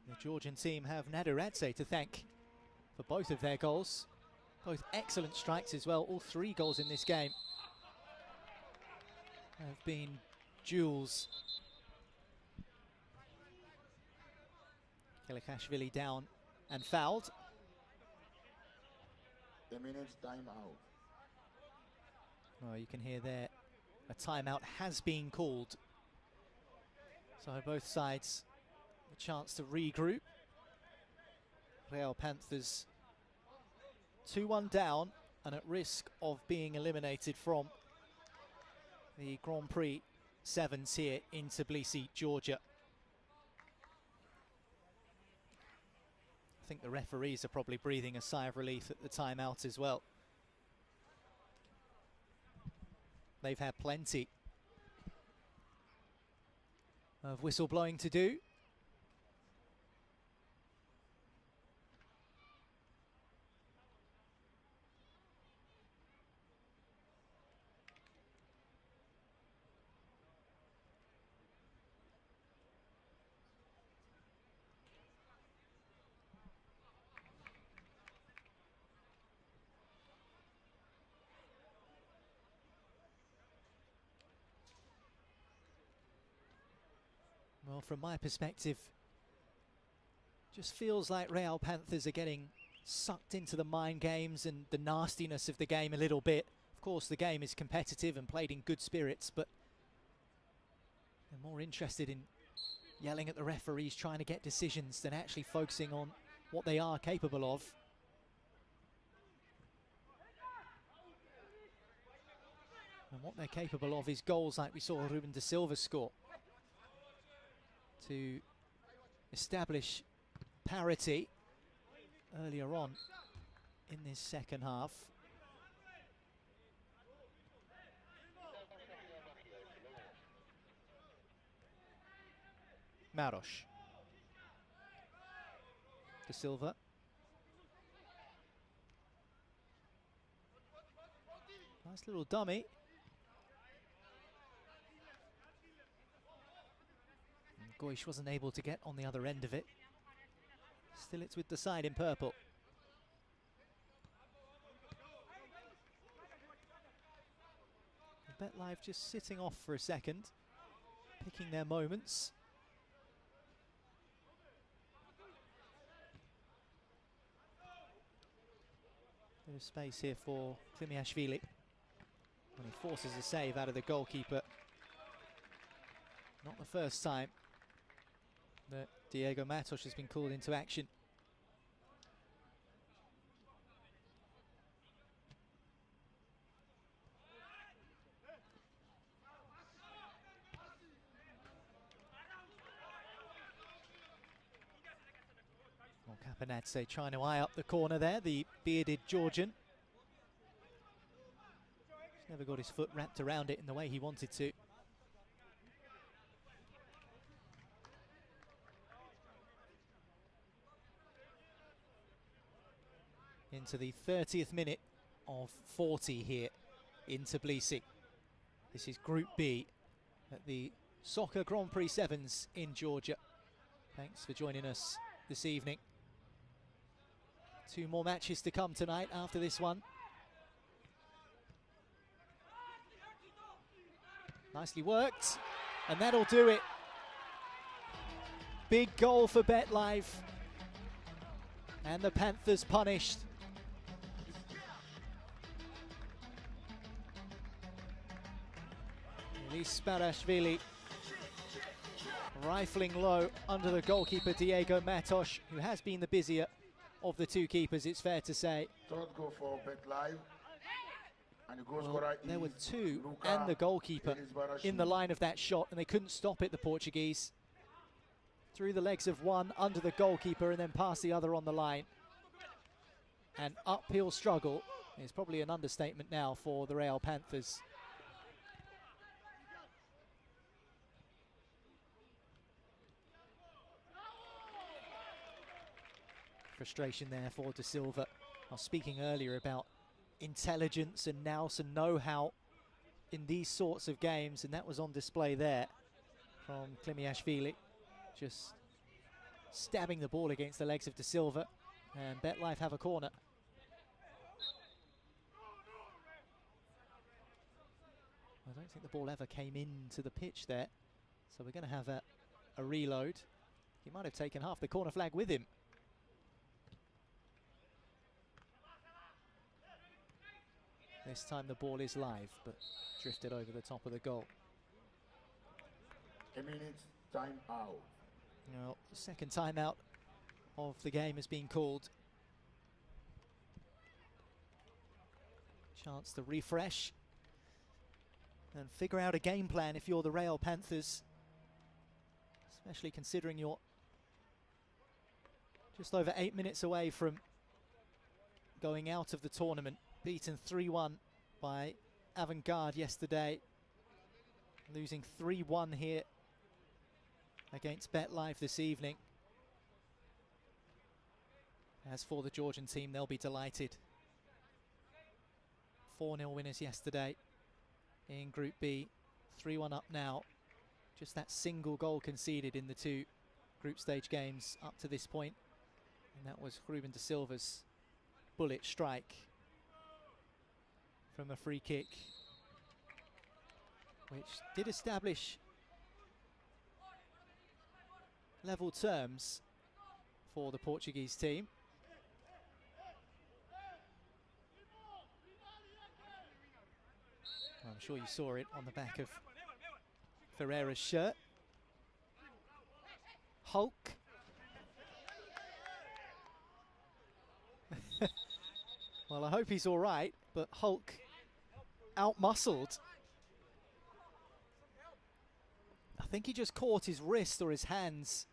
E: The Georgian team have Naduradze to thank for both of their goals. Both excellent strikes as well. All 3 goals in this game have been duels. Kelikashvili down and fouled.
B: A minute's timeout.
E: Well, you can hear there a timeout has been called. So both sides a chance to regroup. Real Panthers 2-1 down and at risk of being eliminated from the Grand Prix Sevens here in Tbilisi, Georgia. I think the referees are probably breathing a sigh of relief at the timeout as well. They've had plenty of whistleblowing to do. Well, from my perspective, just feels like Real Panthers are getting sucked into the mind games and the nastiness of the game a little bit. Of course, the game is competitive and played in good spirits, but they're more interested in yelling at the referees, trying to get decisions, than actually focusing on what they are capable of. And what they're capable of is goals like we saw Ruben da Silva score to establish parity earlier on in this second half. Maros. Da Silva. Nice little dummy. Goish wasn't able to get on the other end of it. Still it's with the side in purple. BetLife just sitting off for a second, picking their moments. Bit of space here for Klimiashvili. And he forces a save out of the goalkeeper. Not the first time that Diego Matos has been called into action. Well, Kapanadze trying to eye up the corner there, the bearded Georgian. He's never got his foot wrapped around it in the way he wanted to. Into the 30th minute of 40 here in Tbilisi. This is Group B at the Soccer Grand Prix Sevens in Georgia. Thanks for joining us this evening. 2 more matches to come tonight after this one. Nicely worked, and that'll do it. Big goal for BetLife, and the Panthers punished. Sparashvili rifling low under the goalkeeper Diego Matos, who has been the busier of the 2 keepers, it's fair to say.
B: Third goal for BetLife, And the goal
E: Well,
B: scorer
E: there were
B: is
E: two
B: Luca
E: and the goalkeeper in the line of that shot, and they couldn't stop it, the Portuguese. Through the legs of one, under the goalkeeper, and then past the other on the line. An uphill struggle is probably an understatement now for the Real Panthers. Frustration there for De Silva. I was speaking earlier about intelligence and nous and know-how in these sorts of games, and that was on display there from Klimiashvili, just stabbing the ball against the legs of De Silva, and BetLife have a corner. I don't think the ball ever came into the pitch there, so we're going to have a reload. He might have taken half the corner flag with him. This time the ball is live, but drifted over the top of the goal.
B: A minute time out.
E: Well, the second timeout of the game has been called. Chance to refresh and figure out a game plan if you're the Real Panthers, especially considering you're just over 8 minutes away from going out of the tournament. Beaten 3-1 by Avant-Garde yesterday, losing 3-1 here against BetLife this evening. As for the Georgian team, they'll be delighted. 4-0 winners yesterday in Group B, 3-1 up now. Just that single goal conceded in the two group stage games up to this point, and that was Ruben De Silva's bullet strike from a free kick, which did establish level terms for the Portuguese team. I'm sure you saw it on the back of Ferreira's shirt. Hulk. Well, I hope he's all right, but Hulk out-muscled. I think he just caught his wrist or his hands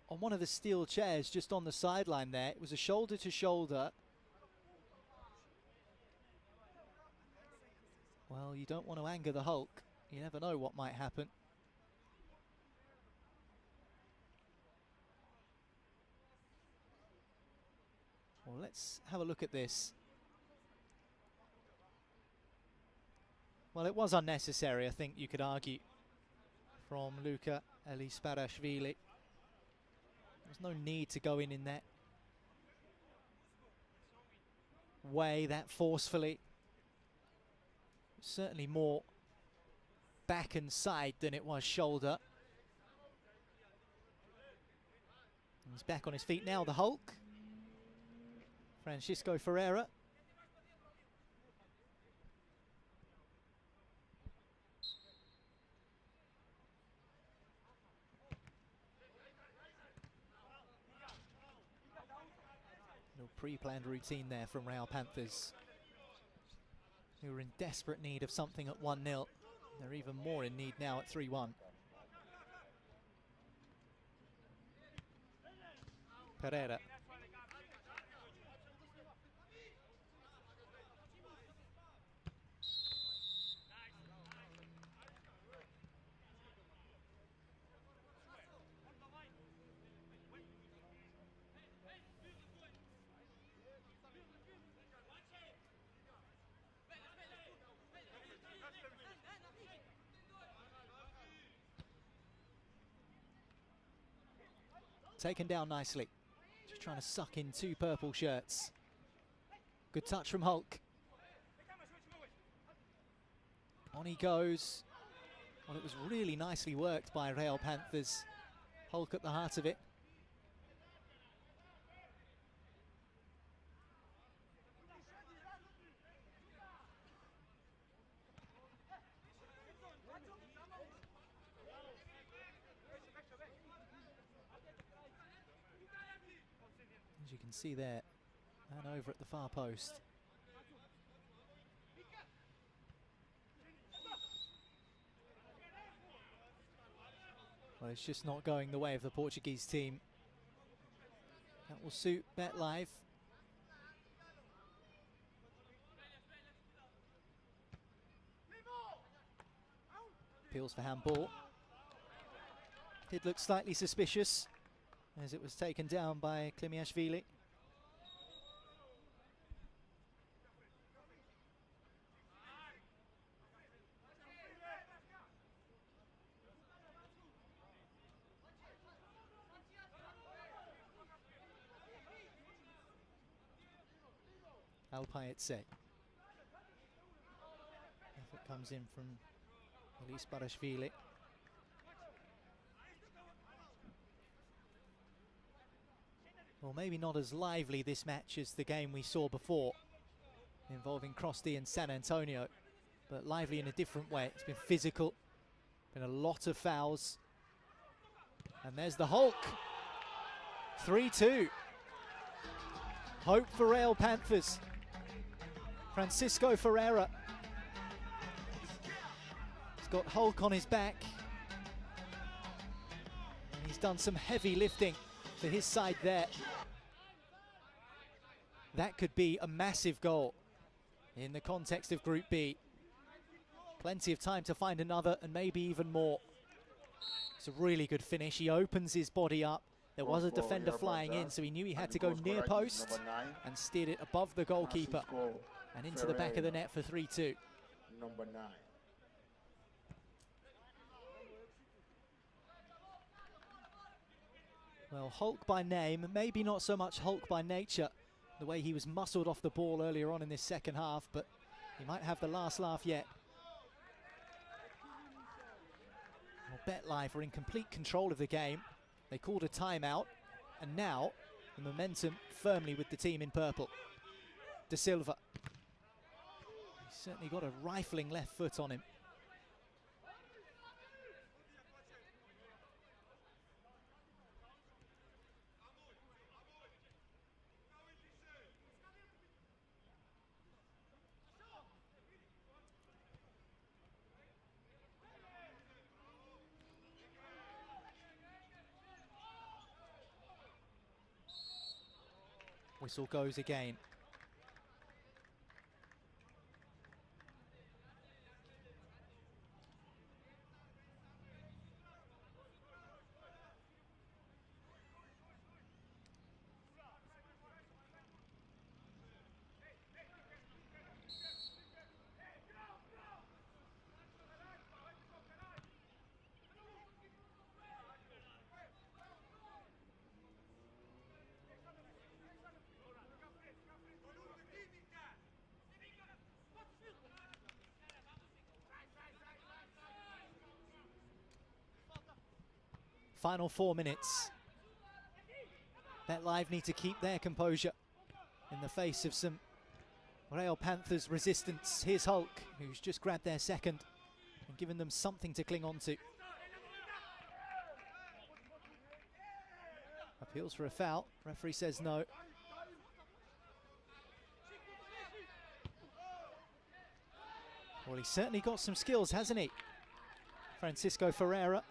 E: on one of the steel chairs just on the sideline there. It was a shoulder to shoulder. Well, you don't want to anger the Hulk. You never know what might happen. Well, let's have a look at this. Well, it was unnecessary, I think you could argue, from Luca Elisparashvili. There's no need to go in that way, that forcefully. Certainly more back and side than it was shoulder. He's back on his feet now, the Hulk. Francisco Ferreira. No pre-planned routine there from Real Panthers, who were in desperate need of something at 1-0. They're even more in need now at 3-1. Pereira. Taken down nicely. Just trying to suck in two purple shirts. Good touch from Hulk. On he goes. Well, it was really nicely worked by Real Panthers. Hulk at the heart of it. As you can see there, and over at the far post. Well, it's just not going the way of the Portuguese team. That will suit BetLive. Appeals for handball. Did look slightly suspicious as it was taken down by Klimiashvili. Alpayetse. Effort comes in from Elise Barashvili. Well, maybe not as lively this match as the game we saw before, involving Crosti and San Antonio, but lively in a different way. It's been physical, been a lot of fouls. And there's the Hulk. 3-2. Hope for Real Panthers. Francisco Ferreira. He's got Hulk on his back. And he's done some heavy lifting for his side there. That could be a massive goal in the context of Group B. Plenty of time to find another and maybe even more. It's a really good finish. He opens his body up. There was a defender flying in, so he knew he had to go near post and steered it above the goalkeeper and into the back of the net for 3-2.
B: Number 9.
E: Well, Hulk by name, maybe not so much Hulk by nature, the way he was muscled off the ball earlier on in this second half, but he might have the last laugh yet. Well, BetLive are in complete control of the game. They called a timeout, and now the momentum firmly with the team in purple. De Silva. He's certainly got a rifling left foot on him. Whistle goes again. Final 4 minutes. BetLive need to keep their composure in the face of some Real Panthers resistance. Here's Hulk, who's just grabbed their second and given them something to cling on to. Appeals for a foul. Referee says no. Well, he's certainly got some skills, hasn't he? Francisco Ferreira.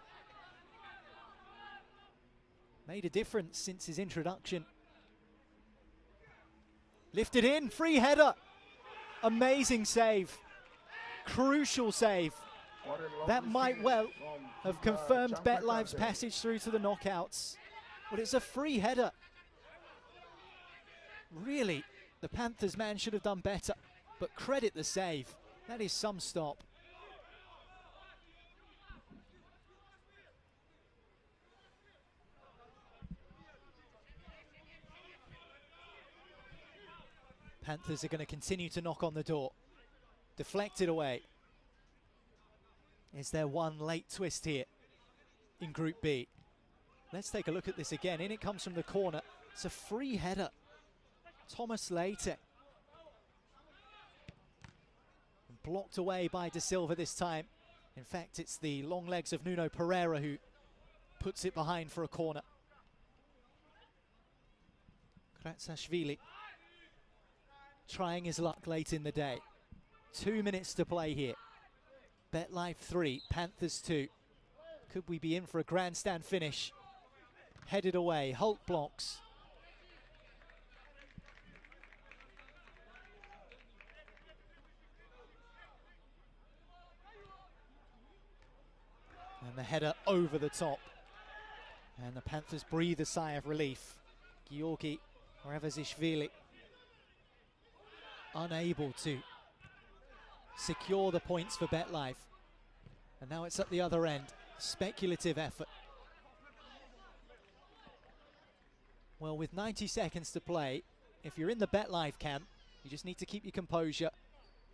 E: Made a difference since his introduction. Lifted in, free header. Amazing save. Crucial save. That might well have confirmed BetLive's passage through to the knockouts. But it's a free header. Really, the Panthers man should have done better. But credit the save. That is some stop. Panthers are going to continue to knock on the door. Deflected away. Is there one late twist here in Group B? Let's take a look at this again. In it comes from the corner. It's a free header. Thomas Leite. Blocked away by De Silva this time. In fact, it's the long legs of Nuno Pereira who puts it behind for a corner. Kratsashvili trying his luck late in the day. 2 minutes to play here. BetLive 3, Panthers 2. Could we be in for a grandstand finish? Headed away, Hulk blocks. And the header over the top. And the Panthers breathe a sigh of relief. Georgi Revazishvili unable to secure the points for BetLife. And now it's at the other end. Speculative effort. Well, with 90 seconds to play, if you're in the BetLife camp, you just need to keep your composure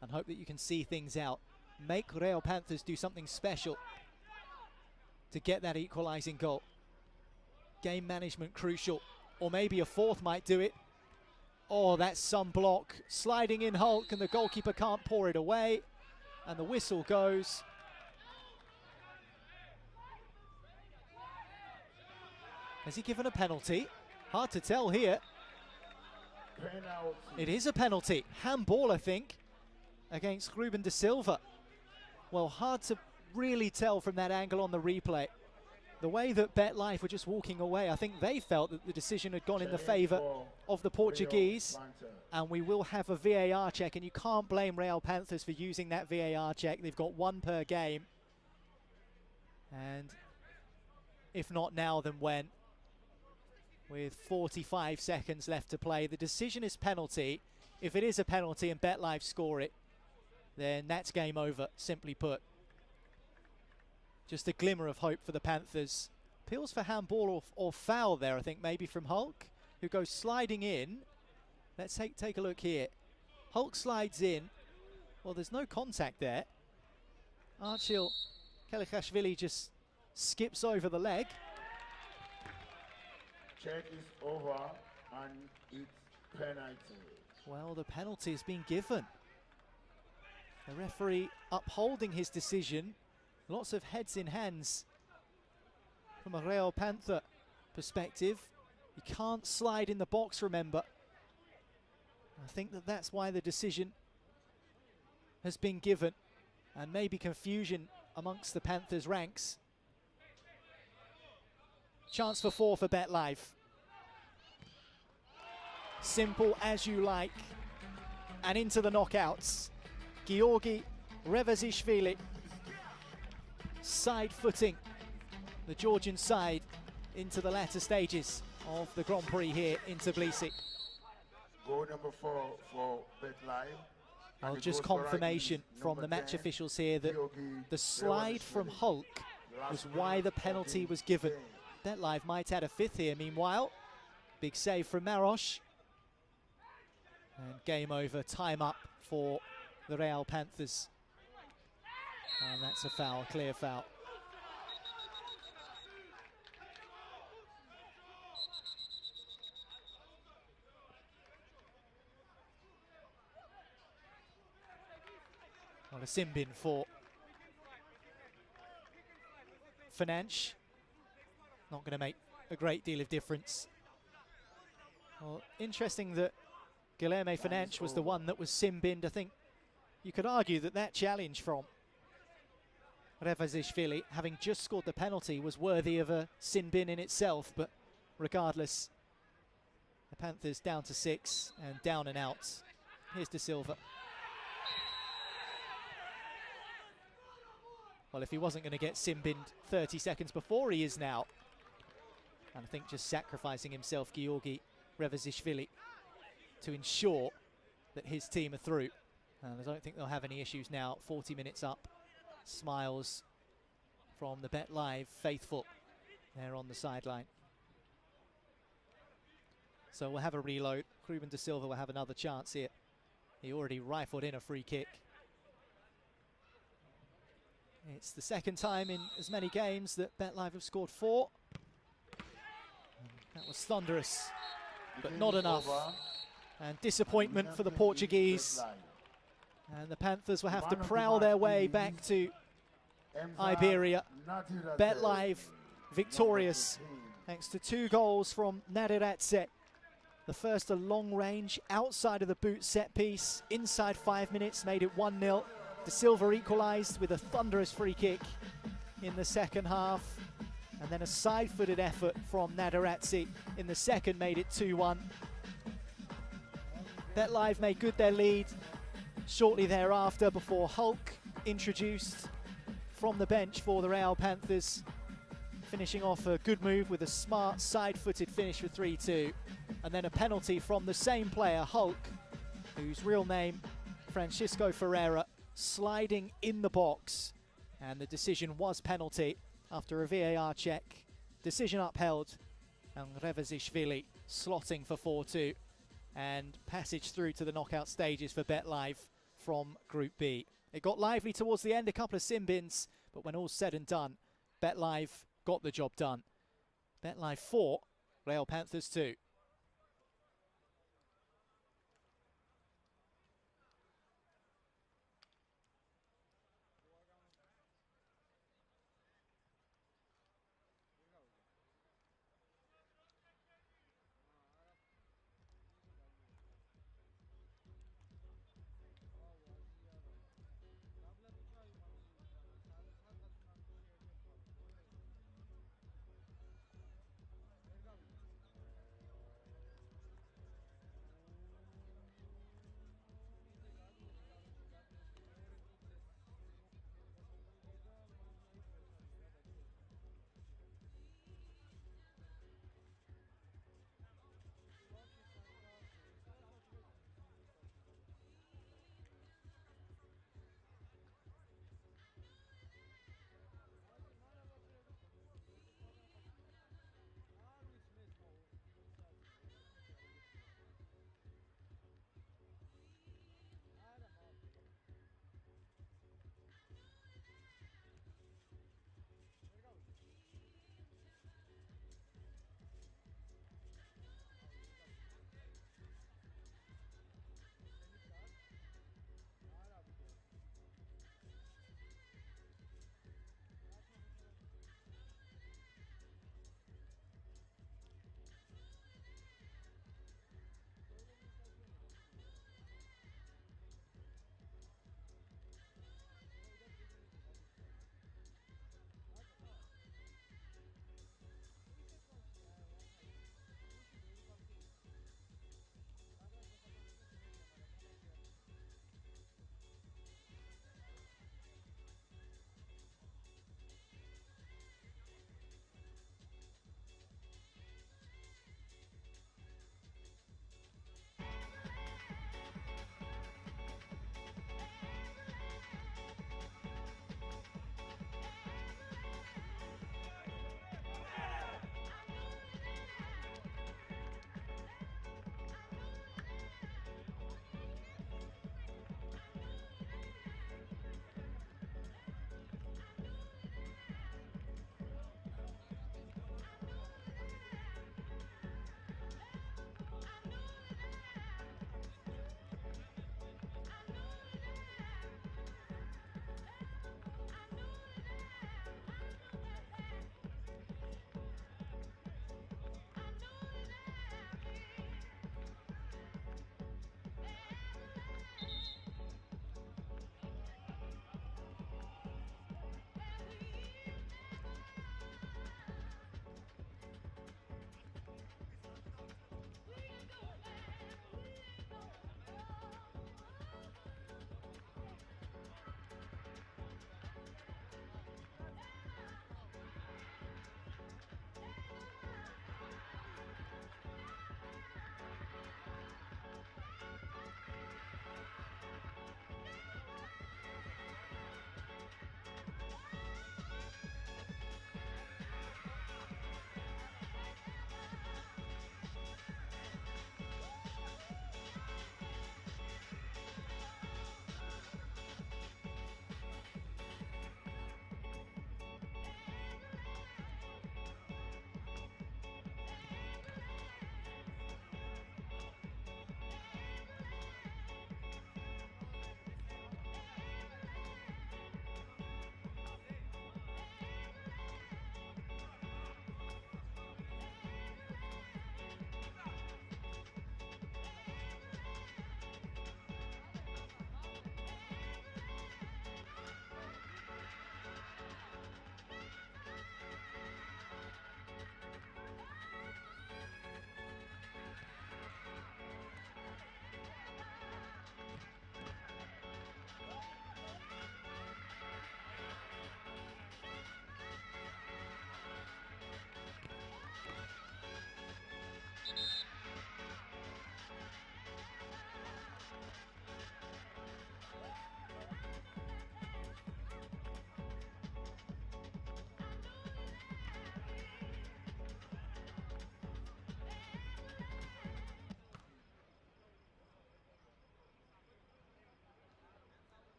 E: and hope that you can see things out. Make Real Panthers do something special to get that equalising goal. Game management crucial, or maybe a fourth might do it. Oh, that's some block. Sliding in Hulk, and the goalkeeper can't pour it away. And the whistle goes. Has he given a penalty? Hard to tell here.
B: Penalty.
E: It is a penalty. Handball, I think, against Ruben de Silva. Well, hard to really tell from that angle on the replay. The way that BetLife were just walking away, I think they felt that the decision had gone in the favour of the Portuguese. And we will have a VAR check, and you can't blame Real Panthers for using that VAR check. They've got one per game. And if not now, then when? With 45 seconds left to play. The decision is penalty. If it is a penalty and BetLife score it, then that's game over, simply put. Just a glimmer of hope for the Panthers. Appeals for handball or foul there, I think, maybe from Hulk, who goes sliding in. Let's take a look here. Hulk slides in. Well, there's no contact there. Archil Kelichashvili just skips over the leg.
B: Check is over and it's penalty.
E: Well, the penalty has been given. The referee upholding his decision. Lots of heads in hands from a Real Panther perspective. You can't slide in the box, remember. I think that's why the decision has been given, and maybe confusion amongst the Panthers' ranks. Chance for 4 for BetLife. Simple as you like. And into the knockouts. Georgi Revazishvili side footing the Georgian side into the latter stages of the Grand Prix here in Tbilisi.
B: Goal number 4 for BetLife.
E: Well, just confirmation from the match officials here that the slide from Hulk was why the penalty was given. BetLife might add a 5th here meanwhile. Big save from Marosh. And game over, time up for the Real Panthers. And that's a foul, clear foul. Well, a sin bin for Financh. Not going to make a great deal of difference. Well, interesting that Guilherme Financh was the one that was sin-binned. I think you could argue that challenge from Revazishvili, having just scored the penalty, was worthy of a sin bin in itself, but regardless, the Panthers down to 6 and down and out. Here's De Silva. Well, if he wasn't going to get sin binned 30 seconds before, he is now. And I think just sacrificing himself, Georgi Revazishvili, to ensure that his team are through. And I don't think they'll have any issues now. 40 minutes up. Smiles from the BetLife faithful there on the sideline. So we'll have a reload. Ruben de Silva will have another chance here. He already rifled in a free kick. It's the second time in as many games that BetLife have scored 4. That was thunderous, but not enough. And disappointment for the Portuguese. And the Panthers will have to prowl their way back to Iberia. BetLife victorious thanks to 2 goals from Nadiradze. The first a long range outside of the boot set piece. Inside 5 minutes made it 1-0. De Silva equalised with a thunderous free kick. in the second half. And then a side-footed effort from Nadarazzi in the second made it 2-1. BetLive made good their lead shortly thereafter before Hulk introduced from the bench for the Real Panthers, finishing off a good move with a smart side-footed finish for 3-2. And then a penalty from the same player, Hulk, whose real name, Francisco Ferreira, sliding in the box. And the decision was penalty after a VAR check. Decision upheld, and Revazishvili slotting for 4-2. And passage through to the knockout stages for BetLive from Group B. It got lively towards the end, a couple of sin bins, but when all's said and done, BetLive got the job done. BetLive 4, Real Panthers 2.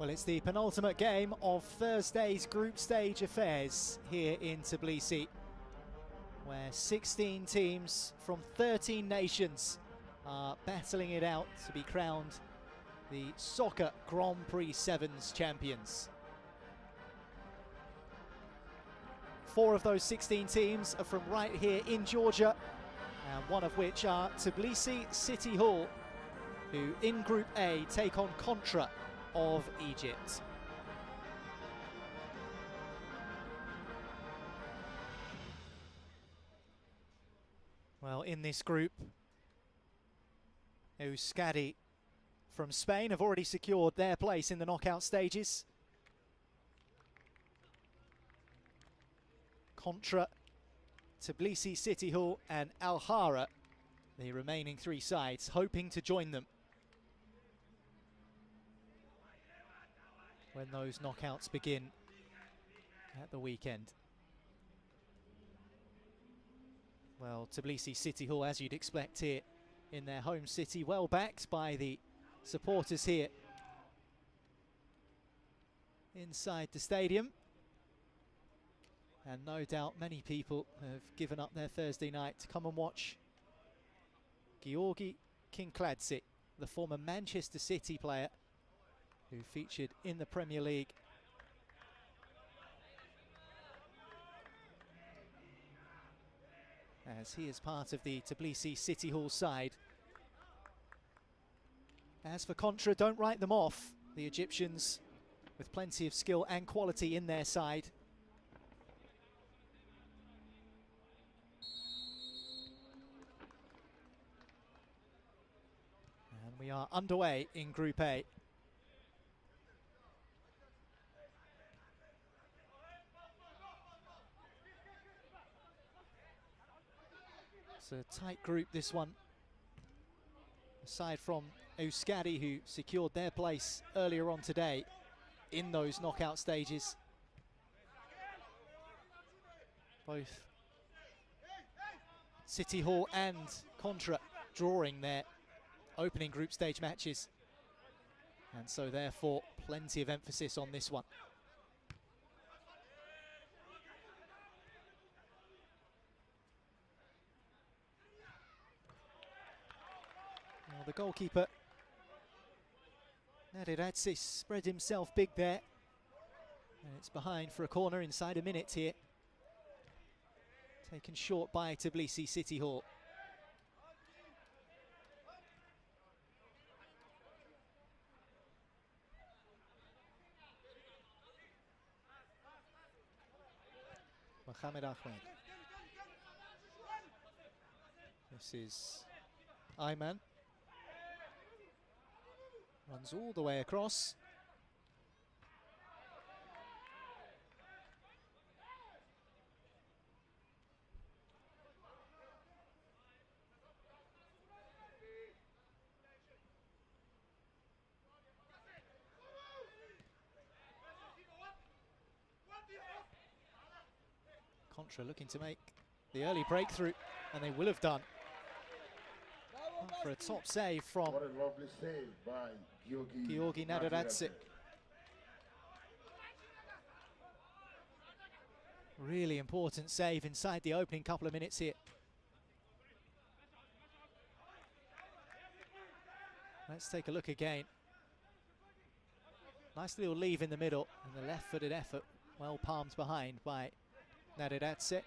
E: Well, it's the penultimate game of Thursday's group stage affairs here in Tbilisi, where 16 teams from 13 nations are battling it out to be crowned the Soccer Grand Prix Sevens champions. 4 of those 16 teams are from right here in Georgia, and one of which are Tbilisi City Hall, who in Group A take on Contra of Egypt. Well, in this group, Euskadi from Spain have already secured their place in the knockout stages. Contra, Tbilisi City Hall and Al-Hara, the remaining 3 sides, hoping to join them when those knockouts begin at the weekend. Well, Tbilisi City Hall, as you'd expect here in their home city, well backed by the supporters here inside the stadium. And no doubt many people have given up their Thursday night to come and watch Georgi Kinkladze, the former Manchester City player who featured in the Premier League. As he is part of the Tbilisi City Hall side. As for Contra, don't write them off. The Egyptians with plenty of skill and quality in their side. And we are underway in Group A. It's a tight group, this one. Aside from Euskadi, who secured their place earlier on today in those knockout stages. Both City Hall and Contra drawing their opening group stage matches. And so therefore plenty of emphasis on this one. Well, the goalkeeper, Nadiradze, spread himself big there. And it's behind for a corner inside a minute here. Taken short by Tbilisi City Hall. Mohamed Ahmed. This is Ayman. Runs all the way across. Contra looking to make the early breakthrough, and they will have done. For a top save from
B: What a lovely save by
E: Georgi Nadiradze. Really important save inside the opening couple of minutes here. Let's take a look again. Nice little leave in the middle, and the left-footed effort well palmed behind by Nadiradze.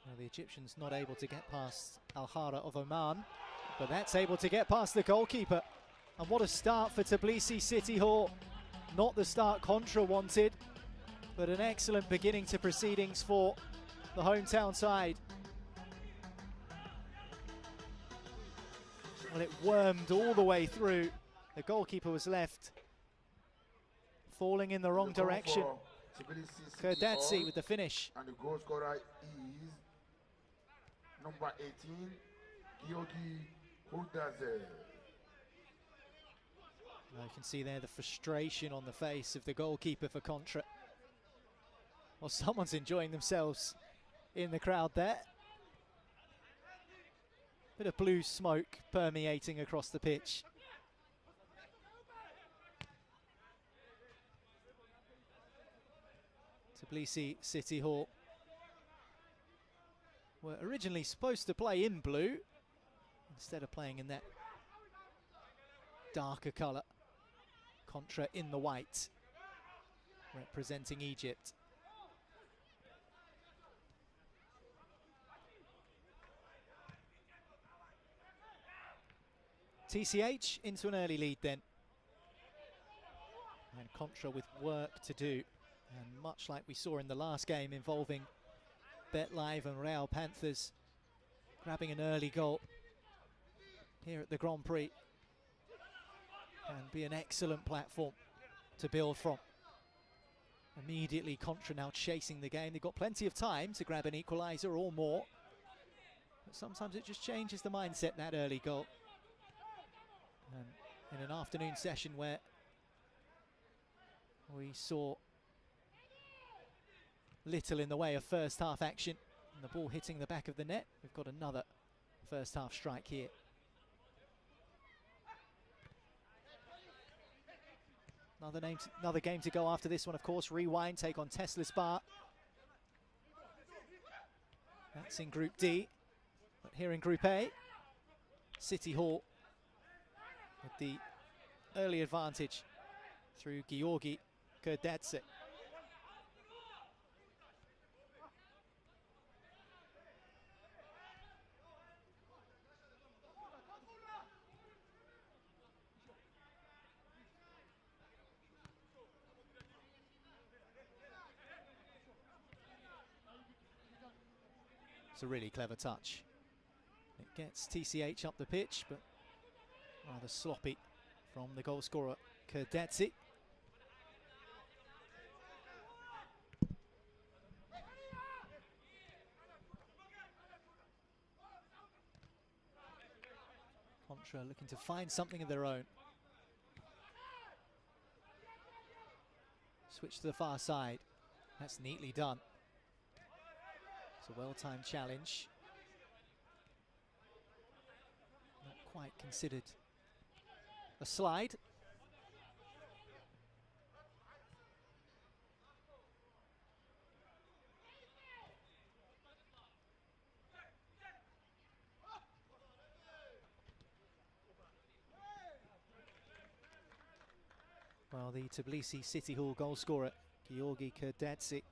E: Well, the Egyptians not able to get past Al-Hara of Oman, but that's able to get past the goalkeeper. And what a start for Tbilisi City Hall. Not the start Contra wanted, but an excellent beginning to proceedings for the hometown side. Well, it wormed all the way through. The goalkeeper was left falling in the wrong direction.
B: Tbilisi City
E: Kurdatsi
B: Hall,
E: with the finish.
B: and the goal scorer is number 18, Georgi Hudaze.
E: You can see there the frustration on the face of the goalkeeper for Contra. Well, someone's enjoying themselves in the crowd there. Bit of blue smoke permeating across the pitch. Tbilisi City Hall were originally supposed to play in blue instead of playing in that darker colour. Contra in the white, representing Egypt. TCH into an early lead then. And Contra with work to do. And much like we saw in the last game involving BetLive and Real Panthers, grabbing an early goal here at the Grand Prix can be an excellent platform to build from. Immediately Contra now chasing the game. They've got plenty of time to grab an equaliser or more. But sometimes it just changes the mindset, that early goal. And in an afternoon session where we saw little in the way of first half action and the ball hitting the back of the net, we've got another first half strike here. Another game to go after this one, of course. Rewind take on Tesla's Bar. That's in Group D. But here in Group A, City Hall with the early advantage through Georgi Kurdatsi. It's a really clever touch. It gets TCH up the pitch, but rather sloppy from the goal scorer, Kurdatsi. Contra looking to find something of their own. Switch to the far side. That's neatly done. It's a well-timed challenge. Not quite considered a slide. Well, the Tbilisi City Hall goal scorer, Georgi Kurdatsi.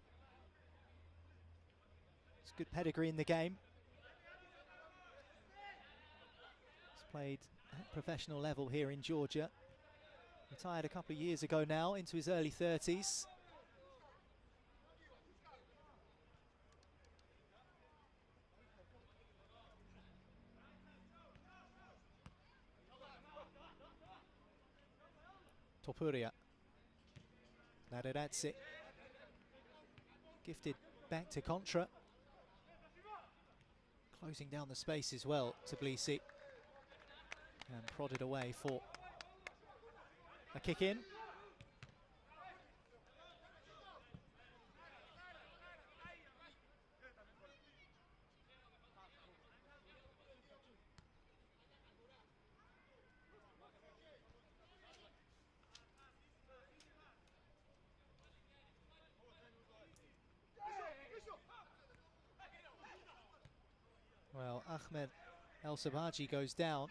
E: It's good pedigree in the game. He's played at professional level here in Georgia. Retired a couple of years ago now, into his early 30s. Topuria. Laderazzi. Gifted back to Contra. Closing down the space as well, Tbilisi. And prodded away for a kick in. Well, Ahmed El Sabaji goes down.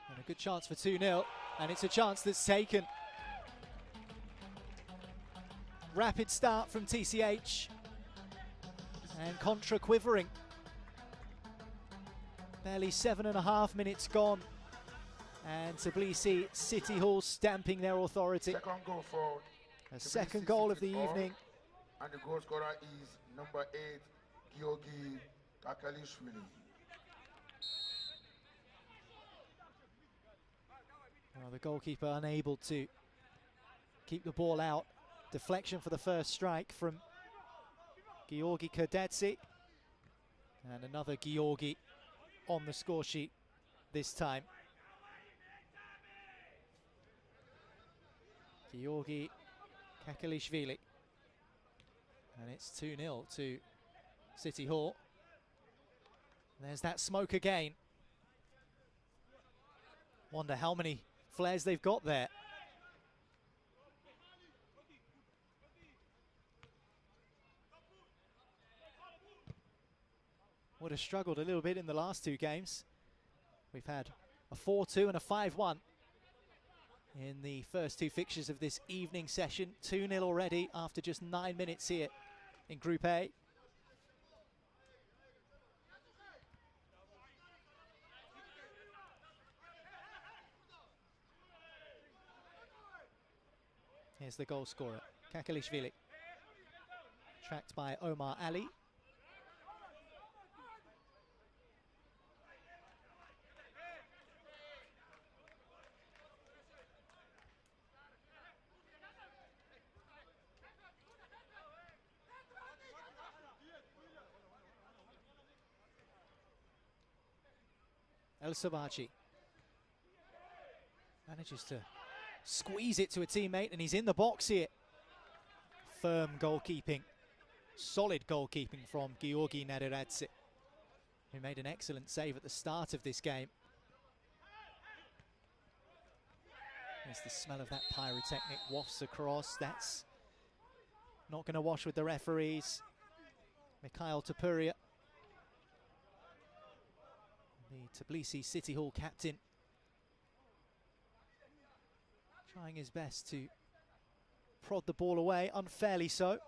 E: And a good chance for 2-0. And it's a chance that's taken. Rapid start from TCH. And Contra quivering. Barely 7.5 minutes gone. And Tbilisi City Hall stamping their authority.
B: Second goal for
E: A second goal of the evening.
B: And the goal scorer is number 8, Georgi Kakalishvili.
E: Well, the goalkeeper unable to keep the ball out. Deflection for the first strike from Georgi Kardetsi. And another Georgi on the score sheet this time. Georgi Kakalishvili. And it's 2-0 to City Hall. There's that smoke again. Wonder how many flares they've got there. Would have struggled a little bit in the last two games. We've had a 4-2 and a 5-1 in the first two fixtures of this evening session. 2-0 already after just 9 minutes here in Group A. Here's the goal scorer, Kakalishvili. Tracked by Omar Ali. El Sabachi manages to squeeze it to a teammate, and he's in the box here. Firm goalkeeping, solid goalkeeping from Georgi Nadiradze, who made an excellent save at the start of this game. There's the smell of that pyrotechnic wafts across. That's not going to wash with the referees. Mikhail Topuria, the Tbilisi City Hall captain, trying his best to prod the ball away, unfairly so.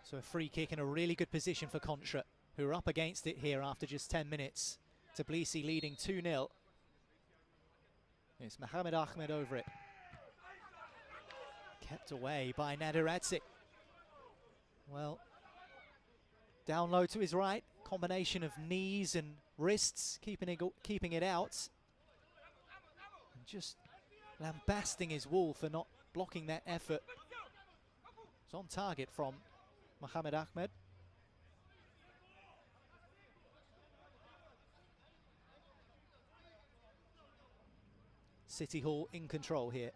E: So a free kick in a really good position for Contra, who are up against it here after just 10 minutes. Tbilisi leading 2-0. It's Mohamed Ahmed over it. Kept away by Nadiradze. Well, down low to his right. Combination of knees and wrists, keeping it out. And just lambasting his wall for not blocking that effort. It's on target from Mohamed Ahmed. City Hall in control here.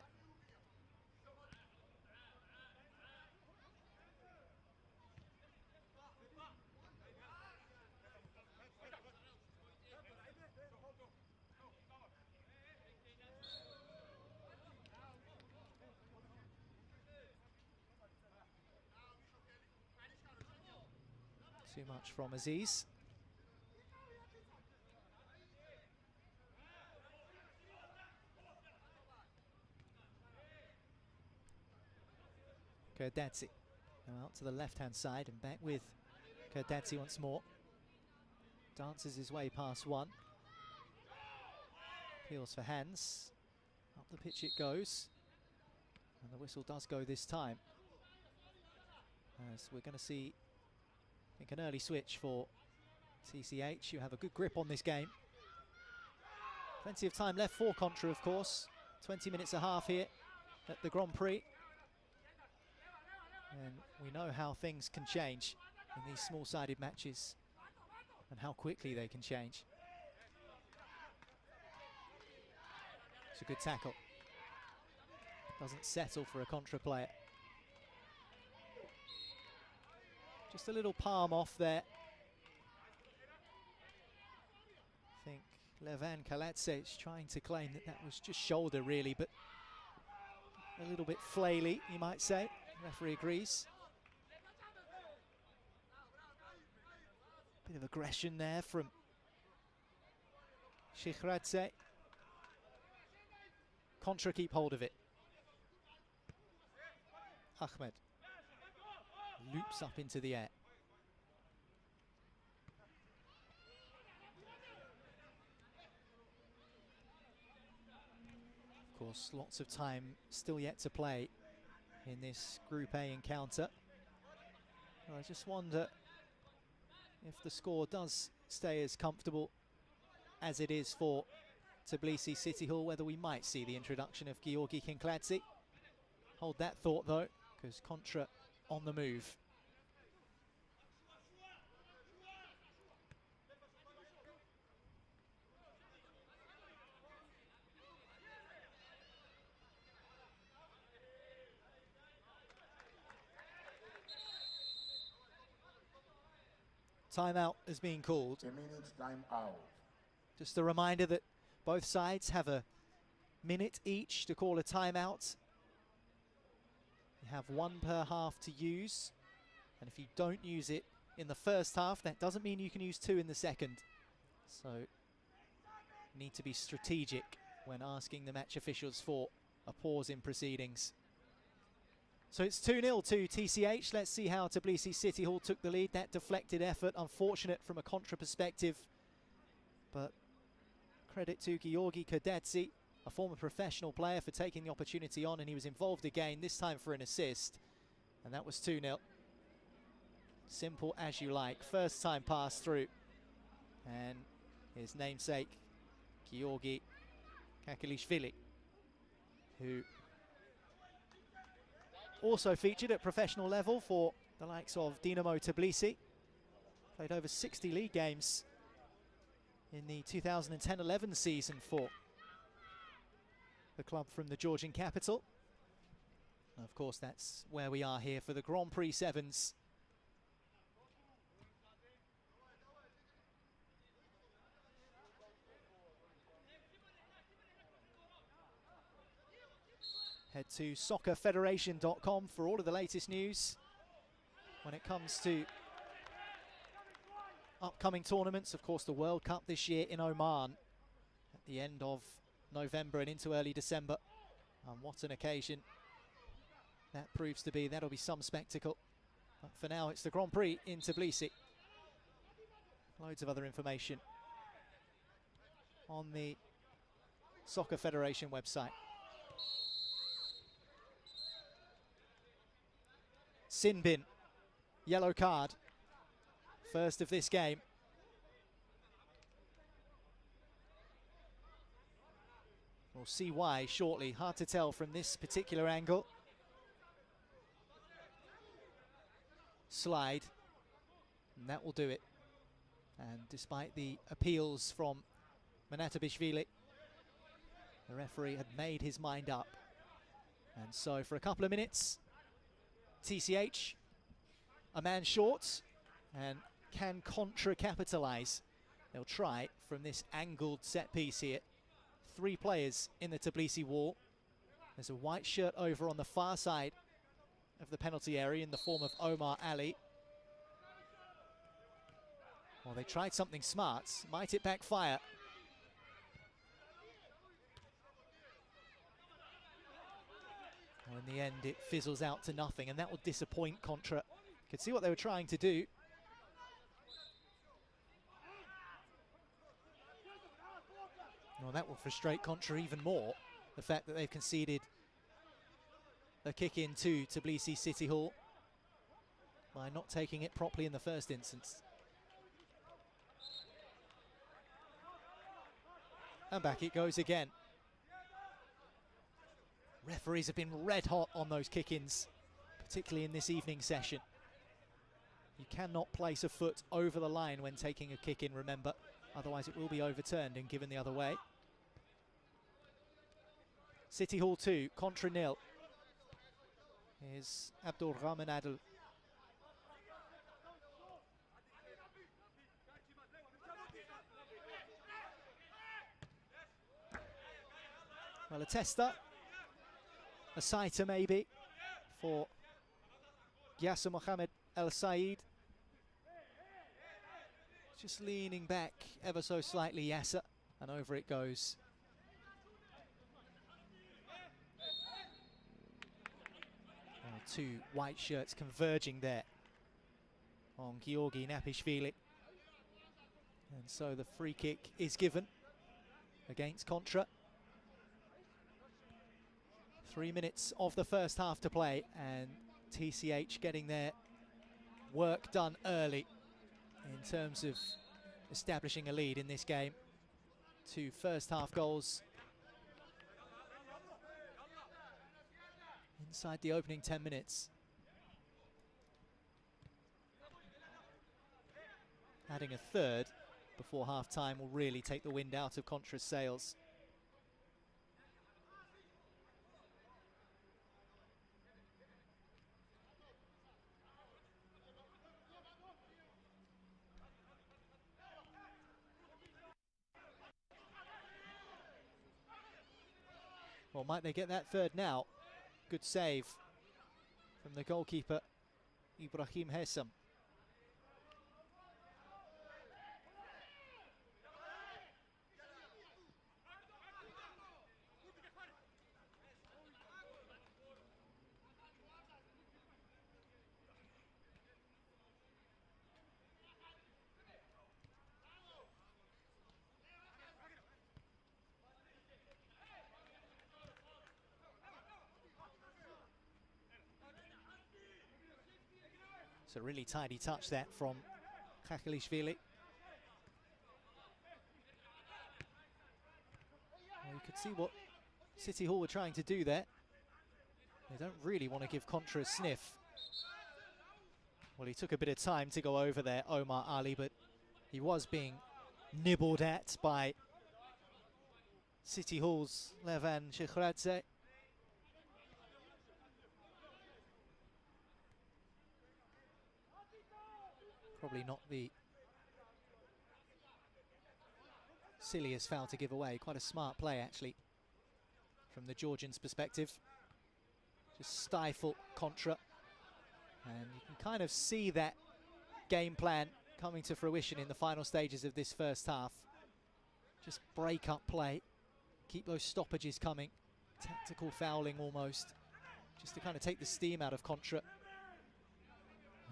E: Too much from Aziz. Kardetsi now out to the left-hand side and back with Kardetsi once more. Dances his way past one. Appeals for hands. Up the pitch it goes. And the whistle does go this time. As we're going to see, I think, an early switch for TCH. You have a good grip on this game. Plenty of time left for Contra, of course. 20 minutes a half here at the Grand Prix. And we know how things can change in these small-sided matches and how quickly they can change. It's a good tackle. Doesn't settle for a Contra player. Just a little palm off there. I think Levan Kalatse is trying to claim that that was just shoulder, really, but a little bit flaily, you might say. The referee agrees. Bit of aggression there from Shikhradze. Contra keep hold of it. Ahmed loops up into the air. Of course, lots of time still yet to play in this Group A encounter. I just wonder if the score does stay as comfortable as it is for Tbilisi City Hall, whether we might see the introduction of Georgi Kinkladze. Hold that thought though, because Contra on the move. Timeout has been called.
B: A minute time out.
E: Just a reminder that both sides have a minute each to call a timeout. You have one per half to use, and if you don't use it in the first half, that doesn't mean you can use two in the second. So you need to be strategic when asking the match officials for a pause in proceedings. So it's 2-0 to TCH. Let's see how Tbilisi City Hall took the lead. That deflected effort, unfortunate from a Contra perspective, but credit to Georgi Kinkladze, a former professional player, for taking the opportunity on, and he was involved again, this time for an assist, and that was 2-0. Simple as you like. First time pass through, and his namesake, Georgi Kakalishvili, who also featured at professional level for the likes of Dinamo Tbilisi. Played over 60 league games in the 2010-11 season for the club from the Georgian capital. And of course, that's where we are here for the Grand Prix Sevens. Head to soccerfederation.com for all of the latest news when it comes to upcoming tournaments. Of course, the World Cup this year in Oman at the end of November and into early December. And what an occasion that proves to be. That'll be some spectacle. But for now, it's the Grand Prix in Tbilisi. Loads of other information on the Soccer Federation website. Sinbin, yellow card, first of this game. We'll see why shortly, hard to tell from this particular angle. Slide, and that will do it. And despite the appeals from Manatabishvili, the referee had made his mind up. And so for a couple of minutes, TCH, a man short, and can Contra capitalise. They'll try from this angled set piece here. Three players in the Tbilisi wall. There's a white shirt over on the far side of the penalty area in the form of Omar Ali. Well, they tried something smart. Might it backfire? Well, in the end, it fizzles out to nothing, and that will disappoint Contra. You could see what they were trying to do. Well, that will frustrate Contra even more. The fact that they've conceded a kick in to Tbilisi City Hall by not taking it properly in the first instance. And back it goes again. Referees have been red hot on those kick-ins, particularly in this evening session. You cannot place a foot over the line when taking a kick-in, remember, otherwise it will be overturned and given the other way. City Hall 2, Contra 0. Here's Abdul Rahman Adil. Well, a tester. A sighter maybe for Yasser Mohamed El Said. Just leaning back ever so slightly, Yasser, and over it goes. Well, two white shirts converging there on Georgi Napishvili. And so the free kick is given against Contra. 3 minutes of the first half to play, and TCH getting their work done early in terms of establishing a lead in this game. 2 first half goals inside the opening 10 minutes. Adding a third before half-time will really take the wind out of Contra's sails. Well, might they get that third now? Good save from the goalkeeper, Ibrahim Hessam. It's a really tidy touch that from Kakhalishvili. Well, you could see what City Hall were trying to do there. They don't really want to give Contra a sniff. Well, he took a bit of time to go over there, Omar Ali, but he was being nibbled at by City Hall's Levan Shekradze. Probably not the silliest foul to give away. Quite a smart play, actually, from the Georgians' perspective. Just stifle Contra. And you can kind of see that game plan coming to fruition in the final stages of this first half. Just break up play, keep those stoppages coming. Tactical fouling almost, just to kind of take the steam out of Contra.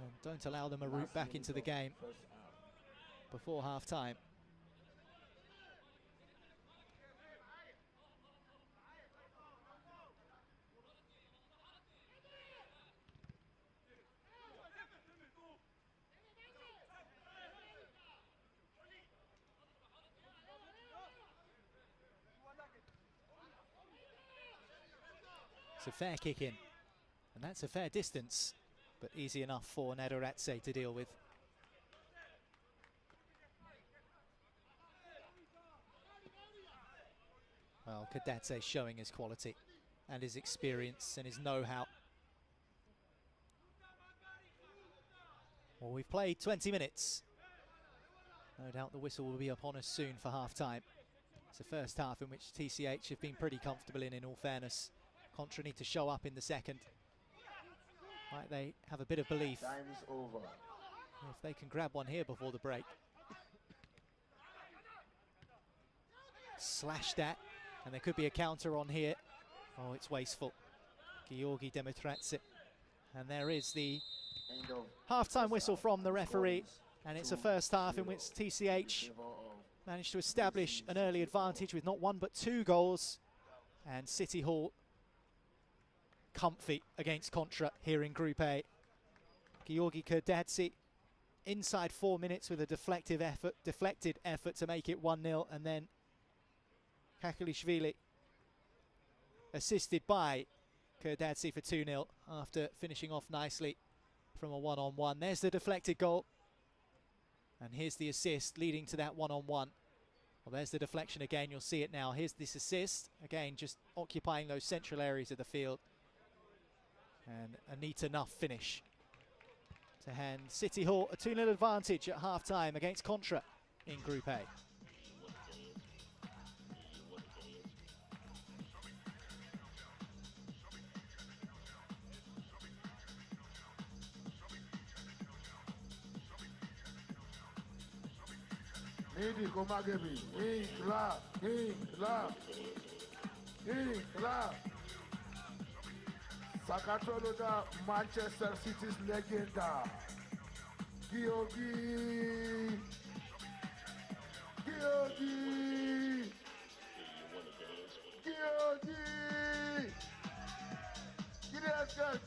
E: And don't allow them a route back into the game before half-time. It's a fair kick in, and that's a fair distance, but easy enough for Nedoradze to deal with. Well, Kadadze showing his quality and his experience and his know-how. Well, we've played 20 minutes. No doubt the whistle will be upon us soon for half-time. It's the first half in which TCH have been pretty comfortable in all fairness. Contra need to show up in the second. Might they have a bit of belief?
B: Time is over.
E: If they can grab one here before the break. Slashed that, and there could be a counter on here. Oh, it's wasteful. Georgi Demetratse. And there is the half-time whistle from the referee. And it's a first half in which TCH managed to establish an early advantage with not one but 2 goals. And City Hall comfy against Contra here in Group A. Georgi Kadadze inside 4 minutes with a deflected effort to make it 1-0, and then Kakhalishvili assisted by Kadadze for 2-0 after finishing off nicely from a 1-on-1. There's the deflected goal, and here's the assist leading to that 1-on-1. Well, there's the deflection again, you'll see it now. Here's this assist, again just occupying those central areas of the field. And a neat enough finish to hand City Hall a 2-0 advantage at half-time against Contra in Group A.
B: Midi Komagemi, Ingla. Sakatoloda, Manchester City's legenda, Georgi.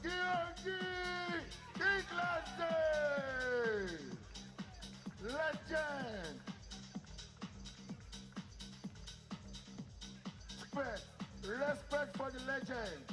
B: Georgie Inglaterra! Legend! Respect for the legend.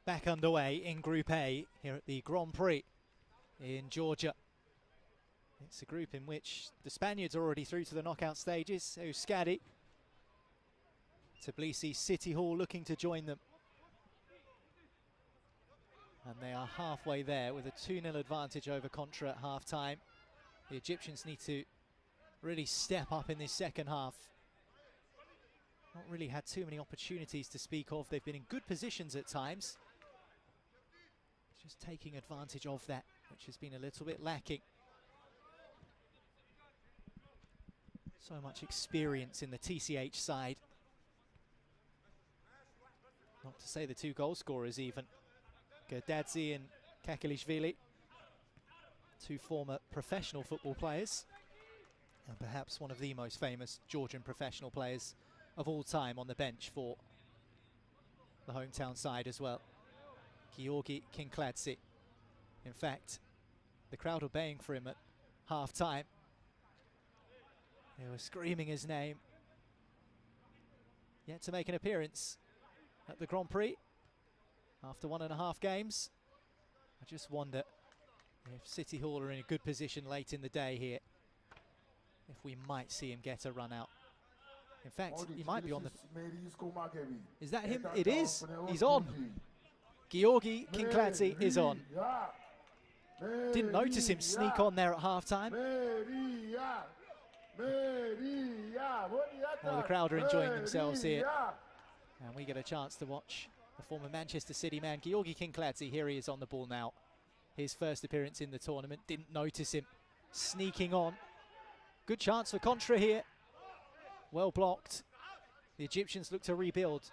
E: Back underway in Group A here at the Grand Prix in Georgia. It's a group in which the Spaniards are already through to the knockout stages. Euskadi, Tbilisi City Hall looking to join them. And they are halfway there with a 2-0 advantage over Contra at half-time. The Egyptians need to really step up in this second half. Not really had too many opportunities to speak of. They've been in good positions at times. Just taking advantage of that, which has been a little bit lacking. So much experience in the TCH side. Not to say the two goal scorers even. Gerdadze and Kakilishvili, two former professional football players, and perhaps one of the most famous Georgian professional players of all time on the bench for the hometown side as well. Georgi Kinkladze. In fact, the crowd were baying for him at half-time. They were screaming his name. Yet to make an appearance at the Grand Prix after 1.5 games. I just wonder if City Hall are in a good position late in the day here, if we might see him get a run out. In fact, he might be on the... Is that him? It is. He's on. Georgi Kinkladze is on. Didn't notice him sneak on there at half-time. Well, the crowd are enjoying themselves here. And we get a chance to watch the former Manchester City man, Georgi Kinkladze. Here he is on the ball now. His first appearance in the tournament. Didn't notice him sneaking on. Good chance for Contra here. Well blocked. The Egyptians look to rebuild.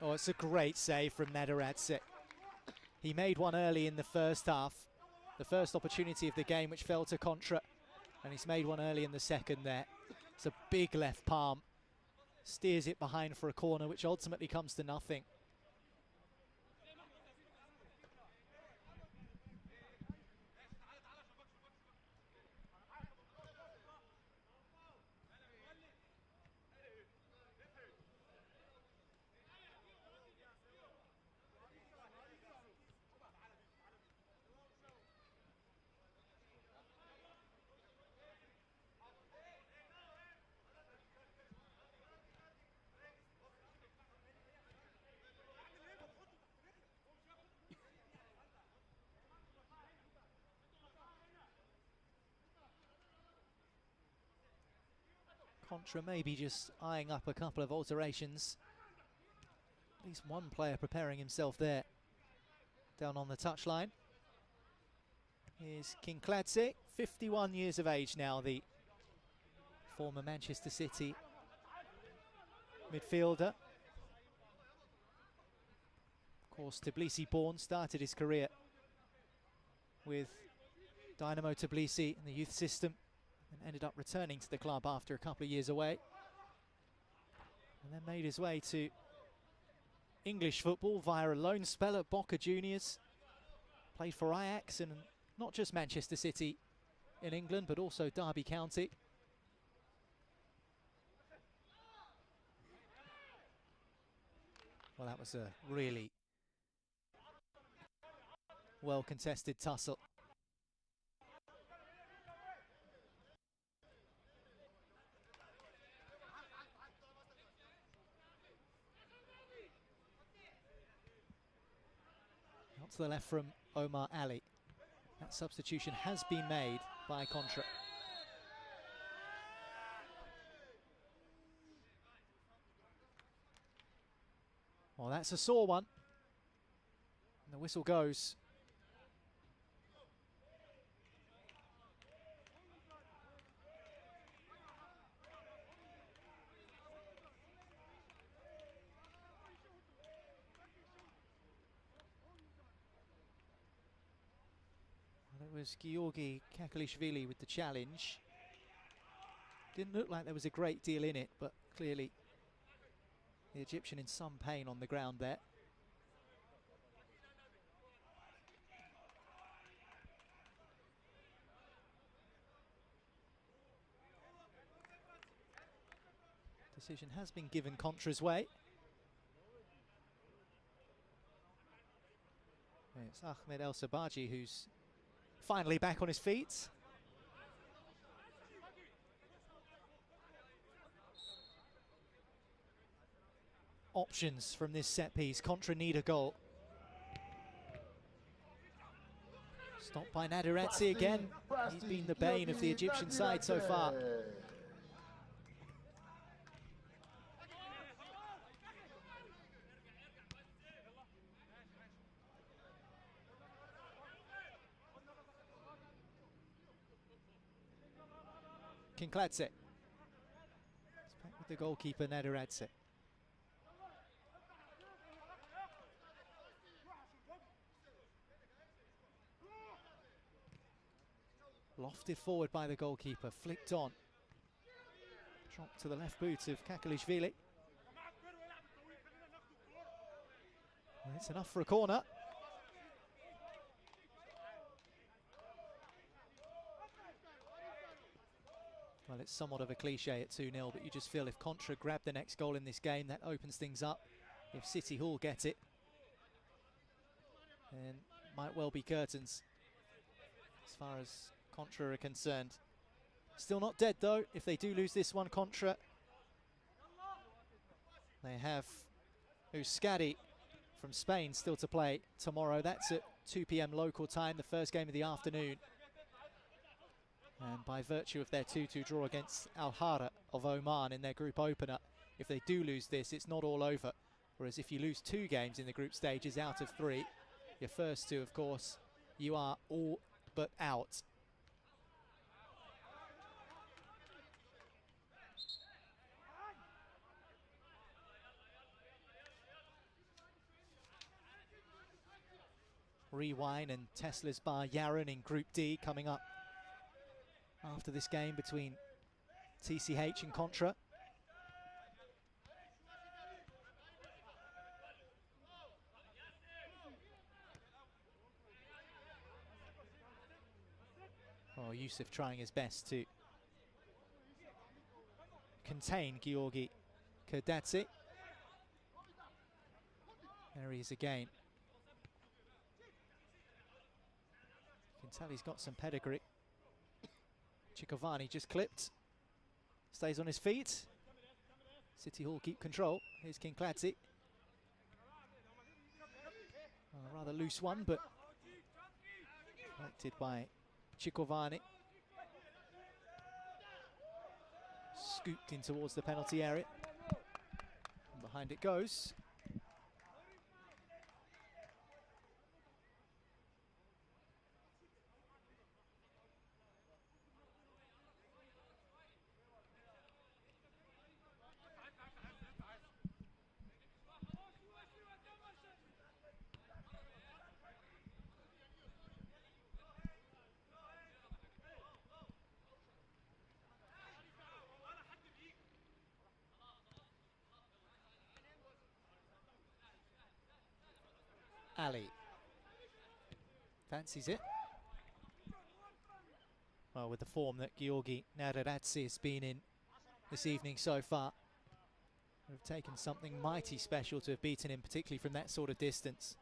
E: Oh, it's a great save from Nadaradze. He made one early in the first half. The first opportunity of the game, which fell to Contra. And he's made one early in the second there. It's a big left palm. Steers it behind for a corner, which ultimately comes to nothing. Contra maybe just eyeing up a couple of alterations. At least one player preparing himself there. Down on the touchline is Kinkladze, 51 years of age now, the former Manchester City midfielder. Of course, Tbilisi born, started his career with Dynamo Tbilisi in the youth system and ended up returning to the club after a couple of years away. And then made his way to English football via a loan spell at Boca Juniors. Played for Ajax and not just Manchester City in England, but also Derby County. Well, that was a really well contested tussle. Out to the left from Omar Ali. That substitution has been made by Contra. Well, that's a sore one. And the whistle goes. Well, it was Georgi Kakalishvili with the challenge. Didn't look like there was a great deal in it, but clearly the Egyptian in some pain on the ground there. Decision has been given Contra's way. It's Ahmed El Sabaji who's finally back on his feet. Options from this set piece. Contra need a goal. Stopped by Nadiretse again. He's been the bane of the Egyptian side so far. Kinkladze. It's back with the goalkeeper Nadiretse. Lofted forward by the goalkeeper, flicked on. Dropped to the left boot of Kakalishvili. Well, it's enough for a corner. Well, it's somewhat of a cliche at 2-0, but you just feel if Contra grab the next goal in this game, that opens things up. If City Hall get it, then might well be curtains as far as Contra are concerned. Still not dead though. If they do lose this one, Contra, they have Euskadi from Spain still to play tomorrow. That's at 2 p.m. local time, the first game of the afternoon. And by virtue of their 2-2 draw against Al Hara of Oman in their group opener, if they do lose this, it's not all over. Whereas if you lose 2 games in the group stages out of 3, your first 2, of course, you are all but out. Rewind and Tesla's Bar Yaron in Group D coming up after this game between TCH and Contra. Oh, Yusuf trying his best to contain Georgi Kakalishvili. There he is again. You can tell he's got some pedigree. Ciccovani just clipped. Stays on his feet. City Hall keep control. Here's Kinkladze. A rather loose one, but collected by Ciccovani. Scooped in towards the penalty area. And behind it goes. Ali fancies it. Well, with the form that Georgi Nararadze has been in this evening so far, would have taken something mighty special to have beaten him, particularly from that sort of distance.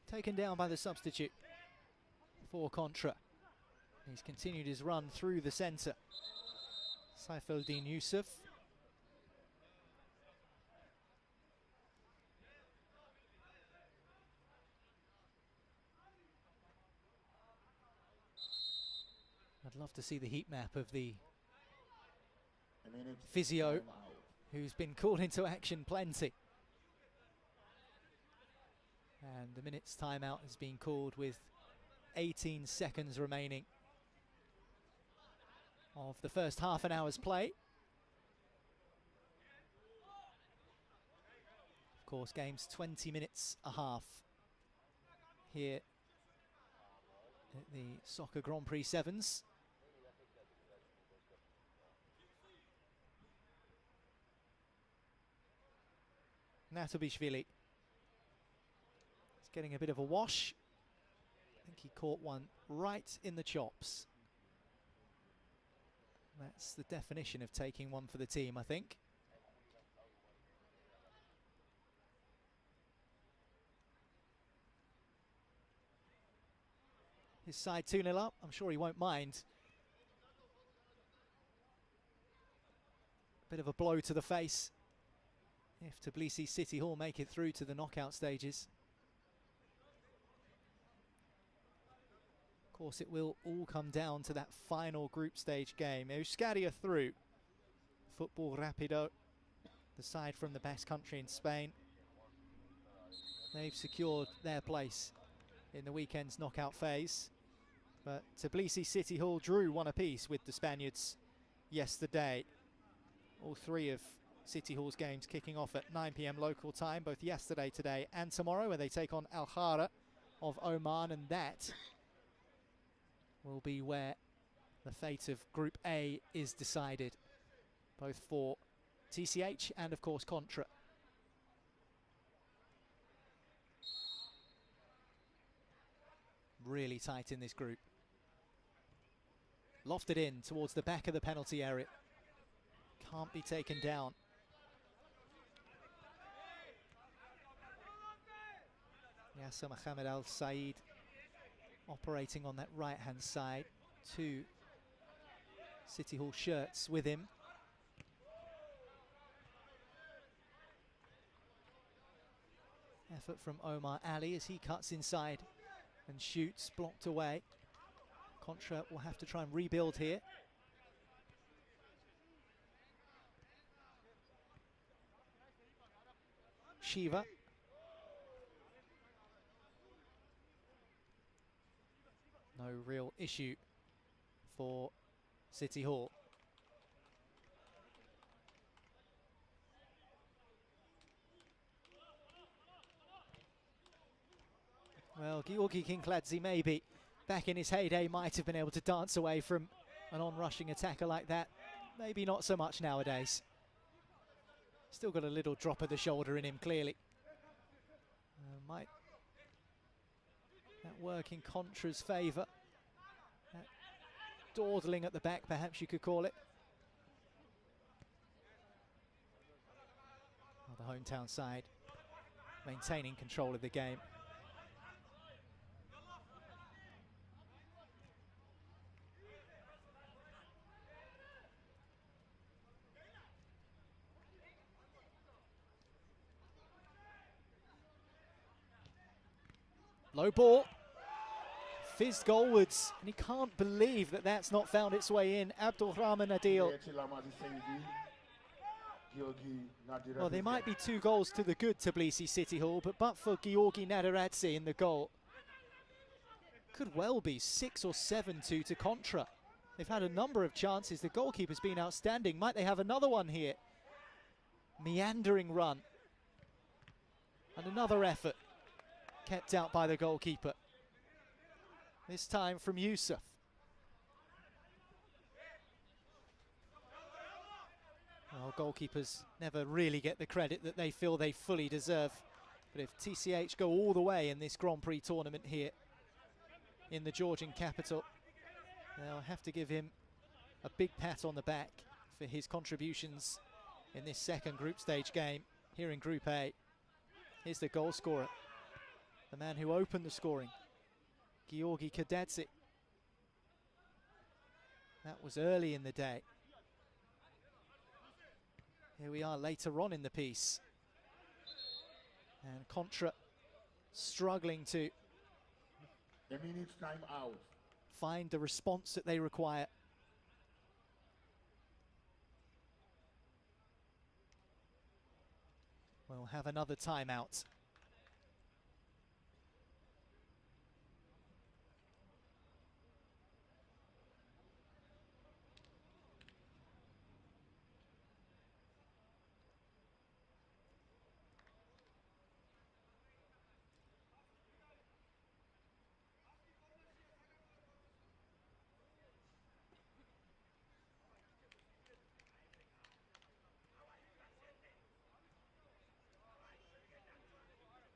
E: Taken down by the substitute for Contra. He's continued his run through the centre. Saifuddin Yusuf. I'd love to see the heat map of the physio who's been called into action plenty. And the minute's timeout has been called with 18 seconds remaining of the first half an hour's play. Of course, game's 20 minutes a half here at the Soccer Grand Prix Sevens. Natabishvili getting a bit of a wash. I think he caught one right in the chops. That's the definition of taking one for the team, I think. His side 2-0 up. I'm sure he won't mind. Bit of a blow to the face if Tbilisi City Hall make it through to the knockout stages. Of course, it will all come down to that final group stage game. Euskadi are through. Football Rapido, the side from the best country in Spain. They've secured their place in the weekend's knockout phase. But Tbilisi City Hall drew one apiece with the Spaniards yesterday. All three of City Hall's games kicking off at 9 PM local time, both yesterday, today and tomorrow, where they take on Al Khara of Oman, and that will be where the fate of Group A is decided, both for TCH and, of course, Contra. Really tight in this group. Lofted in towards the back of the penalty area. Can't be taken down. Yasser Mohamed Al Said operating on that right-hand side. Two City Hall shirts with him. Effort from Omar Ali as he cuts inside and shoots, blocked away. Contra will have to try and rebuild here. Shiva. No real issue for City Hall. Well, Georgi Kinkladze maybe back in his heyday might have been able to dance away from an on-rushing attacker like that. Maybe not so much nowadays. Still got a little drop of the shoulder in him, clearly. Might that work in Contra's favour. That dawdling at the back, perhaps you could call it. Oh, the hometown side maintaining control of the game. Low ball, fizzed goalwards, and he can't believe that that's not found its way in. Abdulrahman Adil. Well, they might be 2 goals to the good, Tbilisi City Hall, but for Giorgi Nadaradze in the goal, could well be 6 or 7-2 to Contra. They've had a number of chances. The goalkeeper's been outstanding. Might they have another one here? Meandering run. And another effort kept out by the goalkeeper. This time from Yusuf. Well, goalkeepers never really get the credit that they feel they fully deserve. But if TCH go all the way in this Grand Prix tournament here in the Georgian capital, they'll have to give him a big pat on the back for his contributions in this second group stage game here in Group A. Here's the goal scorer, the man who opened the scoring, Giorgi Kadadze. That was early in the day. Here we are later on in the piece. And Contra struggling to
B: A minute's time out.
E: find the response that they require. We'll have another timeout.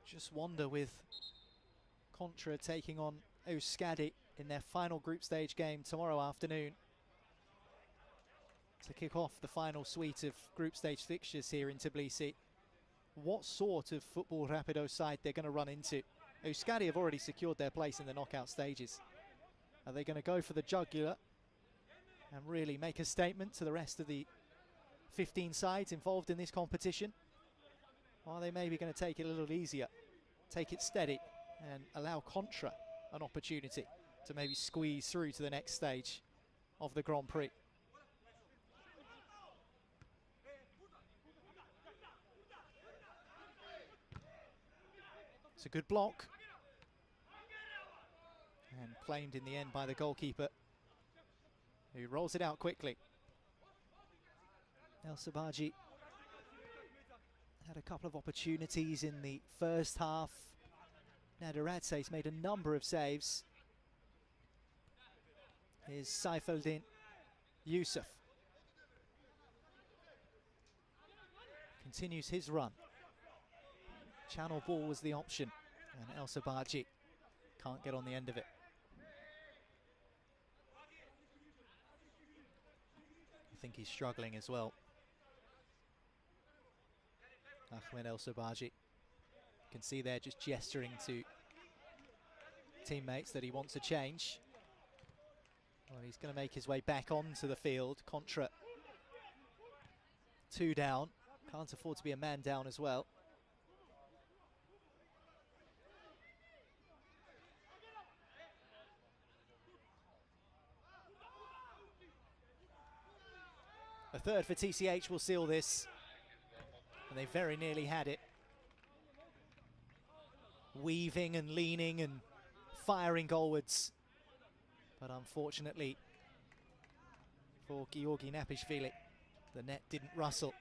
E: Just wonder, with Contra taking on Euskadi in their final group stage game tomorrow afternoon to kick off the final suite of group stage fixtures here in Tbilisi, what sort of football Rapido side they're going to run into. Euskadi have already secured their place in the knockout stages. Are they going to go for the jugular and really make a statement to the rest of the 15 sides involved in this competition? Or are they maybe going to take it a little easier, take it steady, and allow Contra an opportunity to maybe squeeze through to the next stage of the Grand Prix? It's a good block. And claimed in the end by the goalkeeper, who rolls it out quickly. El Sabaji had a couple of opportunities in the first half. Nadaradze's made a number of saves. Here's Saifeldin Yusuf. Continues his run. Channel ball was the option, and El Sabaji can't get on the end of it. I think he's struggling as well. Ahmed El Sabaji. You can see there just gesturing to teammates that he wants a change. Well, he's going to make his way back onto the field. Contra 2 down. Can't afford to be a man down as well. A third for TCH will seal this. And they very nearly had it. Weaving and leaning and firing goalwards. But unfortunately for Giorgi Napishvili, the net didn't rustle.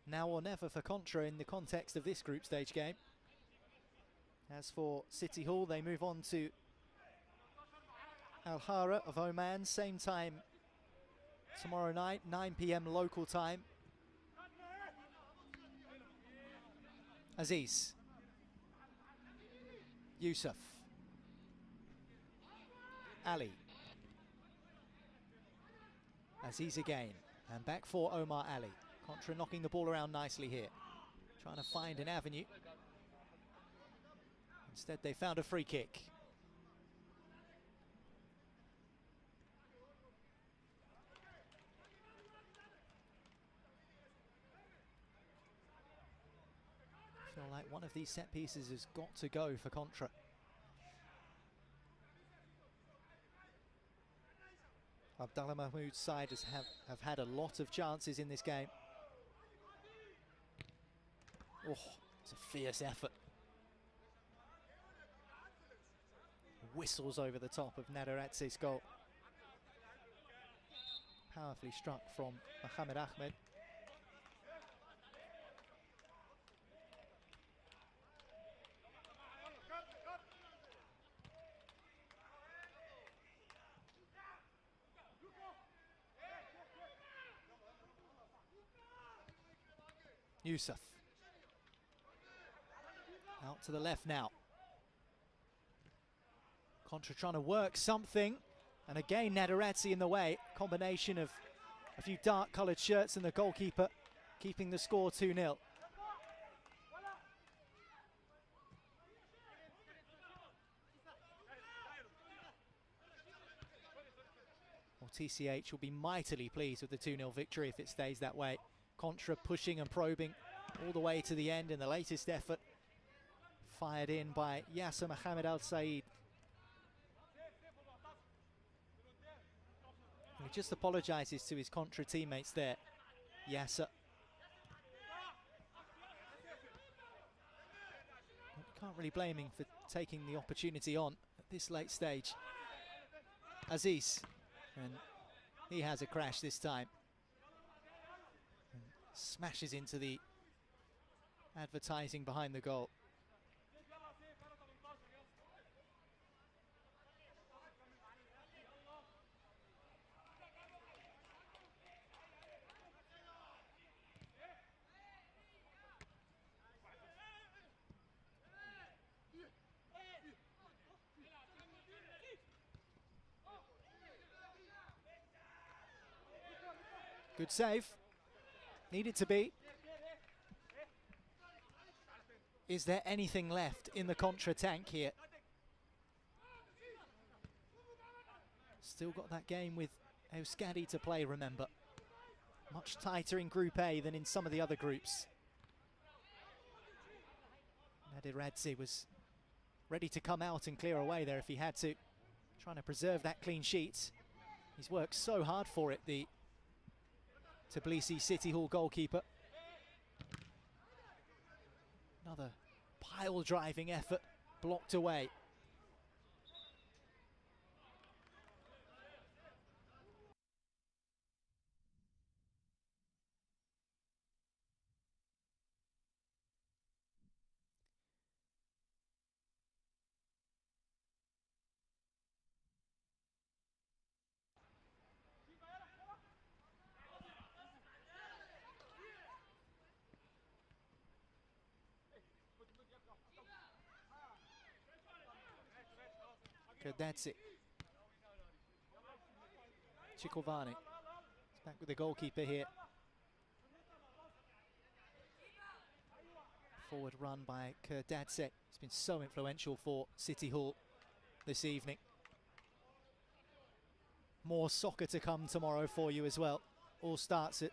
E: Now or never for Contra in the context of this group stage game. As for City Hall, they move on to Al Hara of Oman, same time tomorrow night, 9 PM local time. Aziz. Yusuf. Ali. Aziz again. And back for Omar Ali. Contra knocking the ball around nicely here. Trying to find an avenue. Instead, they found a free kick. I feel like one of these set pieces has got to go for Contra. Abdallah Mahmoud's side have had a lot of chances in this game. Oh, it's a fierce effort. Whistles over the top of Naderadze's goal. Powerfully struck from Mohamed Ahmed. Yusuf. Out to the left now. Contra trying to work something. And again, Naderadze in the way. Combination of a few dark coloured shirts and the goalkeeper keeping the score 2-0. Well, TCH will be mightily pleased with the 2-0 victory if it stays that way. Contra pushing and probing all the way to the end in the latest effort. Fired in by Yasser Mohamed Al Said. He just apologises to his Contra teammates there. Yasser. Can't really blame him for taking the opportunity on at this late stage. Aziz. And he has a crash this time. And smashes into the advertising behind the goal. Good save. Needed to be. Is there anything left in the Contra tank here? Still got that game with Euskadi to play, remember. Much tighter in Group A than in some of the other groups. Naderadze was ready to come out and clear away there if he had to. Trying to preserve that clean sheet. He's worked so hard for it, the Tbilisi City Hall goalkeeper. Another pile-driving effort, blocked away. That's it. Cikovani is back with the goalkeeper here. Forward run by Kerdadze. It's been so influential for City Hall this evening. More soccer to come tomorrow for you as well. All starts at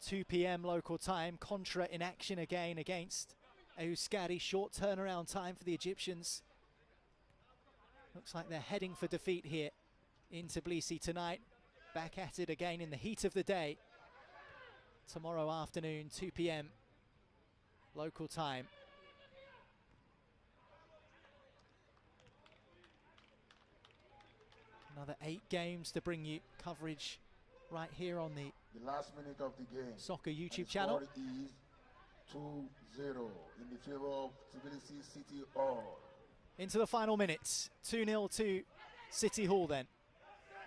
E: 2 p.m. local time. Contra in action again against Euskadi. Short turnaround time for the Egyptians. Looks like they're heading for defeat here in Tbilisi tonight. Back at it again in the heat of the day. Tomorrow afternoon, 2 p.m. local time. Another 8 games to bring you coverage right here on the
B: last minute of the game.
E: Soccer YouTube
B: and
E: channel.
B: The score is 2-0 in the favor of Tbilisi City Hall.
E: Into the final minutes, 2-0 to City Hall then.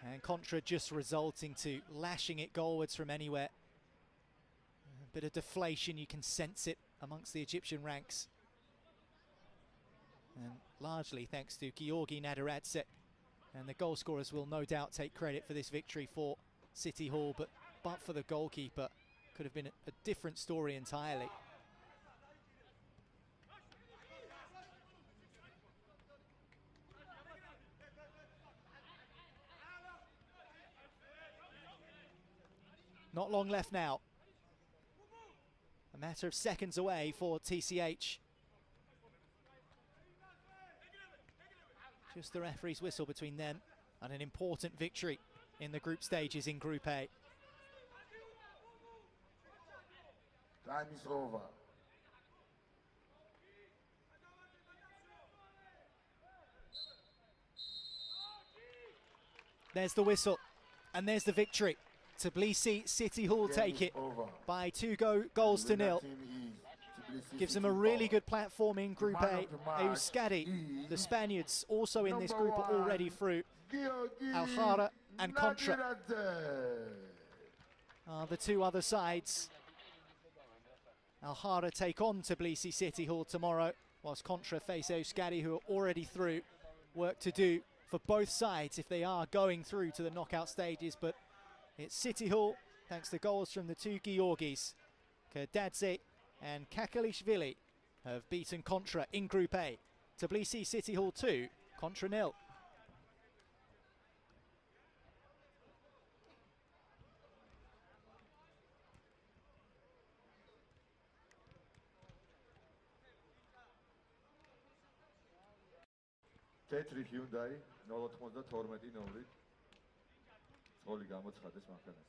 E: And Contra just resulting to lashing it goalwards from anywhere. A bit of deflation, you can sense it amongst the Egyptian ranks. and largely thanks to Georgi Nadaradze. And the goal scorers will no doubt take credit for this victory for City Hall, but for the goalkeeper, could have been a different story entirely. Not long left now. A matter of seconds away for TCH. Just the referee's whistle between them and an important victory in the group stages in Group A.
B: Time is over.
E: There's the whistle, and there's the victory. Tbilisi City Hall take it by 2 goals to 0. Gives them a really good platform in Group A. Euskadi, the Spaniards, also in this group, are already through. Al-Hara and Contra are the two other sides. Al-Hara take on Tbilisi City Hall tomorrow, whilst Contra face Euskadi, who are already through. Work to do for both sides if they are going through to the knockout stages, but it's City Hall, thanks to goals from the two Georgis. Kerdadze and Kakalishvili have beaten Contra in Group A. Tbilisi City Hall 2, Contra 0.
G: Tetri Hyundai 092 ნომრით ძღოლი გამოცხადეს მანქანას.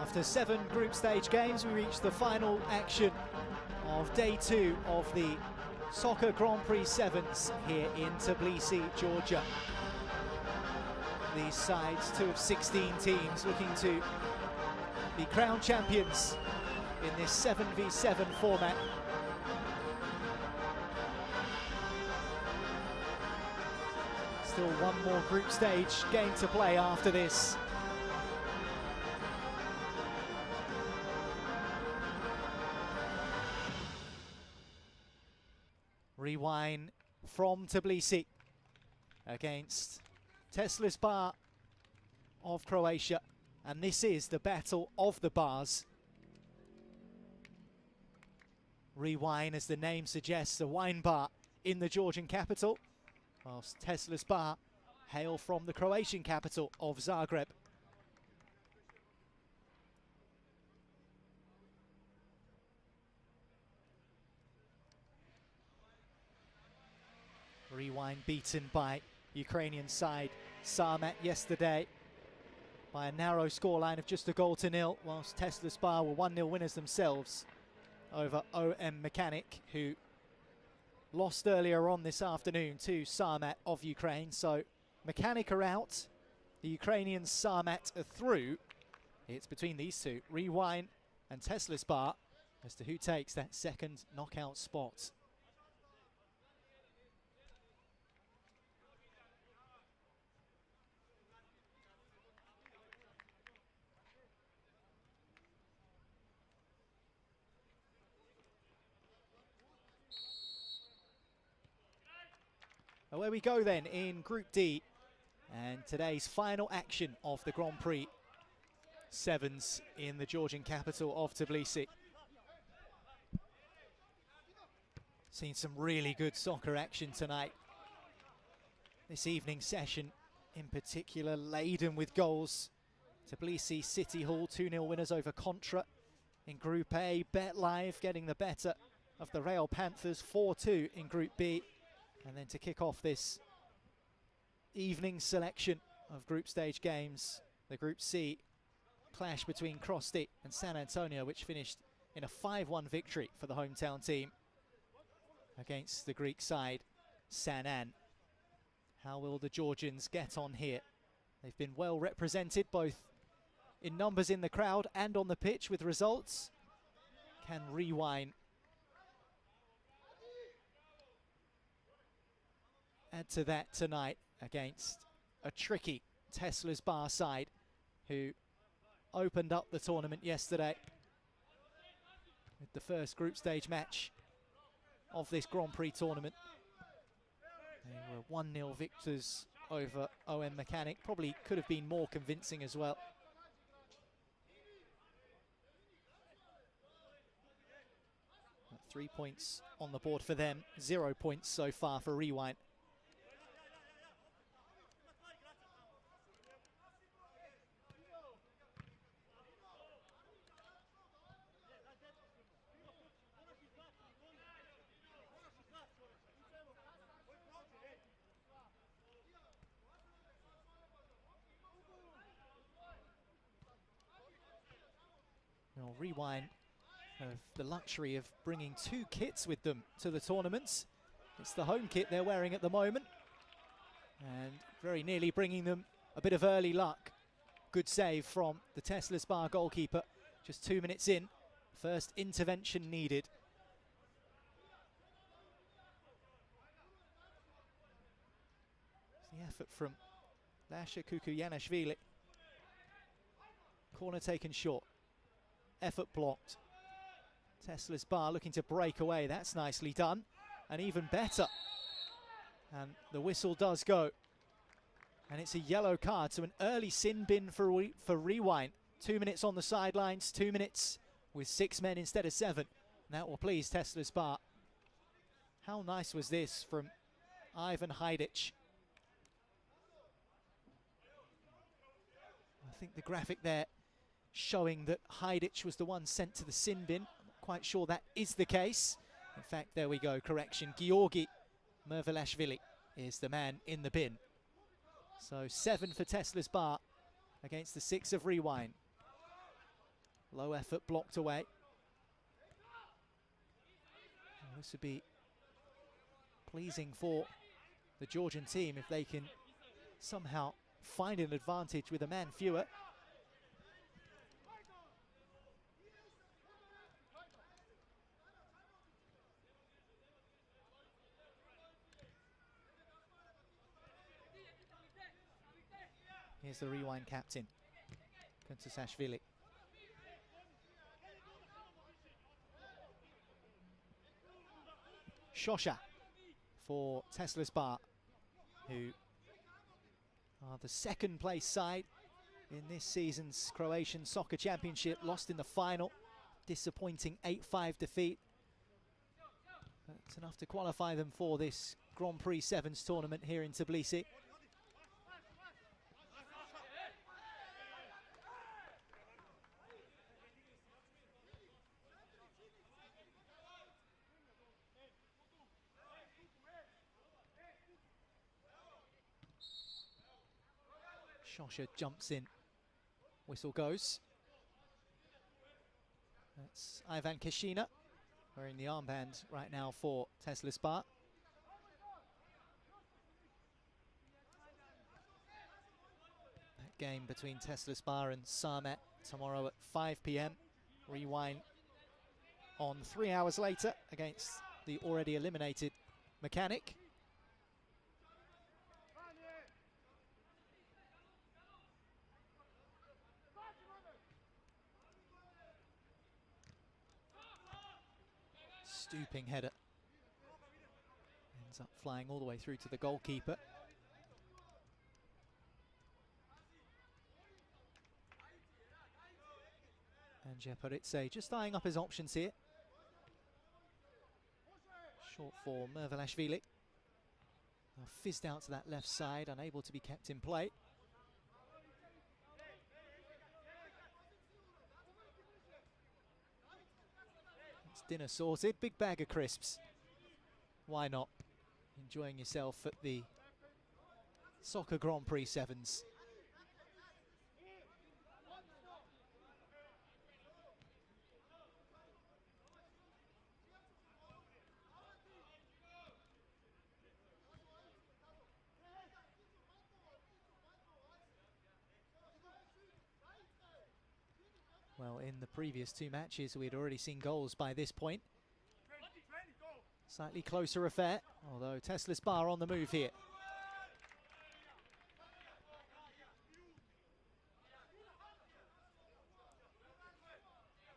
E: After 7 group stage games, we reach the final action of day 2 of the Soccer Grand Prix Sevens here in Tbilisi, Georgia. These sides, 2 of 16 teams, looking to be crowned champions in this 7v7 format. Still one more group stage game to play after this. Rewind from Tbilisi against Teslis Bar of Croatia, and this is the battle of the bars. Rewind, as the name suggests, a wine bar in the Georgian capital, whilst Teslis Bar hail from the Croatian capital of Zagreb. Rewind beaten by Ukrainian side Sarmat yesterday by a narrow scoreline of just a 1-0, whilst Teslis Bar were 1-0 winners themselves over OM Mechanic, who lost earlier on this afternoon to Sarmat of Ukraine. So Mechanic are out, the Ukrainians Sarmat are through. It's between these two, Rewind and Teslis Bar, as to who takes that second knockout spot. Away we go then in Group D, and today's final action of the Grand Prix Sevens in the Georgian capital of Tbilisi. Seen some really good soccer action tonight. This evening session in particular laden with goals. Tbilisi City Hall 2-0 winners over Contra. In Group A, Bet Live getting the better of the Real Panthers, 4-2 in Group B. And then to kick off this evening selection of group stage games, the Group C clash between Crosti and San Antonio, which finished in a 5-1 victory for the hometown team against the Greek side, San An. How will the Georgians get on here? They've been well represented both in numbers in the crowd and on the pitch with results. Can Rewind add to that tonight against a tricky Teslis Bar side who opened up the tournament yesterday with the first group stage match of this Grand Prix tournament. They were 1-0 victors over OM Mechanic. Probably could have been more convincing as well. But 3 points on the board for them, 0 points so far for Rewind. Well, Rewind have the luxury of bringing 2 kits with them to the tournaments. It's the home kit they're wearing at the moment, and very nearly bringing them a bit of early luck. Good save from the Teslis Bar goalkeeper, just 2 minutes in. First intervention needed. It's the effort from Lasha Kukuyanashvili. Corner taken short. Effort blocked. Teslis Bar looking to break away. That's nicely done. And even better. And the whistle does go. And it's a yellow card, so an early sin bin for Rewind. 2 minutes on the sidelines, 2 minutes with 6 men instead of 7. And that will please Teslis Bar. How nice was this from Ivan Hajdic? I think the graphic there showing that Hajdic was the one sent to the sin bin. I'm not quite sure that is the case. In fact, there we go, correction. Georgi Mervelashvili is the man in the bin. So 7 for Teslis Bar against the 6 of Rewind. Low effort blocked away. Well, this would be pleasing for the Georgian team if they can somehow find an advantage with a man fewer. Here's the rewind captain, Kuntasashvili. Socca for Tezlisbar, who are the second place side in this season's Croatian Soccer Championship. Lost in the final, disappointing 8-5 defeat. That's enough to qualify them for this Grand Prix Sevens tournament here in Tbilisi. Socca jumps in, whistle goes. That's Ivan Kashina wearing the armband right now for Tezlisbar. That game between Tezlisbar and Sarmet tomorrow at 5 p.m. Rewind on 3 hours later against the already eliminated Mechanic. Stooping header. Ends up flying all the way through to the goalkeeper. And Jeparitse just eyeing up his options here. Short for Mervelashvili. Now fizzed out to that left side, unable to be kept in play. Dinner sorted, big bag of crisps. Why not? Enjoying yourself at the Soccer Grand Prix Sevens. Well, in the previous two matches, we'd already seen goals by this point. Slightly closer affair, although Tezlisbar on the move here.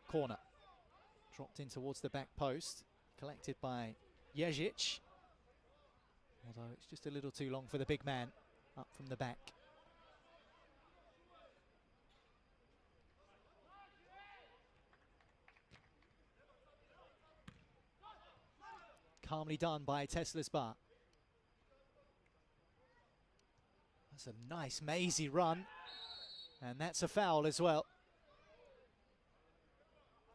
E: Corner. Dropped in towards the back post. Collected by Ježić. Although it's just a little too long for the big man. Up from the back. Calmly done by Tezlisbar. That's a nice mazy run. And that's a foul as well.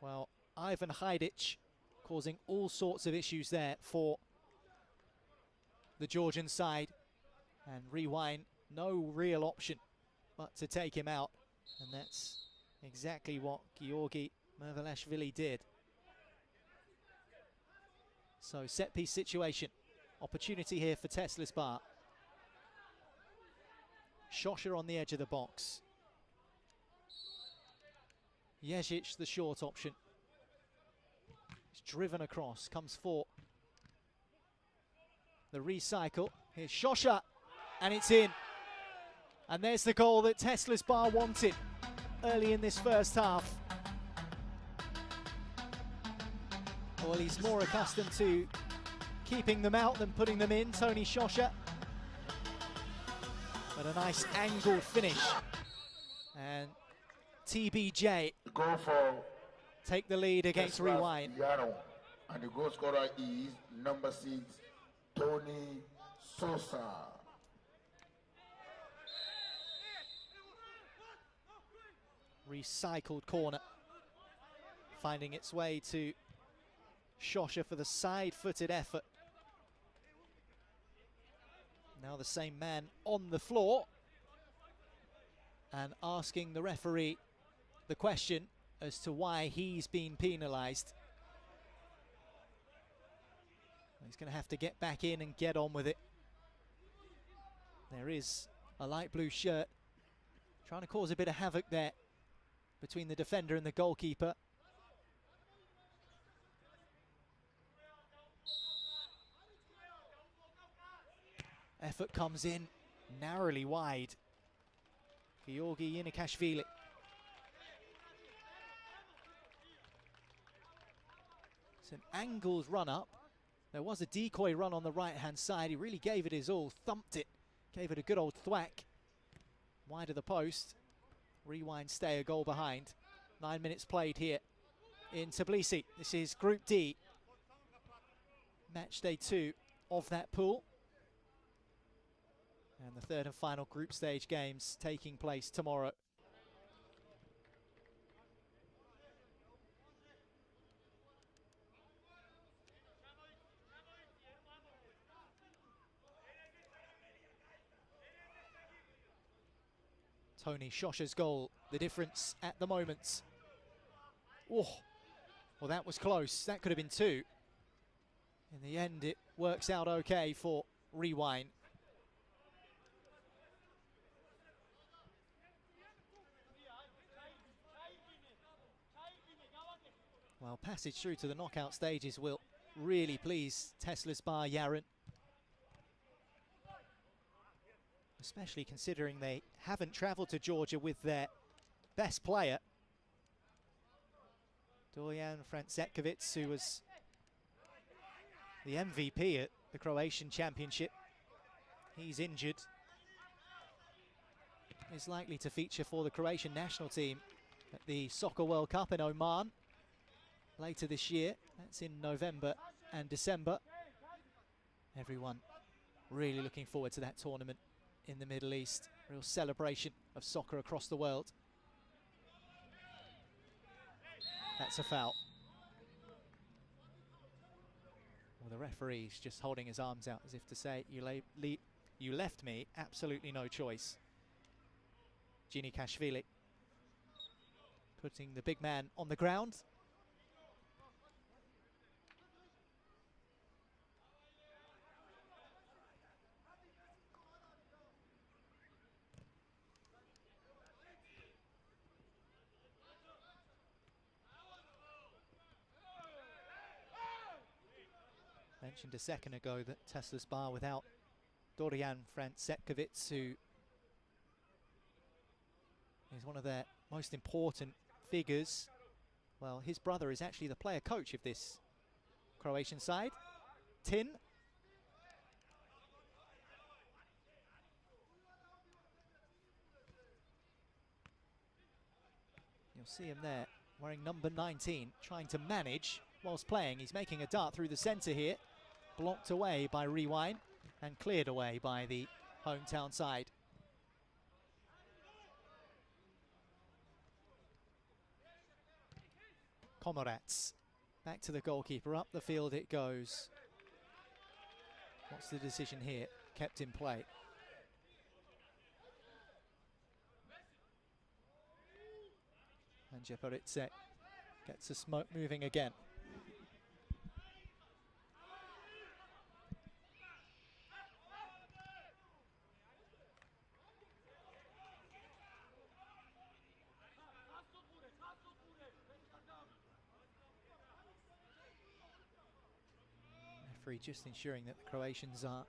E: Well, Ivan Hajdic causing all sorts of issues there for the Georgian side. And Rewind, no real option but to take him out. And that's exactly what Georgi Mervelashvili did. So set piece situation. Opportunity here for Tezlisbar. Socca on the edge of the box. Ježić the short option. It's driven across, comes for the recycle. Here's Socca, and it's in. And there's the goal that Tezlisbar wanted early in this first half. Well, he's more accustomed to keeping them out than putting them in, Tony Socca. But a nice angled finish. And TBJ take the lead against Rewind.
B: And the goal scorer is number 6, Tony Sosa.
E: Recycled corner. Finding its way to Socca for the side-footed effort. Now the same man on the floor and asking the referee the question, as to why he's been penalised. He's going to have to get back in and get on with it. There is a light blue shirt trying to cause a bit of havoc there between the defender and the goalkeeper. Effort comes in narrowly wide. Georgi Yinikashvili. It's an angled run up. There was a decoy run on the right-hand side. He really gave it his all, thumped it, gave it a good old thwack. Wide of the post. Rewind, stay a goal behind. 9 minutes played here in Tbilisi. This is Group D. Match day 2 of that pool. And the third and final group stage games taking place tomorrow. Tony Shosha's goal, the difference at the moment. Oh, well, that was close. That could have been 2. In the end, it works out okay for Rewind. Well, passage through to the knockout stages will really please Tesla's Bar Yaren. Especially considering they haven't travelled to Georgia with their best player. Dorijan Francekovic, who was the MVP at the Croatian Championship. He's injured. Is likely to feature for the Croatian national team at the Soccer World Cup in Oman later this year. That's in November and December. Everyone really looking forward to that tournament in the Middle East. Real celebration of soccer across the world. That's a foul. Well, the referee's just holding his arms out as if to say, you left me absolutely no choice. Yinikashvili putting the big man on the ground. Mentioned a second ago that Tesla's Bar without Dorijan Francekovic, who is one of their most important figures. Well, his brother is actually the player coach of this Croatian side, Tin. You'll see him there wearing number 19, trying to manage whilst playing. He's making a dart through the centre here. Blocked away by Rewind and cleared away by the hometown side. Komorats back to the goalkeeper. Up the field it goes. What's the decision here? Kept in play. And Jeparitse gets the smoke moving again. Referee just ensuring that the Croatians are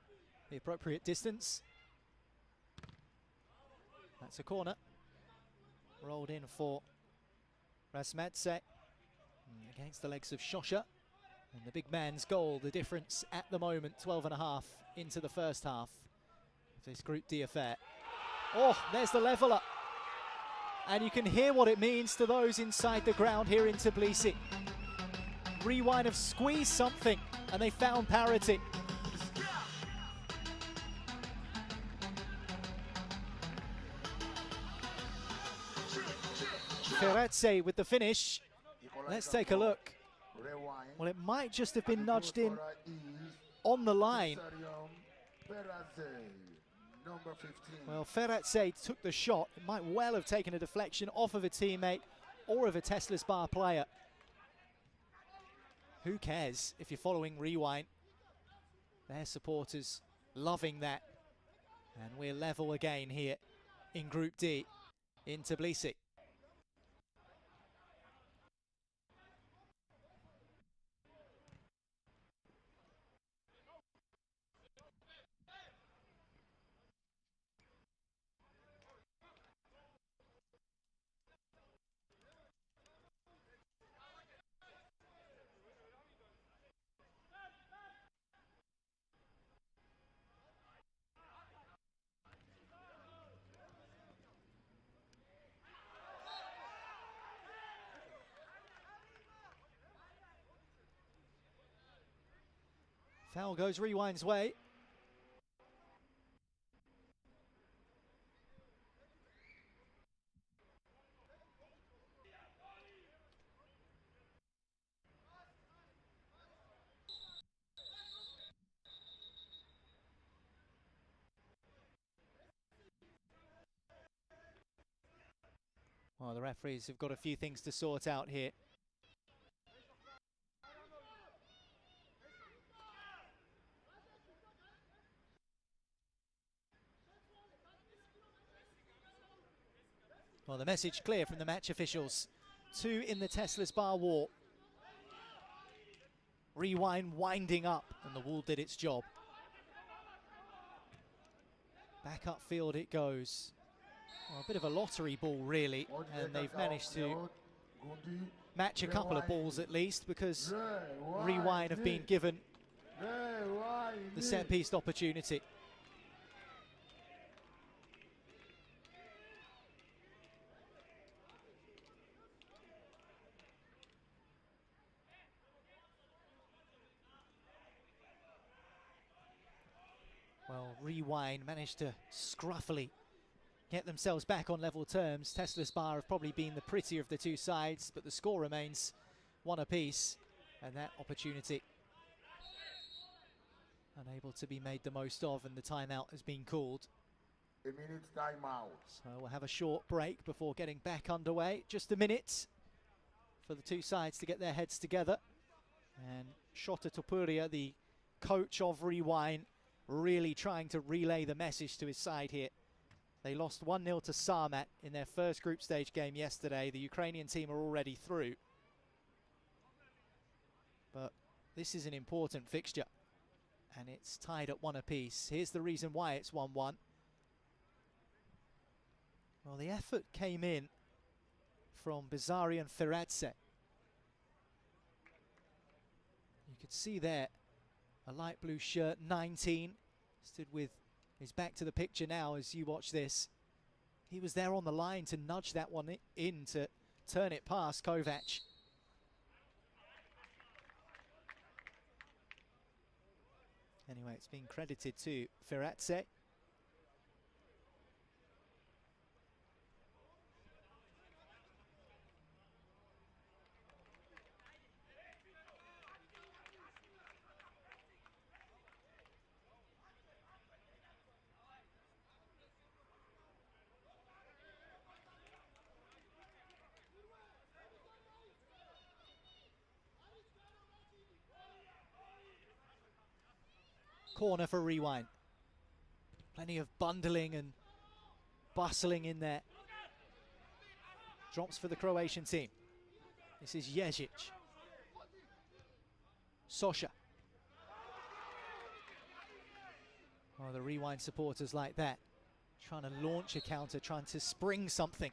E: the appropriate distance. That's a corner. Rolled in for Razmadze against the legs of Shosha. And the big man's goal, the difference at the moment, 12.5 into the first half of this Group D affair. Oh, there's the leveller. And you can hear what it means to those inside the ground here in Tbilisi. Rewind have squeezed something and they found parity. Feratse with the finish. Let's take a look. Well, it might just have been nudged in on the line. Well, Feratse took the shot. It might well have taken a deflection off of a teammate or of a Tesla's Bar player. Who cares if you're following Rewind? Their supporters loving that. And we're level again here in Group D in Tbilisi. Foul goes Rewind's way. Well, the referees have got a few things to sort out here. Well, the message clear from the match officials. 2 in the Tesla's Bar war. Rewind winding up, and the wall did its job. Back upfield it goes. Well, a bit of a lottery ball, really, and they've managed to match a couple of balls at least, because Rewind have been given the set-piece opportunity. Well, Rewind managed to scruffily get themselves back on level terms. Tesla's Bar have probably been the prettier of the two sides, but the score remains 1 apiece, and that opportunity unable to be made the most of, and the timeout has been called.
B: A minute timeout.
E: So we'll have a short break before getting back underway. Just a minute for the two sides to get their heads together. And Shota Topuria, the coach of Rewind, really trying to relay the message to his side here. They lost 1-0 to Sarmat in their first group stage game yesterday. The Ukrainian team are already through. But this is an important fixture, and it's tied at 1 apiece. Here's the reason why it's 1-1. Well, the effort came in from Bizari and Feradze. You could see there a light blue shirt, 19, stood with his back to the picture now as you watch this. He was there on the line to nudge that one in to turn it past Kovac. Anyway, it's been credited to Feradze. Corner for Rewind. Plenty of bundling and bustling in there. Drops for the Croatian team. This is Jezic. Socca. Oh, the Rewind supporters like that. Trying to launch a counter, trying to spring something.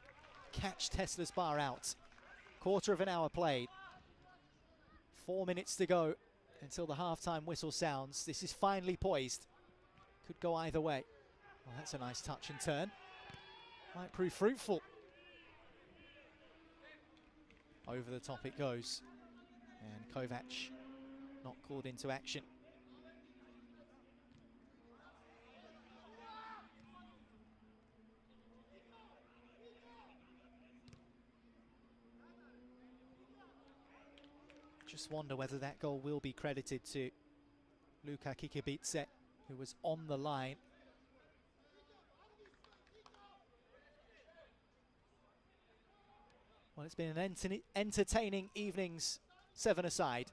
E: Catch Tesla's Bar out. Quarter of an hour played. 4 minutes to go until the half-time whistle sounds. This is finely poised. Could go either way. Well, that's a nice touch and turn. Might prove fruitful. Over the top it goes. And Kovac not called into action. Just wonder whether that goal will be credited to Luka Kikabidze, who was on the line. Well, it's been an entertaining evening's seven-a-side.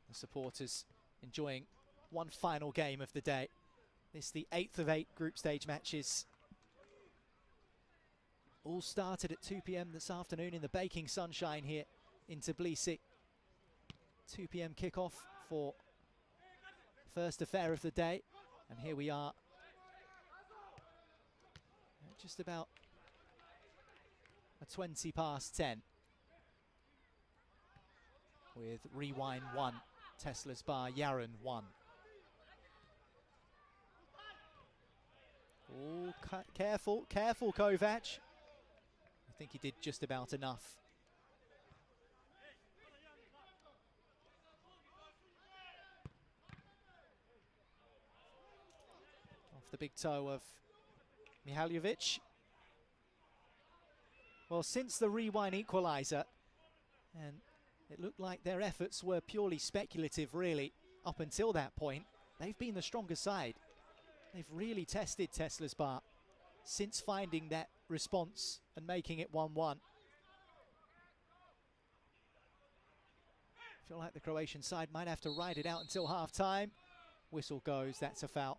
E: The supporters enjoying one final game of the day. This is the 8th of 8 group stage matches. All started at 2 p.m. this afternoon in the baking sunshine here in Tbilisi. 2 p.m. kickoff for first affair of the day. And here we are. Just about a 20 past 10. With Rewind 1, Tesla's Bar Yaren 1. Oh, careful, Kovac. I think he did just about enough. Off the big toe of Mihaljevic. Well, since the Rewind equaliser, and it looked like their efforts were purely speculative, really, up until that point, they've been the stronger side. They've really tested Tesla's Bar since finding that response and making it 1-1. Feel like the Croatian side might have to ride it out until half-time. Whistle goes, that's a foul.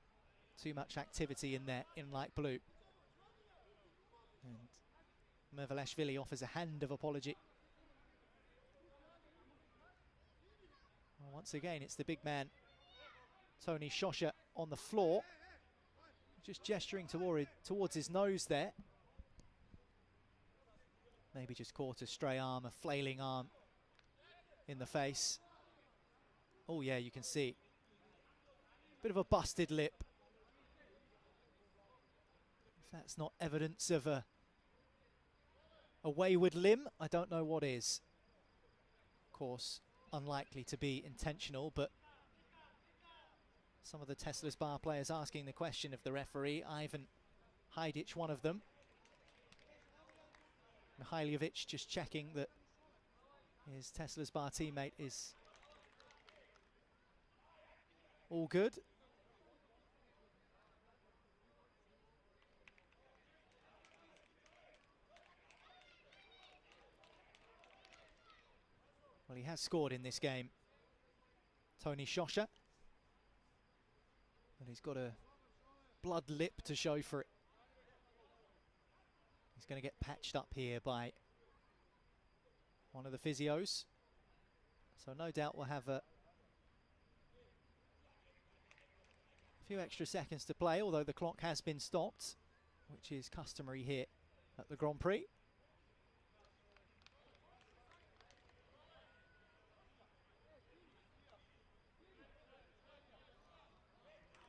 E: Too much activity in there, in light blue. And Mervelashvili offers a hand of apology. Well, once again, it's the big man, Tony Socca, on the floor. Just gesturing towards his nose there. Maybe just caught a stray arm, a flailing arm in the face. Oh yeah, you can see. Bit of a busted lip. If that's not evidence of a wayward limb, I don't know what is. Of course, unlikely to be intentional, but some of the Tesla's Bar players asking the question of the referee. Ivan Hajdic, one of them. Mihaljevic just checking that his Tesla's Bar teammate is all good. Well, he has scored in this game, Tony Socca. But he's got a blood lip to show for it. He's going to get patched up here by one of the physios. So no doubt we'll have a few extra seconds to play, although the clock has been stopped, which is customary here at the Grand Prix.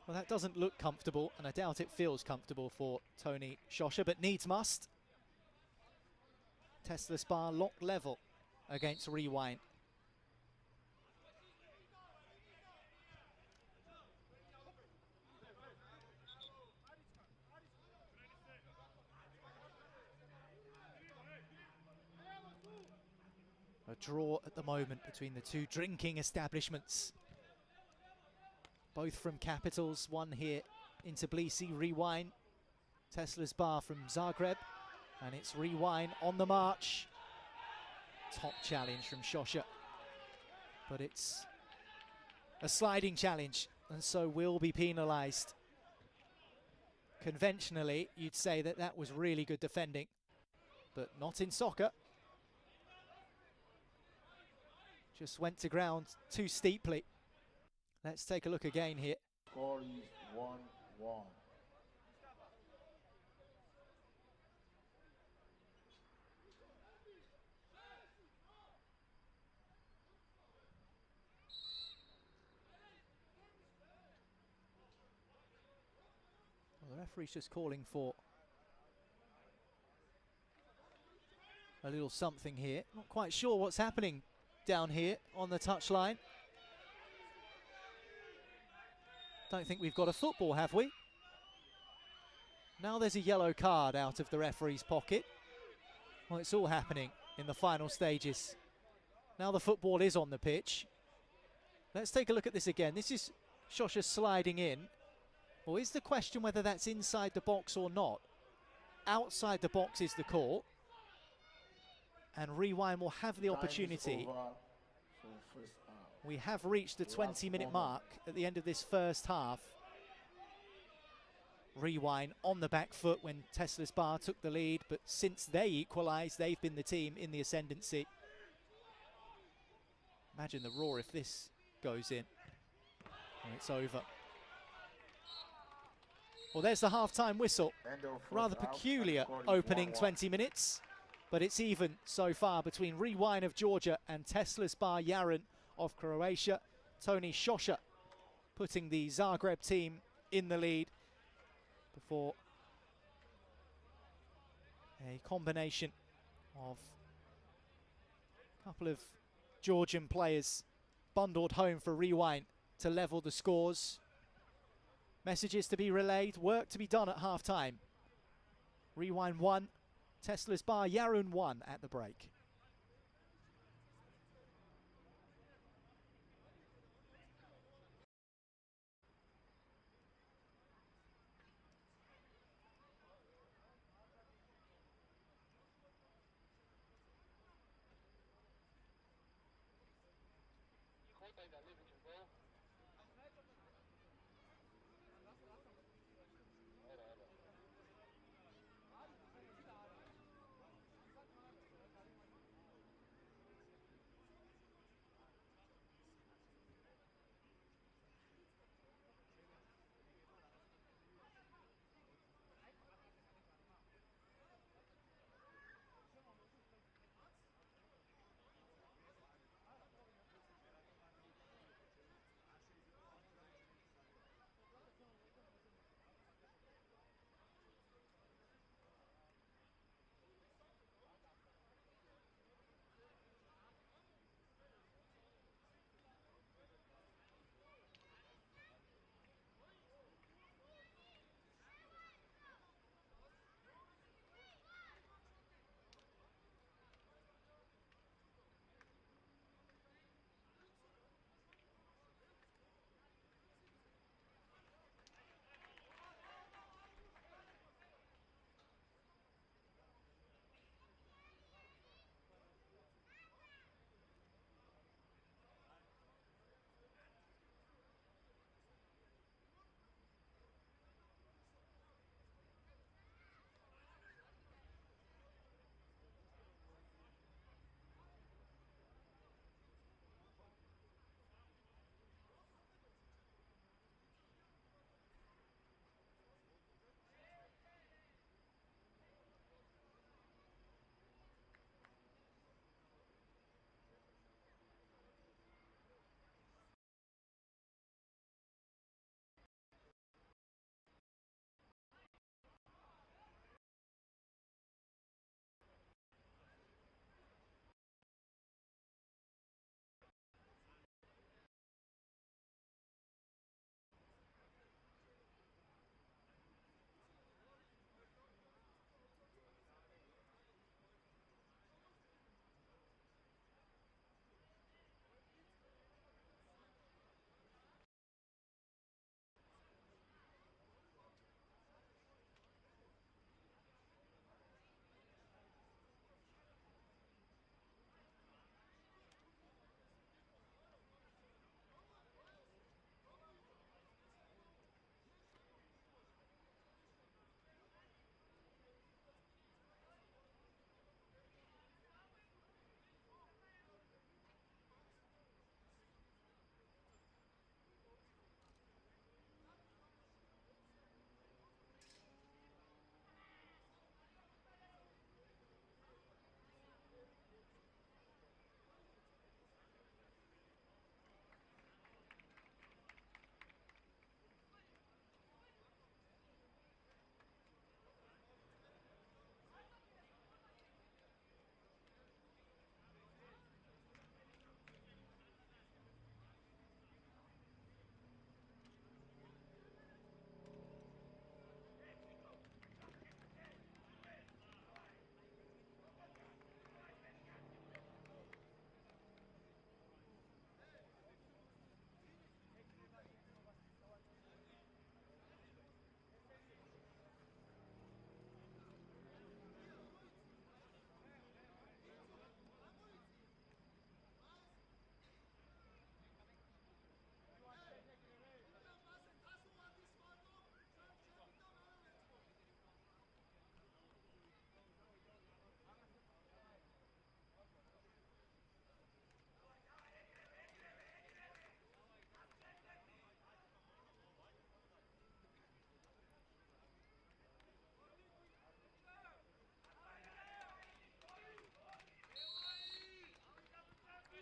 E: Well, that doesn't look comfortable, and I doubt it feels comfortable for Tony Socca, but needs must. Tesla's Bar locked level against Rewind. A draw at the moment between the two drinking establishments. Both from capitals, one here in Tbilisi, Rewind. Tesla's Bar from Zagreb, and it's Rewind on the march. Top challenge from Socca, but it's a sliding challenge, and so will be penalised. Conventionally, you'd say that that was really good defending, but not in soccer. Just went to ground too steeply. Let's take a look again here.
B: Score is 1-1. Well,
E: the referee's just calling for a little something here. Not quite sure what's happening down here on the touchline. Don't think we've got a football, have we? Now there's a yellow card out of the referee's pocket. Well, it's all happening in the final stages. Now the football is on the pitch. Let's take a look at this again. This is Socca sliding in. Well, is the question whether that's inside the box or not? Outside the box is the call. and Rewind will have the
B: Time is
E: opportunity.
B: over for first half.
E: We have reached the 20-minute mark at the end of this first half. Rewind on the back foot when Tesla's Bar took the lead, but since they equalised, they've been the team in the ascendancy. Imagine the roar if this goes in. And it's over. Well, there's the half-time whistle.
B: End of first
E: Rather
B: half,
E: peculiar
B: and the score is
E: opening
B: 1-1.
E: 20 minutes, but it's even so far between Rewind of Georgia and Tesla's Bar Jaren of Croatia. Tony Socca putting the Zagreb team in the lead before a combination of a couple of Georgian players bundled home for Rewind to level the scores. Messages to be relayed, work to be done at half-time. Rewind 1, Tesla's Bar Jaren 1 at the break.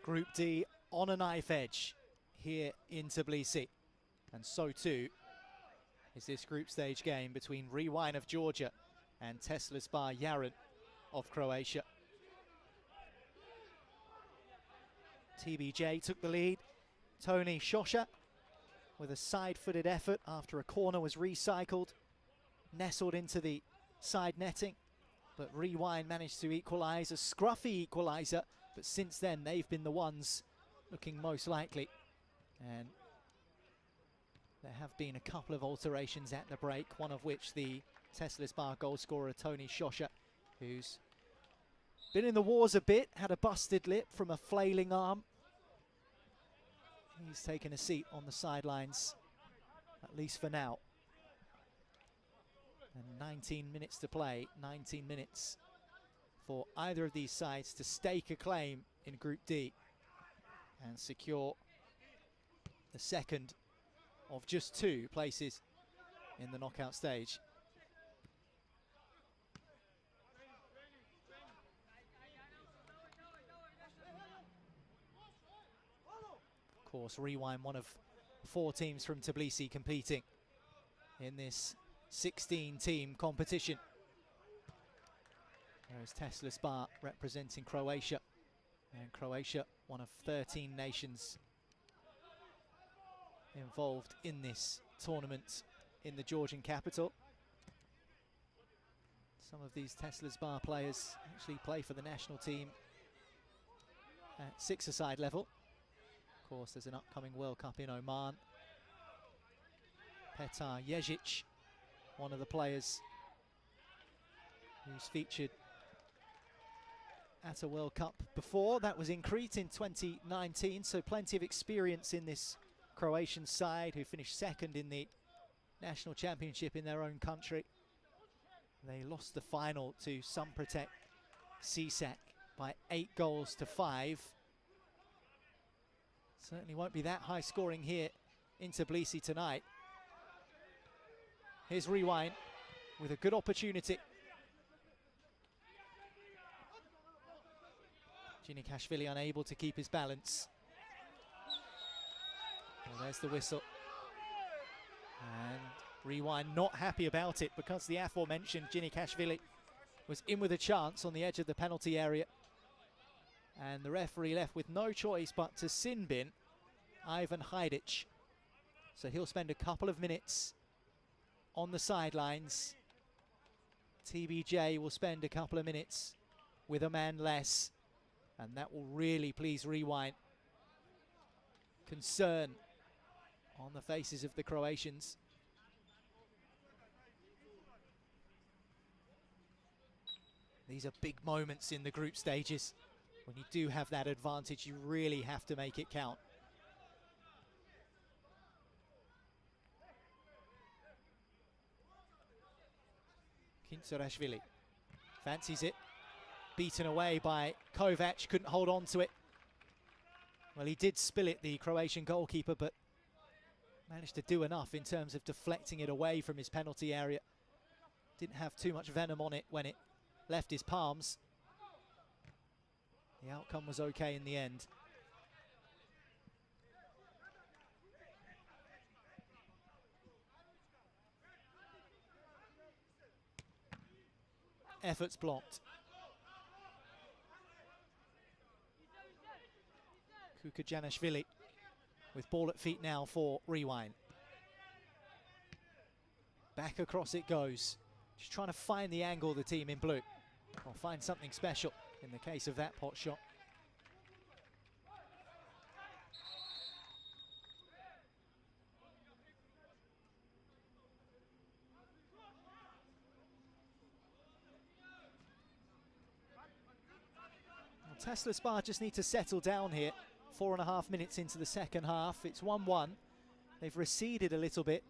E: Group D on a knife edge here in Tbilisi. And so too is this group stage game between Rewind of Georgia and Tesla Yaren of Croatia. TBJ took the lead. Tony Socca with a side-footed effort after a corner was recycled, nestled into the side netting, but Rewind managed to equalise, a scruffy equaliser, but since then they've been the ones looking most likely. And there have been a couple of alterations at the break, one of which the Tesla's Bar goal scorer Tony Socca, who's been in the wars a bit, had a busted lip from a flailing arm. He's taken a seat on the sidelines, at least for now. And 19 minutes to play, 19 minutes for either of these sides to stake a claim in Group D and secure the second of just 2 places in the knockout stage. Of course, Rewind, one of 4 teams from Tbilisi competing in this 16-team competition. Whereas Tesla Spa representing Croatia, and Croatia, one of 13 nations involved in this tournament in the Georgian capital. Some of these Tesla Spa players actually play for the national team at 6-a-side level. Of course, there's an upcoming World Cup in Oman. Petar Ježić, one of the players who's featured at a World Cup before. That was in Crete in 2019, so plenty of experience in this Croatian side, who finished second in the national championship in their own country. They lost the final to Sunprotect Sisak by 8-5. Certainly won't be that high scoring here in Tbilisi tonight. Here's Rewind with a good opportunity. Ginikashvili unable to keep his balance. Well, there's the whistle. And Rewind not happy about it, because the aforementioned Ginikashvili was in with a chance on the edge of the penalty area. And the referee left with no choice but to sin bin Ivan Hajdic. So he'll spend a couple of minutes on the sidelines. TBJ will spend a couple of minutes with a man less, and that will really please Rewind. Concern on the faces of the Croatians. These are big moments in the group stages. When you do have that advantage, you really have to make it count. Kintzerashvili fancies it. Beaten away by Kovac, couldn't hold on to it. Well, he did spill it, the Croatian goalkeeper, but managed to do enough in terms of deflecting it away from his penalty area. Didn't have too much venom on it when it left his palms. The outcome was okay in the end. Efforts blocked. Kukajanishvili with ball at feet now for Rewind. Back across it goes. Just trying to find the angle, the team in blue. Or find something special in the case of that pot shot. Well, Tesla Spa just need to settle down here. 4.5 minutes into the second half. It's 1-1. They've receded a little bit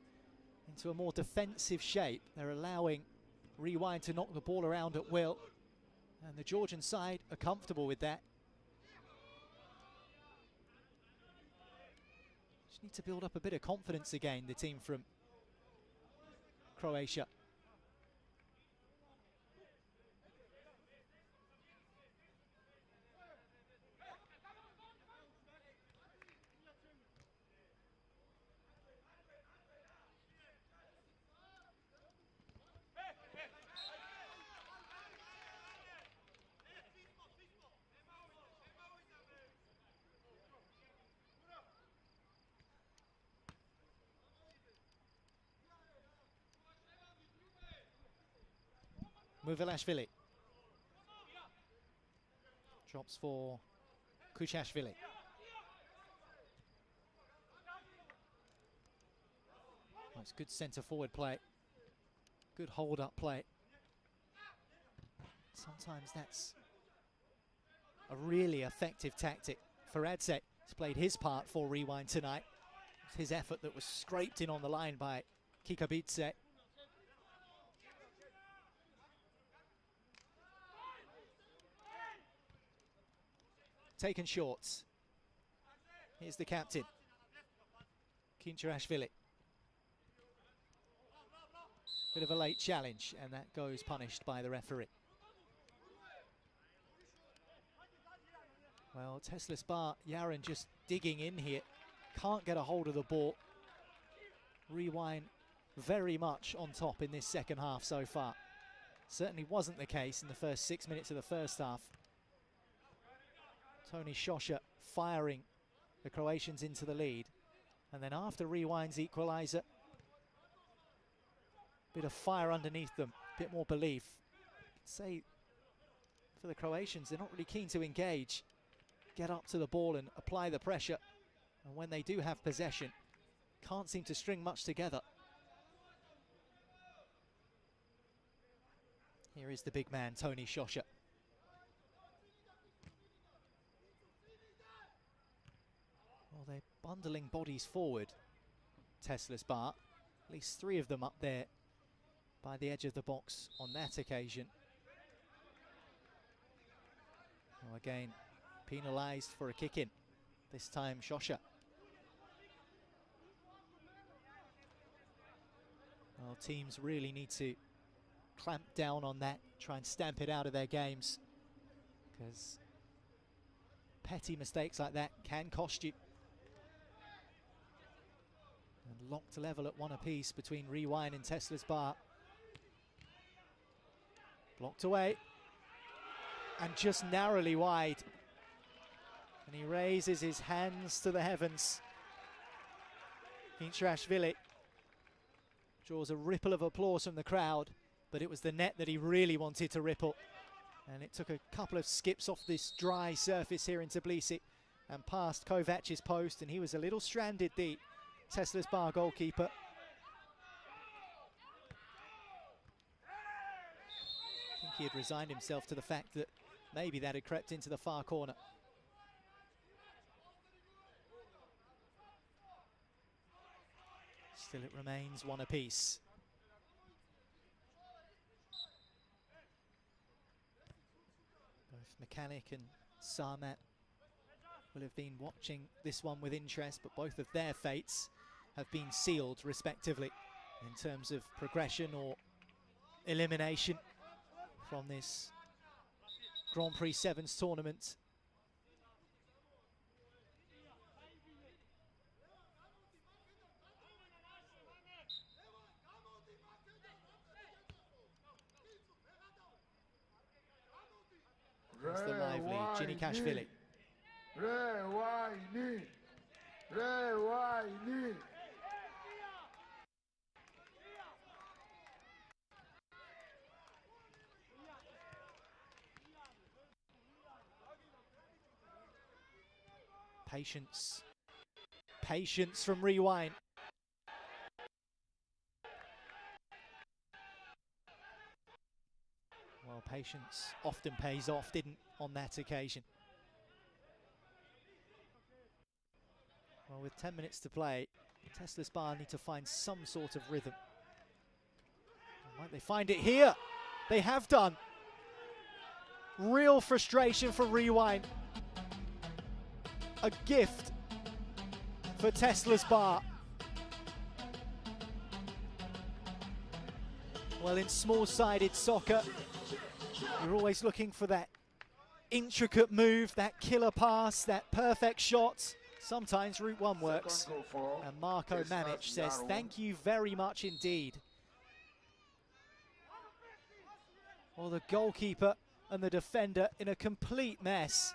E: into a more defensive shape. They're allowing Rewind to knock the ball around at will. And the Georgian side are comfortable with that. Just need to build up a bit of confidence again, the team from Croatia. Muvilashvili. Drops for Kuchashvili. Oh, it's good centre forward play. Good hold up play. Sometimes that's a really effective tactic. Faradze has played his part for Rewind tonight. It's his effort that was scraped in on the line by Kikabidze. Taken shorts. Here's the captain, Kincherashvili. Bit of a late challenge, and that goes punished by the referee. Well, Tesla Spa, Yaron just digging in here. Can't get a hold of the ball. Rewind very much on top in this second half so far. Certainly wasn't the case in the first 6 minutes of the first half. Tony Socca firing the Croatians into the lead. And then after Rewind's equaliser, bit of fire underneath them, bit more belief. Say for the Croatians, they're not really keen to engage, get up to the ball and apply the pressure. And when they do have possession, can't seem to string much together. Here is the big man, Tony Socca. Well, they're bundling bodies forward, Tesla's Bar. At least 3 of them up there by the edge of the box on that occasion. Well, again, penalised for a kick-in. This time, Socca. Well, teams really need to clamp down on that, try and stamp it out of their games, because petty mistakes like that can cost you. And locked level at 1 apiece between Rewind and Tesla's Bar. Blocked away. And just narrowly wide. And he raises his hands to the heavens. Kincherashvili draws a ripple of applause from the crowd, but it was the net that he really wanted to ripple. And it took a couple of skips off this dry surface here in Tbilisi and past Kovac's post, and he was a little stranded, the Tesla's Bar goalkeeper. I think he had resigned himself to the fact that maybe that had crept into the far corner. Still it remains 1 apiece. Both Mechanic and Sarmat will have been watching this one with interest, but both of their fates have been sealed respectively in terms of progression or elimination from this Grand Prix Sevens tournament. There's the lively Ginikashvili.
B: Rewind. Rewind.
E: Patience. Patience from Rewind. Well, patience often pays off, didn't on that occasion. Well, with 10 minutes to play, Tesla's Bar need to find some sort of rhythm. Might they find it here? They have done. Real frustration for Rewind. A gift for Tesla's Bar. Well, in small-sided soccer, you're always looking for that intricate move, that killer pass, that perfect shot. Sometimes Route 1 works. And Marko Mamic says, thank you very much indeed. Well, the goalkeeper and the defender in a complete mess.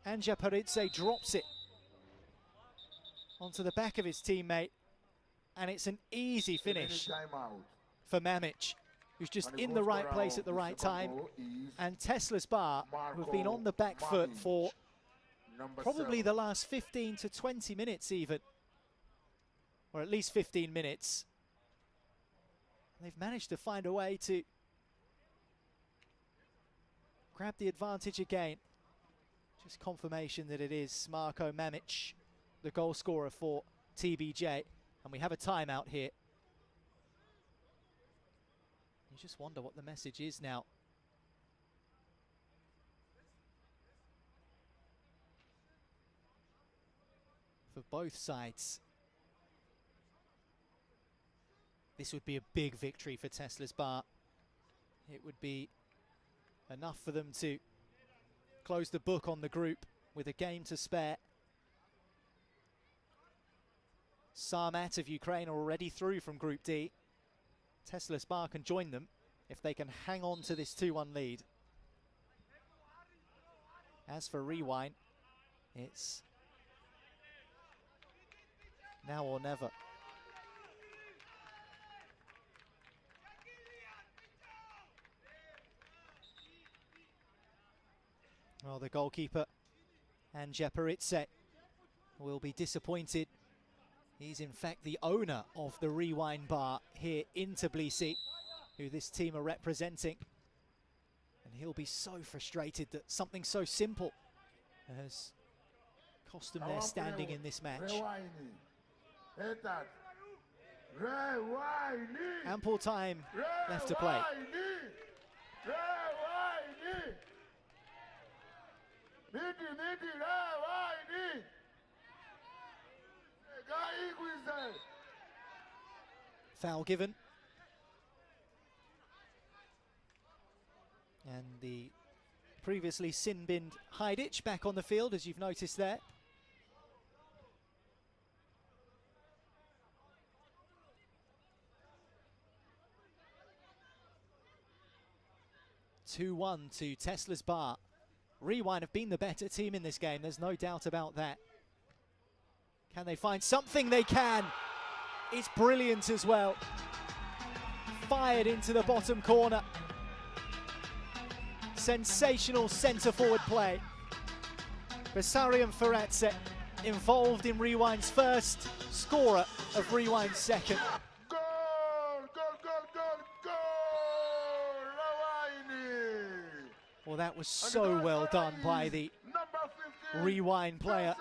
E: Anja Paridze drops it onto the back of his teammate. And it's an easy finish for Mamic, who's just in the right place at the right time. And Tesla's Bar, who've been on the back foot for probably the last 15 to 20 minutes even, or at least 15 minutes. They've managed to find a way to grab the advantage again. Just confirmation that it is Marko Mamic, the goal scorer for TBJ. And we have a timeout here. You just wonder what the message is now. For both sides. This would be a big victory for Tesla's Bar. It would be enough for them to close the book on the group with a game to spare. Sarmat of Ukraine are already through from Group D. Tesla's Bar can join them if they can hang on to this 2-1 lead. As for Rewind, it's now or never. Well, the goalkeeper, Anja Paritse, will be disappointed. He's in fact the owner of the Rewind Bar here in Tbilisi, who this team are representing. And he'll be so frustrated that something so simple has cost them their standing in this match. Ample time left to play. Foul given. And the previously sin-binned Hajdic back on the field, as you've noticed there. (2-1) to Tesla's Bar. Rewind have been the better team in this game, there's no doubt about that. Can they find something? They can. It's brilliant as well. Fired into the bottom corner. Sensational centre-forward play. Basarian Feratse involved in Rewind's first, scorer of Rewind's second.
B: Goal! Goal! Goal! Goal! Goal! Rewind!
E: Well, that was so well done by the Rewind player.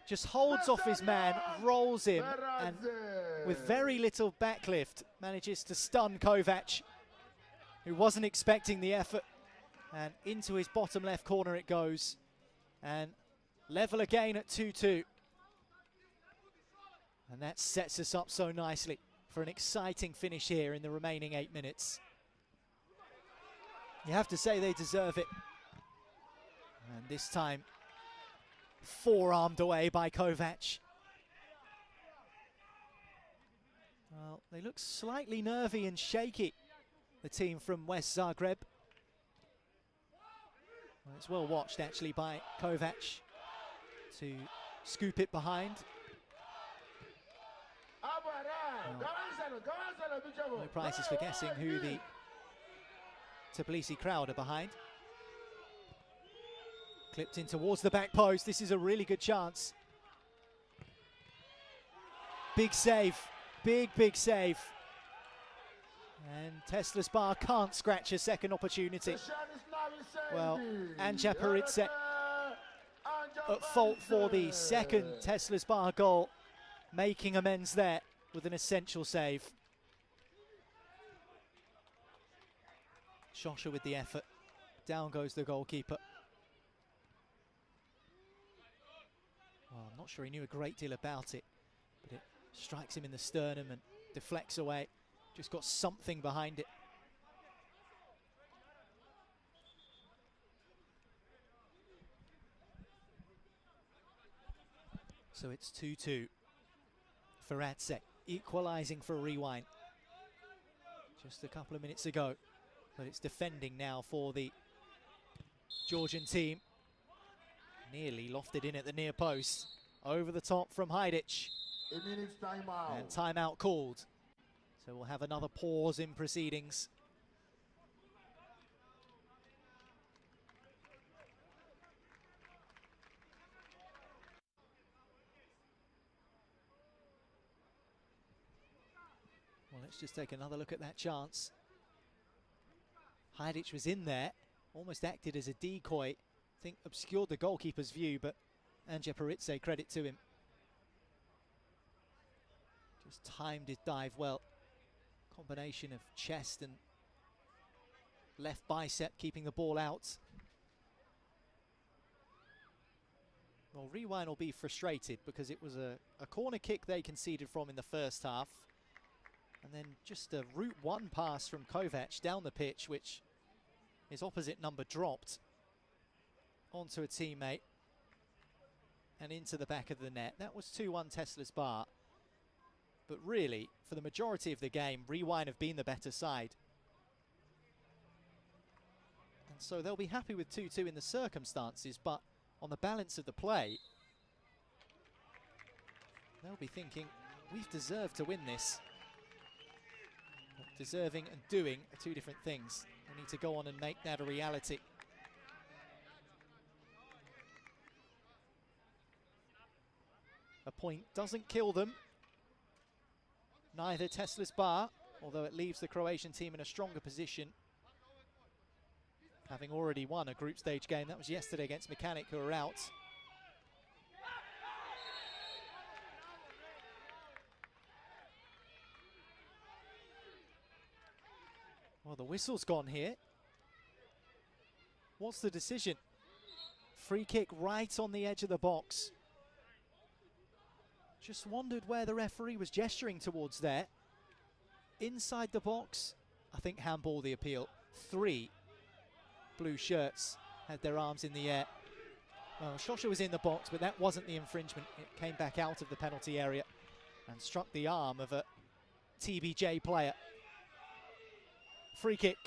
E: Just holds off his man, rolls him, and with very little backlift manages to stun Kovac, who wasn't expecting the effort, and into his bottom left corner it goes, and level again at 2-2. And that sets us up so nicely for an exciting finish here in the remaining 8 minutes. You have to say they deserve it. And this time, forearmed away by Kovac. Well, they look slightly nervy and shaky, the team from West Zagreb. Well, it's well watched actually by Kovac to scoop it behind. Well, no prizes for guessing who the Tbilisi crowd are behind. Clipped in towards the back post. This is a really good chance. Big save. Big save. And Tesla's Bar can't scratch a second opportunity. Well, Anja Paritse at fault for the second Tesla's Bar goal, making amends there with an essential save. Socca with the effort. Down goes the goalkeeper. Well, I'm not sure he knew a great deal about it, but it strikes him in the sternum and deflects away. Just got something behind it. So it's 2-2. Feratse equalising for Rewind just a couple of minutes ago, but it's defending now for the Georgian team. Nearly lofted in at the near post. Over the top from Hajdic.
B: A minute's timeout.
E: And timeout called. So we'll have another pause in proceedings. Well, let's just take another look at that chance. Heidic was in there, almost acted as a decoy. I think obscured the goalkeeper's view, but Anje Paritse, credit to him. Just timed his dive well. Combination of chest and left bicep keeping the ball out. Well, Rewind will be frustrated because it was a corner kick they conceded from in the first half. And then just a route one pass from Kovac down the pitch, which his opposite number dropped onto a teammate and into the back of the net. That was 2-1 Tesla's Bar. But really, for the majority of the game, Rewind have been the better side. And so they'll be happy with 2-2 in the circumstances, but on the balance of the play, they'll be thinking, we've deserved to win this. But deserving and doing are two different things. We need to go on and make that a reality. A point doesn't kill them. Neither Tesla's Bar, although it leaves the Croatian team in a stronger position, having already won a group stage game. That was yesterday against Mechanic, who are out. Well, the whistle's gone here. What's the decision? Free kick right on the edge of the box. Just wondered where the referee was gesturing towards there. Inside the box, I think handball the appeal. 3 blue shirts had their arms in the air. Well, Socca was in the box, but that wasn't the infringement. It came back out of the penalty area and struck the arm of a TBJ player. Free kick.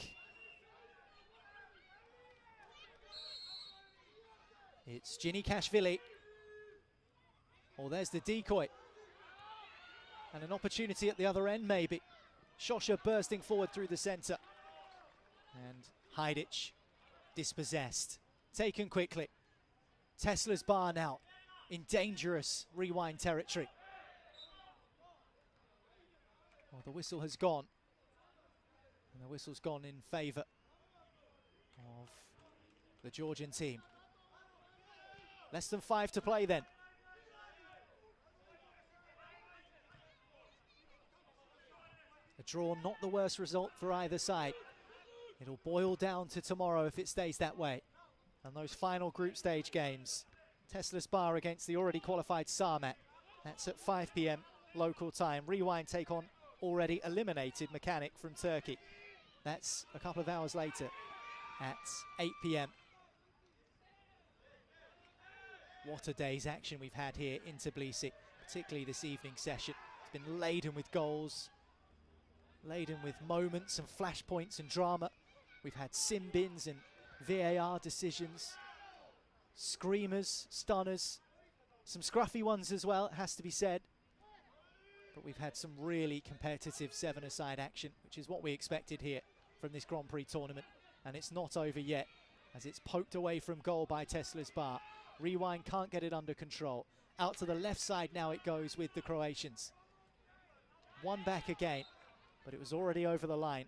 E: It's Ginikashvili. Oh, there's the decoy. And an opportunity at the other end, maybe. Socca bursting forward through the centre. And Heidic dispossessed. Taken quickly. Tesla's Bar now in dangerous Rewind territory. Well, the whistle has gone. And the whistle's gone in favour of the Georgian team. Less than 5 to play then. A draw, not the worst result for either side. It'll boil down to tomorrow if it stays that way. And those final group stage games. Tesla's Bar against the already qualified Sarmat. That's at 5 p.m. local time. Rewind take on already eliminated Mechanic from Turkey. That's a couple of hours later at 8 p.m. What a day's action we've had here in Tbilisi, particularly this evening session. It's been laden with goals, laden with moments and flashpoints and drama. We've had sin bins and VAR decisions, screamers, stunners, some scruffy ones as well, it has to be said. But we've had some really competitive seven-a-side action, which is what we expected here from this Grand Prix tournament. And it's not over yet, as it's poked away from goal by Tesla's Bar. Rewind can't get it under control. Out to the left side now it goes with the Croatians. One back again, but it was already over the line.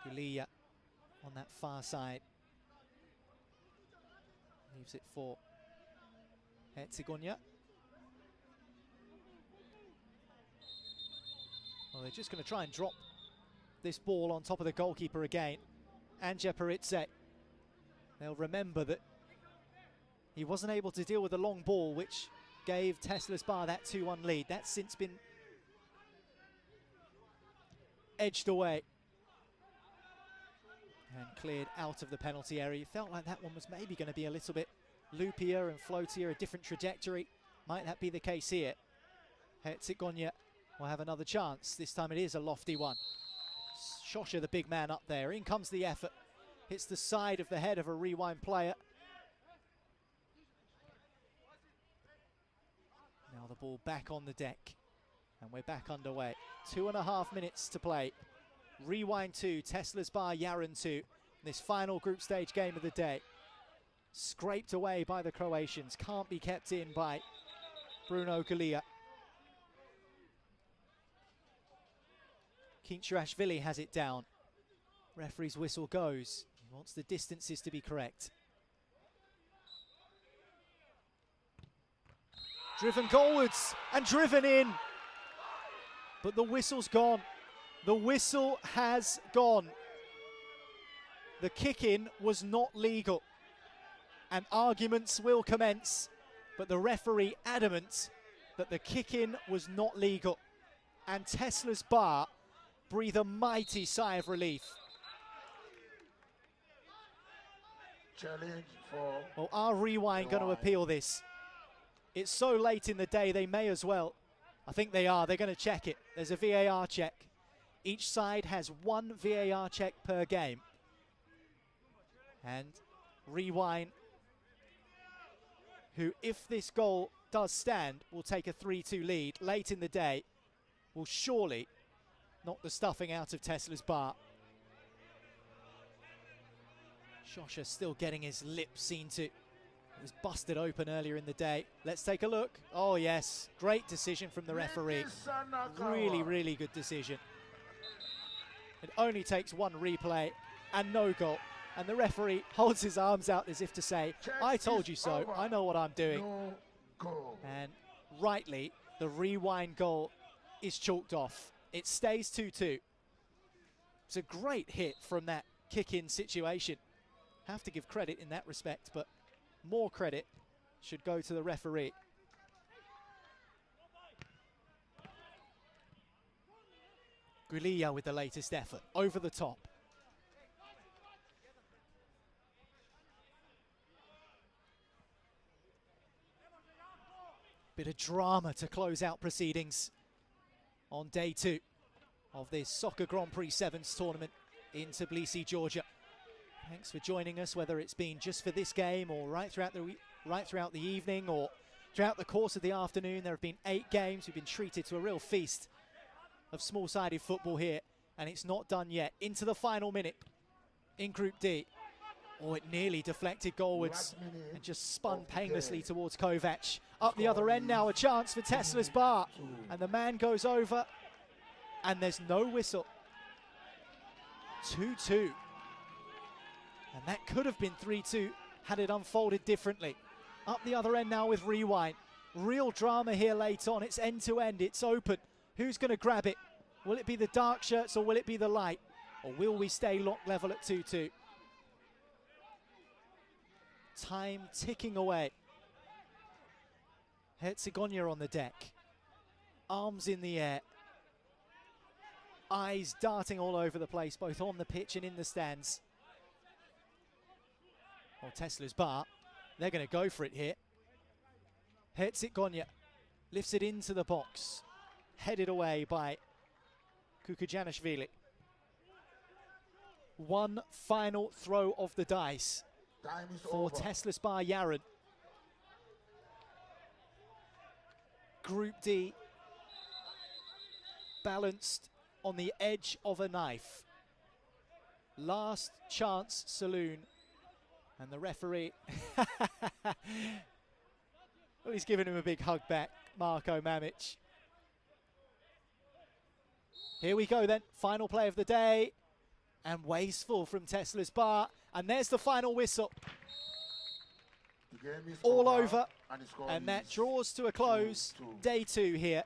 E: Gulia on that far side. Leaves it for Herzegovina. Well, they're just going to try and drop this ball on top of the goalkeeper again. Anje Paritse. They'll remember that he wasn't able to deal with the long ball, which gave Tesla's Bar that 2-1 lead. That's since been edged away and cleared out of the penalty area. Felt like that one was maybe going to be a little bit loopier and floatier, a different trajectory. Might that be the case here? Herzegovina will have another chance. This time it is a lofty one. Socca, the big man up there. In comes the effort. Hits the side of the head of a Rewind player. ball back on the deck. And we're back underway. 2.5 minutes to play. Rewind 2, Tesla's Bar, Yaran 2. This final group stage game of the day. Scraped away by the Croatians. Can't be kept in by Bruno Galia. Kincherashvili has it down. Referee's whistle goes. He wants the distances to be correct. Driven goalwards and driven in. But the whistle's gone. The whistle has gone. The kick-in was not legal. And arguments will commence. But the referee adamant that the kick-in was not legal. And Tesla's Bar breathe a mighty sigh of relief.
B: Challenge for...
E: Well, are Rewind going to appeal this? It's so late in the day, they may as well. I think they are. They're going to check it. There's a VAR check. Each side has one VAR check per game. And Rewind, who, if this goal does stand, will take a 3-2 lead late in the day, will surely knock the stuffing out of Tesla's Bar. Socca still getting his lips seen to. It was busted open earlier in the day. Let's take a look. Oh yes, great decision from the referee. Really, really good decision. It only takes one replay and no goal. And the referee holds his arms out as if to say, I told you so, I know what I'm doing.
B: No goal.
E: And rightly, the Rewind goal is chalked off. It stays 2-2. It's a great hit from that kick-in situation. Have to give credit in that respect, but more credit should go to the referee. Guilia with the latest effort, over the top. Bit of drama to close out proceedings on day 2 of this Soccer Grand Prix Sevens tournament in Tbilisi, Georgia. Thanks for joining us, whether it's been just for this game or right throughout the evening or throughout the course of the afternoon. There have been 8 games. We've been treated to a real feast of small-sided football here, and it's not done yet. Into the final minute in Group D. Oh, it nearly deflected goalwards and just spun painlessly towards Kovac. Up the other end now, a chance for Tesla's Bar. And the man goes over, and there's no whistle. 2-2. And that could have been 3-2 had it unfolded differently. Up the other end now with Rewind. Real drama here late on. It's end-to-end. It's open. Who's going to grab it? Will it be the dark shirts or will it be the light? Or will we stay lock level at 2-2? Time ticking away. Herzegovina on the deck. Arms in the air. Eyes darting all over the place, both on the pitch and in the stands. Well, Tesla's Bar, they're going to go for it here. Herzegovina lifts it into the box. Headed away by Kukujanishvili. One final throw of the dice for Tesla's Bar Yaran. Group D, balanced on the edge of a knife. Last chance saloon. And the referee, well, he's giving him a big hug back, Marko Mamic. Here we go then, final play of the day. And wasteful from Tesla's Bar. And there's the final whistle.
B: The game is
E: All over.
B: And
E: that draws to a close.
B: 2-2.
E: Day 2 here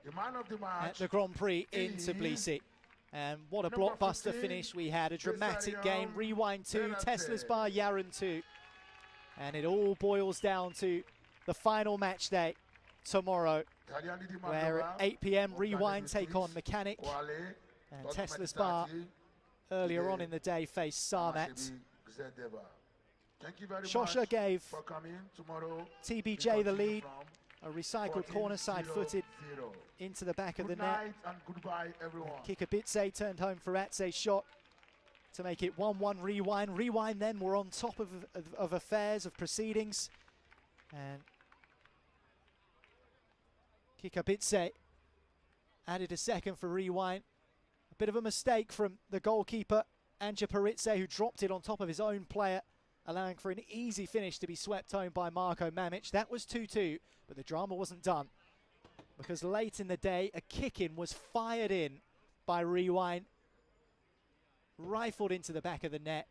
B: The man of the match
E: at the Grand Prix in Tbilisi. And what a
B: Number
E: blockbuster
B: 15,
E: finish we had. A dramatic game.
B: Cesarion
E: Rewind 2,
B: Benate.
E: Tesla's Bar Yaran 2. And it all boils down to the final match day tomorrow, where at 8 p.m. Rewind take on Mechanic. And Tesla's Bar earlier on in the day faced Sarmat.
B: Thank you very
E: Socca
B: much
E: gave
B: for coming tomorrow.
E: TBJ the lead.
B: From
E: A recycled corner side
B: 14-0-0.
E: footed into the back of the
B: Good
E: net.
B: night and goodbye, everyone.
E: Kikabidze turned home for Atze's shot to make it 1-1 Rewind. Rewind then were on top of affairs, of proceedings. And Kikabitse added a second for Rewind. A bit of a mistake from the goalkeeper, Anja Paritse, who dropped it on top of his own player, allowing for an easy finish to be swept home by Marko Mamic. That was 2-2, but the drama wasn't done, because late in the day, a kick-in was fired in by Rewind, rifled into the back of the net.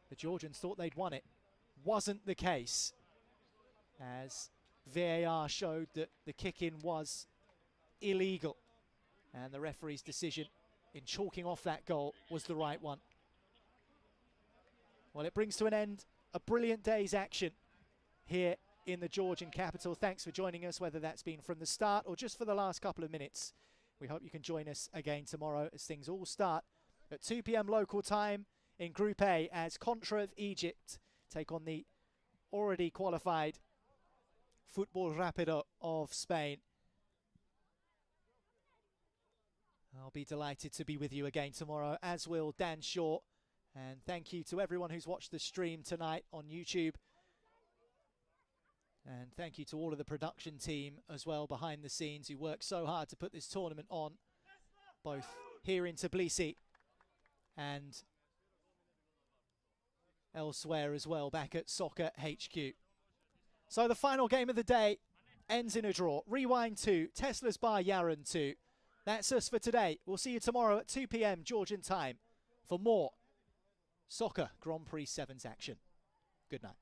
E: The Georgians thought they'd won it. Wasn't the case, as VAR showed that the kick-in was illegal, and the referee's decision in chalking off that goal was the right one. Well, it brings to an end a brilliant day's action here in the Georgian capital. Thanks for joining us, whether that's been from the start or just for the last couple of minutes. We hope you can join us again tomorrow as things all start at 2 p.m. local time in Group A, as Contra of Egypt take on the already qualified Football Rapido of Spain. I'll be delighted to be with you again tomorrow, as will Dan Shaw. And thank you to everyone who's watched the stream tonight on YouTube. And thank you to all of the production team as well behind the scenes, who worked so hard to put this tournament on, both here in Tbilisi and elsewhere as well, back at Soccer HQ. So the final game of the day ends in a draw. Rewind 2, Tesla's Bar Yaran 2. That's us for today. We'll see you tomorrow at 2 p.m. Georgian time for more Soccer Grand Prix 7's action. Good night.